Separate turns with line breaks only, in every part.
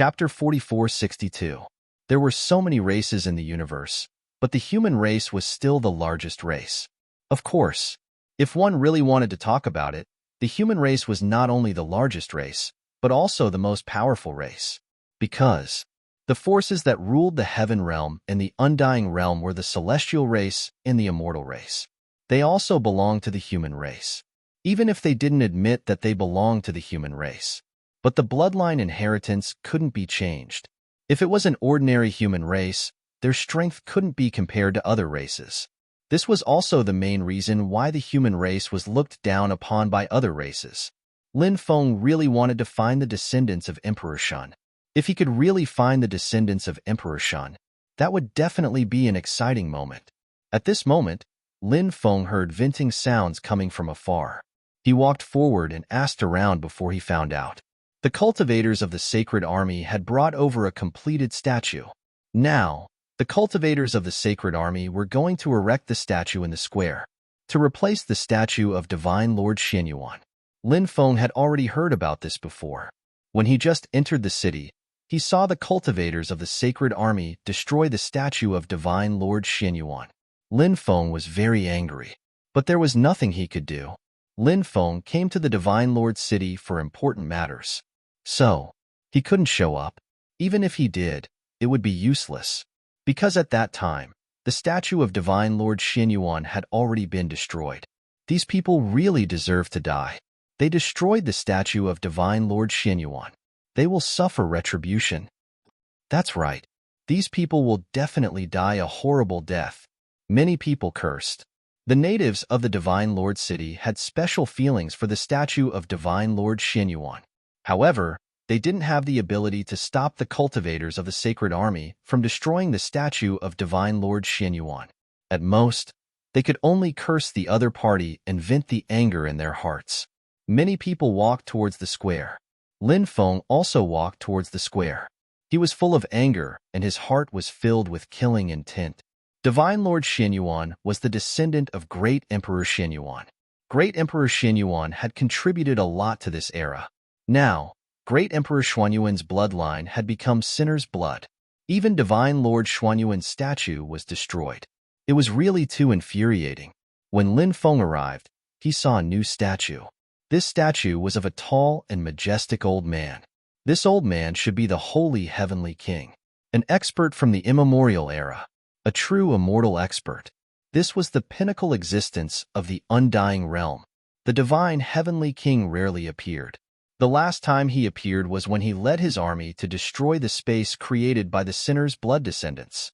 Chapter 4462. There were so many races in the universe, but the human race was still the largest race. Of course, if one really wanted to talk about it, the human race was not only the largest race, but also the most powerful race. Because the forces that ruled the heaven realm and the undying realm were the celestial race and the immortal race. They also belonged to the human race, even if they didn't admit that they belonged to the human race. But the bloodline inheritance couldn't be changed. If it was an ordinary human race, their strength couldn't be compared to other races. This was also the main reason why the human race was looked down upon by other races. Lin Feng really wanted to find the descendants of Emperor Shun. If he could really find the descendants of Emperor Shun, that would definitely be an exciting moment. At this moment, Lin Feng heard venting sounds coming from afar. He walked forward and asked around before he found out. The cultivators of the Sacred Army had brought over a completed statue. Now, the cultivators of the Sacred Army were going to erect the statue in the square, to replace the statue of Divine Lord Xianyuan. Lin Feng had already heard about this before. When he just entered the city, he saw the cultivators of the Sacred Army destroy the statue of Divine Lord Xianyuan. Lin Feng was very angry, but there was nothing he could do. Lin Feng came to the Divine Lord's city for important matters. So, he couldn't show up. Even if he did, it would be useless. Because at that time, the statue of Divine Lord Xianyuan had already been destroyed. These people really deserve to die. They destroyed the statue of Divine Lord Xianyuan. They will suffer retribution. That's right. These people will definitely die a horrible death. Many people cursed. The natives of the Divine Lord city had special feelings for the statue of Divine Lord Xianyuan. However, they didn't have the ability to stop the cultivators of the Sacred Army from destroying the statue of Divine Lord Xianyuan. At most, they could only curse the other party and vent the anger in their hearts. Many people walked towards the square. Lin Feng also walked towards the square. He was full of anger, and his heart was filled with killing intent. Divine Lord Xianyuan was the descendant of Great Emperor Xianyuan. Great Emperor Xianyuan had contributed a lot to this era. Now, Great Emperor Xuanyuan's bloodline had become sinner's blood. Even Divine Lord Xuanyuan's statue was destroyed. It was really too infuriating. When Lin Feng arrived, he saw a new statue. This statue was of a tall and majestic old man. This old man should be the holy heavenly king, an expert from the immemorial era, a true immortal expert. This was the pinnacle existence of the undying realm. The divine heavenly king rarely appeared. The last time he appeared was when he led his army to destroy the space created by the sinner's blood descendants,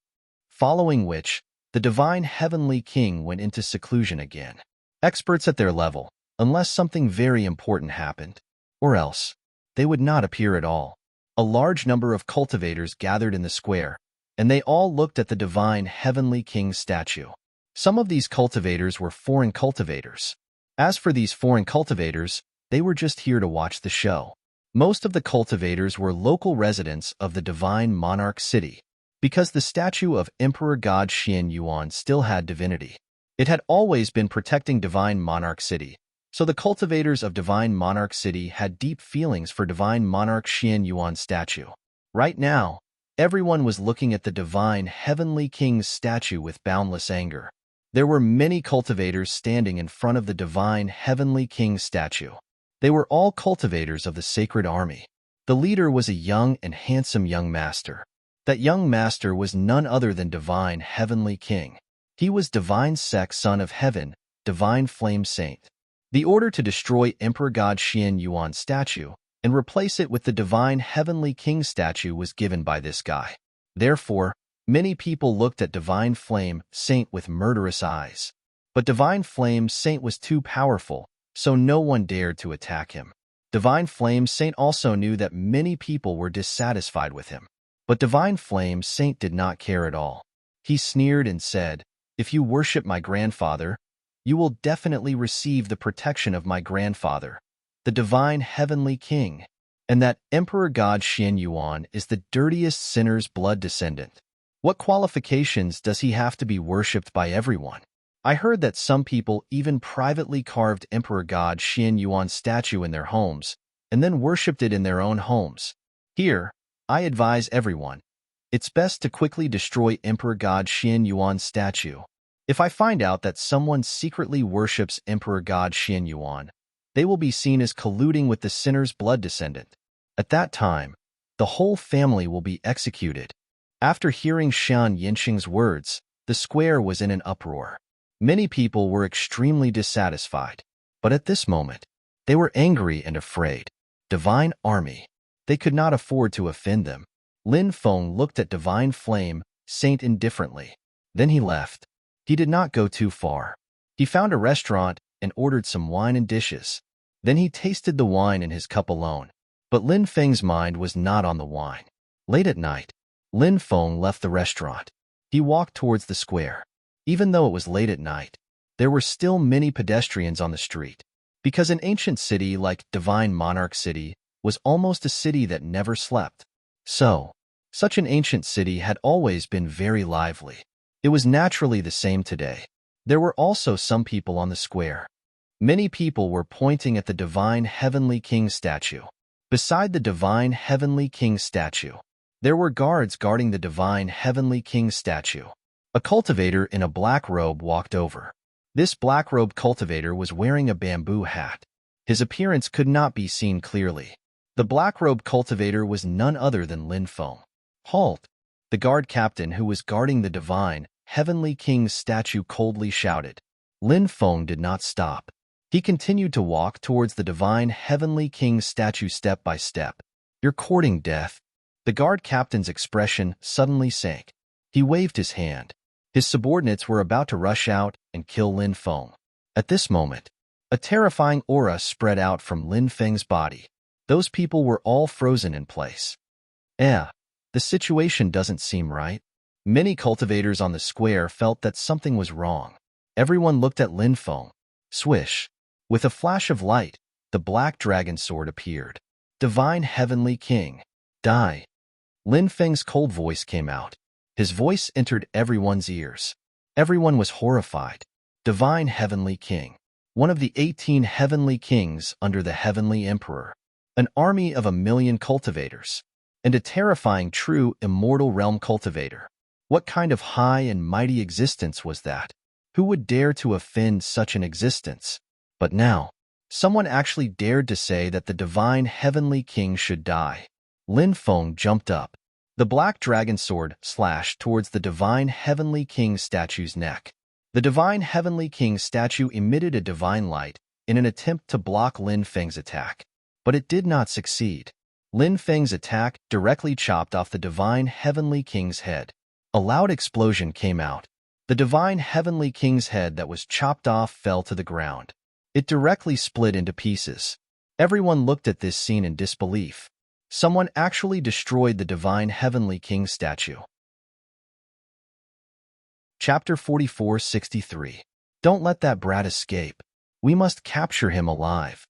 following which, the divine heavenly king went into seclusion again. Experts at their level, unless something very important happened, or else, they would not appear at all. A large number of cultivators gathered in the square, and they all looked at the divine heavenly king's statue. Some of these cultivators were foreign cultivators. As for these foreign cultivators, they were just here to watch the show. Most of the cultivators were local residents of the Divine Monarch City, because the statue of Emperor God Xianyuan still had divinity. It had always been protecting Divine Monarch City, so the cultivators of Divine Monarch City had deep feelings for Divine Monarch Xianyuan's statue. Right now, everyone was looking at the Divine Heavenly King's statue with boundless anger. There were many cultivators standing in front of the Divine Heavenly King's statue. They were all cultivators of the Sacred Army. The leader was a young and handsome young master. That young master was none other than Divine Heavenly King. He was Divine Sek, Son of Heaven, Divine Flame Saint. The order to destroy Emperor God Xianyuan's statue and replace it with the Divine Heavenly King statue was given by this guy. Therefore, many people looked at Divine Flame Saint with murderous eyes. But Divine Flame Saint was too powerful, so no one dared to attack him. Divine Flame Saint also knew that many people were dissatisfied with him. But Divine Flame Saint did not care at all. He sneered and said, "If you worship my grandfather, you will definitely receive the protection of my grandfather, the Divine Heavenly King, and that Emperor God Xianyuan is the dirtiest sinner's blood descendant. What qualifications does he have to be worshipped by everyone? I heard that some people even privately carved Emperor God Xianyuan's statue in their homes, and then worshipped it in their own homes. Here, I advise everyone, it's best to quickly destroy Emperor God Xian Yuan's statue. If I find out that someone secretly worships Emperor God Xian Yuan, they will be seen as colluding with the sinner's blood descendant. At that time, the whole family will be executed. After hearing Xian Yinxing's words, the square was in an uproar. Many people were extremely dissatisfied, but at this moment, they were angry and afraid. Divine Army. They could not afford to offend them. Lin Feng looked at Divine Flame, Saint indifferently. Then he left. He did not go too far. He found a restaurant and ordered some wine and dishes. Then he tasted the wine in his cup alone. But Lin Feng's mind was not on the wine. Late at night, Lin Feng left the restaurant. He walked towards the square. Even though it was late at night, there were still many pedestrians on the street, because an ancient city like Divine Monarch City was almost a city that never slept. So, such an ancient city had always been very lively. It was naturally the same today. There were also some people on the square. Many people were pointing at the Divine Heavenly King statue. Beside the Divine Heavenly King statue, there were guards guarding the Divine Heavenly King statue. A cultivator in a black robe walked over. This black-robed cultivator was wearing a bamboo hat. His appearance could not be seen clearly. The black-robed cultivator was none other than Lin Feng. Halt! The guard captain who was guarding the Divine Heavenly King's statue coldly shouted. Lin Feng did not stop. He continued to walk towards the Divine Heavenly King's statue step by step. You're courting death. The guard captain's expression suddenly sank. He waved his hand. His subordinates were about to rush out and kill Lin Feng. At this moment, a terrifying aura spread out from Lin Feng's body. Those people were all frozen in place. The situation doesn't seem right. Many cultivators on the square felt that something was wrong. Everyone looked at Lin Feng. Swish! With a flash of light, the black dragon sword appeared. Divine Heavenly King, die! Lin Feng's cold voice came out. His voice entered everyone's ears. Everyone was horrified. Divine Heavenly King, one of the 18 Heavenly Kings under the Heavenly Emperor, an army of 1,000,000 cultivators, and a terrifying true immortal realm cultivator. What kind of high and mighty existence was that? Who would dare to offend such an existence? But now, someone actually dared to say that the Divine Heavenly King should die. Lin Feng jumped up. The black dragon sword slashed towards the Divine Heavenly King statue's neck. The Divine Heavenly King statue emitted a divine light in an attempt to block Lin Feng's attack, but it did not succeed. Lin Feng's attack directly chopped off the Divine Heavenly King's head. A loud explosion came out. The Divine Heavenly King's head that was chopped off fell to the ground. It directly split into pieces. Everyone looked at this scene in disbelief. Someone actually destroyed the Divine Heavenly King statue. Chapter 4463. Don't let that brat escape. We must capture him alive.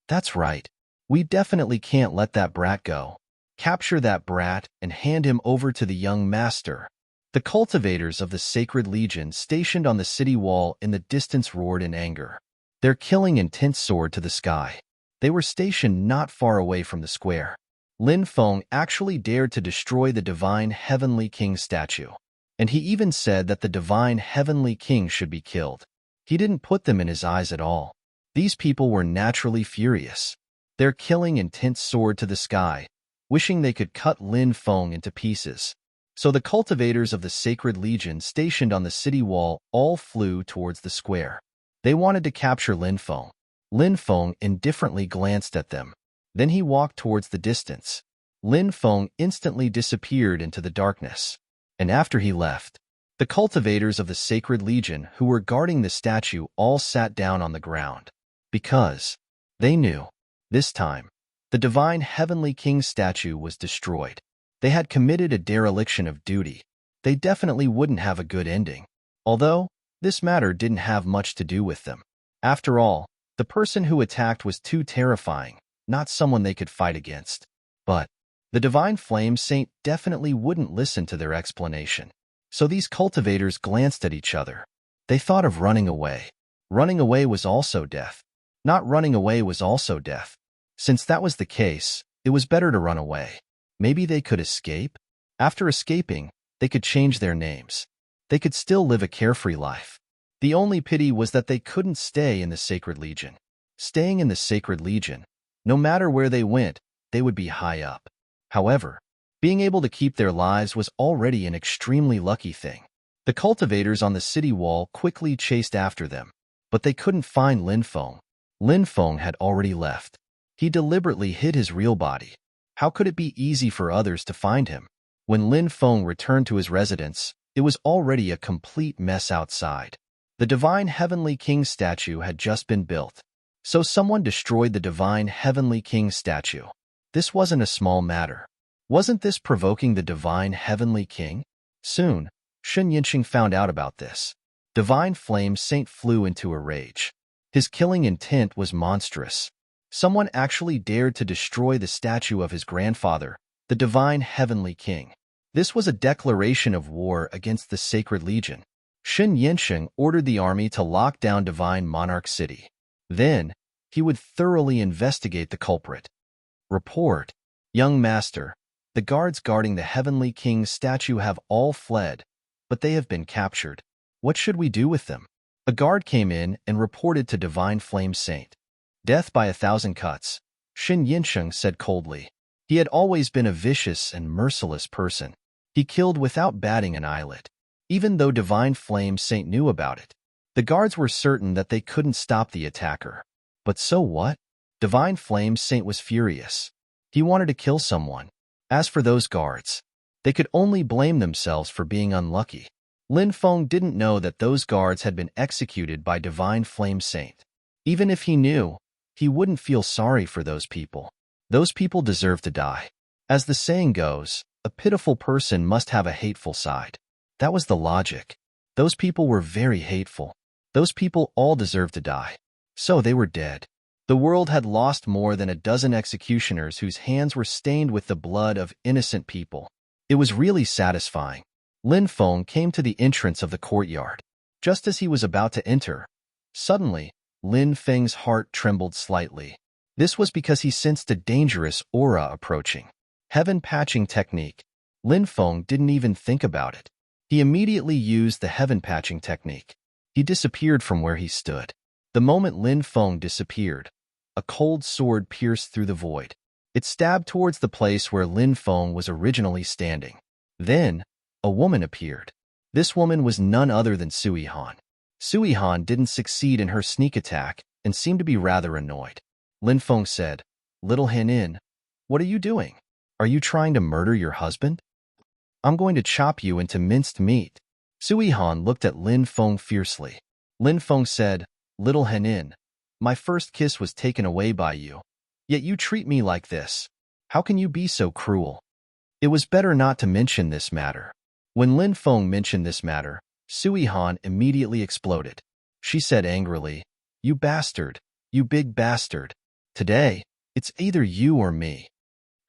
That's right. We definitely can't let that brat go. Capture that brat and hand him over to the young master. The cultivators of the Sacred Legion stationed on the city wall in the distance roared in anger. Their killing intent soared to the sky. They were stationed not far away from the square. Lin Feng actually dared to destroy the Divine Heavenly King statue. And he even said that the Divine Heavenly King should be killed. He didn't put them in his eyes at all. These people were naturally furious. Their killing intent soared to the sky, wishing they could cut Lin Feng into pieces. So the cultivators of the Sacred Legion stationed on the city wall all flew towards the square. They wanted to capture Lin Feng. Lin Feng indifferently glanced at them. Then he walked towards the distance. Lin Feng instantly disappeared into the darkness. And after he left, the cultivators of the Sacred Legion who were guarding the statue all sat down on the ground. Because they knew, this time, the Divine Heavenly King statue was destroyed. They had committed a dereliction of duty. They definitely wouldn't have a good ending. Although, this matter didn't have much to do with them. After all, the person who attacked was too terrifying, not someone they could fight against. But the Divine Flame Saint definitely wouldn't listen to their explanation. So these cultivators glanced at each other. They thought of running away. Running away was also death. Not running away was also death. Since that was the case, it was better to run away. Maybe they could escape? After escaping, they could change their names. They could still live a carefree life. The only pity was that they couldn't stay in the Sacred Legion. Staying in the Sacred Legion, no matter where they went, they would be high up. However, being able to keep their lives was already an extremely lucky thing. The cultivators on the city wall quickly chased after them, but they couldn't find Lin Feng. Lin Feng had already left. He deliberately hid his real body. How could it be easy for others to find him? When Lin Feng returned to his residence, it was already a complete mess outside. The Divine Heavenly King statue had just been built, so someone destroyed the Divine Heavenly King statue. This wasn't a small matter. Wasn't this provoking the Divine Heavenly King? Soon, Shen Yinxing found out about this. Divine Flame Saint flew into a rage. His killing intent was monstrous. Someone actually dared to destroy the statue of his grandfather, the Divine Heavenly King. This was a declaration of war against the Sacred Legion. Shen Yinxing ordered the army to lock down Divine Monarch City. Then, he would thoroughly investigate the culprit. Report, young master, the guards guarding the Heavenly King's statue have all fled, but they have been captured. What should we do with them? A guard came in and reported to Divine Flame Saint. Death by 1,000 cuts, Shen Yinxing said coldly. He had always been a vicious and merciless person. He killed without batting an eyelid. Even though Divine Flame Saint knew about it, the guards were certain that they couldn't stop the attacker. But so what? Divine Flame Saint was furious. He wanted to kill someone. As for those guards, they could only blame themselves for being unlucky. Lin Feng didn't know that those guards had been executed by Divine Flame Saint. Even if he knew, he wouldn't feel sorry for those people. Those people deserve to die. As the saying goes, a pitiful person must have a hateful side. That was the logic. Those people were very hateful. Those people all deserved to die. So they were dead. The world had lost more than a dozen executioners whose hands were stained with the blood of innocent people. It was really satisfying. Lin Feng came to the entrance of the courtyard. Just as he was about to enter, suddenly, Lin Feng's heart trembled slightly. This was because he sensed a dangerous aura approaching. Heaven patching technique. Lin Feng didn't even think about it. He immediately used the heaven patching technique. He disappeared from where he stood. The moment Lin Feng disappeared, a cold sword pierced through the void. It stabbed towards the place where Lin Feng was originally standing. Then, a woman appeared. This woman was none other than Sui Han. Sui Han didn't succeed in her sneak attack and seemed to be rather annoyed. Lin Feng said, "Little Henin, what are you doing? Are you trying to murder your husband? I'm going to chop you into minced meat." Sui Han looked at Lin Feng fiercely. Lin Feng said, "Little Henin, my first kiss was taken away by you. Yet you treat me like this. How can you be so cruel?" It was better not to mention this matter. When Lin Feng mentioned this matter, Sui Han immediately exploded. She said angrily, "You bastard, you big bastard. Today, it's either you or me."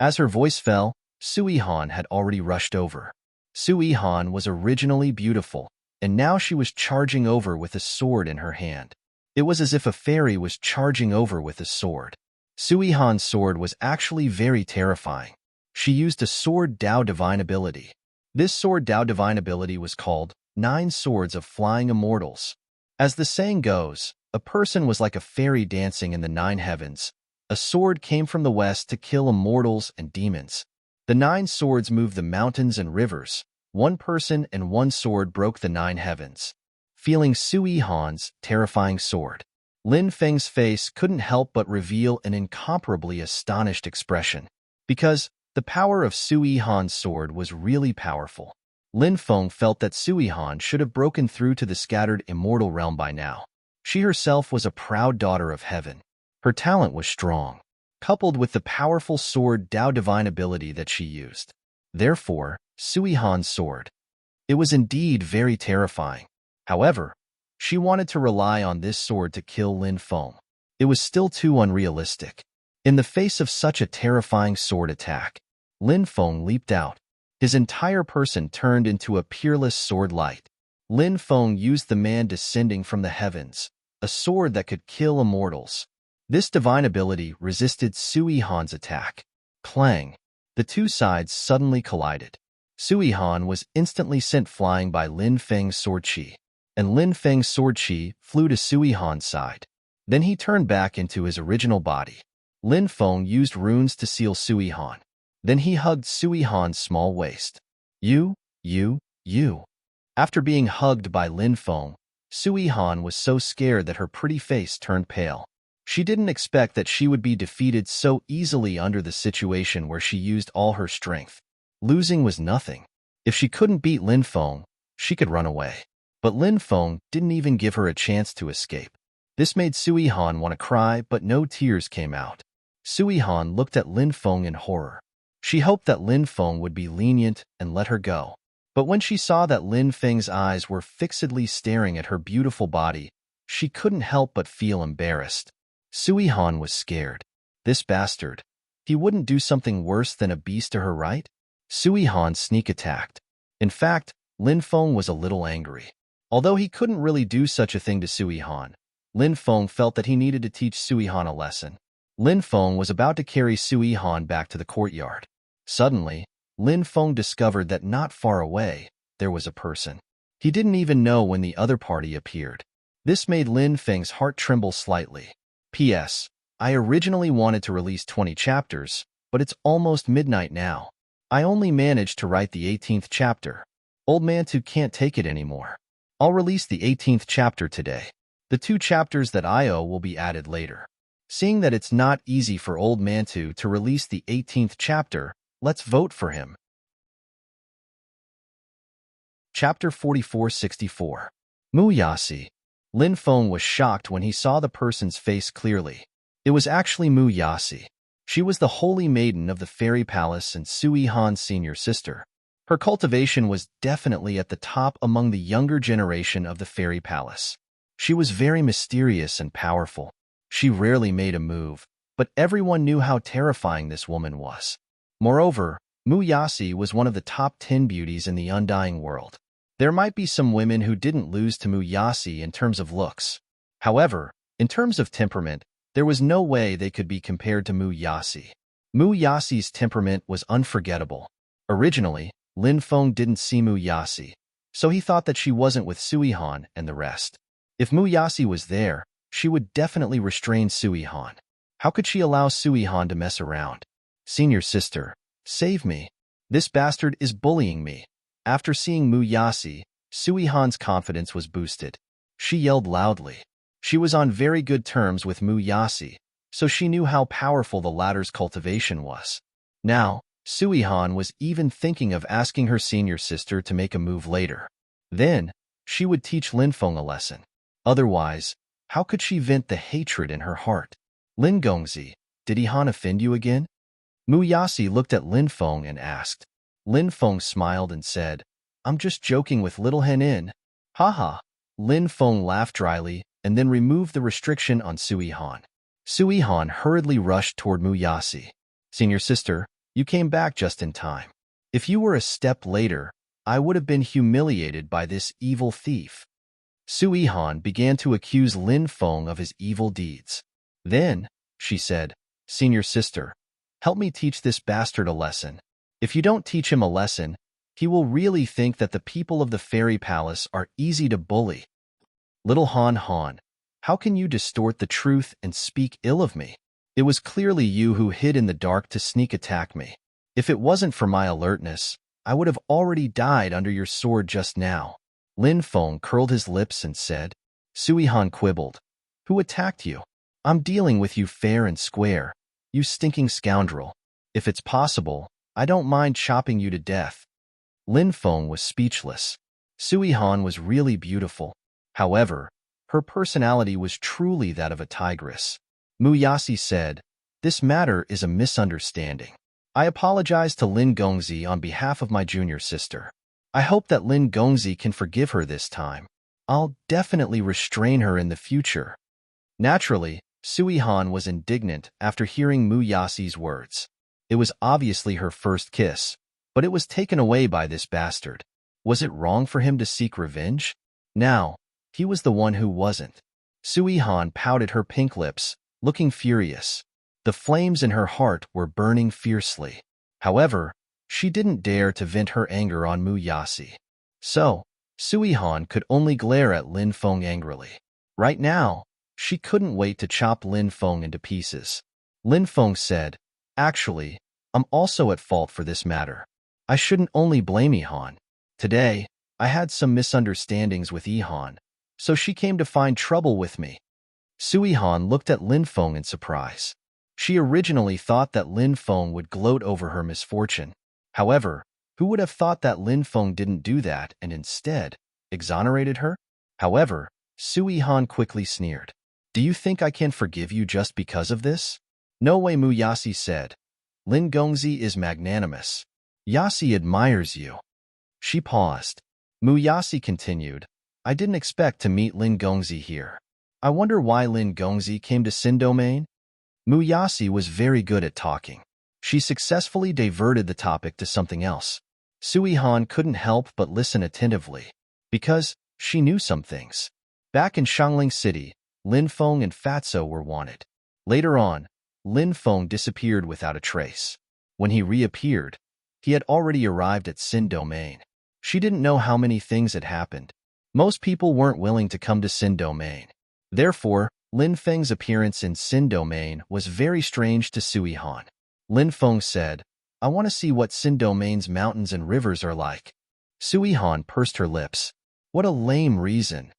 As her voice fell, Sui Han had already rushed over. Sui Han was originally beautiful, and now she was charging over with a sword in her hand. It was as if a fairy was charging over with a sword. Sui Han's sword was actually very terrifying. She used a Sword Dao Divine ability. This Sword Dao Divine ability was called 9 Swords of Flying Immortals. As the saying goes, a person was like a fairy dancing in the 9 heavens. A sword came from the west to kill immortals and demons. The 9 swords moved the mountains and rivers. One person and one sword broke the 9 heavens. Feeling Sui Han's terrifying sword, Lin Feng's face couldn't help but reveal an incomparably astonished expression. Because the power of Sui Han's sword was really powerful. Lin Feng felt that Sui Han should have broken through to the scattered immortal realm by now. She herself was a proud daughter of heaven. Her talent was strong, coupled with the powerful Sword Dao Divine ability that she used. Therefore, Sui Han's sword. It was indeed very terrifying. However, she wanted to rely on this sword to kill Lin Feng. It was still too unrealistic. In the face of such a terrifying sword attack, Lin Feng leaped out. His entire person turned into a peerless sword light. Lin Feng used the man descending from the heavens, a sword that could kill immortals. This divine ability resisted Sui Han's attack. Clang! The two sides suddenly collided. Sui Han was instantly sent flying by Lin Feng's sword chi, and Lin Feng's sword chi flew to Sui Han's side. Then he turned back into his original body. Lin Feng used runes to seal Sui Han. Then he hugged Sui Han's small waist. You. After being hugged by Lin Feng, Sui Han was so scared that her pretty face turned pale. She didn't expect that she would be defeated so easily under the situation where she used all her strength. Losing was nothing. If she couldn't beat Lin Feng, she could run away. But Lin Feng didn't even give her a chance to escape. This made Sui Han want to cry, but no tears came out. Sui Han looked at Lin Feng in horror. She hoped that Lin Feng would be lenient and let her go. But when she saw that Lin Feng's eyes were fixedly staring at her beautiful body, she couldn't help but feel embarrassed. Sui Han was scared. This bastard. He wouldn't do something worse than a beast to her, right? Sui Han sneak attacked. In fact, Lin Feng was a little angry. Although he couldn't really do such a thing to Sui Han, Lin Feng felt that he needed to teach Sui Han a lesson. Lin Feng was about to carry Sui Han back to the courtyard. Suddenly, Lin Feng discovered that not far away, there was a person. He didn't even know when the other party appeared. This made Lin Feng's heart tremble slightly. P.S. I originally wanted to release 20 chapters, but it's almost midnight now. I only managed to write the 18th chapter. Old Mantu can't take it anymore. I'll release the 18th chapter today. The 2 chapters that I owe will be added later. Seeing that it's not easy for Old Mantu to release the 18th chapter, let's vote for him. Chapter 4464. Muyasi. Lin Feng was shocked when he saw the person's face clearly. It was actually Muyasi. She was the holy maiden of the fairy palace and Sui Han's senior sister. Her cultivation was definitely at the top among the younger generation of the fairy palace. She was very mysterious and powerful. She rarely made a move, but everyone knew how terrifying this woman was. Moreover, Muyasi was one of the top 10 beauties in the undying world. There might be some women who didn't lose to Muyasi in terms of looks. However, in terms of temperament, there was no way they could be compared to Muyasi. Muyasi's temperament was unforgettable. Originally, Lin Feng didn't see Muyasi, so he thought that she wasn't with Sui Han and the rest. If Muyasi was there, she would definitely restrain Sui Han. How could she allow Sui Han to mess around? Senior sister, save me. This bastard is bullying me. After seeing Muyasi, Sui Han's confidence was boosted. She yelled loudly. She was on very good terms with Muyasi, so she knew how powerful the latter's cultivation was. Now, Sui Han was even thinking of asking her senior sister to make a move later. Then, she would teach Lin Feng a lesson. Otherwise, how could she vent the hatred in her heart? Lin Gongzi, did He Han offend you again? Muyasi looked at Lin Feng and asked. Lin Feng smiled and said, I'm just joking with little Henin. Haha. Lin Feng laughed dryly and then removed the restriction on Sui Han. Sui Han hurriedly rushed toward Muyasi. Senior sister, you came back just in time. If you were a step later, I would have been humiliated by this evil thief. Sui Han began to accuse Lin Feng of his evil deeds. Then, she said, Senior sister, help me teach this bastard a lesson. If you don't teach him a lesson, he will really think that the people of the fairy palace are easy to bully. Little Han Han, how can you distort the truth and speak ill of me? It was clearly you who hid in the dark to sneak attack me. If it wasn't for my alertness, I would have already died under your sword just now. Lin Feng curled his lips and said. Sui Han quibbled. Who attacked you? I'm dealing with you fair and square, you stinking scoundrel. If it's possible, I don't mind chopping you to death. Lin Feng was speechless. Sui Han was really beautiful. However, her personality was truly that of a tigress. Muyasi said, This matter is a misunderstanding. I apologize to Lin Gongzi on behalf of my junior sister. I hope that Lin Gongzi can forgive her this time. I'll definitely restrain her in the future. Naturally, Sui Han was indignant after hearing Muyasi's words. It was obviously her first kiss, but it was taken away by this bastard. Was it wrong for him to seek revenge? Now, he was the one who wasn't. Sui Han pouted her pink lips, looking furious. The flames in her heart were burning fiercely. However, she didn't dare to vent her anger on Muyasi. So, Sui Han could only glare at Lin Feng angrily. Right now, she couldn't wait to chop Lin Feng into pieces. Lin Feng said, "Actually, I'm also at fault for this matter. I shouldn't only blame Ihan. Today, I had some misunderstandings with Ihan, so she came to find trouble with me." Sui Han looked at Lin Feng in surprise. She originally thought that Lin Feng would gloat over her misfortune. However, who would have thought that Lin Feng didn't do that and instead exonerated her? However, Sui Han quickly sneered. "Do you think I can forgive you just because of this?" "No way," Muyasi said. "Lin Gongzi is magnanimous. Yasi admires you." She paused. Muyasi continued, "I didn't expect to meet Lin Gongzi here. I wonder why Lin Gongzi came to Sin Domain?" Muyasi was very good at talking. She successfully diverted the topic to something else. Sui Han couldn't help but listen attentively, because she knew some things. Back in Shangling City, Lin Feng and Fatso were wanted. Later on, Lin Feng disappeared without a trace. When he reappeared, he had already arrived at Sin Domain. She didn't know how many things had happened. Most people weren't willing to come to Sin Domain. Therefore, Lin Feng's appearance in Sin Domain was very strange to Sui Han. Lin Feng said, "I want to see what Sin Domain's mountains and rivers are like." Sui Han pursed her lips. What a lame reason.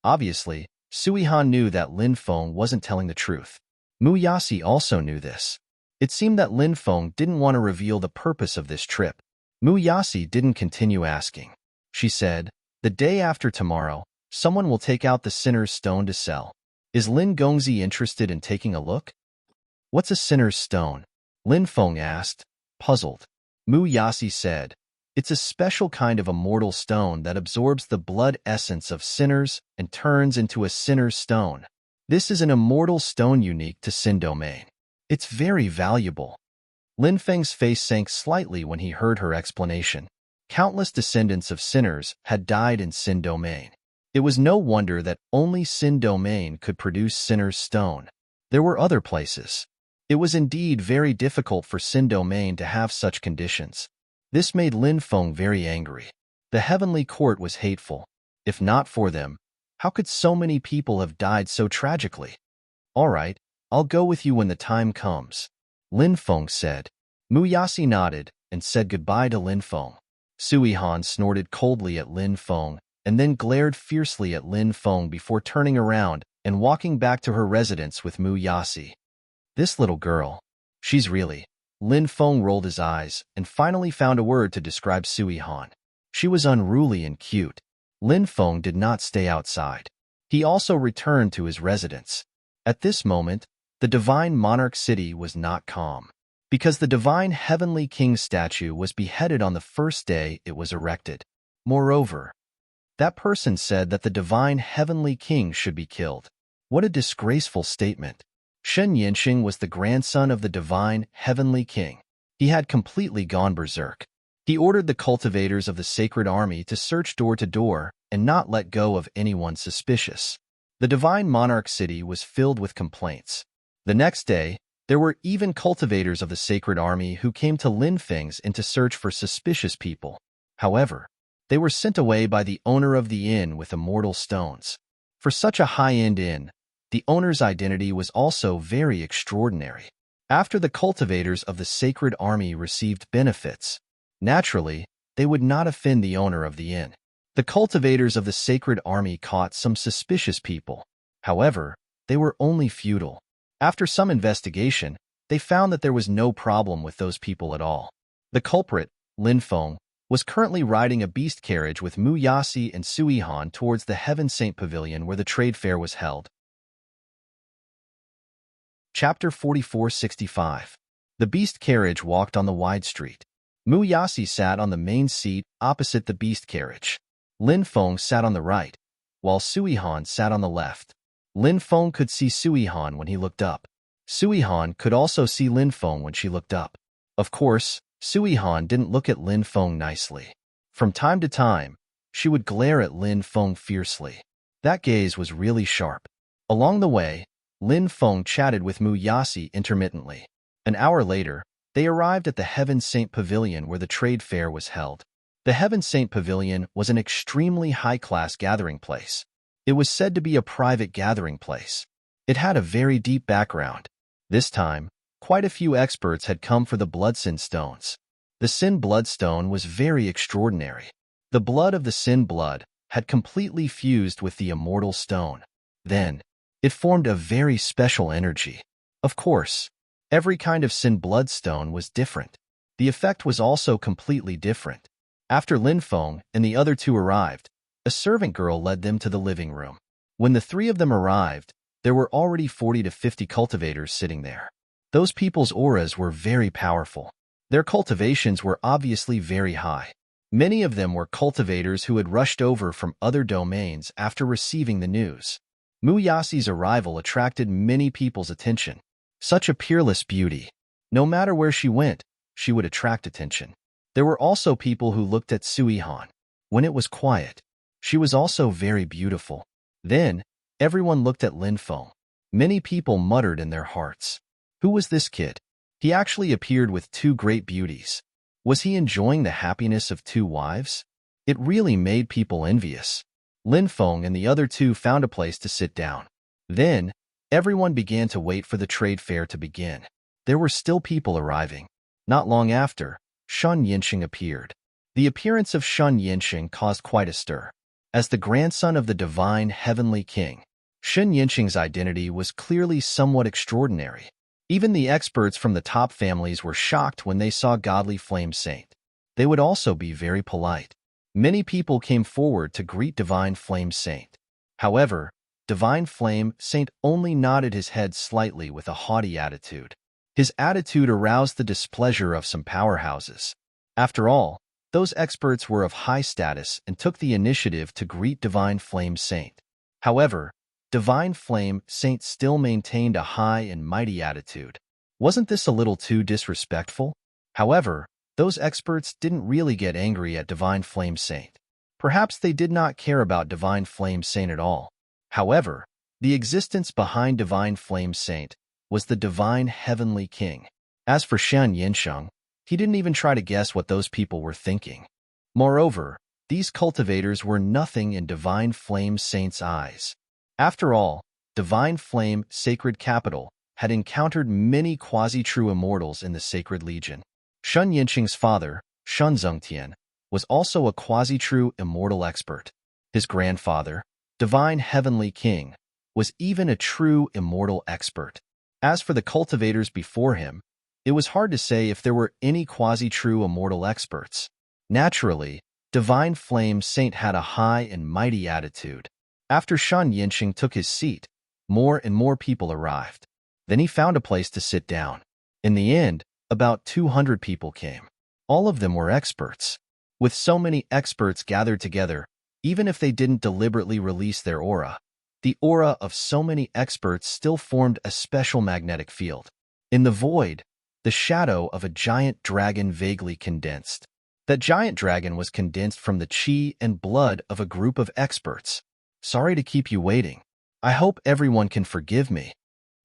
Obviously, Sui Han knew that Lin Feng wasn't telling the truth. Muyasi also knew this. It seemed that Lin Feng didn't want to reveal the purpose of this trip. Muyasi didn't continue asking. She said, "The day after tomorrow, someone will take out the Sinner's Stone to sell. Is Lin Gongzi interested in taking a look?" "What's a Sinner's Stone?" Lin Feng asked, puzzled. Muyasi said, "It's a special kind of immortal stone that absorbs the blood essence of sinners and turns into a Sinner's Stone. This is an immortal stone unique to Sin Domain. It's very valuable." Lin Feng's face sank slightly when he heard her explanation. Countless descendants of sinners had died in Sin Domain. It was no wonder that only Sin Domain could produce Sinner's Stone. There were other places. It was indeed very difficult for Sin Domain to have such conditions. This made Lin Feng very angry. The heavenly court was hateful. If not for them, how could so many people have died so tragically? "All right, I'll go with you when the time comes," Lin Feng said. Muyasi nodded and said goodbye to Lin Feng. Sui Han snorted coldly at Lin Feng and then glared fiercely at Lin Feng before turning around and walking back to her residence with Muyasi. "This little girl. She's really..." Lin Feng rolled his eyes and finally found a word to describe Sui Han. She was unruly and cute. Lin Feng did not stay outside. He also returned to his residence. At this moment, the divine monarch city was not calm, because the divine heavenly king statue was beheaded on the first day it was erected. Moreover, that person said that the divine heavenly king should be killed. What a disgraceful statement. Shen Yanxing was the grandson of the divine heavenly king. He had completely gone berserk. He ordered the cultivators of the sacred army to search door to door and not let go of anyone suspicious. The divine monarch city was filled with complaints. The next day, there were even cultivators of the sacred army who came to Lin Feng's inn to search for suspicious people. However, they were sent away by the owner of the inn with immortal stones. For such a high-end inn, the owner's identity was also very extraordinary. After the cultivators of the sacred army received benefits, naturally, they would not offend the owner of the inn. The cultivators of the sacred army caught some suspicious people. However, they were only feudal. After some investigation, they found that there was no problem with those people at all. The culprit, Lin Feng, was currently riding a beast carriage with Muyasi and Sui Han towards the Heaven Saint Pavilion where the trade fair was held. Chapter 4465. The beast carriage walked on the wide street. Muyasi sat on the main seat opposite the beast carriage. Lin Feng sat on the right, while Sui Han sat on the left. Lin Feng could see Sui Han when he looked up. Sui Han could also see Lin Feng when she looked up. Of course, Sui Han didn't look at Lin Feng nicely. From time to time, she would glare at Lin Feng fiercely. That gaze was really sharp. Along the way, Lin Feng chatted with Muyasi intermittently. An hour later, They arrived at the Heaven Saint Pavilion where the trade fair was held. The Heaven Saint Pavilion was an extremely high-class gathering place. It was said to be a private gathering place. It had a very deep background. This time, quite a few experts had come for the Bloodsin stones. The Sin Bloodstone was very extraordinary. The blood of the Sin blood had completely fused with the immortal stone. Then, it formed a very special energy. Of course, every kind of Sin bloodstone was different. The effect was also completely different. After Lin Feng and the other two arrived, a servant girl led them to the living room. When the three of them arrived, there were already 40 to 50 cultivators sitting there. Those people's auras were very powerful. Their cultivations were obviously very high. Many of them were cultivators who had rushed over from other domains after receiving the news. Muyasi's arrival attracted many people's attention. Such a peerless beauty. No matter where she went, she would attract attention. There were also people who looked at Sui-Han. When it was quiet, she was also very beautiful. Then, everyone looked at Lin Feng. Many people muttered in their hearts. Who was this kid? He actually appeared with two great beauties. Was he enjoying the happiness of two wives? It really made people envious. Lin Feng and the other two found a place to sit down. Then, everyone began to wait for the trade fair to begin. There were still people arriving. Not long after, Shun Yinsheng appeared. The appearance of Shun Yinsheng caused quite a stir. As the grandson of the divine heavenly king, Shun Yinsheng's identity was clearly somewhat extraordinary. Even the experts from the top families were shocked when they saw Godly Flame Saint. They would also be very polite. Many people came forward to greet Divine Flame Saint. However, Divine Flame Saint only nodded his head slightly with a haughty attitude. His attitude aroused the displeasure of some powerhouses. After all, those experts were of high status and took the initiative to greet Divine Flame Saint. However, Divine Flame Saint still maintained a high and mighty attitude. Wasn't this a little too disrespectful? However, those experts didn't really get angry at Divine Flame Saint. Perhaps they did not care about Divine Flame Saint at all. However, the existence behind Divine Flame Saint was the Divine Heavenly King. As for Shun Yinsheng, he didn't even try to guess what those people were thinking. Moreover, these cultivators were nothing in Divine Flame Saint's eyes. After all, Divine Flame Sacred Capital had encountered many quasi-true immortals in the Sacred Legion. Shun Yinsheng's father, Shun Zhengtian, was also a quasi-true immortal expert. His grandfather, Divine Heavenly King, was even a true immortal expert. As for the cultivators before him, it was hard to say if there were any quasi-true immortal experts. Naturally, Divine Flame Saint had a high and mighty attitude. After Shun Yinsheng took his seat, more and more people arrived. Then he found a place to sit down. In the end, about 200 people came. All of them were experts. With so many experts gathered together, even if they didn't deliberately release their aura, the aura of so many experts still formed a special magnetic field. In the void, the shadow of a giant dragon vaguely condensed. That giant dragon was condensed from the chi and blood of a group of experts. Sorry to keep you waiting. I hope everyone can forgive me.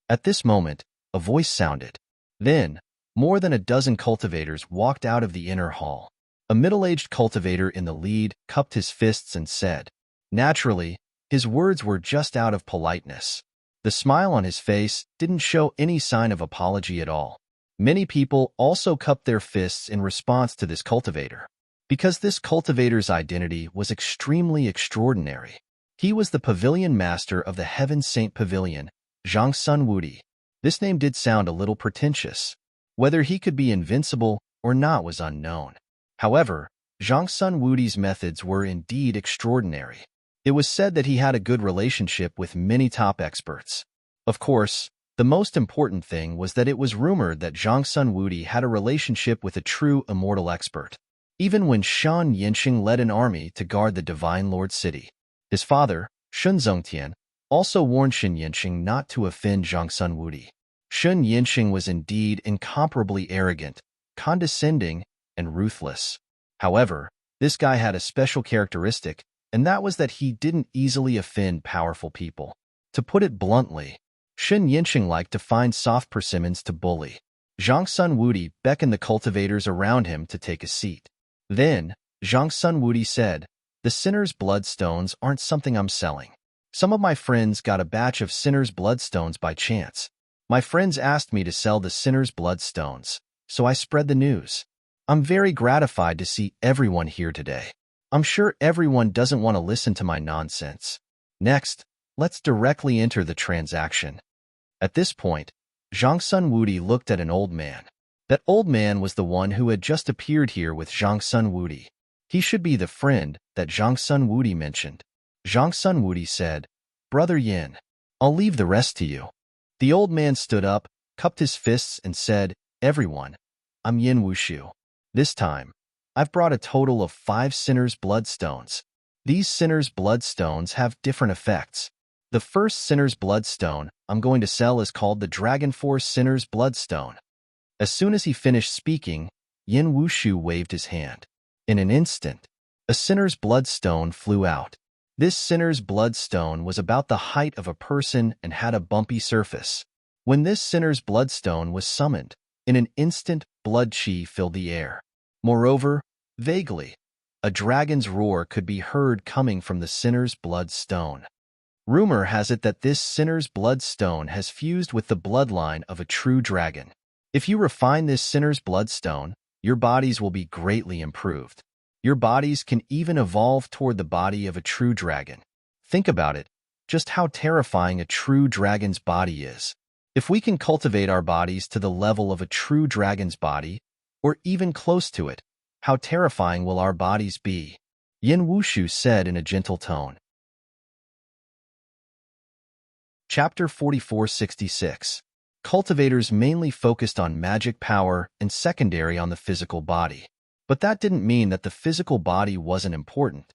At this moment, a voice sounded. Then, more than a dozen cultivators walked out of the inner hall. A middle-aged cultivator in the lead cupped his fists and said, naturally, his words were just out of politeness. The smile on his face didn't show any sign of apology at all. Many people also cupped their fists in response to this cultivator, because this cultivator's identity was extremely extraordinary. He was the pavilion master of the Heaven Saint Pavilion, Zhang Sun Wudi. This name did sound a little pretentious. Whether he could be invincible or not was unknown. However, Zhang Sun Wudi's methods were indeed extraordinary. It was said that he had a good relationship with many top experts. Of course, the most important thing was that it was rumored that Zhang Sun Wudi had a relationship with a true immortal expert. Even when Shun Yinsheng led an army to guard the Divine Lord City, his father, Shun Zhengtian, also warned Shun Yinsheng not to offend Zhang Sun Wudi. Shun Yinsheng was indeed incomparably arrogant, condescending, and ruthless. However, this guy had a special characteristic, and that was that he didn't easily offend powerful people. To put it bluntly, Shun Yinsheng liked to find soft persimmons to bully. Zhang Sun Wudi beckoned the cultivators around him to take a seat. Then, Zhang Sun Wudi said, "The Sinner's Bloodstones aren't something I'm selling. Some of my friends got a batch of Sinner's Bloodstones by chance. My friends asked me to sell the Sinner's Bloodstones, so I spread the news. I'm very gratified to see everyone here today. I'm sure everyone doesn't want to listen to my nonsense. Next, let's directly enter the transaction." At this point, Zhang Sun Wudi looked at an old man. That old man was the one who had just appeared here with Zhang Sun Wudi. He should be the friend that Zhang Sun Wudi mentioned. Zhang Sun Wudi said, "Brother Yin, I'll leave the rest to you." The old man stood up, cupped his fists, and said, "Everyone, I'm Yin Wushu. This time, I've brought a total of 5 Sinner's Bloodstones. These Sinner's Bloodstones have different effects. The first Sinner's Bloodstone I'm going to sell is called the Dragon Force Sinner's Bloodstone." As soon as he finished speaking, Yin Wushu waved his hand. In an instant, a Sinner's Bloodstone flew out. This Sinner's Bloodstone was about the height of a person and had a bumpy surface. When this Sinner's Bloodstone was summoned, in an instant, blood chi filled the air. Moreover, vaguely, a dragon's roar could be heard coming from the Sinner's Bloodstone. Rumor has it that this Sinner's Bloodstone has fused with the bloodline of a true dragon. If you refine this Sinner's Bloodstone, your bodies will be greatly improved. Your bodies can even evolve toward the body of a true dragon. Think about it, just how terrifying a true dragon's body is. If we can cultivate our bodies to the level of a true dragon's body, or even close to it, how terrifying will our bodies be? Yin Wushu said in a gentle tone. Chapter 4466. Cultivators mainly focused on magic power and secondary on the physical body. But that didn't mean that the physical body wasn't important.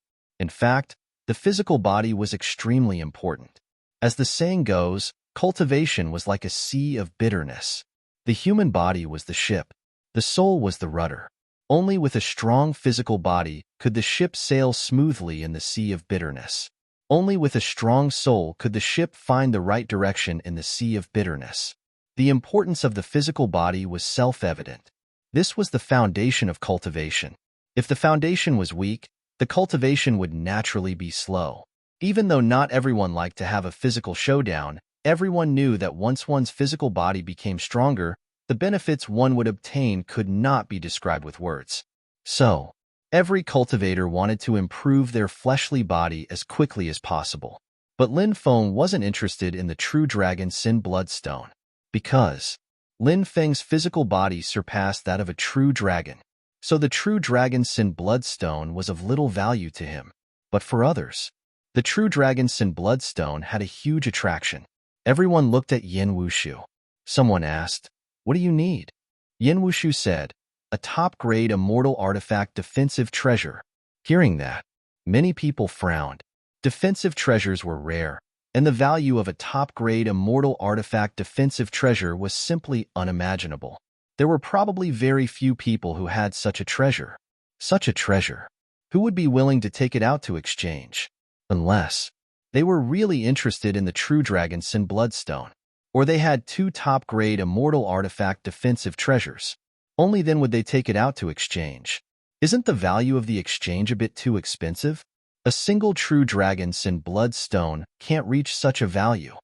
In fact, the physical body was extremely important. As the saying goes, cultivation was like a sea of bitterness. The human body was the ship. The soul was the rudder. Only with a strong physical body could the ship sail smoothly in the sea of bitterness. Only with a strong soul could the ship find the right direction in the sea of bitterness. The importance of the physical body was self-evident. This was the foundation of cultivation. If the foundation was weak, the cultivation would naturally be slow. Even though not everyone liked to have a physical showdown, everyone knew that once one's physical body became stronger, the benefits one would obtain could not be described with words. So, every cultivator wanted to improve their fleshly body as quickly as possible. But Lin Feng wasn't interested in the true dragon Sin Bloodstone. Because Lin Feng's physical body surpassed that of a true dragon. So the true dragon Sin Bloodstone was of little value to him. But for others, the true dragon Sin Bloodstone had a huge attraction. Everyone looked at Yin Wushu. Someone asked, "What do you need?" Yin Wushu said, "A top-grade immortal artifact defensive treasure." Hearing that, many people frowned. Defensive treasures were rare, and the value of a top-grade immortal artifact defensive treasure was simply unimaginable. There were probably very few people who had such a treasure. Such a treasure. Who would be willing to take it out to exchange? Unless they were really interested in the true dragon Sin Bloodstone, or they had 2 top-grade immortal artifact defensive treasures. Only then would they take it out to exchange. Isn't the value of the exchange a bit too expensive? A single true dragon Sin Bloodstone can't reach such a value.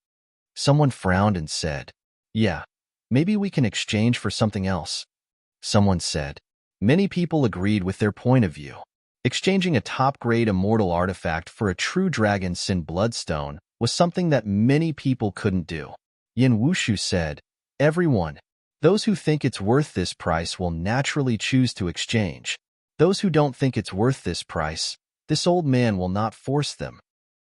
Someone frowned and said, "Yeah, maybe we can exchange for something else." Someone said. Many people agreed with their point of view. Exchanging a top-grade immortal artifact for a true dragon Sin Bloodstone was something that many people couldn't do. Yin Wushu said, "Everyone, those who think it's worth this price will naturally choose to exchange. Those who don't think it's worth this price, this old man will not force them."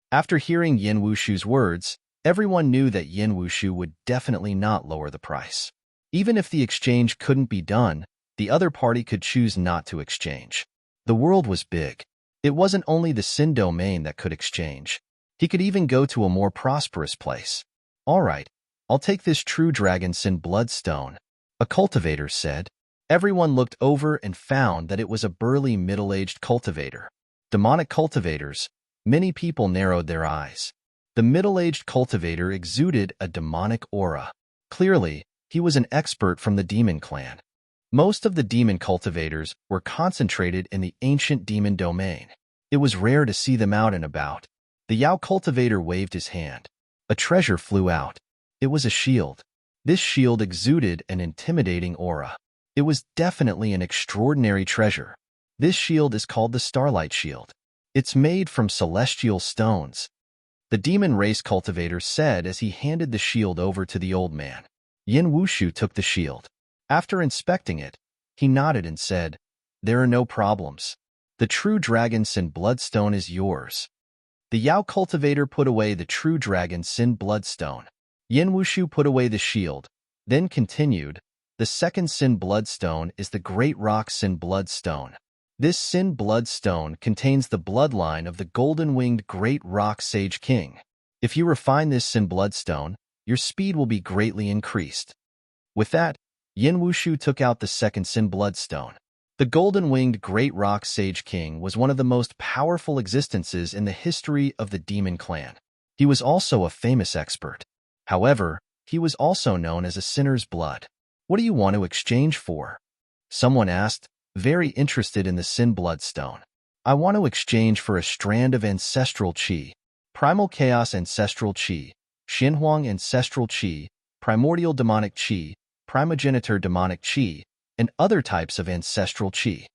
After hearing Yin Wushu's words, everyone knew that Yin Wushu would definitely not lower the price. Even if the exchange couldn't be done, the other party could choose not to exchange. The world was big. It wasn't only the Sin domain that could exchange. He could even go to a more prosperous place. "All right, I'll take this true dragon Sin Bloodstone," a cultivator said. Everyone looked over and found that it was a burly middle-aged cultivator. Demonic cultivators. Many people narrowed their eyes. The middle-aged cultivator exuded a demonic aura. Clearly, He was an expert from the demon clan. Most of the demon cultivators were concentrated in the ancient demon domain. It was rare to see them out and about. The Yao cultivator waved his hand. A treasure flew out. It was a shield. This shield exuded an intimidating aura. It was definitely an extraordinary treasure. This shield is called the Starlight Shield. It's made from celestial stones. The demon race cultivator said as he handed the shield over to the old man. Yin Wushu took the shield. After inspecting it, he nodded and said, "There are no problems. The true dragon sin bloodstone is yours." The Yao cultivator put away the true dragon sin bloodstone. Yin Wushu put away the shield, then continued, "The second sin bloodstone is the great rock sin bloodstone. This sin bloodstone contains the bloodline of the golden-winged great rock sage king. If you refine this sin bloodstone, your speed will be greatly increased." With that, Yin Wushu took out the second sin bloodstone. The golden-winged great rock sage king was one of the most powerful existences in the history of the demon clan. He was also a famous expert. However, he was also known as a sinner's blood. "What do you want to exchange for?" Someone asked, very interested in the sin bloodstone. "I want to exchange for a strand of ancestral qi, primal chaos ancestral qi, Xinhuang ancestral qi, primordial demonic qi, primogenitor demonic qi, and other types of ancestral qi."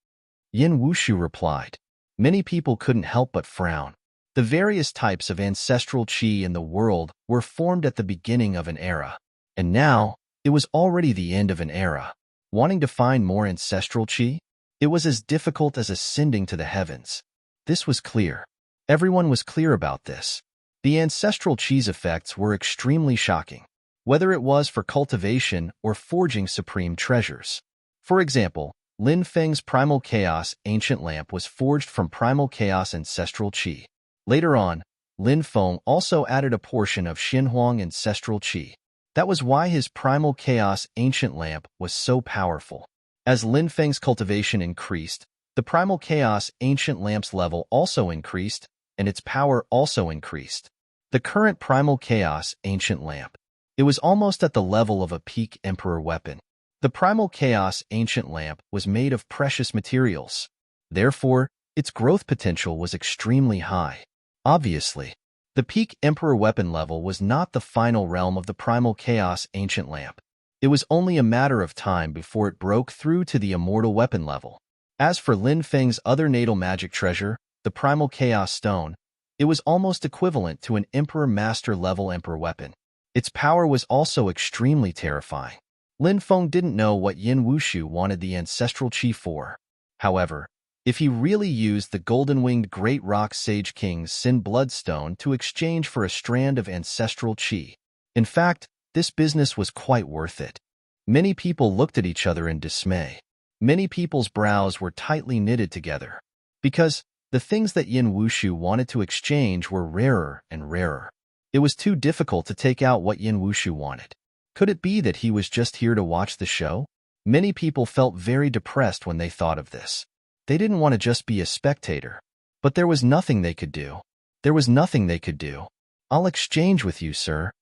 Yin Wushu replied. Many people couldn't help but frown. The various types of ancestral qi in the world were formed at the beginning of an era, and now it was already the end of an era. Wanting to find more ancestral qi? It was as difficult as ascending to the heavens. This was clear. Everyone was clear about this. The ancestral qi's effects were extremely shocking, whether it was for cultivation or forging supreme treasures. For example, Lin Feng's Primal Chaos Ancient Lamp was forged from Primal Chaos Ancestral Qi. Later on, Lin Feng also added a portion of Xinhuang Ancestral Qi. That was why his Primal Chaos Ancient Lamp was so powerful. As Lin Feng's cultivation increased, the Primal Chaos Ancient Lamp's level also increased, and its power also increased. The current Primal Chaos Ancient Lamp. It was almost at the level of a peak Emperor weapon. The Primal Chaos Ancient Lamp was made of precious materials. Therefore, its growth potential was extremely high. Obviously, the peak Emperor weapon level was not the final realm of the Primal Chaos Ancient Lamp. It was only a matter of time before it broke through to the immortal weapon level. As for Lin Feng's other natal magic treasure, the Primal Chaos Stone, it was almost equivalent to an Emperor Master level Emperor weapon. Its power was also extremely terrifying. Lin Feng didn't know what Yin Wushu wanted the ancestral qi for. However, if he really used the golden-winged Great Rock Sage King's Sin Bloodstone to exchange for a strand of ancestral qi. In fact, this business was quite worth it. Many people looked at each other in dismay. Many people's brows were tightly knitted together, because the things that Yin Wushu wanted to exchange were rarer and rarer. It was too difficult to take out what Yin Wushu wanted. Could it be that he was just here to watch the show? Many people felt very depressed when they thought of this. They didn't want to just be a spectator. But there was nothing they could do. There was nothing they could do. "I'll exchange with you, sir."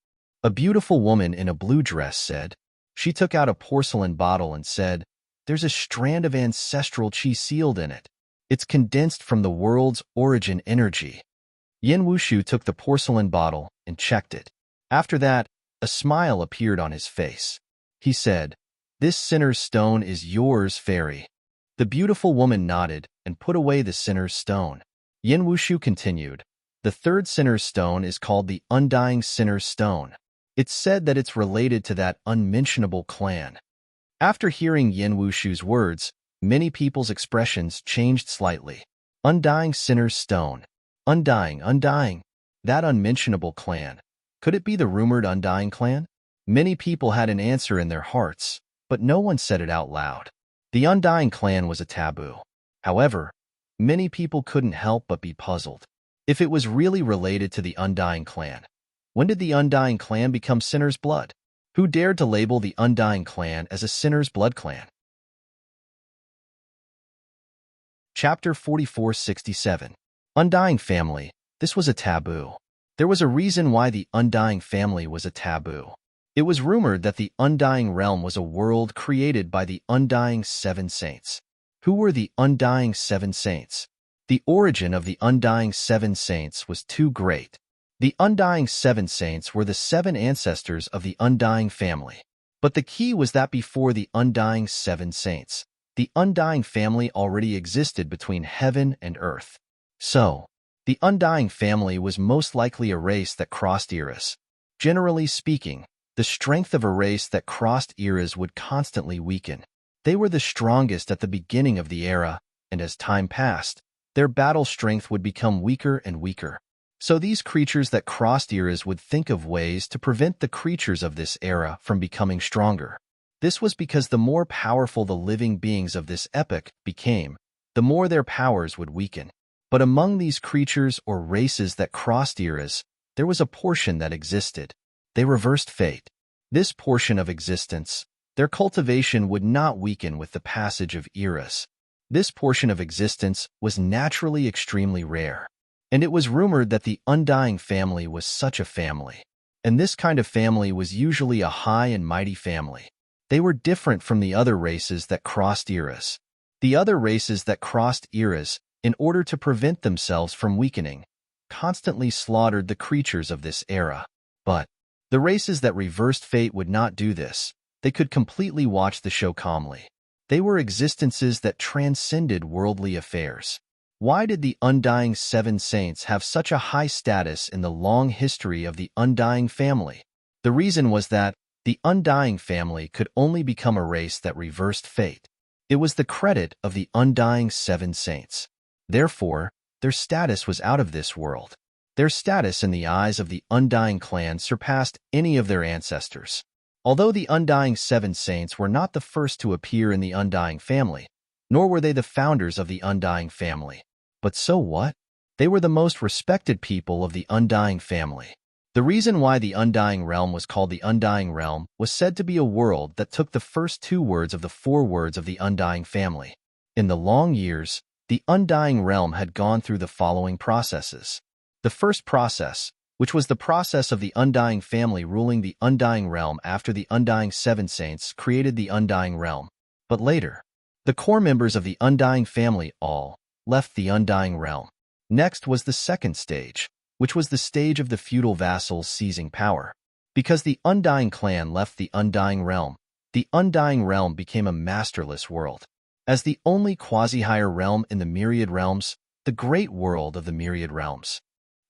A beautiful woman in a blue dress said. She took out a porcelain bottle and said, "There's a strand of ancestral qi sealed in it. It's condensed from the world's origin energy." Yin Wushu took the porcelain bottle and checked it. After that, a smile appeared on his face. He said, "This sinner's stone is yours, fairy." The beautiful woman nodded and put away the sinner's stone. Yin Wushu continued, "The third sinner's stone is called the Undying Sinner's Stone. It's said that it's related to that unmentionable clan." After hearing Yin Wushu's words, many people's expressions changed slightly. Undying Sinner's Stone. Undying, undying. That unmentionable clan. Could it be the rumored Undying clan? Many people had an answer in their hearts, but no one said it out loud. The Undying clan was a taboo. However, many people couldn't help but be puzzled. If it was really related to the Undying clan, when did the Undying clan become Sinner's Blood? Who dared to label the Undying clan as a Sinner's Blood clan? Chapter 4467. Undying Family. This was a taboo. There was a reason why the Undying family was a taboo. It was rumored that the Undying Realm was a world created by the Undying Seven Saints. Who were the Undying Seven Saints? The origin of the Undying Seven Saints was too great. The Undying Seven Saints were the seven ancestors of the Undying family. But the key was that before the Undying Seven Saints, the Undying family already existed between heaven and earth. So, the Undying family was most likely a race that crossed eras. Generally speaking, the strength of a race that crossed eras would constantly weaken. They were the strongest at the beginning of the era, and as time passed, their battle strength would become weaker and weaker. So these creatures that crossed eras would think of ways to prevent the creatures of this era from becoming stronger. This was because the more powerful the living beings of this epoch became, the more their powers would weaken. But among these creatures or races that crossed eras, there was a portion that existed. They reversed fate. This portion of existence, their cultivation would not weaken with the passage of eras. This portion of existence was naturally extremely rare. And it was rumored that the Undying family was such a family. And this kind of family was usually a high and mighty family. They were different from the other races that crossed eras. The other races that crossed eras, in order to prevent themselves from weakening, constantly slaughtered the creatures of this era. But the races that reversed fate would not do this. They could completely watch the show calmly. They were existences that transcended worldly affairs. Why did the Undying Seven Saints have such a high status in the long history of the Undying family? The reason was that the Undying family could only become a race that reversed fate. It was the credit of the Undying Seven Saints. Therefore, their status was out of this world. Their status in the eyes of the Undying clan surpassed any of their ancestors. Although the Undying Seven Saints were not the first to appear in the Undying family, nor were they the founders of the Undying family. But so what? They were the most respected people of the Undying family. The reason why the Undying Realm was called the Undying Realm was said to be a world that took the first two words of the four words of the Undying family. In the long years, the Undying Realm had gone through the following processes. The first process, which was the process of the Undying family ruling the Undying Realm after the Undying Seven Saints created the Undying Realm. But later, the core members of the Undying family all left the Undying Realm. Next was the second stage, which was the stage of the feudal vassals seizing power. Because the Undying clan left the Undying Realm, the Undying Realm became a masterless world. As the only quasi-higher realm in the myriad realms, the great world of the myriad realms.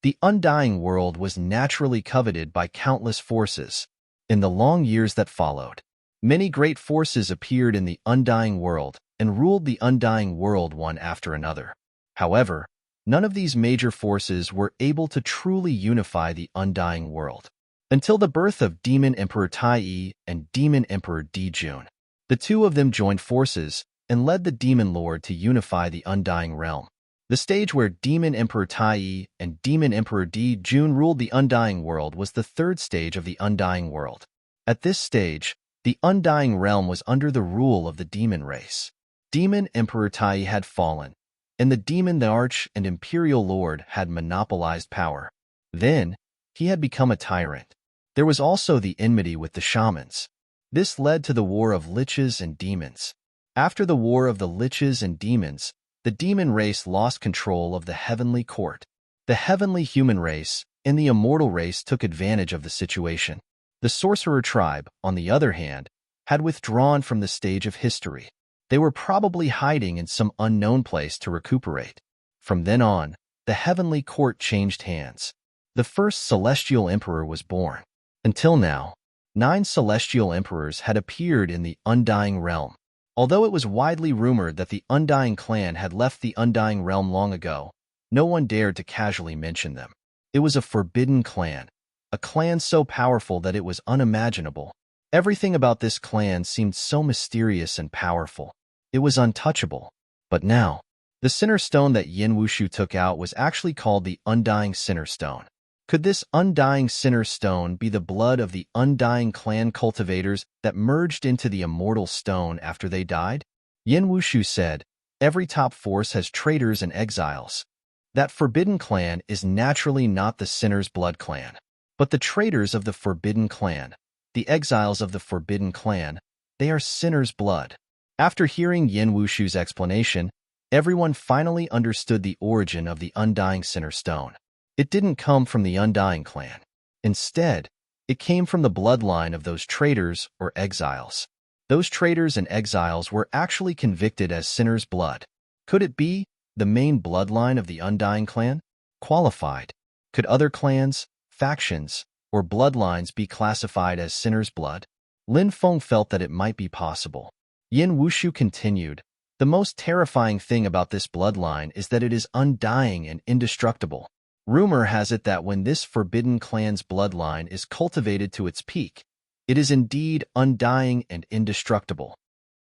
The Undying world was naturally coveted by countless forces. In the long years that followed, many great forces appeared in the Undying world and ruled the Undying world one after another. However, none of these major forces were able to truly unify the Undying world until the birth of Demon Emperor Tai and Demon Emperor Jun. The two of them joined forces and led the Demon Lord to unify the Undying realm. The stage where Demon Emperor Tai and Demon Emperor Jun ruled the Undying world was the third stage of the Undying world. At this stage, the Undying realm was under the rule of the demon race. Demon Emperor Tai had fallen, and the Arch and Imperial Lord had monopolized power. Then, he had become a tyrant. There was also the enmity with the shamans. This led to the war of liches and demons. After the war of the liches and demons, the demon race lost control of the heavenly court. The heavenly human race and the immortal race took advantage of the situation. The sorcerer tribe, on the other hand, had withdrawn from the stage of history. They were probably hiding in some unknown place to recuperate. From then on, the heavenly court changed hands. The first celestial emperor was born. Until now, 9 celestial emperors had appeared in the Undying realm. Although it was widely rumored that the Undying clan had left the Undying realm long ago, no one dared to casually mention them. It was a forbidden clan, a clan so powerful that it was unimaginable. Everything about this clan seemed so mysterious and powerful. It was untouchable. But now, the Sinner Stone that Yin Wushu took out was actually called the Undying Sinner Stone. Could this Undying Sinner Stone be the blood of the Undying clan cultivators that merged into the Immortal Stone after they died? Yin Wushu said, every top force has traitors and exiles. That Forbidden Clan is naturally not the Sinner's Blood Clan, but the traitors of the Forbidden Clan. the exiles of the Forbidden Clan. They are sinners' blood. After hearing Yin Wushu's explanation, everyone finally understood the origin of the Undying Sinner Stone. It didn't come from the Undying Clan. Instead, it came from the bloodline of those traitors or exiles. Those traitors and exiles were actually convicted as sinners' blood. Could it be the main bloodline of the Undying Clan? Qualified. Could other clans, factions, or bloodlines be classified as sinners' blood? Lin Feng felt that it might be possible. Yin Wushu continued, "The most terrifying thing about this bloodline is that it is undying and indestructible. Rumor has it that when this forbidden clan's bloodline is cultivated to its peak, it is indeed undying and indestructible.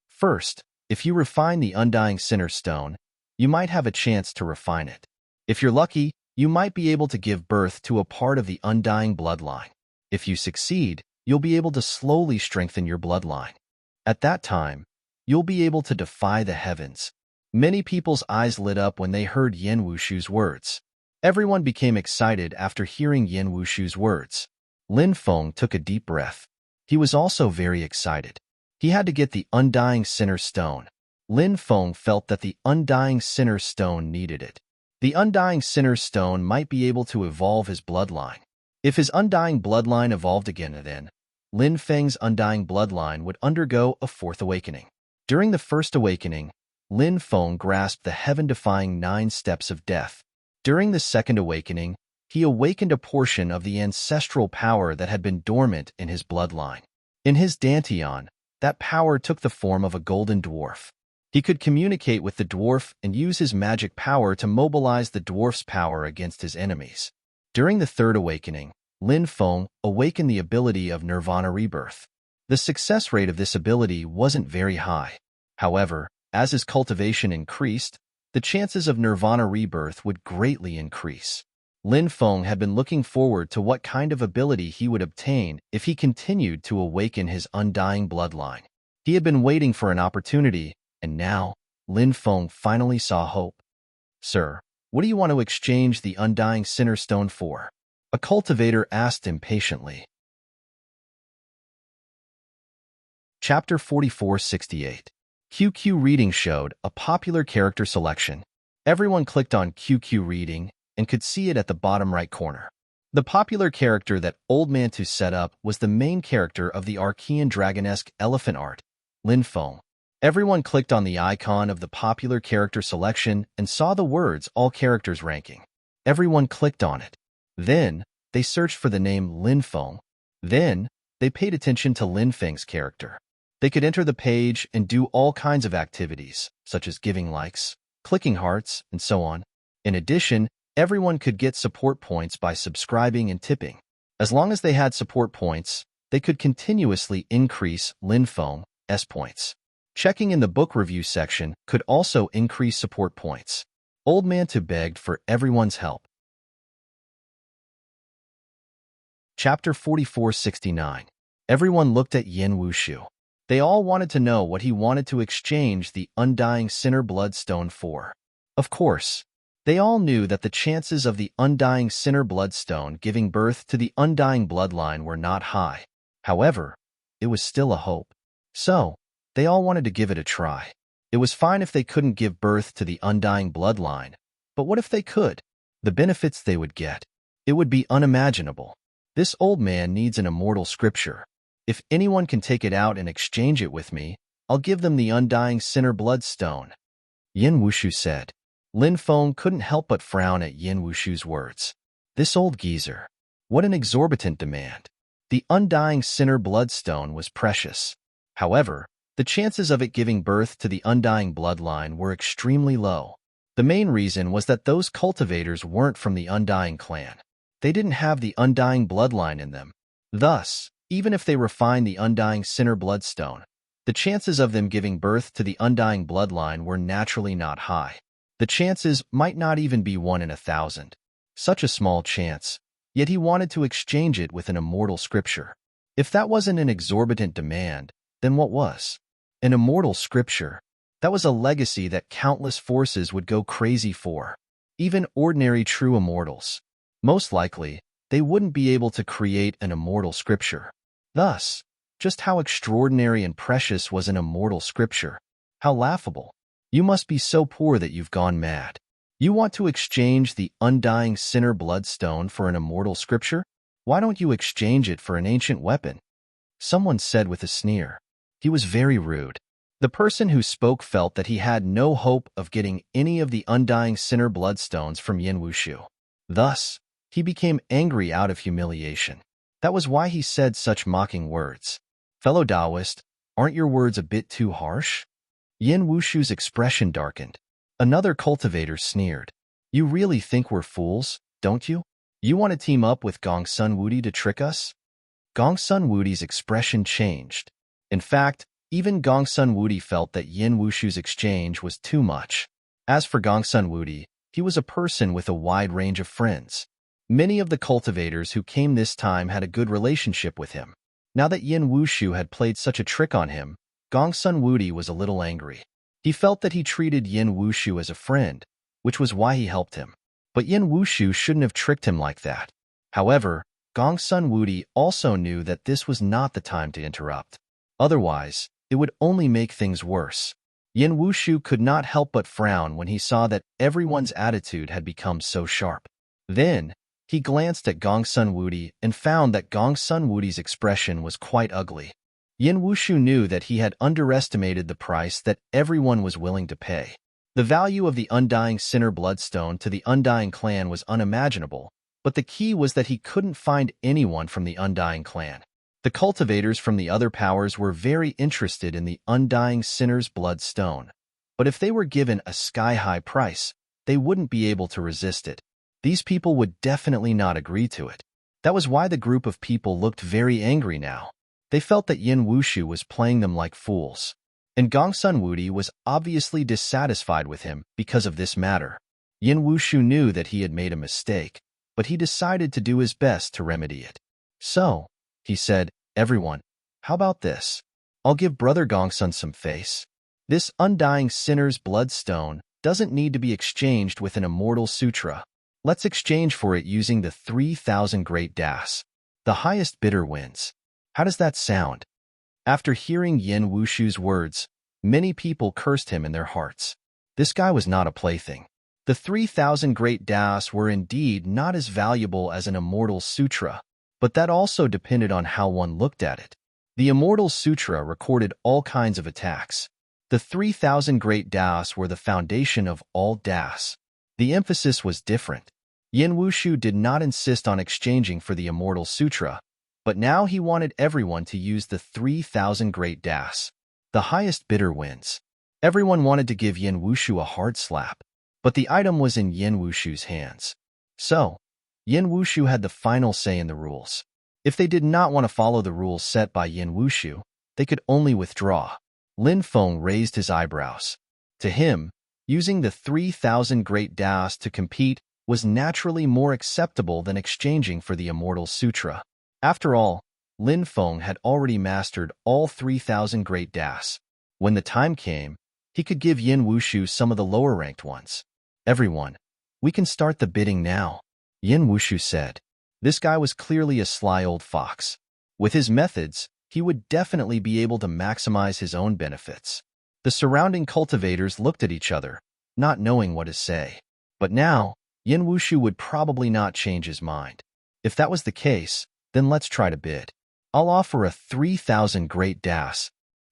First, if you refine the Undying Sinner Stone, you might have a chance to refine it. If you're lucky, you might be able to give birth to a part of the undying bloodline. If you succeed, you'll be able to slowly strengthen your bloodline. At that time, you'll be able to defy the heavens." Many people's eyes lit up when they heard Yin Wushu's words. Everyone became excited after hearing Yin Wushu's words. Lin Feng took a deep breath. He was also very excited. He had to get the Undying Sinner Stone. Lin Feng felt that the Undying Sinner Stone needed it. The Undying Sinner Stone might be able to evolve his bloodline. If his undying bloodline evolved again, then Lin Feng's undying bloodline would undergo a fourth awakening. During the first awakening, Lin Feng grasped the heaven-defying 9 steps of death. During the second awakening, he awakened a portion of the ancestral power that had been dormant in his bloodline. In his Dantian, that power took the form of a golden dwarf. He could communicate with the dwarf and use his magic power to mobilize the dwarf's power against his enemies. During the third awakening, Lin Feng awakened the ability of Nirvana Rebirth. The success rate of this ability wasn't very high. However, as his cultivation increased, the chances of Nirvana Rebirth would greatly increase. Lin Feng had been looking forward to what kind of ability he would obtain if he continued to awaken his undying bloodline. He had been waiting for an opportunity, and now, Lin Feng finally saw hope. "Sir, what do you want to exchange the Undying Sinner Stone for?" a cultivator asked impatiently. Chapter 4468. QQ Reading showed a popular character selection. Everyone clicked on QQ Reading and could see it at the bottom right corner. The popular character that Old Man to set up was the main character of the Archean Dragonesque elephant art, Lin Feng. Everyone clicked on the icon of the popular character selection and saw the words All Characters Ranking. Everyone clicked on it. Then, they searched for the name Lin Feng. Then, they paid attention to Lin Feng's character. They could enter the page and do all kinds of activities, such as giving likes, clicking hearts, and so on. In addition, everyone could get support points by subscribing and tipping. As long as they had support points, they could continuously increase Lin Feng's points. Checking in the book review section could also increase support points. Old Man to begged for everyone's help. Chapter 4469. Everyone looked at Yin Wushu. They all wanted to know what he wanted to exchange the Undying Sinner Bloodstone for. Of course, they all knew that the chances of the Undying Sinner Bloodstone giving birth to the Undying Bloodline were not high. However, it was still a hope. So, they all wanted to give it a try. It was fine if they couldn't give birth to the Undying Bloodline, but what if they could? The benefits they would get. It would be unimaginable. This old man needs an immortal scripture. If anyone can take it out and exchange it with me, I'll give them the Undying Sinner Bloodstone, Yin Wushu said. Lin Feng couldn't help but frown at Yin Wushu's words. This old geezer. What an exorbitant demand. The Undying Sinner Bloodstone was precious. However, the chances of it giving birth to the Undying Bloodline were extremely low. The main reason was that those cultivators weren't from the Undying clan. They didn't have the Undying Bloodline in them. Thus, even if they refined the Undying Sinner Bloodstone, the chances of them giving birth to the Undying Bloodline were naturally not high. The chances might not even be 1 in 1,000. Such a small chance, yet he wanted to exchange it with an immortal scripture. If that wasn't an exorbitant demand, then what was? An immortal scripture. That was a legacy that countless forces would go crazy for. Even ordinary true immortals. Most likely, they wouldn't be able to create an immortal scripture. Thus, just how extraordinary and precious was an immortal scripture. How laughable. You must be so poor that you've gone mad. You want to exchange the undying sinner bloodstone for an immortal scripture? Why don't you exchange it for an ancient weapon? Someone said with a sneer. He was very rude. The person who spoke felt that he had no hope of getting any of the undying sinner bloodstones from Yin Wushu. Thus, he became angry out of humiliation. That was why he said such mocking words. Fellow Taoist, aren't your words a bit too harsh? Yin Wushu's expression darkened. Another cultivator sneered. You really think we're fools, don't you? You want to team up with Gongsun Wudi to trick us? Gongsun Wudi's expression changed. In fact, even Gongsun Wudi felt that Yin Wushu's exchange was too much. As for Gongsun Wudi, he was a person with a wide range of friends. Many of the cultivators who came this time had a good relationship with him. Now that Yin Wushu had played such a trick on him, Gongsun Wudi was a little angry. He felt that he treated Yin Wushu as a friend, which was why he helped him. But Yin Wushu shouldn't have tricked him like that. However, Gongsun Wudi also knew that this was not the time to interrupt. Otherwise, it would only make things worse. Yin Wushu could not help but frown when he saw that everyone's attitude had become so sharp. Then, he glanced at Gongsun Wudi and found that Gongsun Wudi's expression was quite ugly. Yin Wushu knew that he had underestimated the price that everyone was willing to pay. The value of the Undying Sinner Bloodstone to the Undying clan was unimaginable, but the key was that he couldn't find anyone from the Undying clan. The cultivators from the other powers were very interested in the Undying Sinner's Bloodstone, but if they were given a sky-high price, they wouldn't be able to resist it. These people would definitely not agree to it. That was why the group of people looked very angry now. They felt that Yin Wushu was playing them like fools. And Gongsun Wudi was obviously dissatisfied with him because of this matter. Yin Wushu knew that he had made a mistake, but he decided to do his best to remedy it. So, he said, everyone, how about this? I'll give Brother Gongsun some face. This Undying Sinner's Bloodstone doesn't need to be exchanged with an immortal sutra. Let's exchange for it using the 3,000 Great Das. The highest bidder wins. How does that sound? After hearing Yin Wushu's words, many people cursed him in their hearts. This guy was not a plaything. The 3,000 Great Das were indeed not as valuable as an immortal sutra, but that also depended on how one looked at it. The immortal sutra recorded all kinds of attacks. The 3,000 Great Das were the foundation of all Das. The emphasis was different. Yin Wushu did not insist on exchanging for the immortal sutra, but now he wanted everyone to use the 3,000 Great Das. The highest bidder wins. Everyone wanted to give Yin Wushu a hard slap, but the item was in Yin Wushu's hands. So, Yin Wushu had the final say in the rules. If they did not want to follow the rules set by Yin Wushu, they could only withdraw. Lin Feng raised his eyebrows. To him, using the 3,000 Great Das to compete was naturally more acceptable than exchanging for the immortal sutra. After all, Lin Feng had already mastered all 3,000 Great Das. When the time came, he could give Yin Wushu some of the lower-ranked ones. Everyone, we can start the bidding now, Yin Wushu said. This guy was clearly a sly old fox. With his methods, he would definitely be able to maximize his own benefits. The surrounding cultivators looked at each other, not knowing what to say. But now, Yin Wushu would probably not change his mind. If that was the case, then let's try to bid. I'll offer a 3,000 Great Das.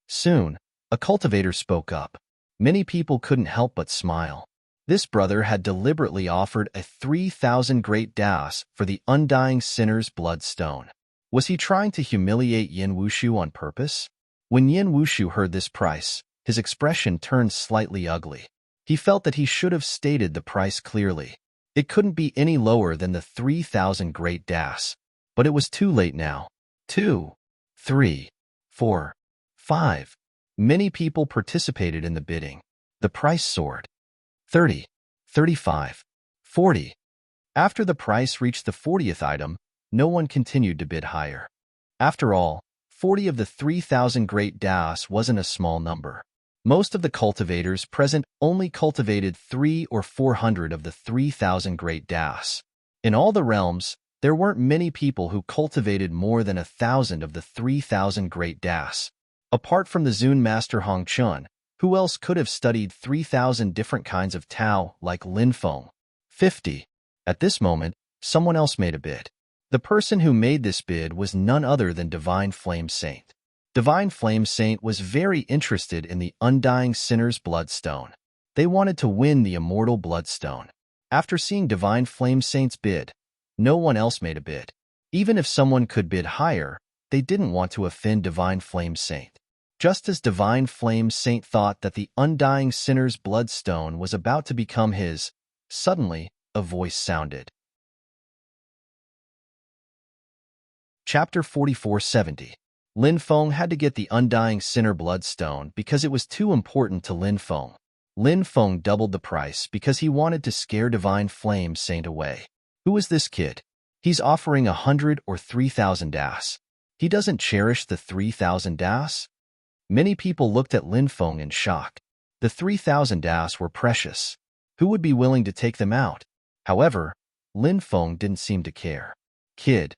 Soon, a cultivator spoke up. Many people couldn't help but smile. This brother had deliberately offered a 3,000 Great Das for the Undying Sinner's Bloodstone. Was he trying to humiliate Yin Wushu on purpose? When Yin Wushu heard this price, his expression turned slightly ugly. He felt that he should have stated the price clearly. It couldn't be any lower than the 3,000 Great Das. But it was too late now. 2, 3, 4, 5. Many people participated in the bidding. The price soared. 30, 35, 40. After the price reached the 40th item, no one continued to bid higher. After all, 40 of the 3,000 Great Das wasn't a small number. Most of the cultivators present only cultivated 300 or 400 of the 3,000 Great Das. In all the realms, There weren't many people who cultivated more than 1,000 of the 3,000 great das. Apart from the Zun master Hong Chun, who else could have studied 3,000 different kinds of Tao like Lin Feng? 50. At this moment, someone else made a bid. The person who made this bid was none other than Divine Flame Saint. Divine Flame Saint was very interested in the Undying Sinner's Bloodstone. They wanted to win the immortal Bloodstone. After seeing Divine Flame Saint's bid, no one else made a bid. Even if someone could bid higher, they didn't want to offend Divine Flame Saint. Just as Divine Flame Saint thought that the Undying Sinner's Bloodstone was about to become his, suddenly, a voice sounded. Chapter 4470. Lin Feng had to get the Undying Sinner Bloodstone because it was too important to Lin Feng. Lin Feng doubled the price because he wanted to scare Divine Flame Saint away. Who is this kid? He's offering 100 or 3,000 das. He doesn't cherish the 3,000 das? Many people looked at Lin Feng in shock. The 3,000 das were precious. Who would be willing to take them out? However, Lin Feng didn't seem to care. Kid,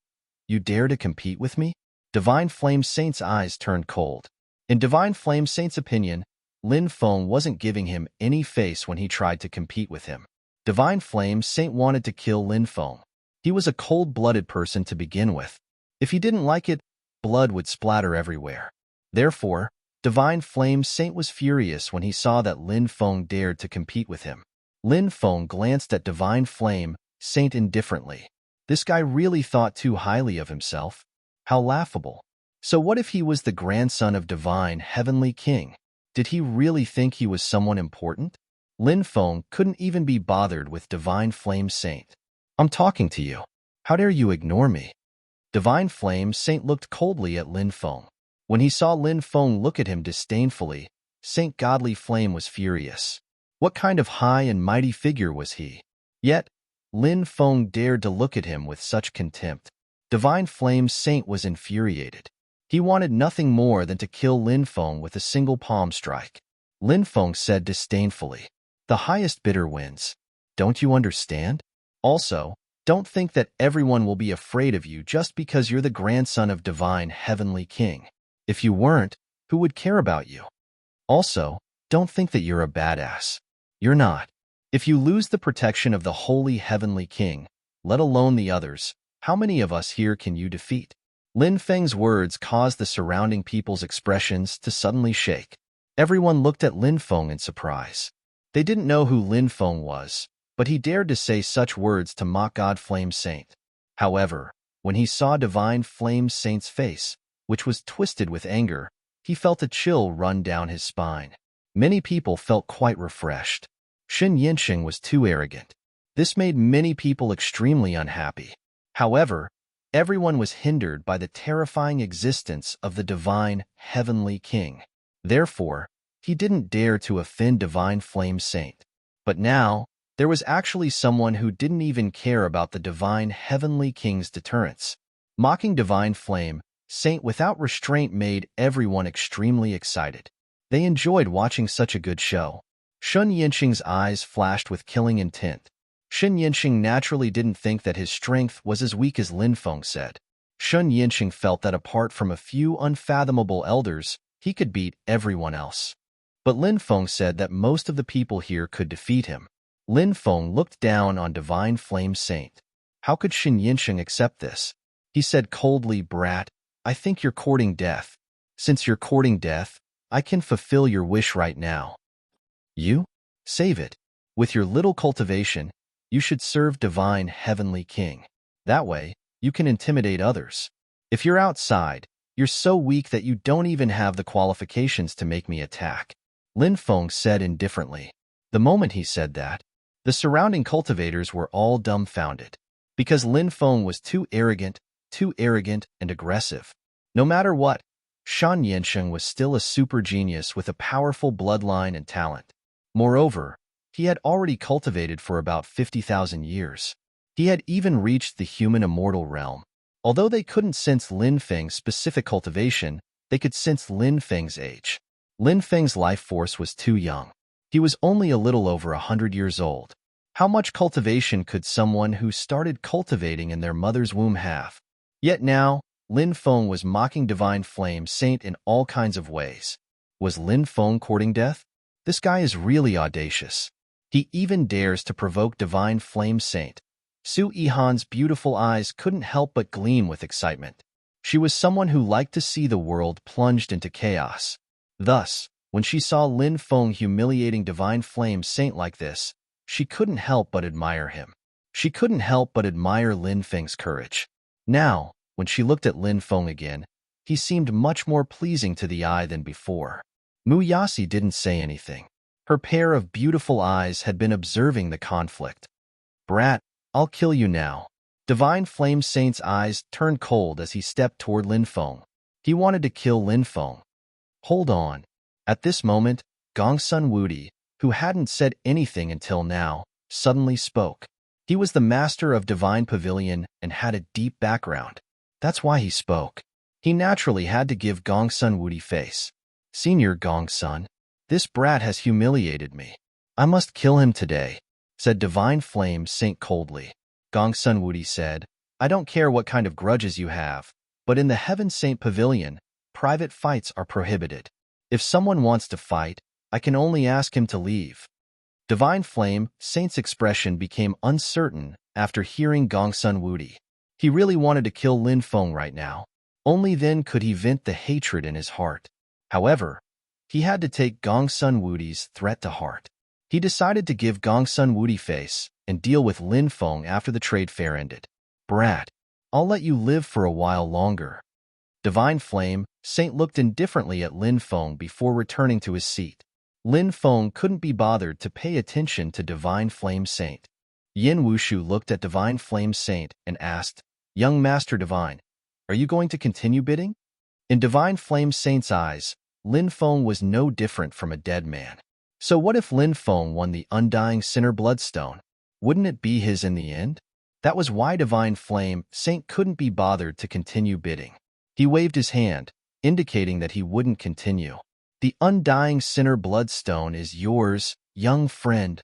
you dare to compete with me? Divine Flame Saint's eyes turned cold. In Divine Flame Saint's opinion, Lin Feng wasn't giving him any face when he tried to compete with him. Divine Flame Saint wanted to kill Lin Feng. He was a cold-blooded person to begin with. If he didn't like it, blood would splatter everywhere. Therefore, Divine Flame Saint was furious when he saw that Lin Feng dared to compete with him. Lin Feng glanced at Divine Flame Saint indifferently. This guy really thought too highly of himself. How laughable. So what if he was the grandson of Divine Heavenly King? Did he really think he was someone important? Lin Feng couldn't even be bothered with Divine Flame Saint. I'm talking to you. How dare you ignore me? Divine Flame Saint looked coldly at Lin Feng. When he saw Lin Feng look at him disdainfully, Saint Godly Flame was furious. What kind of high and mighty figure was he? Yet, Lin Feng dared to look at him with such contempt. Divine Flame Saint was infuriated. He wanted nothing more than to kill Lin Feng with a single palm strike. Lin Feng said disdainfully, "The highest bidder wins. Don't you understand? Also, don't think that everyone will be afraid of you just because you're the grandson of Divine Heavenly King. If you weren't, who would care about you? Also, don't think that you're a badass. You're not. If you lose the protection of the Holy Heavenly King, let alone the others, how many of us here can you defeat?" Lin Feng's words caused the surrounding people's expressions to suddenly shake. Everyone looked at Lin Feng in surprise. They didn't know who Lin Feng was, but he dared to say such words to mock God Flame Saint. However, when he saw Divine Flame Saint's face, which was twisted with anger, he felt a chill run down his spine. Many people felt quite refreshed. Shen Yinsheng was too arrogant. This made many people extremely unhappy. However, everyone was hindered by the terrifying existence of the Divine Heavenly King. Therefore, he didn't dare to offend Divine Flame Saint. But now, there was actually someone who didn't even care about the Divine Heavenly King's deterrence. Mocking Divine Flame Saint without restraint made everyone extremely excited. They enjoyed watching such a good show. Shen Yinsheng's eyes flashed with killing intent. Shen Yinsheng naturally didn't think that his strength was as weak as Lin Feng said. Shen Yinsheng felt that apart from a few unfathomable elders, he could beat everyone else. But Lin Feng said that most of the people here could defeat him. Lin Feng looked down on Divine Flame Saint. How could Shen Yinsheng accept this? He said coldly, "Brat, I think you're courting death. Since you're courting death, I can fulfill your wish right now. You? Save it. With your little cultivation, you should serve Divine Heavenly King. That way, you can intimidate others. If you're outside, you're so weak that you don't even have the qualifications to make me attack." Lin Feng said indifferently. The moment he said that, the surrounding cultivators were all dumbfounded. Because Lin Feng was too arrogant and aggressive. No matter what, Shen Yinsheng was still a super genius with a powerful bloodline and talent. Moreover, he had already cultivated for about 50,000 years. He had even reached the human immortal realm. Although they couldn't sense Lin Feng's specific cultivation, they could sense Lin Feng's age. Lin Feng's life force was too young. He was only a little over 100 years old. How much cultivation could someone who started cultivating in their mother's womb have? Yet now, Lin Feng was mocking Divine Flame Saint in all kinds of ways. Was Lin Feng courting death? This guy is really audacious. He even dares to provoke Divine Flame Saint. Su Yihan's beautiful eyes couldn't help but gleam with excitement. She was someone who liked to see the world plunged into chaos. Thus, when she saw Lin Feng humiliating Divine Flame Saint like this, she couldn't help but admire him. She couldn't help but admire Lin Feng's courage. Now, when she looked at Lin Feng again, he seemed much more pleasing to the eye than before. Mu Yasi didn't say anything. Her pair of beautiful eyes had been observing the conflict. Brat, I'll kill you now. Divine Flame Saint's eyes turned cold as he stepped toward Lin Feng. He wanted to kill Lin Feng. Hold on. At this moment, Gongsun Wudi, who hadn't said anything until now, suddenly spoke. He was the master of Divine Pavilion and had a deep background. That's why he spoke. He naturally had to give Gongsun Wudi face. Senior Gongsun, this brat has humiliated me. I must kill him today, said Divine Flame Saint coldly. Gongsun Wudi said, I don't care what kind of grudges you have, but in the Heaven Saint Pavilion, private fights are prohibited. If someone wants to fight, I can only ask him to leave. Divine Flame Saint's expression became uncertain after hearing Gongsun Wudi. He really wanted to kill Lin Feng right now. Only then could he vent the hatred in his heart. However, he had to take Gongsun Wudi's threat to heart. He decided to give Gongsun Wudi face and deal with Lin Feng after the trade fair ended. Brat, I'll let you live for a while longer. Divine Flame Saint looked indifferently at Lin Feng before returning to his seat. Lin Feng couldn't be bothered to pay attention to Divine Flame Saint. Yin Wushu looked at Divine Flame Saint and asked, Young Master Divine, are you going to continue bidding? In Divine Flame Saint's eyes, Lin Feng was no different from a dead man. So what if Lin Feng won the Undying Sinner Bloodstone? Wouldn't it be his in the end? That was why Divine Flame Saint couldn't be bothered to continue bidding. He waved his hand, indicating that he wouldn't continue. The Undying Sinner Bloodstone is yours, young friend.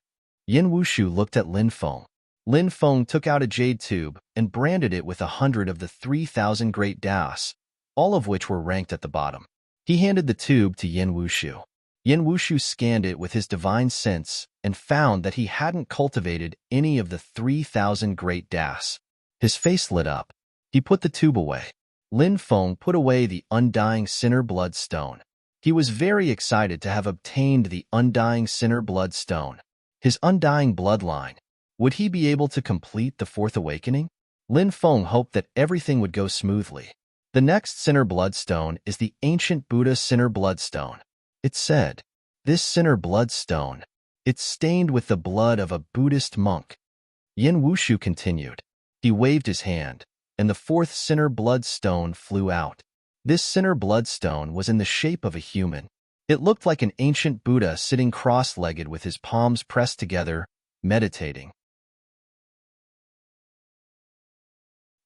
Yin Wushu looked at Lin Feng. Lin Feng took out a jade tube and branded it with 100 of the 3,000 great Daos, all of which were ranked at the bottom. He handed the tube to Yin Wushu. Yin Wushu scanned it with his divine sense and found that he hadn't cultivated any of the 3,000 great Daos. His face lit up. He put the tube away. Lin Feng put away the Undying Sinner Bloodstone. He was very excited to have obtained the Undying Sinner Bloodstone. His undying bloodline. Would he be able to complete the fourth awakening? Lin Feng hoped that everything would go smoothly. The next Sinner Bloodstone is the ancient Buddha Sinner Bloodstone. It said, this Sinner Bloodstone, it's stained with the blood of a Buddhist monk. Yin Wushu continued. He waved his hand, and the fourth Sinner Bloodstone flew out. This Sinner Bloodstone was in the shape of a human. It looked like an ancient Buddha sitting cross-legged with his palms pressed together, meditating.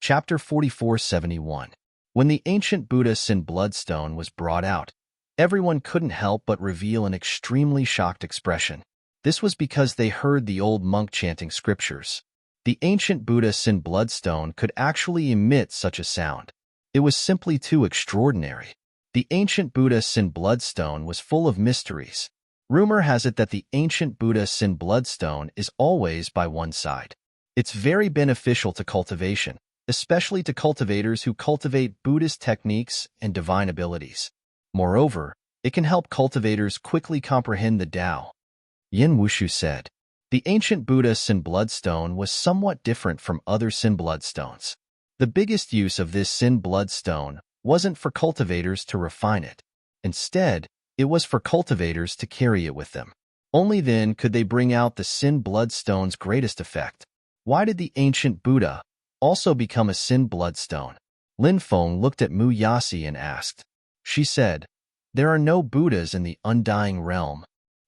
Chapter 4471. When the ancient Buddha Sin Bloodstone was brought out, everyone couldn't help but reveal an extremely shocked expression. This was because they heard the old monk chanting scriptures. The ancient Buddha Sin Bloodstone could actually emit such a sound. It was simply too extraordinary. The ancient Buddha Sin Bloodstone was full of mysteries. Rumor has it that the ancient Buddha Sin Bloodstone is always by one side. It's very beneficial to cultivation, especially to cultivators who cultivate Buddhist techniques and divine abilities. Moreover, it can help cultivators quickly comprehend the Tao. Yin Wushu said. The ancient Buddha Sin Bloodstone was somewhat different from other Sin Bloodstones. The biggest use of this Sin Bloodstone wasn't for cultivators to refine it. Instead, it was for cultivators to carry it with them. Only then could they bring out the Sin Bloodstone's greatest effect. Why did the ancient Buddha also become a Sin Bloodstone? Lin Feng looked at Mu Yasi and asked. She said, there are no Buddhas in the undying realm.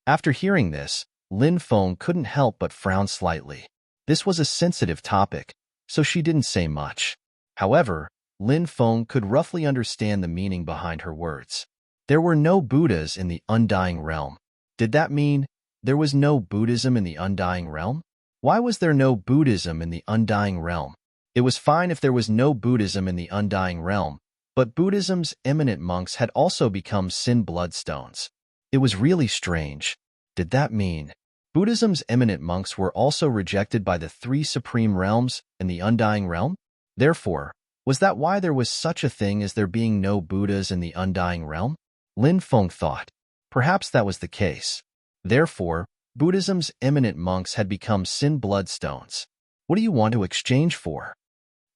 After hearing this, Lin Feng couldn't help but frown slightly. This was a sensitive topic, so she didn't say much. However, Lin Feng could roughly understand the meaning behind her words. There were no Buddhas in the undying realm. Did that mean there was no Buddhism in the undying realm? Why was there no Buddhism in the Undying Realm? It was fine if there was no Buddhism in the Undying Realm, but Buddhism's eminent monks had also become sin bloodstones. It was really strange. Did that mean Buddhism's eminent monks were also rejected by the three supreme realms in the Undying Realm? Therefore, was that why there was such a thing as there being no Buddhas in the Undying Realm? Lin Feng thought. Perhaps that was the case. Therefore, Buddhism's eminent monks had become sin bloodstones. What do you want to exchange for?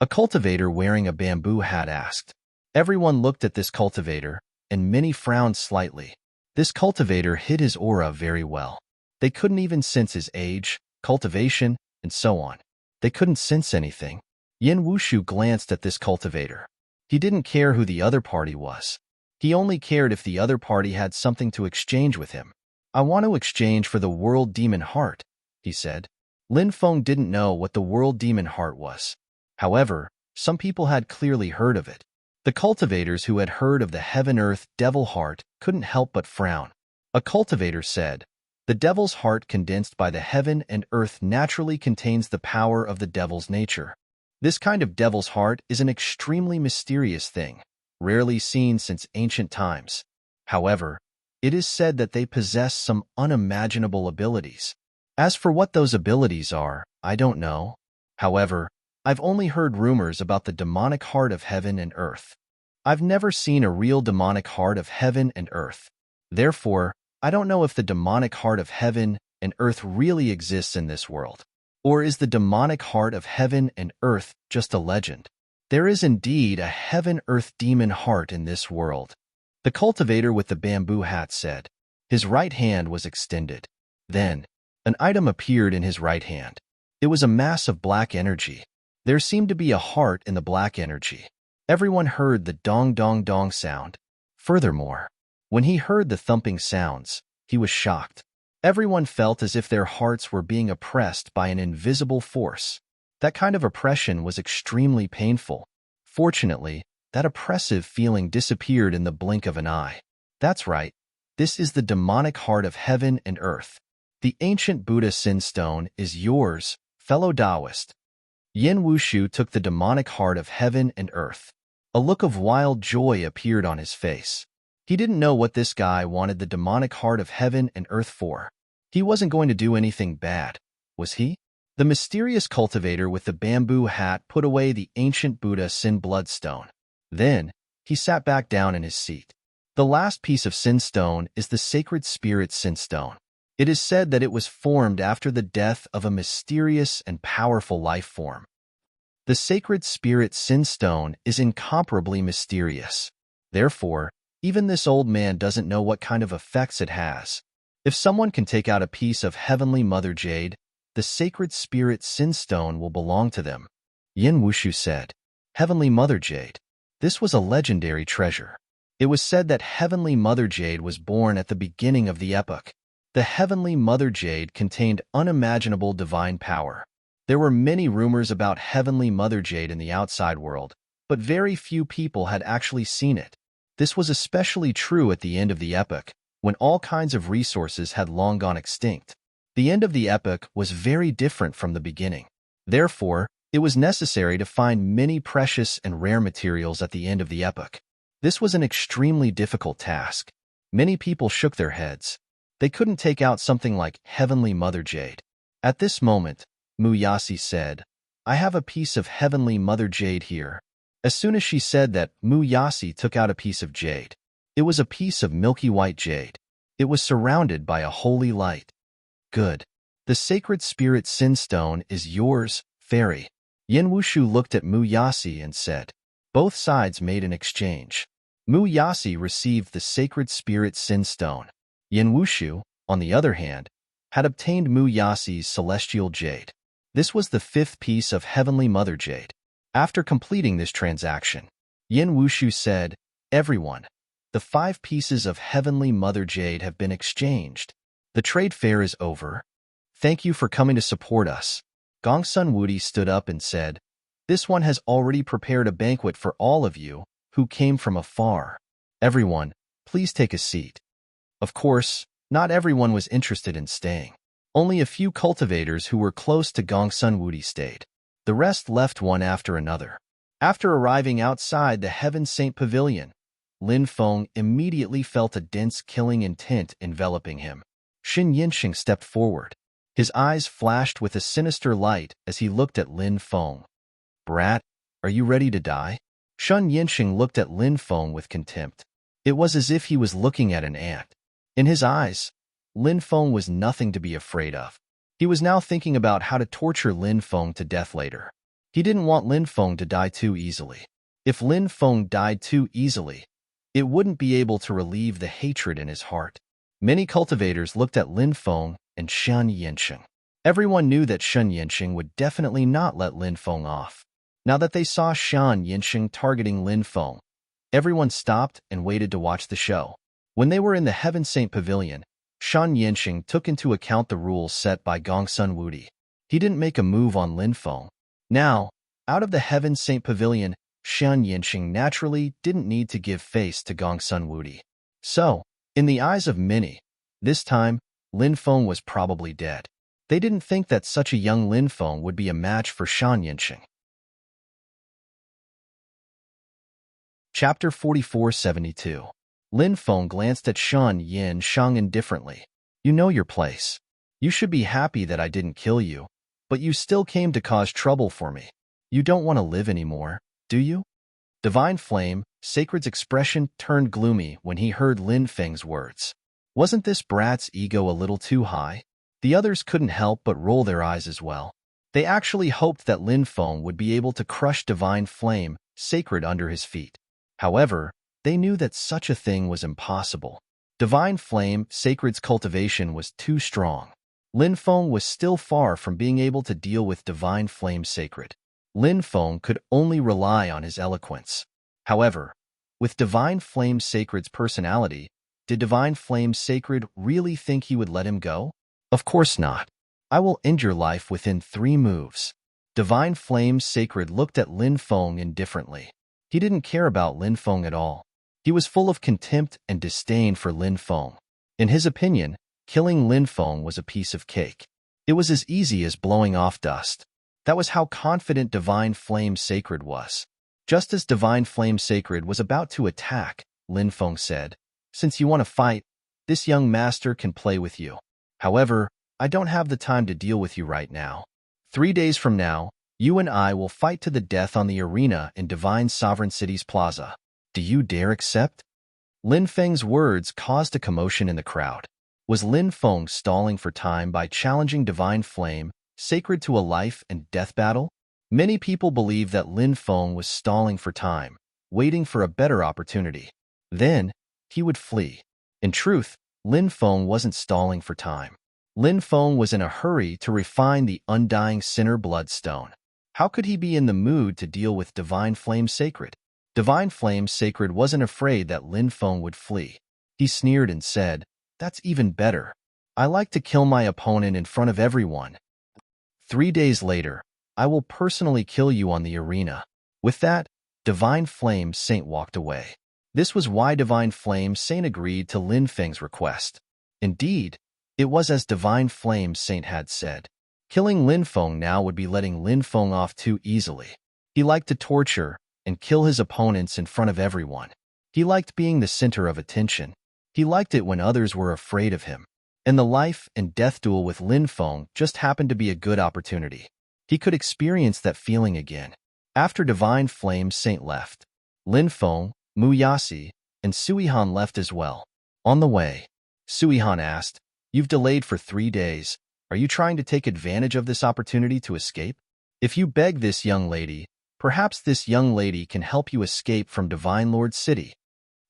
A cultivator wearing a bamboo hat asked. Everyone looked at this cultivator, and many frowned slightly. This cultivator hid his aura very well. They couldn't even sense his age, cultivation, and so on. They couldn't sense anything. Yin Wushu glanced at this cultivator. He didn't care who the other party was. He only cared if the other party had something to exchange with him. I want to exchange for the World Demon Heart, he said. Lin Feng didn't know what the World Demon Heart was. However, some people had clearly heard of it. The cultivators who had heard of the Heaven-Earth Devil Heart couldn't help but frown. A cultivator said, "The devil's heart condensed by the heaven and earth naturally contains the power of the devil's nature. This kind of devil's heart is an extremely mysterious thing, rarely seen since ancient times. However, it is said that they possess some unimaginable abilities. As for what those abilities are, I don't know. However, I've only heard rumors about the demonic heart of heaven and earth. I've never seen a real demonic heart of heaven and earth. Therefore, I don't know if the demonic heart of heaven and earth really exists in this world. Or is the demonic heart of heaven and earth just a legend? There is indeed a heaven-earth demon heart in this world." The cultivator with the bamboo hat said. His right hand was extended. Then, an item appeared in his right hand. It was a mass of black energy. There seemed to be a heart in the black energy. Everyone heard the dong-dong-dong sound. Furthermore, when he heard the thumping sounds, he was shocked. Everyone felt as if their hearts were being oppressed by an invisible force. That kind of oppression was extremely painful. Fortunately, that oppressive feeling disappeared in the blink of an eye. That's right. This is the demonic heart of heaven and earth. The ancient Buddha Sin Stone is yours, fellow Taoist. Yin Wushu took the demonic heart of heaven and earth. A look of wild joy appeared on his face. He didn't know what this guy wanted the demonic heart of heaven and earth for. He wasn't going to do anything bad, was he? The mysterious cultivator with the bamboo hat put away the ancient Buddha Sin Bloodstone. Then, he sat back down in his seat. The last piece of Sin Stone is the Sacred Spirit Sin Stone. It is said that it was formed after the death of a mysterious and powerful life form. The Sacred Spirit Sin Stone is incomparably mysterious. Therefore, even this old man doesn't know what kind of effects it has. If someone can take out a piece of Heavenly Mother Jade, the Sacred Spirit Sin Stone will belong to them. Yin Wushu said, Heavenly Mother Jade. This was a legendary treasure. It was said that Heavenly Mother Jade was born at the beginning of the epoch. The Heavenly Mother Jade contained unimaginable divine power. There were many rumors about Heavenly Mother Jade in the outside world, but very few people had actually seen it. This was especially true at the end of the epoch, when all kinds of resources had long gone extinct. The end of the epoch was very different from the beginning. Therefore, it was necessary to find many precious and rare materials at the end of the epoch. This was an extremely difficult task. Many people shook their heads. They couldn't take out something like Heavenly Mother Jade. At this moment, Muyasi said, I have a piece of Heavenly Mother Jade here. As soon as she said that, Muyasi took out a piece of jade. It was a piece of milky white jade. It was surrounded by a holy light. Good. The Sacred Spirit Sin Stone is yours, fairy. Yin Wushu looked at Muyasi and said. Both sides made an exchange. Muyasi received the Sacred Spirit Sin Stone. Yin Wushu, on the other hand, had obtained Muyasi's Celestial Jade. This was the fifth piece of Heavenly Mother Jade. After completing this transaction, Yin Wushu said, Everyone, the 5 pieces of Heavenly Mother Jade have been exchanged. The trade fair is over. Thank you for coming to support us. Gongsun Wudi stood up and said, This one has already prepared a banquet for all of you who came from afar. Everyone, please take a seat. Of course, not everyone was interested in staying. Only a few cultivators who were close to Gongsun Wudi stayed. The rest left one after another. After arriving outside the Heaven Saint Pavilion, Lin Feng immediately felt a dense killing intent enveloping him. Xin Yinxing stepped forward. His eyes flashed with a sinister light as he looked at Lin Feng. "Brat, are you ready to die?" Xin Yinxing looked at Lin Feng with contempt. It was as if he was looking at an ant. In his eyes, Lin Feng was nothing to be afraid of. He was now thinking about how to torture Lin Feng to death later. He didn't want Lin Feng to die too easily. If Lin Feng died too easily, it wouldn't be able to relieve the hatred in his heart. Many cultivators looked at Lin Feng and Shen Yinxing. Everyone knew that Shen Yinxing would definitely not let Lin Feng off. Now that they saw Shen Yinxing targeting Lin Feng, everyone stopped and waited to watch the show. When they were in the Heaven Saint Pavilion, Shen Yinxing took into account the rules set by Gongsun Wudi. He didn't make a move on Lin Feng. Now, out of the Heaven Saint Pavilion, Shen Yinxing naturally didn't need to give face to Gongsun Wudi. So, in the eyes of many, this time, Lin Feng was probably dead. They didn't think that such a young Lin Feng would be a match for Shen Yinxing. Chapter 4472. Lin Feng glanced at Shen Yinxing indifferently. "You know your place. You should be happy that I didn't kill you, but you still came to cause trouble for me. You don't want to live anymore, do you?" Divine Flame, Sacred's expression turned gloomy when he heard Lin Feng's words. Wasn't this brat's ego a little too high? The others couldn't help but roll their eyes as well. They actually hoped that Lin Feng would be able to crush Divine Flame, Sacred under his feet. However, they knew that such a thing was impossible. Divine Flame, Sacred's cultivation was too strong. Lin Feng was still far from being able to deal with Divine Flame Sacred. Lin Feng could only rely on his eloquence. However, with Divine Flame Sacred's personality, did Divine Flame Sacred really think he would let him go? Of course not. "I will end your life within 3 moves. Divine Flame Sacred looked at Lin Feng indifferently. He didn't care about Lin Feng at all. He was full of contempt and disdain for Lin Feng. In his opinion, killing Lin Feng was a piece of cake. It was as easy as blowing off dust. That was how confident Divine Flame Sacred was. Just as Divine Flame Sacred was about to attack, Lin Feng said, "Since you want to fight, this young master can play with you. However, I don't have the time to deal with you right now. 3 days from now, you and I will fight to the death on the arena in Divine Sovereign City's plaza. Do you dare accept?" Lin Feng's words caused a commotion in the crowd. Was Lin Feng stalling for time by challenging Divine Flame, Sacred to a life and death battle? Many people believed that Lin Feng was stalling for time, waiting for a better opportunity. Then, he would flee. In truth, Lin Feng wasn't stalling for time. Lin Feng was in a hurry to refine the undying sinner bloodstone. How could he be in the mood to deal with Divine Flame Sacred? Divine Flame Sacred wasn't afraid that Lin Feng would flee. He sneered and said, "That's even better. I like to kill my opponent in front of everyone. 3 days later, I will personally kill you on the arena." With that, Divine Flame Saint walked away. This was why Divine Flame Saint agreed to Lin Feng's request. Indeed, it was as Divine Flame Saint had said. Killing Lin Feng now would be letting Lin Feng off too easily. He liked to torture and kill his opponents in front of everyone. He liked being the center of attention. He liked it when others were afraid of him. And the life and death duel with Lin Feng just happened to be a good opportunity. He could experience that feeling again. After Divine Flame Saint left, Lin Feng, Mu Yasi, and Suihan left as well. On the way, Suihan asked, "You've delayed for 3 days. Are you trying to take advantage of this opportunity to escape? If you beg this young lady, perhaps this young lady can help you escape from Divine Lord City."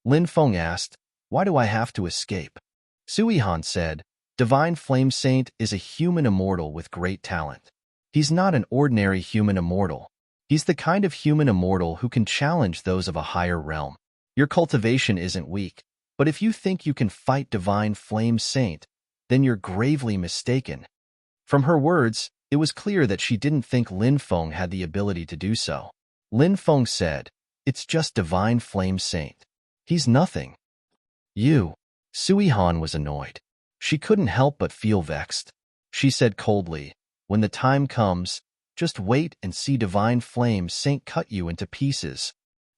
Lin Feng asked, "Why do I have to escape?" Suihan said, "Divine Flame Saint is a human immortal with great talent. He's not an ordinary human immortal. He's the kind of human immortal who can challenge those of a higher realm. Your cultivation isn't weak, but if you think you can fight Divine Flame Saint, then you're gravely mistaken." From her words, it was clear that she didn't think Lin Feng had the ability to do so. Lin Feng said, "It's just Divine Flame Saint. He's nothing." "You." Suihan was annoyed. She couldn't help but feel vexed. She said coldly, "When the time comes, just wait and see divine flame Saint cut you into pieces."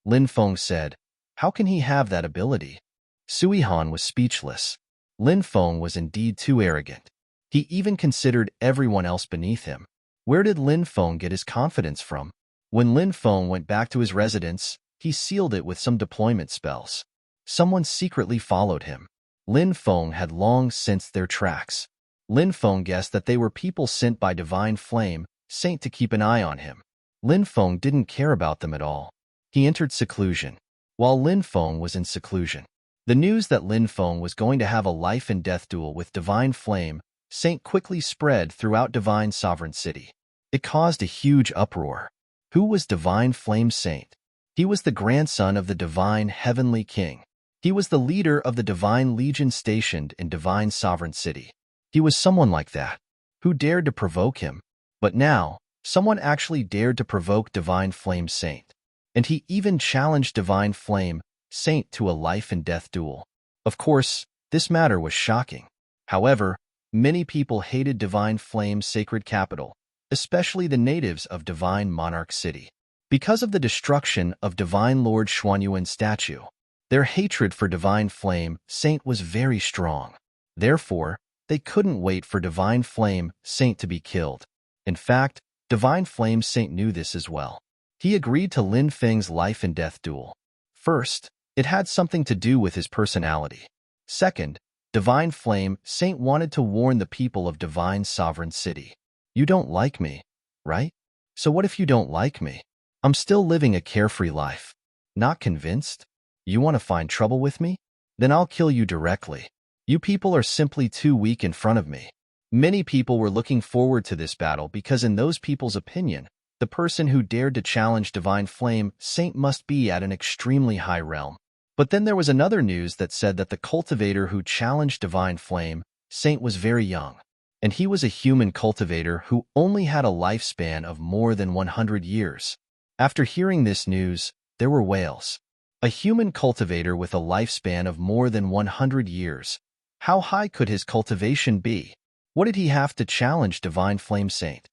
Lin Feng said, "How can he have that ability?" Sui Han was speechless. Lin Feng was indeed too arrogant. He even considered everyone else beneath him. Where did Lin Feng get his confidence from? When Lin Feng went back to his residence, he sealed it with some deployment spells. Someone secretly followed him. Lin Feng had long sensed their tracks. Lin Feng guessed that they were people sent by divine flame Saint to keep an eye on him. Lin Feng didn't care about them at all. He entered seclusion. While Lin Feng was in seclusion, the news that Lin Feng was going to have a life and death duel with divine flame Saint quickly spread throughout Divine Sovereign City. It caused a huge uproar. Who was Divine Flame Saint? He was the grandson of the Divine Heavenly King. He was the leader of the Divine Legion stationed in Divine Sovereign City. He was someone like that. Who dared to provoke him? But now, someone actually dared to provoke Divine Flame Saint. And he even challenged Divine Flame Saint to a life and death duel. Of course, this matter was shocking. However, many people hated Divine Flame's sacred capital, especially the natives of Divine Monarch City. Because of the destruction of Divine Lord Xuanyuan's statue, their hatred for Divine Flame Saint was very strong. Therefore, they couldn't wait for Divine Flame Saint to be killed. In fact, Divine Flame Saint knew this as well. He agreed to Lin Feng's life and death duel. First, it had something to do with his personality. Second, Divine Flame Saint wanted to warn the people of Divine Sovereign City. You don't like me, right? So what if you don't like me? I'm still living a carefree life. Not convinced? You want to find trouble with me? Then I'll kill you directly. You people are simply too weak in front of me. Many people were looking forward to this battle because in those people's opinion, the person who dared to challenge Divine Flame Saint must be at an extremely high realm. But then there was another news that said that the cultivator who challenged Divine Flame Saint was very young, and he was a human cultivator who only had a lifespan of more than 100 years. After hearing this news, there were wails. A human cultivator with a lifespan of more than 100 years. How high could his cultivation be? What did he have to challenge Divine Flame Saint?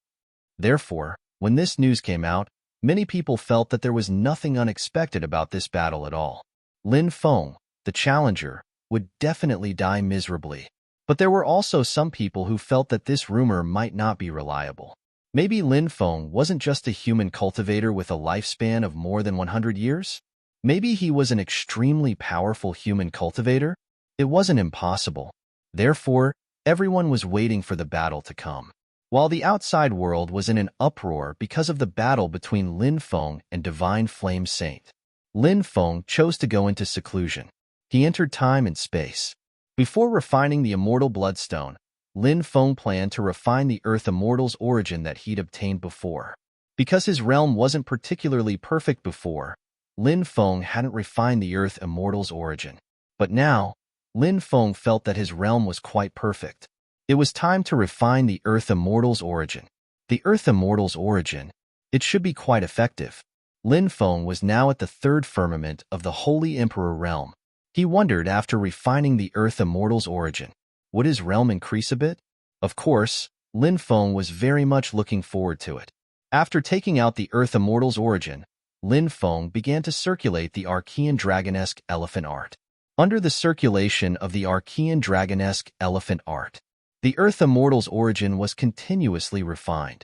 Therefore, when this news came out, many people felt that there was nothing unexpected about this battle at all. Lin Feng, the challenger, would definitely die miserably. But there were also some people who felt that this rumor might not be reliable. Maybe Lin Feng wasn't just a human cultivator with a lifespan of more than 100 years? Maybe he was an extremely powerful human cultivator? It wasn't impossible. Therefore, everyone was waiting for the battle to come. While the outside world was in an uproar because of the battle between Lin Feng and Divine Flame Saint, Lin Feng chose to go into seclusion. He entered time and space. Before refining the immortal bloodstone, Lin Feng planned to refine the Earth Immortal's origin that he'd obtained before. Because his realm wasn't particularly perfect before, Lin Feng hadn't refined the Earth Immortal's origin. But now, Lin Feng felt that his realm was quite perfect. It was time to refine the Earth Immortal's origin. The Earth Immortal's origin. It should be quite effective. Lin Feng was now at the third firmament of the Holy Emperor realm. He wondered after refining the Earth Immortal's origin, would his realm increase a bit? Of course, Lin Feng was very much looking forward to it. After taking out the Earth Immortal's origin, Lin Feng began to circulate the Archean Dragonesque Elephant Art. Under the circulation of the Archean Dragonesque Elephant Art, the Earth Immortal's origin was continuously refined.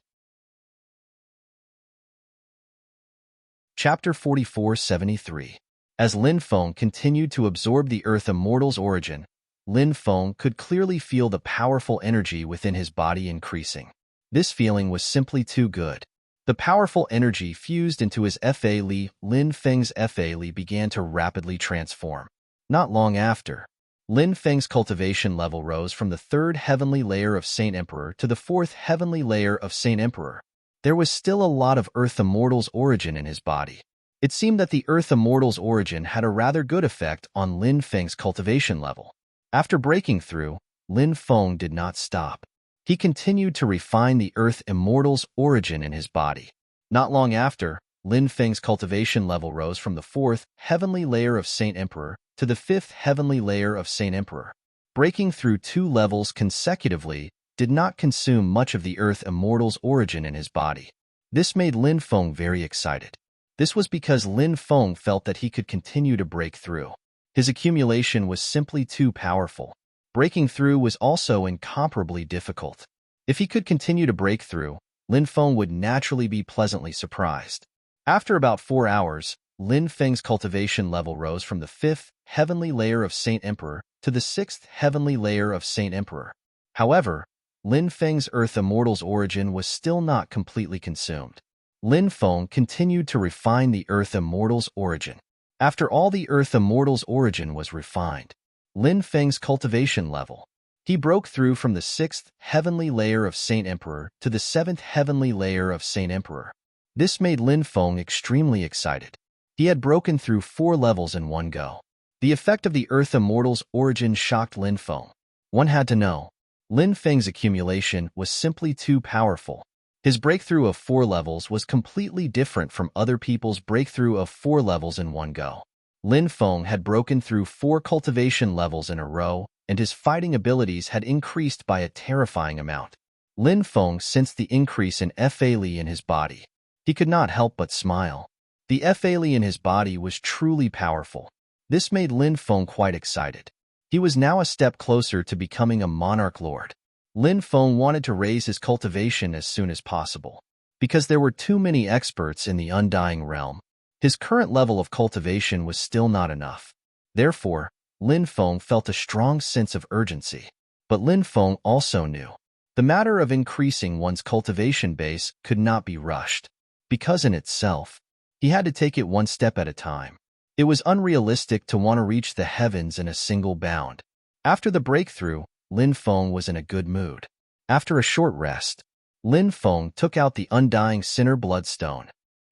Chapter 4473. As Lin Feng continued to absorb the Earth Immortal's origin, Lin Feng could clearly feel the powerful energy within his body increasing. This feeling was simply too good. The powerful energy fused into his Fa Li. Lin Feng's Fa Li began to rapidly transform. Not long after, Lin Feng's cultivation level rose from the third heavenly layer of Saint Emperor to the fourth heavenly layer of Saint Emperor. There was still a lot of Earth Immortal's origin in his body. It seemed that the Earth Immortal's origin had a rather good effect on Lin Feng's cultivation level. After breaking through, Lin Feng did not stop. He continued to refine the Earth Immortal's origin in his body. Not long after, Lin Feng's cultivation level rose from the fourth heavenly layer of Saint Emperor to the fifth heavenly layer of Saint Emperor. Breaking through 2 levels consecutively, did not consume much of the Earth Immortal's origin in his body. This made Lin Feng very excited. This was because Lin Feng felt that he could continue to break through. His accumulation was simply too powerful. Breaking through was also incomparably difficult. If he could continue to break through, Lin Feng would naturally be pleasantly surprised. After about 4 hours, Lin Feng's cultivation level rose from the 5th heavenly layer of Saint Emperor to the 6th heavenly layer of Saint Emperor. However, Lin Feng's Earth Immortal's origin was still not completely consumed. Lin Feng continued to refine the Earth Immortal's origin. After all the Earth Immortal's origin was refined, Lin Feng's cultivation level, he broke through from the 6th heavenly layer of Saint Emperor to the 7th heavenly layer of Saint Emperor. This made Lin Feng extremely excited. He had broken through 4 levels in one go. The effect of the Earth Immortal's origin shocked Lin Feng. One had to know, Lin Feng's accumulation was simply too powerful. His breakthrough of 4 levels was completely different from other people's breakthrough of 4 levels in one go. Lin Feng had broken through 4 cultivation levels in a row, and his fighting abilities had increased by a terrifying amount. Lin Feng sensed the increase in Fa Li in his body. He could not help but smile. The Fa Li in his body was truly powerful. This made Lin Feng quite excited. He was now a step closer to becoming a monarch lord. Lin Feng wanted to raise his cultivation as soon as possible. Because there were too many experts in the Undying Realm, his current level of cultivation was still not enough. Therefore, Lin Feng felt a strong sense of urgency. But Lin Feng also knew the matter of increasing one's cultivation base could not be rushed, because in itself, he had to take it one step at a time. It was unrealistic to want to reach the heavens in a single bound. After the breakthrough, Lin Feng was in a good mood. After a short rest, Lin Feng took out the Undying Sinner Bloodstone.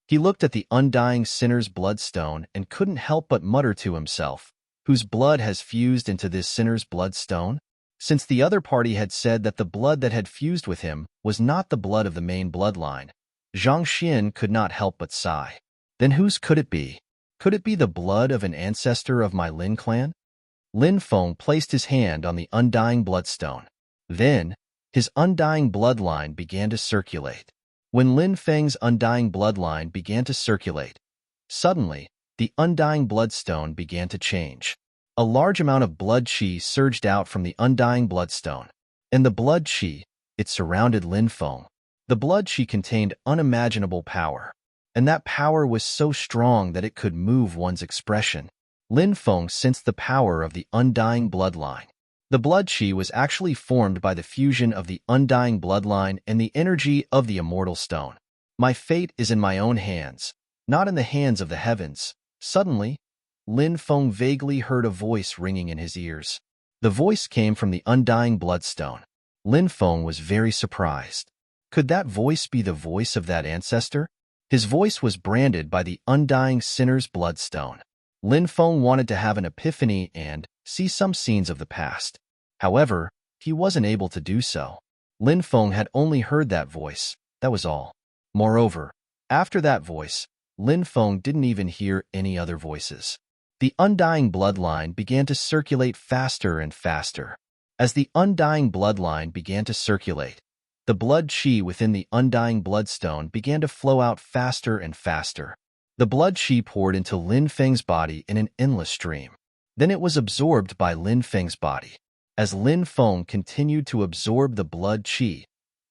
He looked at the Undying Sinner's Bloodstone and couldn't help but mutter to himself, whose blood has fused into this sinner's bloodstone? Since the other party had said that the blood that had fused with him was not the blood of the main bloodline, Zhang Xian could not help but sigh. Then whose could it be? Could it be the blood of an ancestor of my Lin clan? Lin Feng placed his hand on the Undying Bloodstone. Then, his undying bloodline began to circulate. When Lin Feng's undying bloodline began to circulate, suddenly, the Undying Bloodstone began to change. A large amount of blood qi surged out from the Undying Bloodstone. And the blood qi, it surrounded Lin Feng. The blood qi contained unimaginable power. And that power was so strong that it could move one's expression. Lin Feng sensed the power of the Undying Bloodline. The blood qi was actually formed by the fusion of the Undying Bloodline and the energy of the Immortal Stone. My fate is in my own hands, not in the hands of the heavens. Suddenly, Lin Feng vaguely heard a voice ringing in his ears. The voice came from the Undying Bloodstone. Lin Feng was very surprised. Could that voice be the voice of that ancestor? His voice was branded by the Undying Sinner's Bloodstone. Lin Feng wanted to have an epiphany and see some scenes of the past. However, he wasn't able to do so. Lin Feng had only heard that voice, that was all. Moreover, after that voice, Lin Feng didn't even hear any other voices. The Undying Bloodline began to circulate faster and faster. As the Undying Bloodline began to circulate, the blood qi within the Undying Bloodstone began to flow out faster and faster. The blood qi poured into Lin Feng's body in an endless stream. Then it was absorbed by Lin Feng's body. As Lin Feng continued to absorb the blood qi,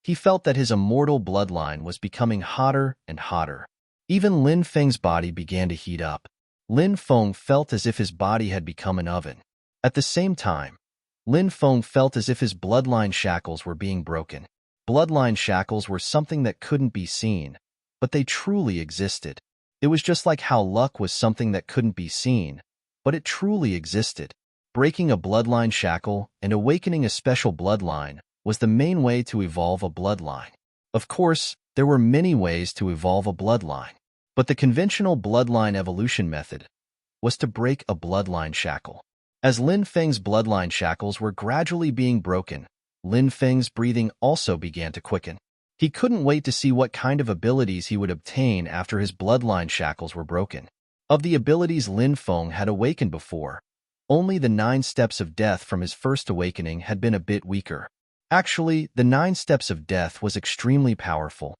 he felt that his immortal bloodline was becoming hotter and hotter. Even Lin Feng's body began to heat up. Lin Feng felt as if his body had become an oven. At the same time, Lin Feng felt as if his bloodline shackles were being broken. Bloodline shackles were something that couldn't be seen, but they truly existed. It was just like how luck was something that couldn't be seen, but it truly existed. Breaking a bloodline shackle and awakening a special bloodline was the main way to evolve a bloodline. Of course, there were many ways to evolve a bloodline, but the conventional bloodline evolution method was to break a bloodline shackle. As Lin Feng's bloodline shackles were gradually being broken, Lin Feng's breathing also began to quicken. He couldn't wait to see what kind of abilities he would obtain after his bloodline shackles were broken. Of the abilities Lin Feng had awakened before, only the 9 steps of death from his first awakening had been a bit weaker. Actually, the 9 steps of death was extremely powerful.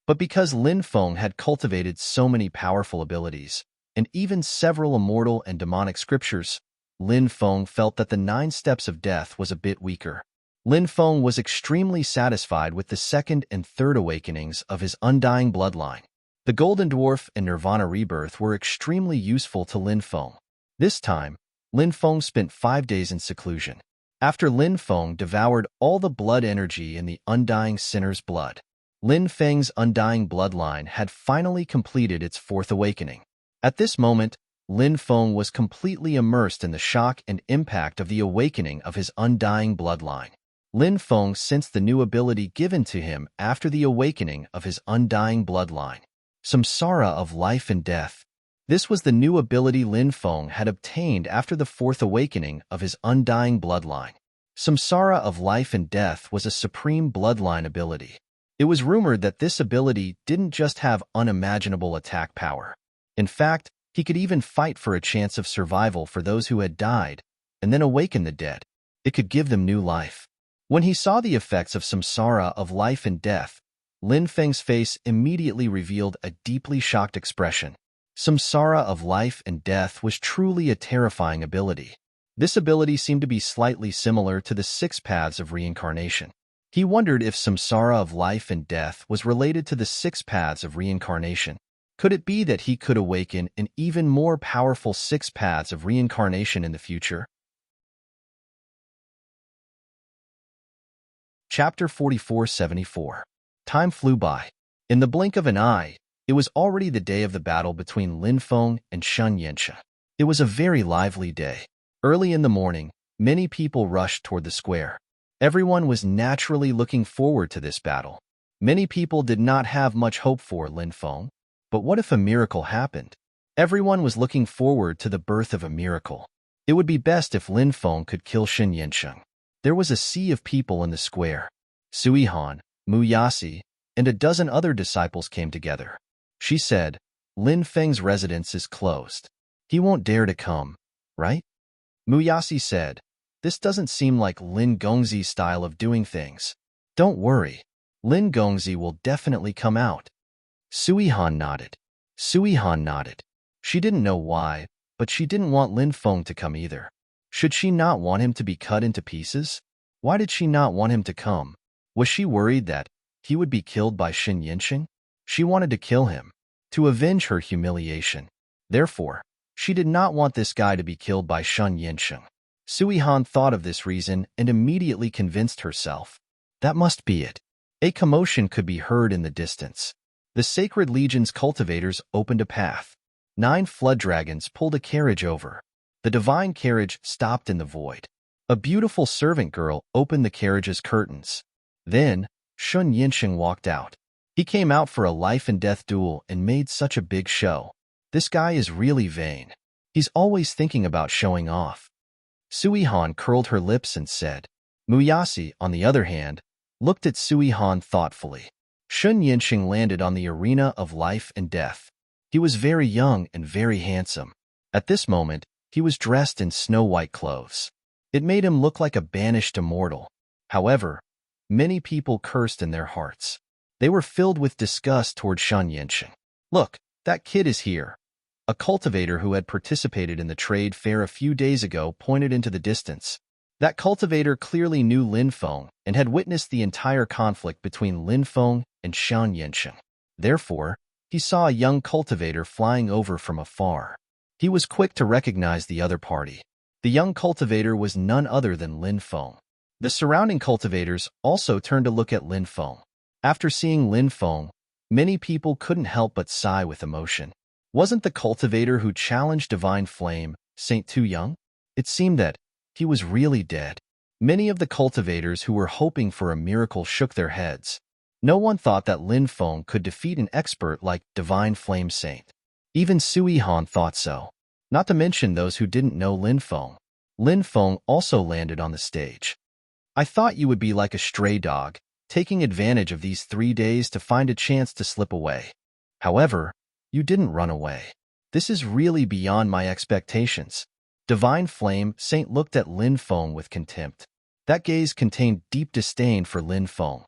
But because Lin Feng had cultivated so many powerful abilities, and even several immortal and demonic scriptures, Lin Feng felt that the 9 steps of death was a bit weaker. Lin Feng was extremely satisfied with the second and third awakenings of his undying bloodline. The Golden Dwarf and Nirvana Rebirth were extremely useful to Lin Feng. This time, Lin Feng spent 5 days in seclusion. After Lin Feng devoured all the blood energy in the undying sinner's blood, Lin Feng's undying bloodline had finally completed its 4th awakening. At this moment, Lin Feng was completely immersed in the shock and impact of the awakening of his undying bloodline. Lin Feng sensed the new ability given to him after the awakening of his undying bloodline. Samsara of life and death. This was the new ability Lin Feng had obtained after the 4th awakening of his undying bloodline. Samsara of life and death was a supreme bloodline ability. It was rumored that this ability didn't just have unimaginable attack power. In fact, he could even fight for a chance of survival for those who had died, and then awaken the dead. It could give them new life. When he saw the effects of Samsara of life and death, Lin Feng's face immediately revealed a deeply shocked expression. Samsara of life and death was truly a terrifying ability. This ability seemed to be slightly similar to the 6 paths of reincarnation. He wondered if Samsara of life and death was related to the 6 paths of reincarnation. Could it be that he could awaken an even more powerful 6 paths of reincarnation in the future? Chapter 4474. Time flew by. In the blink of an eye, it was already the day of the battle between Lin Feng and Shun Yanxia. It was a very lively day. Early in the morning, many people rushed toward the square. Everyone was naturally looking forward to this battle. Many people did not have much hope for Lin Feng. But what if a miracle happened? Everyone was looking forward to the birth of a miracle. It would be best if Lin Feng could kill Shun Yanxia. There was a sea of people in the square. Sui Han, Mu Yasi, and a dozen other disciples came together. She said, Lin Feng's residence is closed. He won't dare to come, right? Mu Yasi said, this doesn't seem like Lin Gongzi's style of doing things. Don't worry. Lin Gongzi will definitely come out. Sui Han nodded. Sui Han nodded. She didn't know why, but she didn't want Lin Feng to come either. Should she not want him to be cut into pieces? Why did she not want him to come? Was she worried that he would be killed by Shun Yanxia? She wanted to kill him, to avenge her humiliation. Therefore, she did not want this guy to be killed by Shun Yanxia. Sui Han thought of this reason and immediately convinced herself. That must be it. A commotion could be heard in the distance. The Sacred Legion's cultivators opened a path. 9 flood dragons pulled a carriage over. The divine carriage stopped in the void. A beautiful servant girl opened the carriage's curtains. Then, Shun Yanxia walked out. He came out for a life-and-death duel and made such a big show. This guy is really vain. He's always thinking about showing off. Sui Han curled her lips and said. Mu Yasi, on the other hand, looked at Sui Han thoughtfully. Shun Yanxia landed on the arena of life and death. He was very young and very handsome. At this moment, he was dressed in snow-white clothes. It made him look like a banished immortal. However, many people cursed in their hearts. They were filled with disgust toward Shun Yanxia. Look, that kid is here. A cultivator who had participated in the trade fair a few days ago pointed into the distance. That cultivator clearly knew Lin Feng and had witnessed the entire conflict between Lin Feng and Shun Yanxia. Therefore, he saw a young cultivator flying over from afar. He was quick to recognize the other party. The young cultivator was none other than Lin Feng. The surrounding cultivators also turned to look at Lin Feng. After seeing Lin Feng, many people couldn't help but sigh with emotion. Wasn't the cultivator who challenged Divine Flame, Saint too young? It seemed that he was really dead. Many of the cultivators who were hoping for a miracle shook their heads. No one thought that Lin Feng could defeat an expert like Divine Flame Saint. Even Sui Han thought so. Not to mention those who didn't know Lin Feng. Lin Feng also landed on the stage. I thought you would be like a stray dog, taking advantage of these 3 days to find a chance to slip away. However, you didn't run away. This is really beyond my expectations. Divine Flame Saint looked at Lin Feng with contempt. That gaze contained deep disdain for Lin Feng.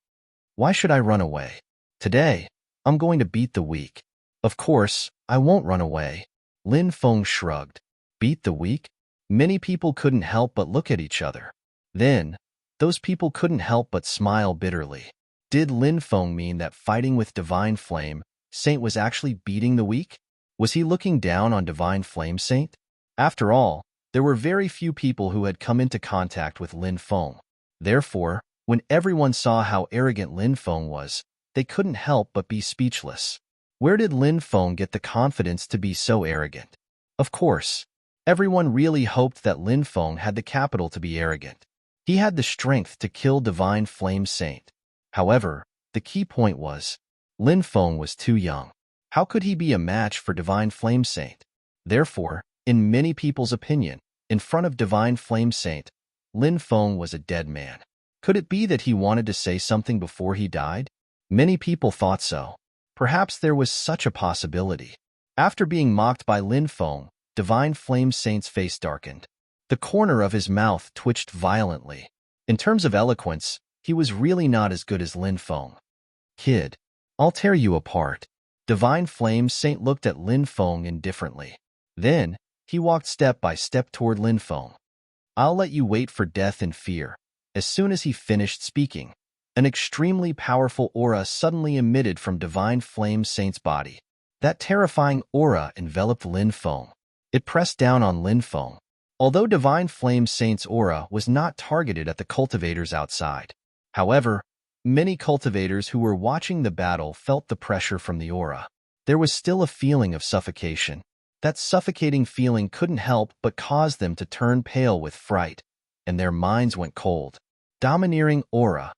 Why should I run away? Today, I'm going to beat the weak. Of course, I won't run away. Lin Feng shrugged. Beat the weak? Many people couldn't help but look at each other. Then, those people couldn't help but smile bitterly. Did Lin Feng mean that fighting with Divine Flame Saint was actually beating the weak? Was he looking down on Divine Flame Saint? After all, there were very few people who had come into contact with Lin Feng. Therefore, when everyone saw how arrogant Lin Feng was, they couldn't help but be speechless. Where did Lin Feng get the confidence to be so arrogant? Of course, everyone really hoped that Lin Feng had the capital to be arrogant. He had the strength to kill Divine Flame Saint. However, the key point was, Lin Feng was too young. How could he be a match for Divine Flame Saint? Therefore, in many people's opinion, in front of Divine Flame Saint, Lin Feng was a dead man. Could it be that he wanted to say something before he died? Many people thought so. Perhaps there was such a possibility. After being mocked by Lin Feng, Divine Flame Saint's face darkened. The corner of his mouth twitched violently. In terms of eloquence, he was really not as good as Lin Feng. Kid, I'll tear you apart. Divine Flame Saint looked at Lin Feng indifferently. Then, he walked step by step toward Lin Feng. I'll let you wait for death in fear. As soon as he finished speaking, an extremely powerful aura suddenly emitted from Divine Flame Saint's body. That terrifying aura enveloped Lin Feng. It pressed down on Lin Feng. Although Divine Flame Saint's aura was not targeted at the cultivators outside. However, many cultivators who were watching the battle felt the pressure from the aura. There was still a feeling of suffocation. That suffocating feeling couldn't help but cause them to turn pale with fright, and their minds went cold. Domineering aura.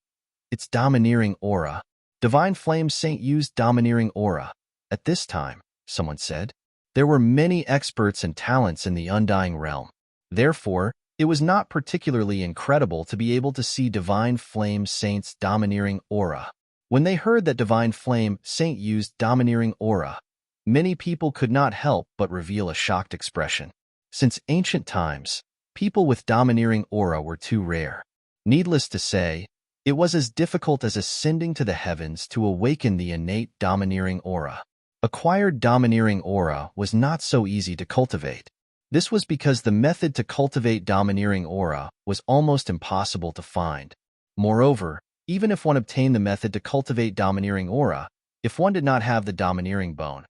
It's domineering aura. Divine Flame Saint used domineering aura. At this time, someone said, there were many experts and talents in the Undying Realm. Therefore, it was not particularly incredible to be able to see Divine Flame Saint's domineering aura. When they heard that Divine Flame Saint used domineering aura, many people could not help but reveal a shocked expression. Since ancient times, people with domineering aura were too rare. Needless to say, it was as difficult as ascending to the heavens to awaken the innate domineering aura. Acquired domineering aura was not so easy to cultivate. This was because the method to cultivate domineering aura was almost impossible to find. Moreover, even if one obtained the method to cultivate domineering aura, if one did not have the domineering bone,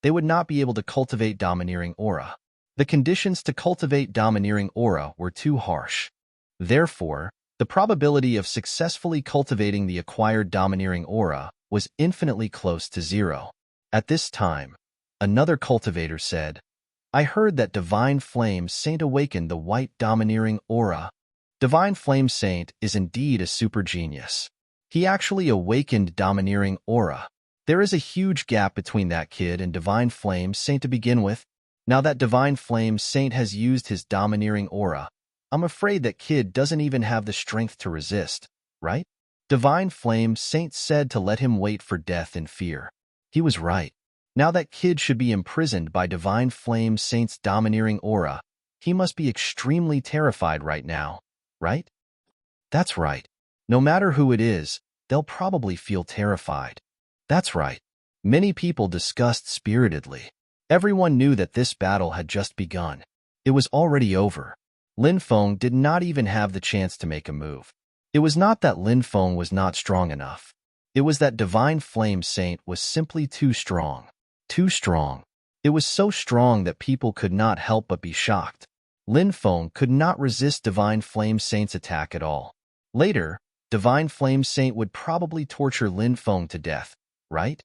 they would not be able to cultivate domineering aura. The conditions to cultivate domineering aura were too harsh. Therefore, the probability of successfully cultivating the acquired domineering aura was infinitely close to zero. At this time, another cultivator said, I heard that Divine Flame Saint awakened the white domineering aura. Divine Flame Saint is indeed a super genius. He actually awakened domineering aura. There is a huge gap between that kid and Divine Flame Saint to begin with. Now that Divine Flame Saint has used his domineering aura, I'm afraid that kid doesn't even have the strength to resist, right? Divine Flame Saint said to let him wait for death in fear. He was right. Now that kid should be imprisoned by Divine Flame Saint's domineering aura. He must be extremely terrified right now, right? That's right. No matter who it is, they'll probably feel terrified. That's right. Many people discussed spiritedly. Everyone knew that this battle had just begun. It was already over. Lin Feng did not even have the chance to make a move. It was not that Lin Feng was not strong enough. It was that Divine Flame Saint was simply too strong. Too strong. It was so strong that people could not help but be shocked. Lin Feng could not resist Divine Flame Saint's attack at all. Later, Divine Flame Saint would probably torture Lin Feng to death, right?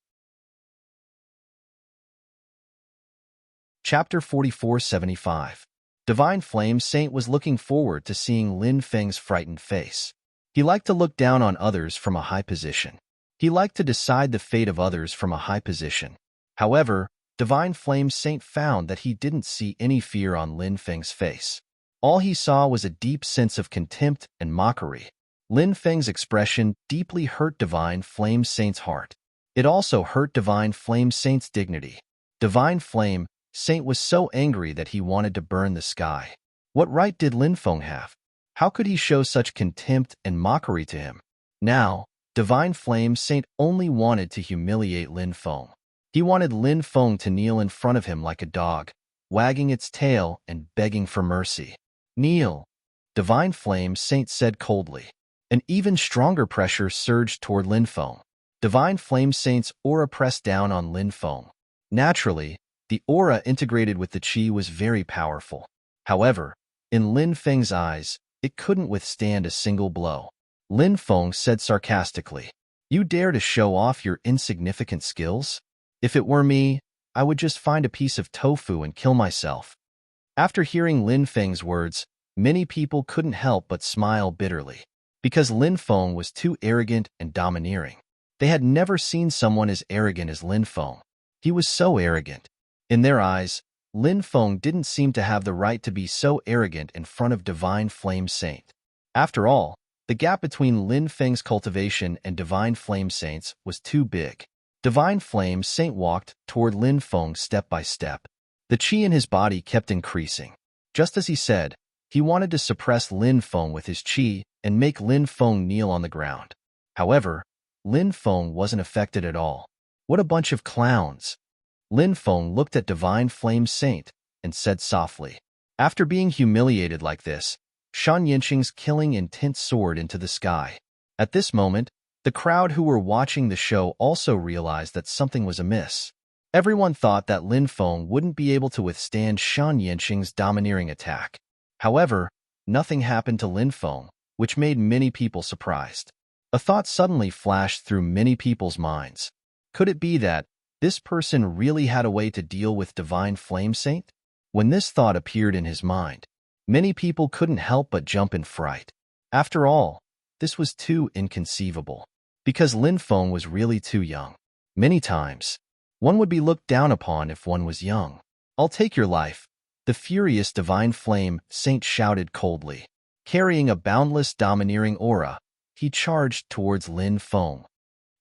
Chapter 4475. Divine Flame Saint was looking forward to seeing Lin Feng's frightened face. He liked to look down on others from a high position. He liked to decide the fate of others from a high position. However, Divine Flame Saint found that he didn't see any fear on Lin Feng's face. All he saw was a deep sense of contempt and mockery. Lin Feng's expression deeply hurt Divine Flame Saint's heart. It also hurt Divine Flame Saint's dignity. Divine Flame Saint was so angry that he wanted to burn the sky. What right did Lin Feng have? How could he show such contempt and mockery to him? Now, Divine Flame Saint only wanted to humiliate Lin Feng. He wanted Lin Feng to kneel in front of him like a dog, wagging its tail and begging for mercy. "Kneel," Divine Flame Saint said coldly. An even stronger pressure surged toward Lin Feng. Divine Flame Saint's aura pressed down on Lin Feng. Naturally, the aura integrated with the qi was very powerful. However, in Lin Feng's eyes, it couldn't withstand a single blow. Lin Feng said sarcastically, "You dare to show off your insignificant skills? If it were me, I would just find a piece of tofu and kill myself." After hearing Lin Feng's words, many people couldn't help but smile bitterly, because Lin Feng was too arrogant and domineering. They had never seen someone as arrogant as Lin Feng. He was so arrogant. In their eyes, Lin Feng didn't seem to have the right to be so arrogant in front of Divine Flame Saint. After all, the gap between Lin Feng's cultivation and Divine Flame Saint's was too big. Divine Flame Saint walked toward Lin Feng step by step. The qi in his body kept increasing. Just as he said, he wanted to suppress Lin Feng with his qi and make Lin Feng kneel on the ground. However, Lin Feng wasn't affected at all. "What a bunch of clowns." Lin Feng looked at Divine Flame Saint and said softly. After being humiliated like this, Shan Yinqing's killing intent soared into the sky. At this moment, the crowd who were watching the show also realized that something was amiss. Everyone thought that Lin Feng wouldn't be able to withstand Shan Yinqing's domineering attack. However, nothing happened to Lin Feng, which made many people surprised. A thought suddenly flashed through many people's minds. Could it be that this person really had a way to deal with Divine Flame Saint? When this thought appeared in his mind, many people couldn't help but jump in fright. After all, this was too inconceivable, because Lin Feng was really too young. Many times, one would be looked down upon if one was young. "I'll take your life," the furious Divine Flame Saint shouted coldly. Carrying a boundless domineering aura, he charged towards Lin Feng.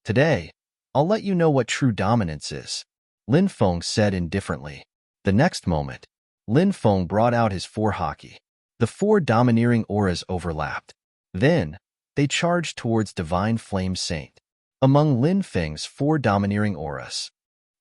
"Today, I'll let you know what true dominance is," Lin Feng said indifferently. The next moment, Lin Feng brought out his four haki. The four domineering auras overlapped. Then, they charged towards Divine Flame Saint. Among Lin Feng's four domineering auras,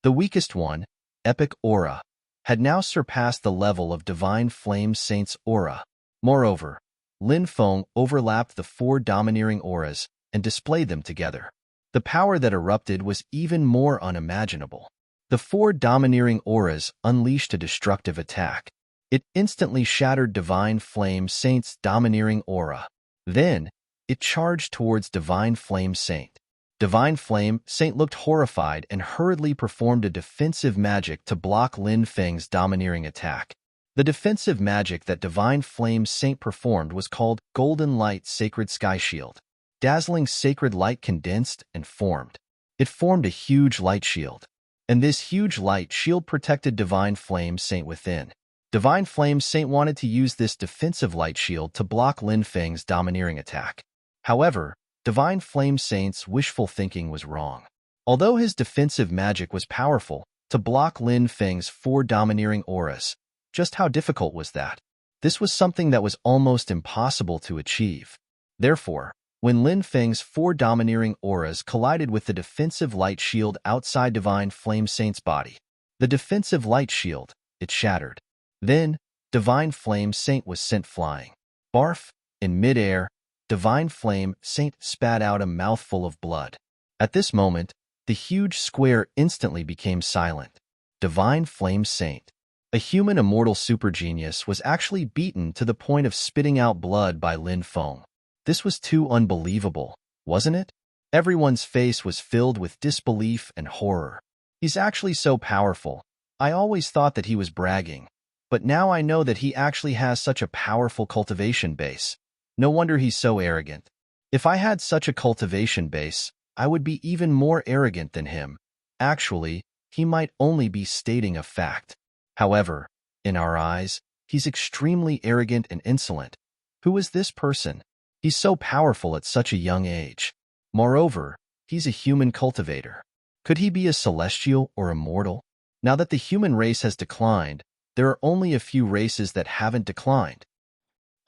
the weakest one, Epic Aura, had now surpassed the level of Divine Flame Saint's aura. Moreover, Lin Feng overlapped the four domineering auras and displayed them together. The power that erupted was even more unimaginable. The four domineering auras unleashed a destructive attack. It instantly shattered Divine Flame Saint's domineering aura. Then, it charged towards Divine Flame Saint. Divine Flame Saint looked horrified and hurriedly performed a defensive magic to block Lin Feng's domineering attack. The defensive magic that Divine Flame Saint performed was called Golden Light Sacred Sky Shield. Dazzling sacred light condensed and formed. It formed a huge light shield, and this huge light shield protected Divine Flame Saint within. Divine Flame Saint wanted to use this defensive light shield to block Lin Feng's domineering attack. However, Divine Flame Saint's wishful thinking was wrong. Although his defensive magic was powerful to block Lin Feng's four domineering auras, just how difficult was that? This was something that was almost impossible to achieve. Therefore, when Lin Feng's four domineering auras collided with the defensive light shield outside Divine Flame Saint's body, the defensive light shield, it shattered. Then, Divine Flame Saint was sent flying. Barf! In midair, Divine Flame Saint spat out a mouthful of blood. At this moment, the huge square instantly became silent. Divine Flame Saint, a human immortal super genius, was actually beaten to the point of spitting out blood by Lin Feng. This was too unbelievable, wasn't it? Everyone's face was filled with disbelief and horror. He's actually so powerful. I always thought that he was bragging, but now I know that he actually has such a powerful cultivation base. No wonder he's so arrogant. If I had such a cultivation base, I would be even more arrogant than him. Actually, he might only be stating a fact. However, in our eyes, he's extremely arrogant and insolent. Who is this person? He's so powerful at such a young age. Moreover, he's a human cultivator. Could he be a celestial or immortal? Now that the human race has declined, there are only a few races that haven't declined.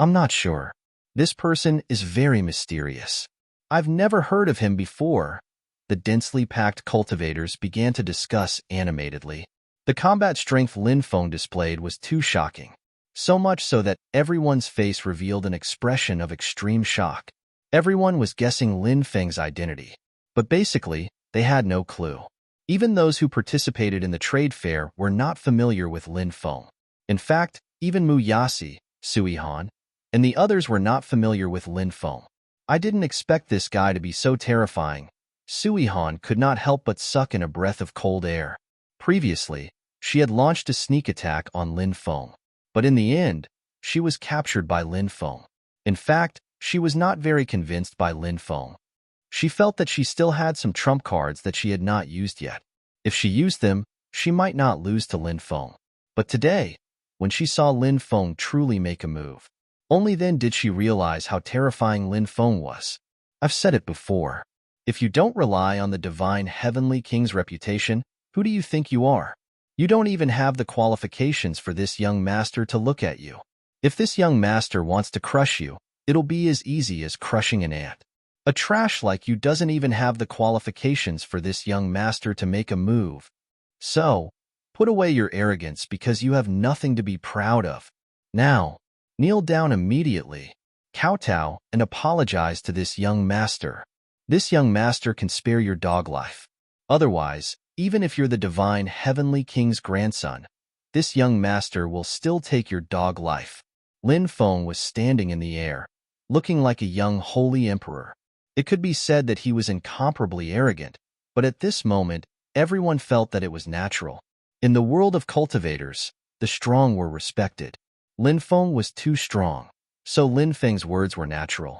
I'm not sure. This person is very mysterious. I've never heard of him before. The densely packed cultivators began to discuss animatedly. The combat strength Lin Feng displayed was too shocking. So much so that everyone's face revealed an expression of extreme shock. Everyone was guessing Lin Feng's identity. But basically, they had no clue. Even those who participated in the trade fair were not familiar with Lin Feng. In fact, even Mu Yasi, Sui Han, and the others were not familiar with Lin Feng. I didn't expect this guy to be so terrifying. Sui Han could not help but suck in a breath of cold air. Previously, she had launched a sneak attack on Lin Feng. But in the end, she was captured by Lin Feng. In fact, she was not very convinced by Lin Feng. She felt that she still had some trump cards that she had not used yet. If she used them, she might not lose to Lin Feng. But today, when she saw Lin Feng truly make a move, only then did she realize how terrifying Lin Feng was. I've said it before. If you don't rely on the divine heavenly king's reputation, who do you think you are? You don't even have the qualifications for this young master to look at you. If this young master wants to crush you, it'll be as easy as crushing an ant. A trash like you doesn't even have the qualifications for this young master to make a move. So, put away your arrogance because you have nothing to be proud of. Now, kneel down immediately, kowtow, and apologize to this young master. This young master can spare your dog life. Otherwise, even if you're the divine heavenly king's grandson, this young master will still take your dog life. Lin Feng was standing in the air, looking like a young holy emperor. It could be said that he was incomparably arrogant, but at this moment, everyone felt that it was natural. In the world of cultivators, the strong were respected. Lin Feng was too strong, so Lin Feng's words were natural.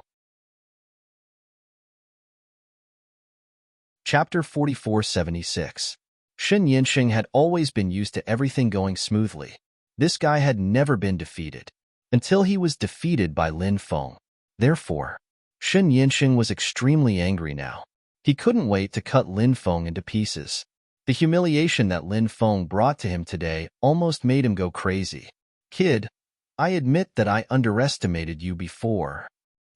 Chapter 4476. Shen Yinsheng had always been used to everything going smoothly. This guy had never been defeated, until he was defeated by Lin Feng. Therefore, Shen Yinsheng was extremely angry now. He couldn't wait to cut Lin Feng into pieces. The humiliation that Lin Feng brought to him today almost made him go crazy. Kid, I admit that I underestimated you before.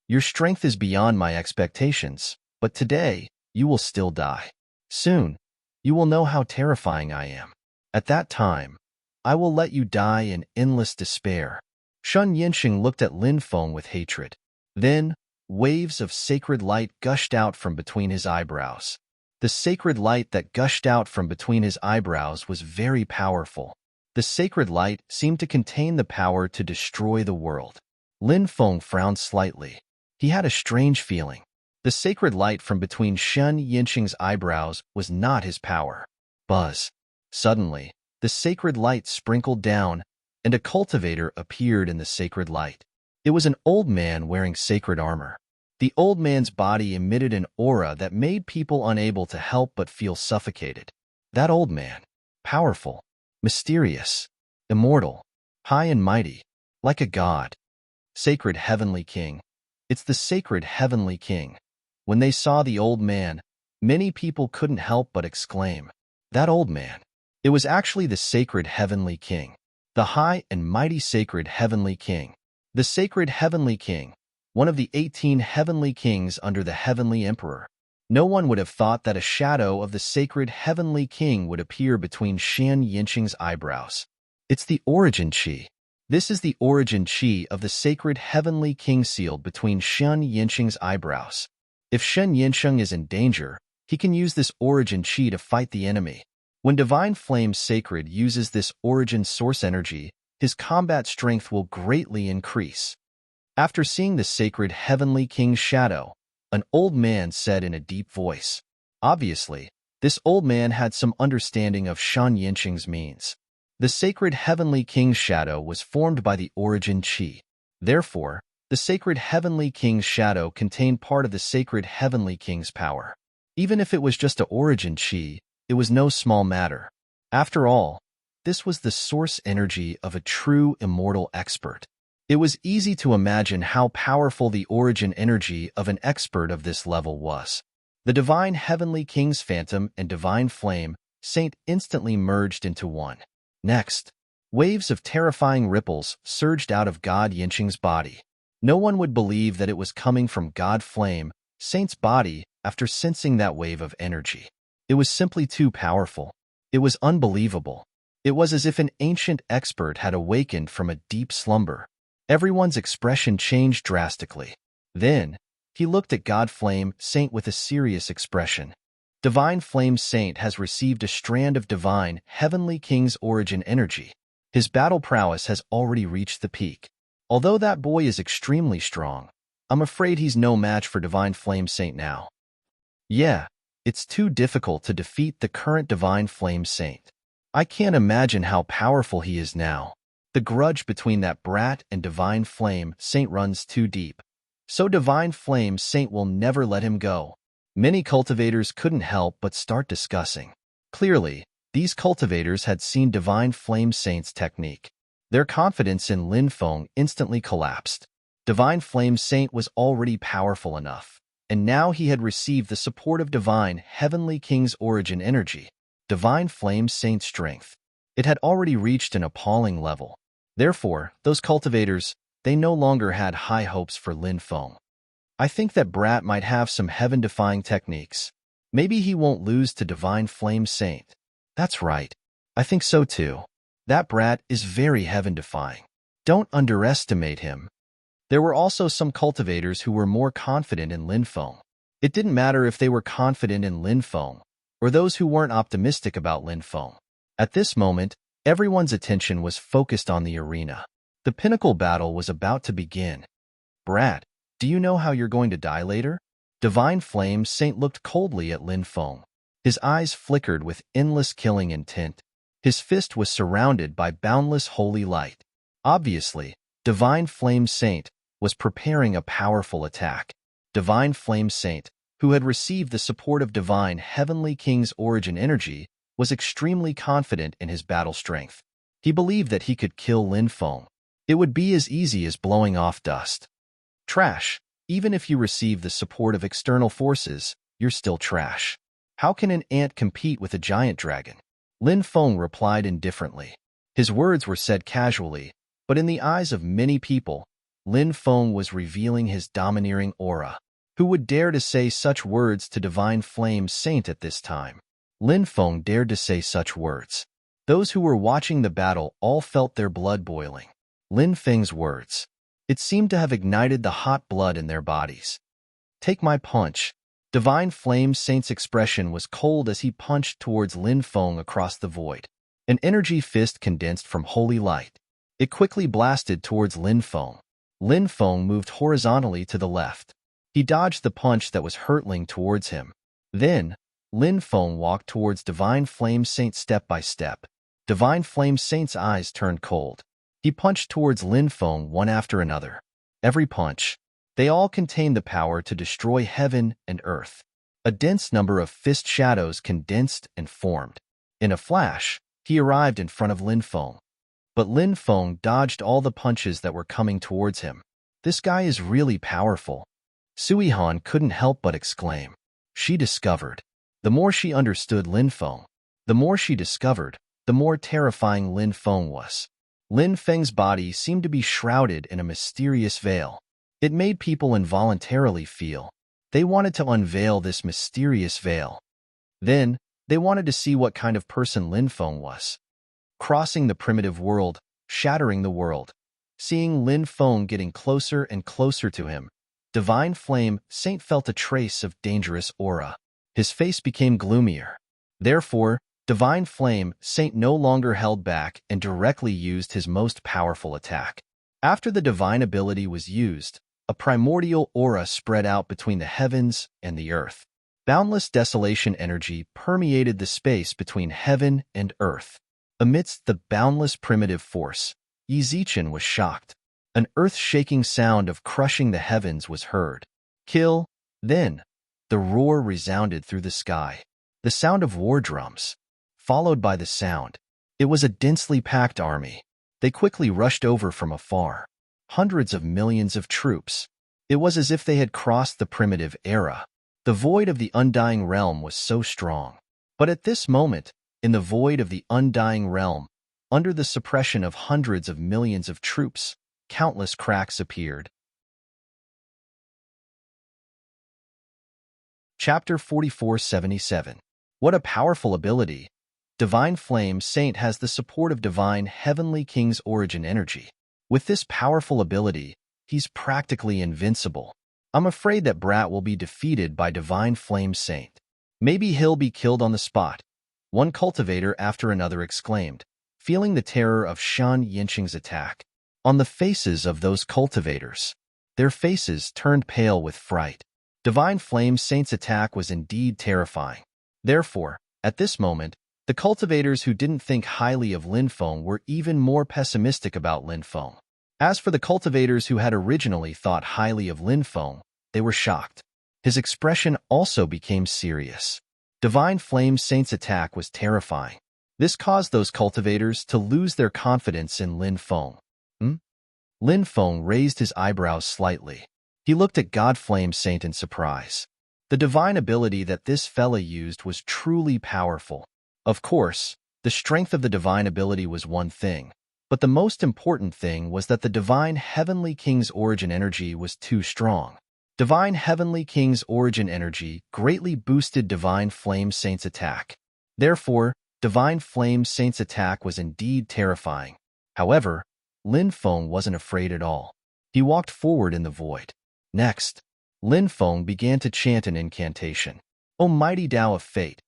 Your strength is beyond my expectations, but today, you will still die. Soon, you will know how terrifying I am. At that time, I will let you die in endless despair. Shen Yinsheng looked at Lin Feng with hatred. Then, waves of sacred light gushed out from between his eyebrows. The sacred light that gushed out from between his eyebrows was very powerful. The sacred light seemed to contain the power to destroy the world. Lin Feng frowned slightly. He had a strange feeling. The sacred light from between Shen Yinsheng's eyebrows was not his power. Buzz. Suddenly, the sacred light sprinkled down, and a cultivator appeared in the sacred light. It was an old man wearing sacred armor. The old man's body emitted an aura that made people unable to help but feel suffocated. That old man, powerful, mysterious, immortal, high and mighty, like a god. Sacred Heavenly King. It's the Sacred Heavenly King. When they saw the old man, many people couldn't help but exclaim, "That old man." It was actually the Sacred Heavenly King. The high and mighty Sacred Heavenly King. The Sacred Heavenly King, one of the 18 Heavenly Kings under the Heavenly Emperor. No one would have thought that a shadow of the Sacred Heavenly King would appear between Shen Yinsheng's eyebrows. It's the origin chi. This is the origin chi of the Sacred Heavenly King sealed between Shen Yinsheng's eyebrows. If Shen Yinsheng is in danger, he can use this origin chi to fight the enemy. When Divine Flame Sacred uses this origin source energy, his combat strength will greatly increase. After seeing the Sacred Heavenly King's shadow, an old man said in a deep voice. Obviously, this old man had some understanding of Shen Yinsheng's means. The Sacred Heavenly King's shadow was formed by the origin chi. Therefore, the Sacred Heavenly King's shadow contained part of the Sacred Heavenly King's power. Even if it was just a origin chi, it was no small matter. After all, this was the source energy of a true immortal expert. It was easy to imagine how powerful the origin energy of an expert of this level was. The Divine Heavenly King's Phantom and Divine Flame Saint instantly merged into one. Next, waves of terrifying ripples surged out of God Yinsheng's body. No one would believe that it was coming from God Flame, Saint's body, after sensing that wave of energy. It was simply too powerful. It was unbelievable. It was as if an ancient expert had awakened from a deep slumber. Everyone's expression changed drastically. Then, he looked at God Flame Saint with a serious expression. Divine Flame Saint has received a strand of divine, heavenly King's origin energy. His battle prowess has already reached the peak. Although that boy is extremely strong, I'm afraid he's no match for Divine Flame Saint now. Yeah, it's too difficult to defeat the current Divine Flame Saint. I can't imagine how powerful he is now. The grudge between that brat and Divine Flame Saint runs too deep. So Divine Flame Saint will never let him go. Many cultivators couldn't help but start discussing. Clearly, these cultivators had seen Divine Flame Saint's technique. Their confidence in Lin Feng instantly collapsed. Divine Flame Saint was already powerful enough, and now he had received the support of Divine Heavenly King's origin energy, Divine Flame Saint's strength. It had already reached an appalling level. Therefore, those cultivators, they no longer had high hopes for Lin Feng. I think that brat might have some heaven-defying techniques. Maybe he won't lose to Divine Flame Saint. That's right. I think so too. That brat is very heaven-defying. Don't underestimate him. There were also some cultivators who were more confident in Lin Feng. It didn't matter if they were confident in Lin Feng, or those who weren't optimistic about Lin Feng. At this moment, everyone's attention was focused on the arena. The pinnacle battle was about to begin. Brat, do you know how you're going to die later? Divine Flame Saint looked coldly at Lin Feng. His eyes flickered with endless killing intent. His fist was surrounded by boundless holy light. Obviously, Divine Flame Saint was preparing a powerful attack. Divine Flame Saint, who had received the support of Divine Heavenly King's origin energy, was extremely confident in his battle strength. He believed that he could kill Lin Feng. It would be as easy as blowing off dust. Trash. Even if you receive the support of external forces, you're still trash. How can an ant compete with a giant dragon? Lin Feng replied indifferently. His words were said casually, but in the eyes of many people, Lin Feng was revealing his domineering aura. Who would dare to say such words to Divine Flame Saint at this time? Lin Feng dared to say such words. Those who were watching the battle all felt their blood boiling. Lin Feng's words. It seemed to have ignited the hot blood in their bodies. Take my punch. Divine Flame Saint's expression was cold as he punched towards Lin Feng across the void. An energy fist condensed from holy light. It quickly blasted towards Lin Feng. Lin Feng moved horizontally to the left. He dodged the punch that was hurtling towards him. Then, Lin Feng walked towards Divine Flame Saint step by step. Divine Flame Saint's eyes turned cold. He punched towards Lin Feng one after another. Every punch. They all contained the power to destroy heaven and earth. A dense number of fist shadows condensed and formed. In a flash, he arrived in front of Lin Feng. But Lin Feng dodged all the punches that were coming towards him. This guy is really powerful. Sui Han couldn't help but exclaim. She discovered. The more she understood Lin Feng, the more she discovered, the more terrifying Lin Feng was. Lin Feng's body seemed to be shrouded in a mysterious veil. It made people involuntarily feel. They wanted to unveil this mysterious veil. Then, they wanted to see what kind of person Lin Feng was. Crossing the primitive world, shattering the world. Seeing Lin Feng getting closer and closer to him, Divine Flame Saint felt a trace of dangerous aura. His face became gloomier. Therefore, Divine Flame Saint no longer held back and directly used his most powerful attack. After the divine ability was used, a primordial aura spread out between the heavens and the earth. Boundless desolation energy permeated the space between heaven and earth. Amidst the boundless primitive force, Yi Zichen was shocked. An earth-shaking sound of crushing the heavens was heard. Kill, then. The roar resounded through the sky. The sound of war drums. Followed by the sound. It was a densely packed army. They quickly rushed over from afar. Hundreds of millions of troops. It was as if they had crossed the primitive era. The void of the undying realm was so strong. But at this moment, in the void of the undying realm, under the suppression of hundreds of millions of troops, countless cracks appeared. Chapter 4477. What a powerful ability! Divine Flame Saint has the support of Divine Heavenly King's origin energy. With this powerful ability, he's practically invincible. I'm afraid that Brat will be defeated by Divine Flame Saint. Maybe he'll be killed on the spot, one cultivator after another exclaimed, feeling the terror of Shan Yinqing's attack. On the faces of those cultivators, their faces turned pale with fright. Divine Flame Saint's attack was indeed terrifying. Therefore, at this moment, the cultivators who didn't think highly of Lin Feng were even more pessimistic about Lin Feng. As for the cultivators who had originally thought highly of Lin Feng, they were shocked. His expression also became serious. Divine Flame Saint's attack was terrifying. This caused those cultivators to lose their confidence in Lin Feng. Lin Feng raised his eyebrows slightly. He looked at God Flame Saint in surprise. The divine ability that this fella used was truly powerful. Of course, the strength of the divine ability was one thing, but the most important thing was that the Divine Heavenly King's origin energy was too strong. Divine Heavenly King's origin energy greatly boosted Divine Flame Saint's attack. Therefore, Divine Flame Saint's attack was indeed terrifying. However, Lin Feng wasn't afraid at all. He walked forward in the void. Next, Lin Feng began to chant an incantation. O mighty Tao of Fate,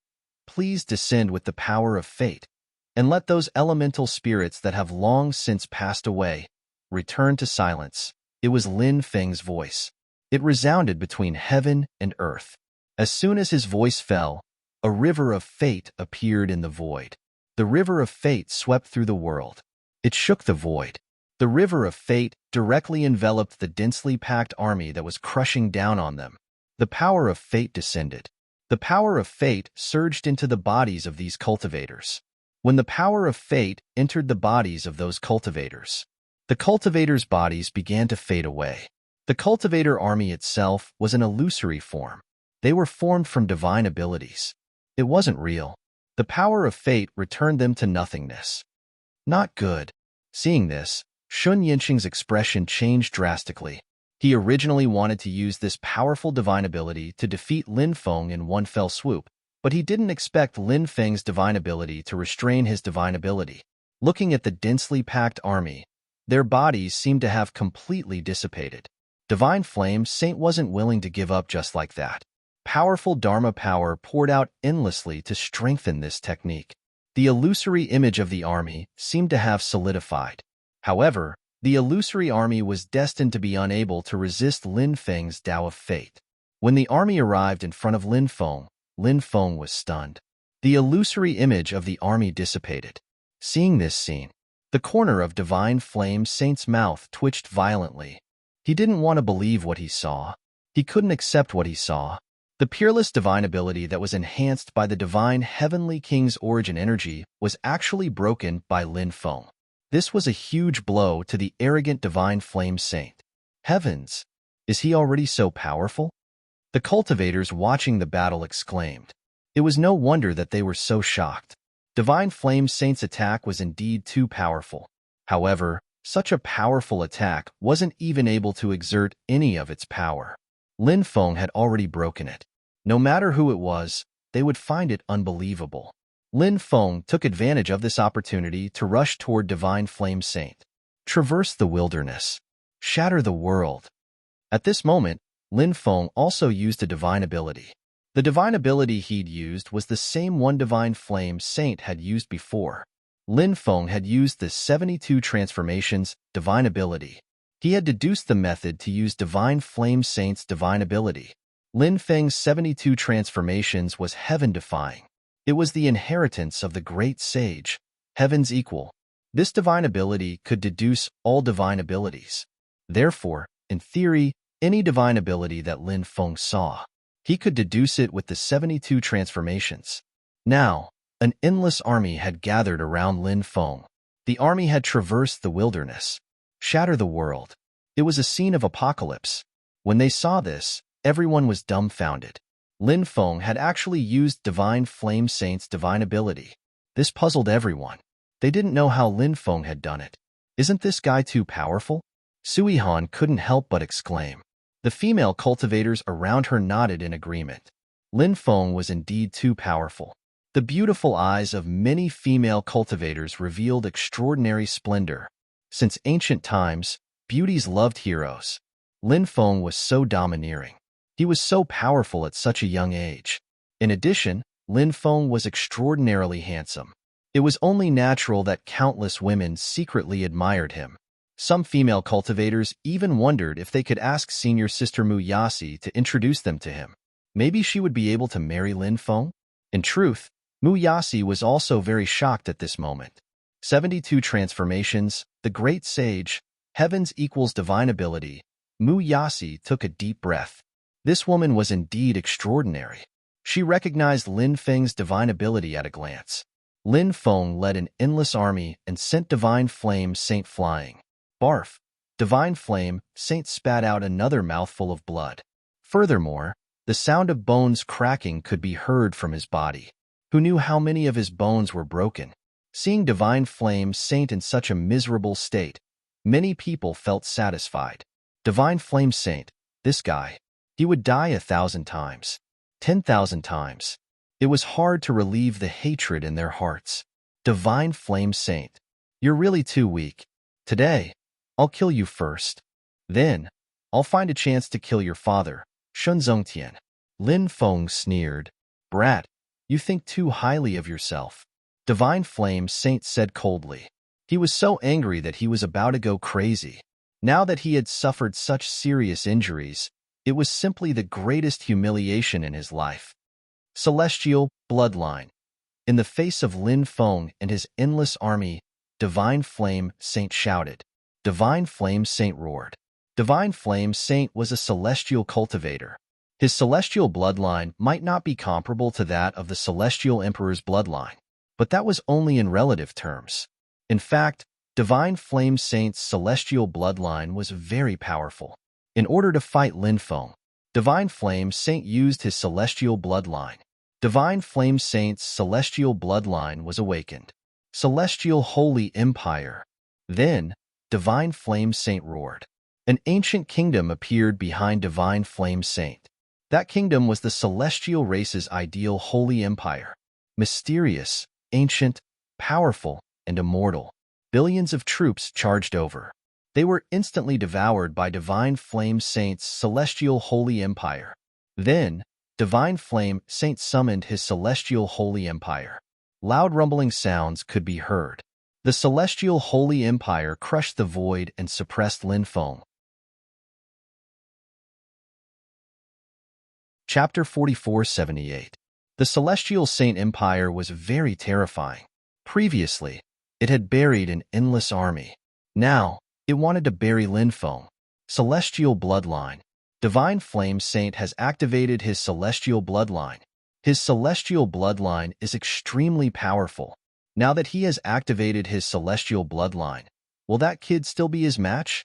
please descend with the power of fate, and let those elemental spirits that have long since passed away return to silence. It was Lin Feng's voice. It resounded between heaven and earth. As soon as his voice fell, a river of fate appeared in the void. The river of fate swept through the world. It shook the void. The river of fate directly enveloped the densely packed army that was crushing down on them. The power of fate descended. The power of fate surged into the bodies of these cultivators. When the power of fate entered the bodies of those cultivators, the cultivators' bodies began to fade away. The cultivator army itself was an illusory form. They were formed from divine abilities. It wasn't real. The power of fate returned them to nothingness. Not good. Seeing this, Shun Yinqing's expression changed drastically. He originally wanted to use this powerful divine ability to defeat Lin Feng in one fell swoop, but he didn't expect Lin Feng's divine ability to restrain his divine ability. Looking at the densely packed army, their bodies seemed to have completely dissipated. Divine Flame Saint wasn't willing to give up just like that. Powerful Dharma power poured out endlessly to strengthen this technique. The illusory image of the army seemed to have solidified. However, the illusory army was destined to be unable to resist Lin Feng's Tao of Fate. When the army arrived in front of Lin Feng was stunned. The illusory image of the army dissipated. Seeing this scene, the corner of Divine Flame Saint's mouth twitched violently. He didn't want to believe what he saw. He couldn't accept what he saw. The peerless divine ability that was enhanced by the Divine Heavenly King's origin energy was actually broken by Lin Feng. This was a huge blow to the arrogant Divine Flame Saint. Heavens! Is he already so powerful? The cultivators watching the battle exclaimed. It was no wonder that they were so shocked. Divine Flame Saint's attack was indeed too powerful. However, such a powerful attack wasn't even able to exert any of its power. Lin Feng had already broken it. No matter who it was, they would find it unbelievable. Lin Feng took advantage of this opportunity to rush toward Divine Flame Saint. Traverse the wilderness. Shatter the world. At this moment, Lin Feng also used a divine ability. The divine ability he'd used was the same one Divine Flame Saint had used before. Lin Feng had used the 72 transformations divine ability. He had deduced the method to use Divine Flame Saint's divine ability. Lin Feng's 72 transformations was heaven-defying. It was the inheritance of the great sage, heaven's equal. This divine ability could deduce all divine abilities. Therefore, in theory, any divine ability that Lin Feng saw, he could deduce it with the 72 transformations. Now, an endless army had gathered around Lin Feng. The army had traversed the wilderness. Shatter the world. It was a scene of apocalypse. When they saw this, everyone was dumbfounded. Lin Feng had actually used Divine Flame Saint's divine ability. This puzzled everyone. They didn't know how Lin Feng had done it. Isn't this guy too powerful? Sui Han couldn't help but exclaim. The female cultivators around her nodded in agreement. Lin Feng was indeed too powerful. The beautiful eyes of many female cultivators revealed extraordinary splendor. Since ancient times, beauties loved heroes. Lin Feng was so domineering. He was so powerful at such a young age. In addition, Lin Feng was extraordinarily handsome. It was only natural that countless women secretly admired him. Some female cultivators even wondered if they could ask senior sister Mu Yasi to introduce them to him. Maybe she would be able to marry Lin Feng? In truth, Mu Yasi was also very shocked at this moment. 72 transformations, the great sage, heavens equals divine ability. Mu Yasi took a deep breath. This woman was indeed extraordinary. She recognized Lin Feng's divine ability at a glance. Lin Feng led an endless army and sent Divine Flame Saint flying. Barf! Divine Flame Saint spat out another mouthful of blood. Furthermore, the sound of bones cracking could be heard from his body. Who knew how many of his bones were broken? Seeing Divine Flame Saint in such a miserable state, many people felt satisfied. Divine Flame Saint, this guy, he would die 1,000 times, 10,000 times. It was hard to relieve the hatred in their hearts. Divine Flame Saint, you're really too weak. Today, I'll kill you first. Then, I'll find a chance to kill your father, Shunzongtian. Lin Feng sneered. Brat, you think too highly of yourself. Divine Flame Saint said coldly. He was so angry that he was about to go crazy. Now that he had suffered such serious injuries, it was simply the greatest humiliation in his life. Celestial bloodline. In the face of Lin Feng and his endless army, Divine Flame Saint shouted. Divine Flame Saint roared. Divine Flame Saint was a celestial cultivator. His celestial bloodline might not be comparable to that of the Celestial Emperor's bloodline, but that was only in relative terms. In fact, Divine Flame Saint's celestial bloodline was very powerful. In order to fight Lin Feng, Divine Flame Saint used his celestial bloodline. Divine Flame Saint's celestial bloodline was awakened. Celestial Holy Empire. Then, Divine Flame Saint roared. An ancient kingdom appeared behind Divine Flame Saint. That kingdom was the celestial race's ideal holy empire. Mysterious, ancient, powerful, and immortal. Billions of troops charged over. They were instantly devoured by Divine Flame Saint's celestial holy empire. Then, Divine Flame Saint summoned his celestial holy empire. Loud rumbling sounds could be heard. The celestial holy empire crushed the void and suppressed Lin Feng. Chapter 4478. The Celestial Saint Empire was very terrifying. Previously, it had buried an endless army. Now, it wanted to bury Lin Feng. Celestial Bloodline. Divine Flame Saint has activated his celestial bloodline. His celestial bloodline is extremely powerful. Now that he has activated his celestial bloodline, will that kid still be his match?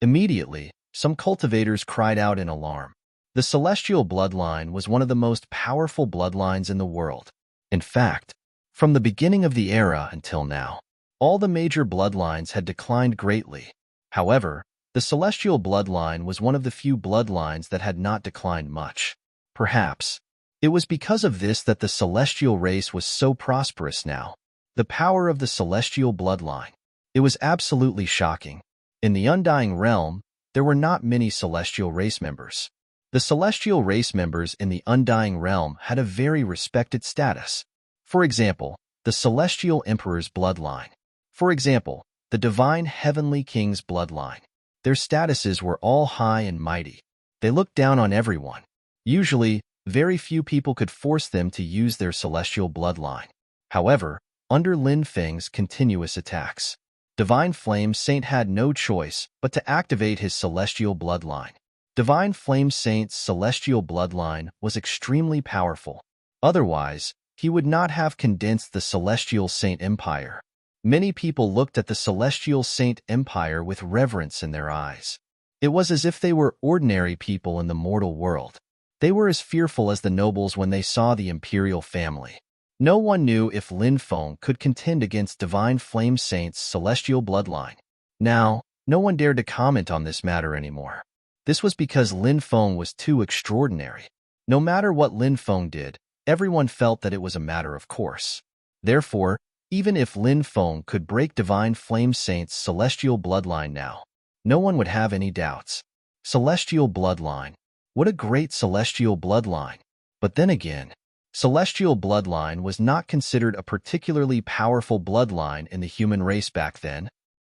Immediately, some cultivators cried out in alarm. The celestial bloodline was one of the most powerful bloodlines in the world. In fact, from the beginning of the era until now, all the major bloodlines had declined greatly. However, the celestial bloodline was one of the few bloodlines that had not declined much. Perhaps, it was because of this that the celestial race was so prosperous now. The power of the celestial bloodline. It was absolutely shocking. In the Undying Realm, there were not many celestial race members. The celestial race members in the Undying Realm had a very respected status. For example, the Celestial Emperor's bloodline. For example, the Divine Heavenly King's bloodline. Their statuses were all high and mighty. They looked down on everyone. Usually, very few people could force them to use their celestial bloodline. However, under Lin Feng's continuous attacks, Divine Flame Saint had no choice but to activate his celestial bloodline. Divine Flame Saint's celestial bloodline was extremely powerful. Otherwise, he would not have condensed the Celestial Saint Empire. Many people looked at the Celestial Saint Empire with reverence in their eyes. It was as if they were ordinary people in the mortal world. They were as fearful as the nobles when they saw the imperial family. No one knew if Lin Feng could contend against Divine Flame Saint's celestial bloodline. Now, no one dared to comment on this matter anymore. This was because Lin Feng was too extraordinary. No matter what Lin Feng did, everyone felt that it was a matter of course. Therefore, even if Lin Feng could break Divine Flame Saint's celestial bloodline now, no one would have any doubts. Celestial bloodline. What a great celestial bloodline. But then again, celestial bloodline was not considered a particularly powerful bloodline in the human race back then.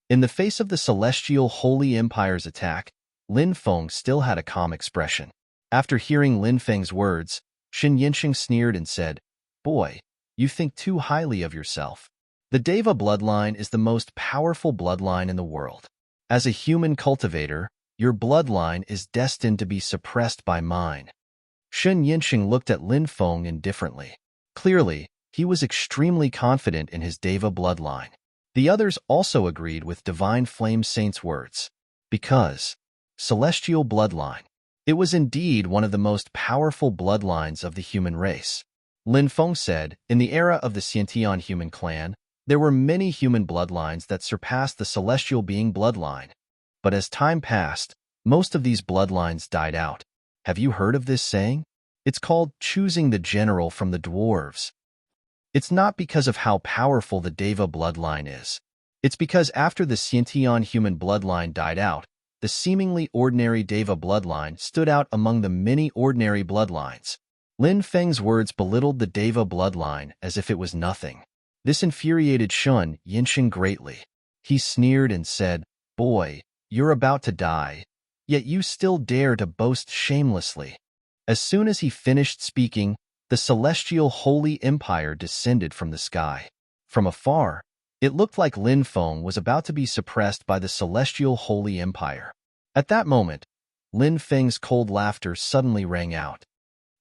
In the face of the celestial Holy Empire's attack, Lin Feng still had a calm expression. After hearing Lin Feng's words, Xin Yinxing sneered and said, "Boy, you think too highly of yourself. The Deva bloodline is the most powerful bloodline in the world. As a human cultivator, your bloodline is destined to be suppressed by mine." Xin Yinxing looked at Lin Feng indifferently. Clearly, he was extremely confident in his Deva bloodline. The others also agreed with Divine Flame Saint's words. Because celestial bloodline. It was indeed one of the most powerful bloodlines of the human race. Lin Feng said, in the era of the Xiantian human clan, there were many human bloodlines that surpassed the celestial being bloodline. But as time passed, most of these bloodlines died out. Have you heard of this saying? It's called choosing the general from the dwarves. It's not because of how powerful the Deva bloodline is. It's because after the Xiantian human bloodline died out, the seemingly ordinary Deva bloodline stood out among the many ordinary bloodlines. Lin Feng's words belittled the Deva bloodline as if it was nothing. This infuriated Shun Yinxing greatly. He sneered and said, "Boy, you're about to die, yet you still dare to boast shamelessly." As soon as he finished speaking, the celestial Holy Empire descended from the sky. From afar, it looked like Lin Feng was about to be suppressed by the celestial Holy Empire. At that moment, Lin Feng's cold laughter suddenly rang out.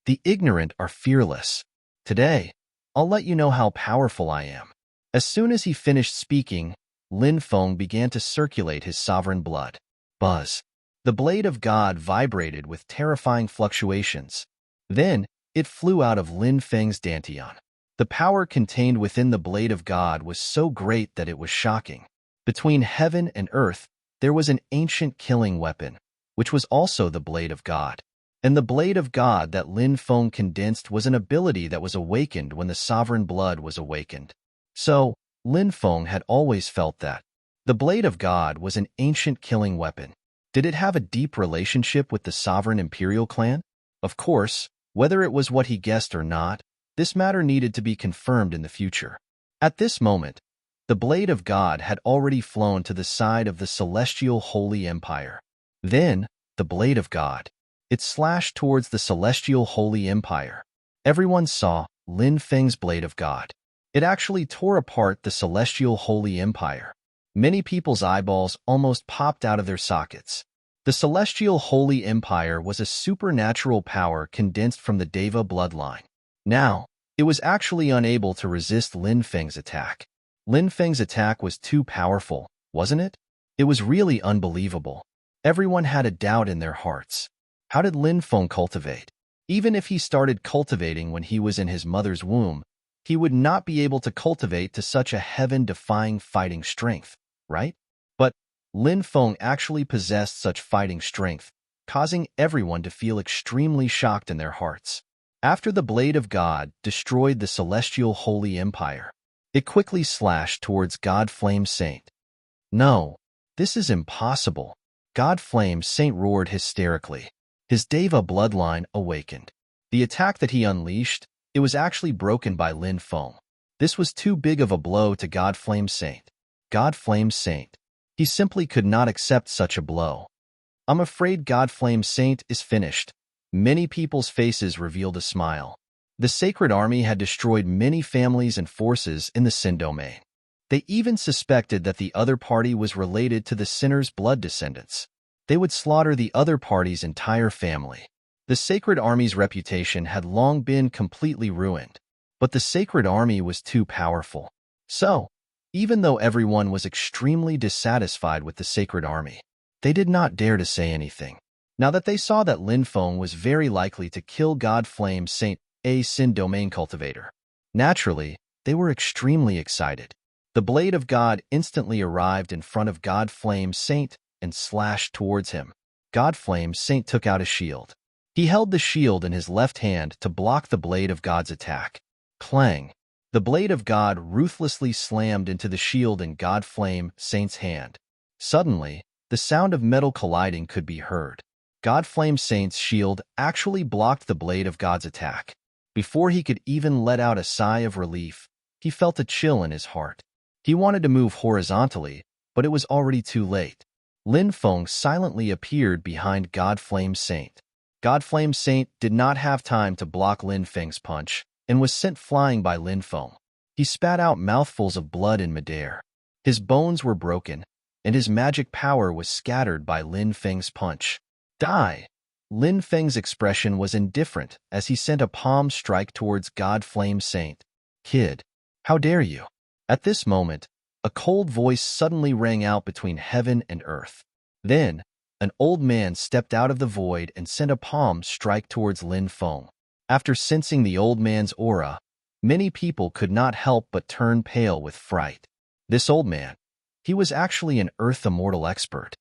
"The ignorant are fearless. Today, I'll let you know how powerful I am." As soon as he finished speaking, Lin Feng began to circulate his sovereign blood. Buzz. The blade of God vibrated with terrifying fluctuations. Then, it flew out of Lin Feng's dantian. The power contained within the blade of God was so great that it was shocking. Between heaven and earth, there was an ancient killing weapon, which was also the blade of God. And the blade of God that Lin Feng condensed was an ability that was awakened when the sovereign blood was awakened. So, Lin Feng had always felt that the blade of God was an ancient killing weapon. Did it have a deep relationship with the sovereign imperial clan? Of course, whether it was what he guessed or not, this matter needed to be confirmed in the future. At this moment, the blade of God had already flown to the side of the celestial Holy Empire. Then, the blade of God. It slashed towards the celestial Holy Empire. Everyone saw Lin Feng's blade of God. It actually tore apart the celestial Holy Empire. Many people's eyeballs almost popped out of their sockets. The celestial Holy Empire was a supernatural power condensed from the Deva bloodline. Now, it was actually unable to resist Lin Feng's attack. Lin Feng's attack was too powerful, wasn't it? It was really unbelievable. Everyone had a doubt in their hearts. How did Lin Feng cultivate? Even if he started cultivating when he was in his mother's womb, he would not be able to cultivate to such a heaven-defying fighting strength, right? But Lin Feng actually possessed such fighting strength, causing everyone to feel extremely shocked in their hearts. After the blade of God destroyed the celestial Holy Empire, it quickly slashed towards God Flame Saint. "No, this is impossible." God Flame Saint roared hysterically. His Deva bloodline awakened. The attack that he unleashed, it was actually broken by Lin Feng. This was too big of a blow to God Flame Saint. God Flame Saint. He simply could not accept such a blow. "I'm afraid God Flame Saint is finished." Many people's faces revealed a smile. The Sacred Army had destroyed many families and forces in the Sin domain. They even suspected that the other party was related to the sinner's blood descendants. They would slaughter the other party's entire family. The Sacred Army's reputation had long been completely ruined, but the Sacred Army was too powerful. So, even though everyone was extremely dissatisfied with the Sacred Army, they did not dare to say anything. Now that they saw that Lin Feng was very likely to kill God Flame Saint, a Sin domain cultivator, naturally, they were extremely excited. The blade of God instantly arrived in front of God Flame Saint and slashed towards him. God Flame Saint took out a shield. He held the shield in his left hand to block the blade of God's attack. Clang! The blade of God ruthlessly slammed into the shield in God Flame Saint's hand. Suddenly, the sound of metal colliding could be heard. God Flame Saint's shield actually blocked the blade of God's attack. Before he could even let out a sigh of relief, he felt a chill in his heart. He wanted to move horizontally, but it was already too late. Lin Feng silently appeared behind God Flame Saint. God Flame Saint did not have time to block Lin Feng's punch and was sent flying by Lin Feng. He spat out mouthfuls of blood in midair. His bones were broken, and his magic power was scattered by Lin Feng's punch. Die! Lin Feng's expression was indifferent as he sent a palm strike towards God Flame Saint. Kid, how dare you? At this moment, a cold voice suddenly rang out between heaven and earth. Then, an old man stepped out of the void and sent a palm strike towards Lin Feng. After sensing the old man's aura, many people could not help but turn pale with fright. This old man, he was actually an Earth Immortal expert.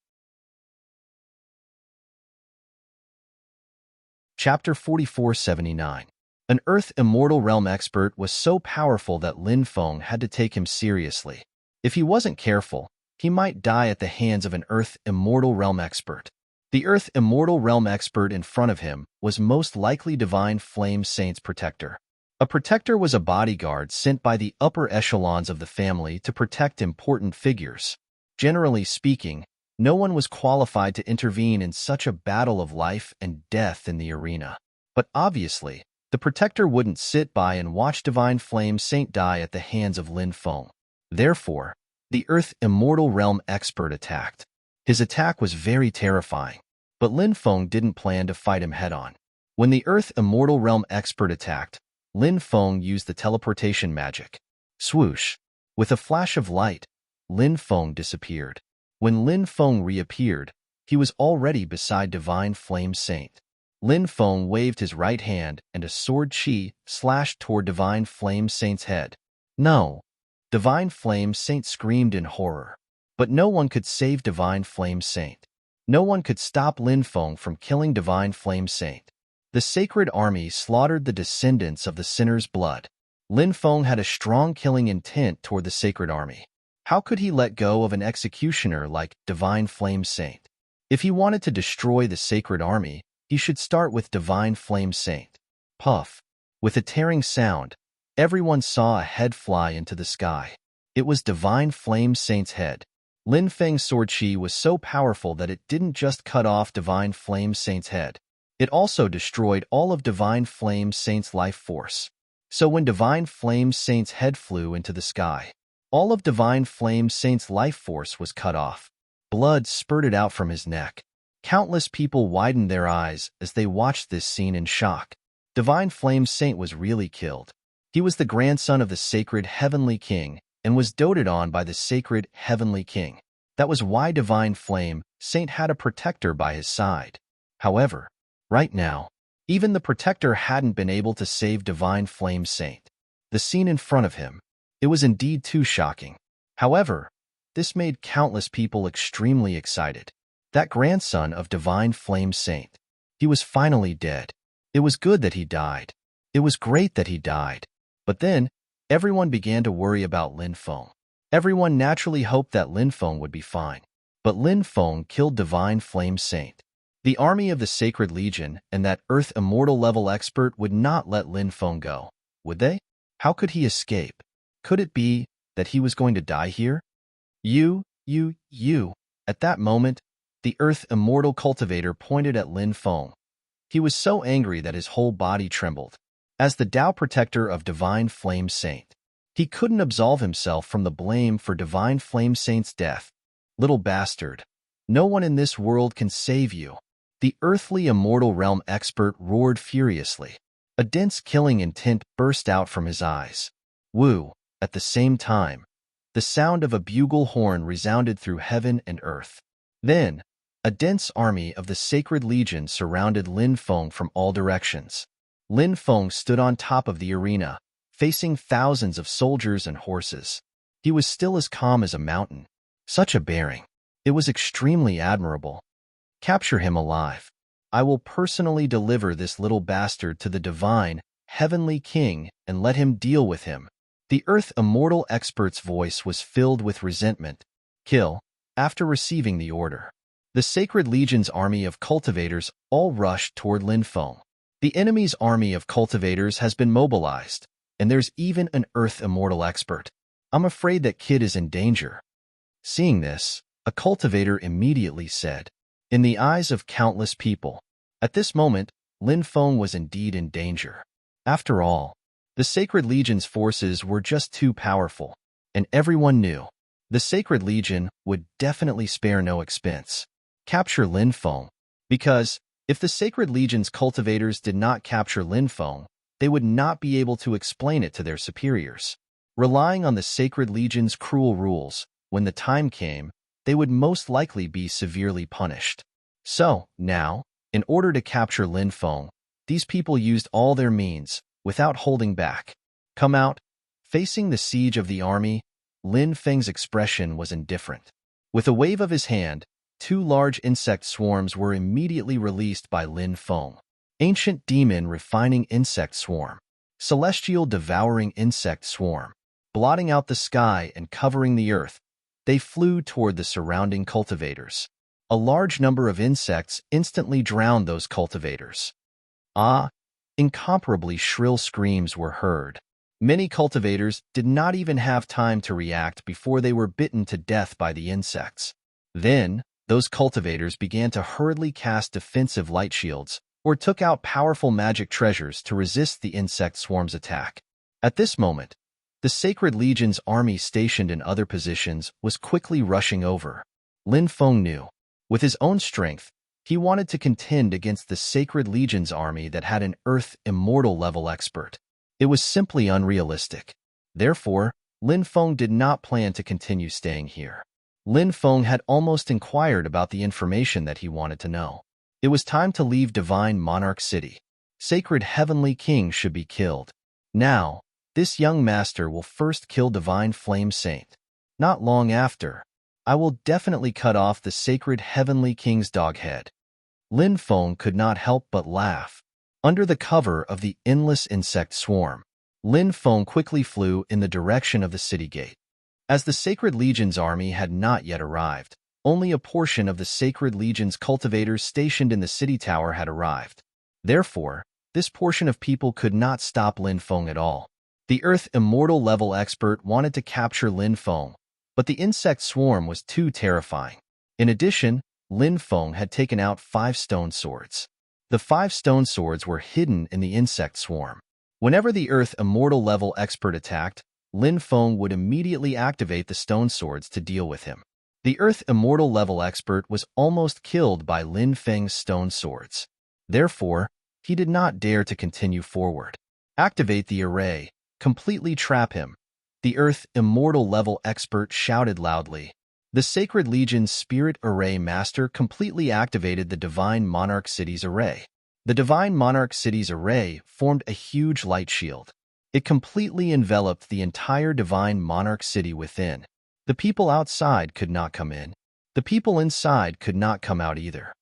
Chapter 4479. An Earth Immortal Realm expert was so powerful that Lin Feng had to take him seriously. If he wasn't careful, he might die at the hands of an Earth Immortal Realm expert. The Earth Immortal Realm expert in front of him was most likely Divine Flame Saint's protector. A protector was a bodyguard sent by the upper echelons of the family to protect important figures. Generally speaking, no one was qualified to intervene in such a battle of life and death in the arena. But obviously, the protector wouldn't sit by and watch Divine Flame Saint die at the hands of Lin Feng. Therefore, the Earth Immortal Realm expert attacked. His attack was very terrifying, but Lin Feng didn't plan to fight him head-on. When the Earth Immortal Realm expert attacked, Lin Feng used the teleportation magic. Swoosh! With a flash of light, Lin Feng disappeared. When Lin Feng reappeared, he was already beside Divine Flame Saint. Lin Feng waved his right hand and a sword chi slashed toward Divine Flame Saint's head. No! Divine Flame Saint screamed in horror. But no one could save Divine Flame Saint. No one could stop Lin Feng from killing Divine Flame Saint. The Sacred Army slaughtered the descendants of the sinner's blood. Lin Feng had a strong killing intent toward the Sacred Army. How could he let go of an executioner like Divine Flame Saint? If he wanted to destroy the Sacred Army, he should start with Divine Flame Saint. Puff! With a tearing sound, everyone saw a head fly into the sky. It was Divine Flame Saint's head. Lin Feng's sword chi was so powerful that it didn't just cut off Divine Flame Saint's head. It also destroyed all of Divine Flame Saint's life force. So when Divine Flame Saint's head flew into the sky, all of Divine Flame Saint's life force was cut off. Blood spurted out from his neck. Countless people widened their eyes as they watched this scene in shock. Divine Flame Saint was really killed. He was the grandson of the sacred Heavenly King and was doted on by the sacred Heavenly King. That was why Divine Flame Saint had a protector by his side. However, right now, even the protector hadn't been able to save Divine Flame Saint. The scene in front of him, it was indeed too shocking. However, this made countless people extremely excited. That grandson of Divine Flame Saint, he was finally dead. It was good that he died. It was great that he died. But then, everyone began to worry about Lin Feng. Everyone naturally hoped that Lin Feng would be fine. But Lin Feng killed Divine Flame Saint. The army of the Sacred Legion and that Earth Immortal level expert would not let Lin Feng go, would they? How could he escape? Could it be that he was going to die here? You. At that moment, the Earth Immortal cultivator pointed at Lin Feng. He was so angry that his whole body trembled. As the Tao protector of Divine Flame Saint, he couldn't absolve himself from the blame for Divine Flame Saint's death. Little bastard, no one in this world can save you. The earthly immortal realm expert roared furiously. A dense killing intent burst out from his eyes. Woo! At the same time, the sound of a bugle horn resounded through heaven and earth. Then, a dense army of the Sacred Legion surrounded Lin Feng from all directions. Lin Feng stood on top of the arena, facing thousands of soldiers and horses. He was still as calm as a mountain. Such a bearing. It was extremely admirable. Capture him alive. I will personally deliver this little bastard to the divine, heavenly king and let him deal with him." The Earth Immortal expert's voice was filled with resentment. Kill. After receiving the order, the Sacred Legion's army of cultivators all rushed toward Linfeng. The enemy's army of cultivators has been mobilized, and there's even an Earth Immortal expert. I'm afraid that kid is in danger. Seeing this, a cultivator immediately said, in the eyes of countless people, at this moment, Linfeng was indeed in danger. After all, the Sacred Legion's forces were just too powerful, and everyone knew the Sacred Legion would definitely spare no expense. Capture Linfeng, because if the Sacred Legion's cultivators did not capture Linfeng, they would not be able to explain it to their superiors. Relying on the Sacred Legion's cruel rules, when the time came, they would most likely be severely punished. So, now, in order to capture Linfeng, these people used all their means, without holding back. Come out. Facing the siege of the army, Lin Feng's expression was indifferent. With a wave of his hand, 2 large insect swarms were immediately released by Lin Feng. Ancient Demon Refining Insect Swarm. Celestial Devouring Insect Swarm. Blotting out the sky and covering the earth, they flew toward the surrounding cultivators. A large number of insects instantly drowned those cultivators. Incomparably shrill screams were heard. Many cultivators did not even have time to react before they were bitten to death by the insects. Then, those cultivators began to hurriedly cast defensive light shields or took out powerful magic treasures to resist the insect swarm's attack. At this moment, the Sacred Legion's army stationed in other positions was quickly rushing over. Lin Feng knew, with his own strength, he wanted to contend against the Sacred Legion's army that had an Earth Immortal level expert. It was simply unrealistic. Therefore, Lin Feng did not plan to continue staying here. Lin Feng had almost inquired about the information that he wanted to know. It was time to leave Divine Monarch City. Sacred Heavenly King should be killed. Now, this young master will first kill Divine Flame Saint. Not long after, I will definitely cut off the Sacred Heavenly King's dog head. Lin Feng could not help but laugh. Under the cover of the endless insect swarm, Lin Feng quickly flew in the direction of the city gate. As the Sacred Legion's army had not yet arrived, only a portion of the Sacred Legion's cultivators stationed in the city tower had arrived. Therefore, this portion of people could not stop Lin Feng at all. The Earth Immortal level expert wanted to capture Lin Feng, but the insect swarm was too terrifying. In addition, Lin Feng had taken out 5 stone swords. The 5 stone swords were hidden in the insect swarm. Whenever the Earth Immortal level expert attacked, Lin Feng would immediately activate the stone swords to deal with him. The Earth Immortal level expert was almost killed by Lin Feng's stone swords. Therefore, he did not dare to continue forward. Activate the array. Completely trap him. The Earth Immortal level expert shouted loudly. The Sacred Legion's Spirit Array Master completely activated the Divine Monarch City's array. The Divine Monarch City's array formed a huge light shield. It completely enveloped the entire Divine Monarch City within. The people outside could not come in. The people inside could not come out either.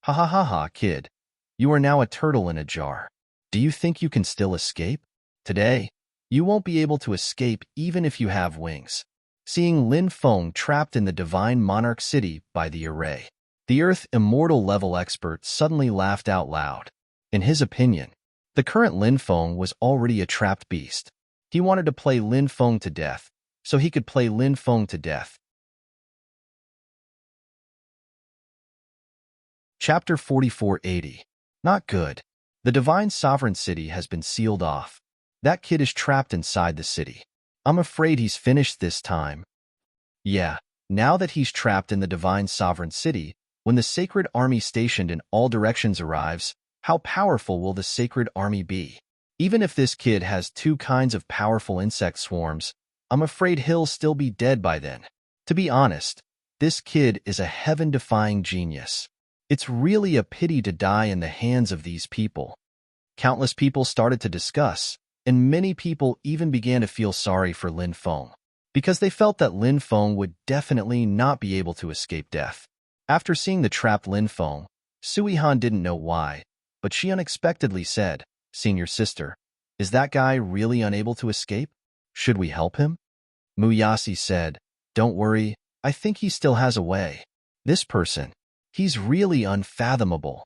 Ha ha ha ha, kid. You are now a turtle in a jar. Do you think you can still escape? Today, you won't be able to escape even if you have wings. Seeing Lin Feng trapped in the Divine Monarch City by the array, the Earth Immortal level expert suddenly laughed out loud. In his opinion, the current Lin Feng was already a trapped beast. He wanted to play Lin Feng to death, so he could play Lin Feng to death. Chapter 4480. Not good. The Divine Sovereign City has been sealed off. That kid is trapped inside the city. I'm afraid he's finished this time. Yeah, now that he's trapped in the Divine Sovereign City, when the Sacred Army stationed in all directions arrives, how powerful will the Sacred Army be? Even if this kid has 2 kinds of powerful insect swarms, I'm afraid he'll still be dead by then. To be honest, this kid is a heaven-defying genius. It's really a pity to die in the hands of these people. Countless people started to discuss, and many people even began to feel sorry for Lin Feng, because they felt that Lin Feng would definitely not be able to escape death. After seeing the trapped Lin Feng, Suihan didn't know why, but she unexpectedly said, "Senior sister, is that guy really unable to escape? Should we help him?" Muyasi said, "Don't worry, I think he still has a way. This person, he's really unfathomable."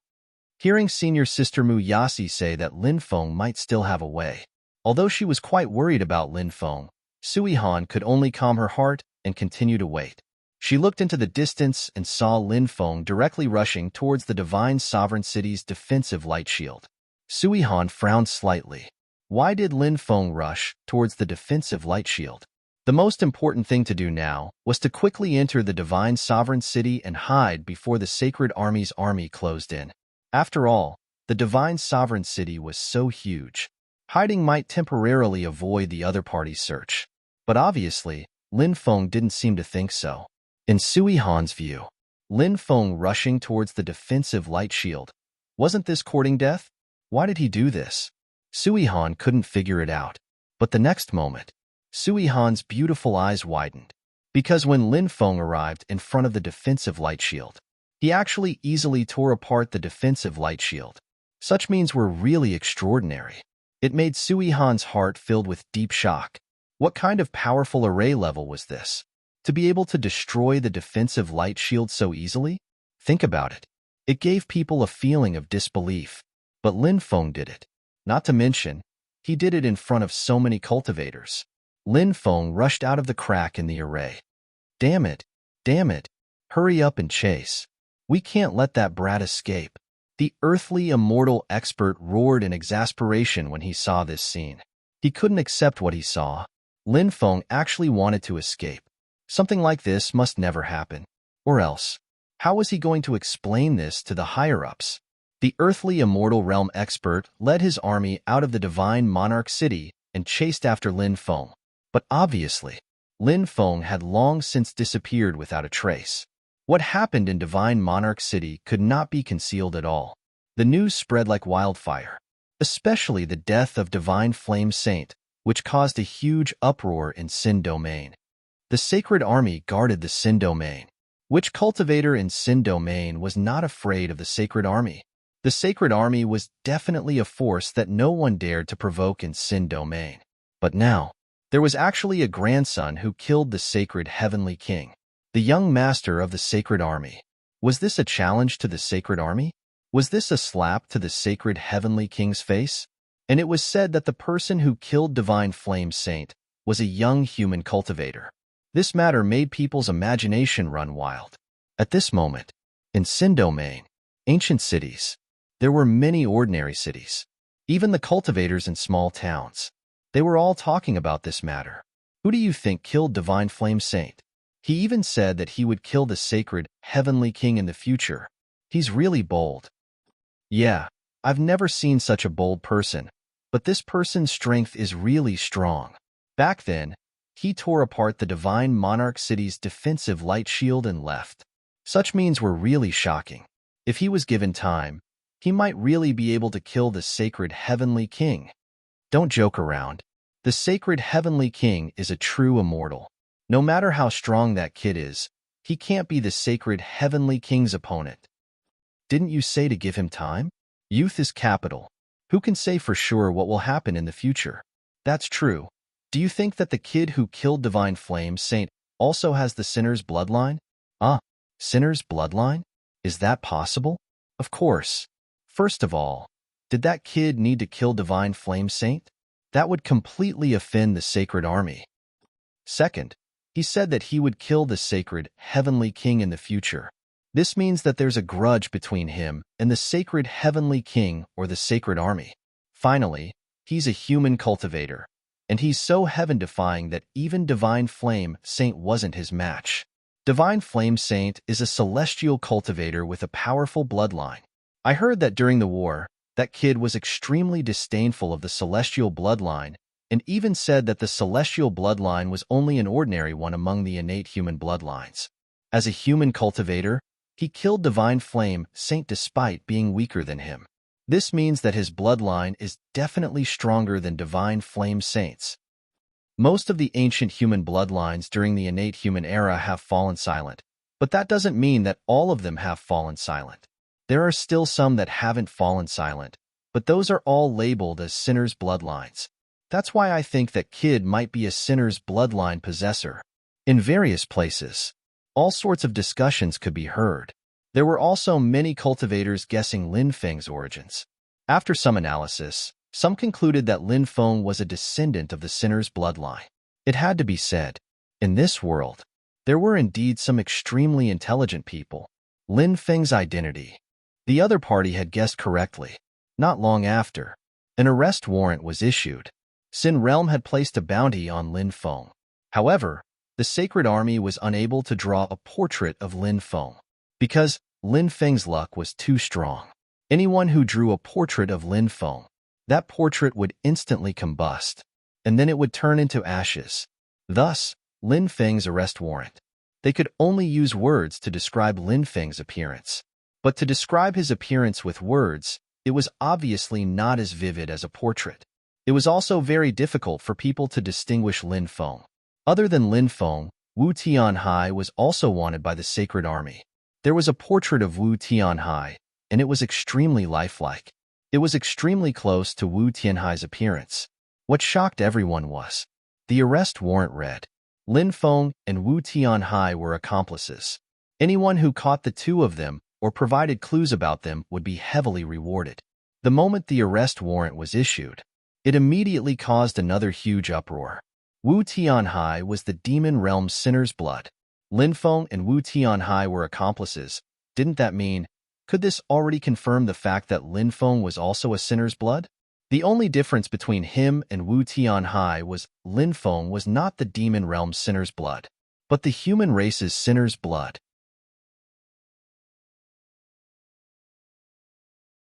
Hearing senior sister Muyasi say that Lin Feng might still have a way. Although she was quite worried about Lin Feng, Suihan could only calm her heart and continue to wait. She looked into the distance and saw Lin Feng directly rushing towards the Divine Sovereign City's defensive light shield. Suihan frowned slightly. Why did Lin Feng rush towards the defensive light shield? The most important thing to do now was to quickly enter the Divine Sovereign City and hide before the Sacred Army's army closed in. After all, the Divine Sovereign City was so huge. Hiding might temporarily avoid the other party's search. But obviously, Lin Feng didn't seem to think so. In Suihan's view, Lin Feng rushing towards the defensive light shield. Wasn't this courting death? Why did he do this? Suihan couldn't figure it out. But the next moment, Suihan's beautiful eyes widened. Because when Lin Feng arrived in front of the defensive light shield, he actually easily tore apart the defensive light shield. Such means were really extraordinary. It made Suihan's heart filled with deep shock. What kind of powerful array level was this? To be able to destroy the defensive light shield so easily? Think about it. It gave people a feeling of disbelief. But Lin Feng did it. Not to mention, he did it in front of so many cultivators. Lin Feng rushed out of the crack in the array. Damn it! Damn it! Hurry up and chase. We can't let that brat escape. The earthly immortal expert roared in exasperation when he saw this scene. He couldn't accept what he saw. Lin Feng actually wanted to escape. Something like this must never happen. Or else, how was he going to explain this to the higher-ups? The earthly immortal realm expert led his army out of the divine monarch city and chased after Lin Feng. But obviously, Lin Feng had long since disappeared without a trace. What happened in Divine Monarch City could not be concealed at all. The news spread like wildfire, especially the death of Divine Flame Saint, which caused a huge uproar in Sin Domain. The Sacred Army guarded the Sin Domain. Which cultivator in Sin Domain was not afraid of the Sacred Army? The Sacred Army was definitely a force that no one dared to provoke in Sin Domain. But now, there was actually a grandson who killed the Sacred Heavenly King. The young master of the Sacred Army. Was this a challenge to the Sacred Army? Was this a slap to the Sacred Heavenly King's face? And it was said that the person who killed Divine Flame Saint was a young human cultivator. This matter made people's imagination run wild. At this moment, in Sin Domain, ancient cities, there were many ordinary cities. Even the cultivators in small towns. They were all talking about this matter. Who do you think killed Divine Flame Saint? He even said that he would kill the Sacred Heavenly King in the future. He's really bold. Yeah, I've never seen such a bold person, but this person's strength is really strong. Back then, he tore apart the Divine Monarch City's defensive light shield and left. Such means were really shocking. If he was given time, he might really be able to kill the Sacred Heavenly King. Don't joke around. The Sacred Heavenly King is a true immortal. No matter how strong that kid is, he can't be the Sacred Heavenly King's opponent. Didn't you say to give him time? Youth is capital. Who can say for sure what will happen in the future? That's true. Do you think that the kid who killed Divine Flame Saint also has the sinner's bloodline? Sinner's bloodline? Is that possible? Of course. First of all, did that kid need to kill Divine Flame Saint? That would completely offend the Sacred Army. Second, he said that he would kill the Sacred Heavenly King in the future. This means that there's a grudge between him and the Sacred Heavenly King or the Sacred Army. Finally, he's a human cultivator, and he's so heaven-defying that even Divine Flame Saint wasn't his match. Divine Flame Saint is a celestial cultivator with a powerful bloodline. I heard that during the war, that kid was extremely disdainful of the celestial bloodline and even said that the celestial bloodline was only an ordinary one among the innate human bloodlines. As a human cultivator, he killed Divine Flame Saint despite being weaker than him. This means that his bloodline is definitely stronger than Divine Flame Saint's. Most of the ancient human bloodlines during the innate human era have fallen silent, but that doesn't mean that all of them have fallen silent. There are still some that haven't fallen silent, but those are all labeled as sinners' bloodlines. That's why I think that Kid might be a sinner's bloodline possessor. In various places, all sorts of discussions could be heard. There were also many cultivators guessing Lin Feng's origins. After some analysis, some concluded that Lin Feng was a descendant of the sinner's bloodline. It had to be said, in this world, there were indeed some extremely intelligent people. Lin Feng's identity. The other party had guessed correctly. Not long after, an arrest warrant was issued. Sin Realm had placed a bounty on Lin Feng. However, the Sacred Army was unable to draw a portrait of Lin Feng because Lin Feng's luck was too strong. Anyone who drew a portrait of Lin Feng, that portrait would instantly combust, and then it would turn into ashes. Thus, Lin Feng's arrest warrant. They could only use words to describe Lin Feng's appearance. But to describe his appearance with words, it was obviously not as vivid as a portrait. It was also very difficult for people to distinguish Lin Feng. Other than Lin Feng, Wu Tianhai was also wanted by the Sacred Army. There was a portrait of Wu Tianhai, and it was extremely lifelike. It was extremely close to Wu Tianhai's appearance. What shocked everyone was, the arrest warrant read, Lin Feng and Wu Tianhai were accomplices. Anyone who caught the two of them or provided clues about them would be heavily rewarded. The moment the arrest warrant was issued, it immediately caused another huge uproar. Wu Tianhai was the demon realm's sinner's blood. Lin Feng and Wu Tianhai were accomplices. Didn't that mean, could this already confirm the fact that Lin Feng was also a sinner's blood? The only difference between him and Wu Tianhai was Lin Feng was not the demon realm's sinner's blood, but the human race's sinner's blood.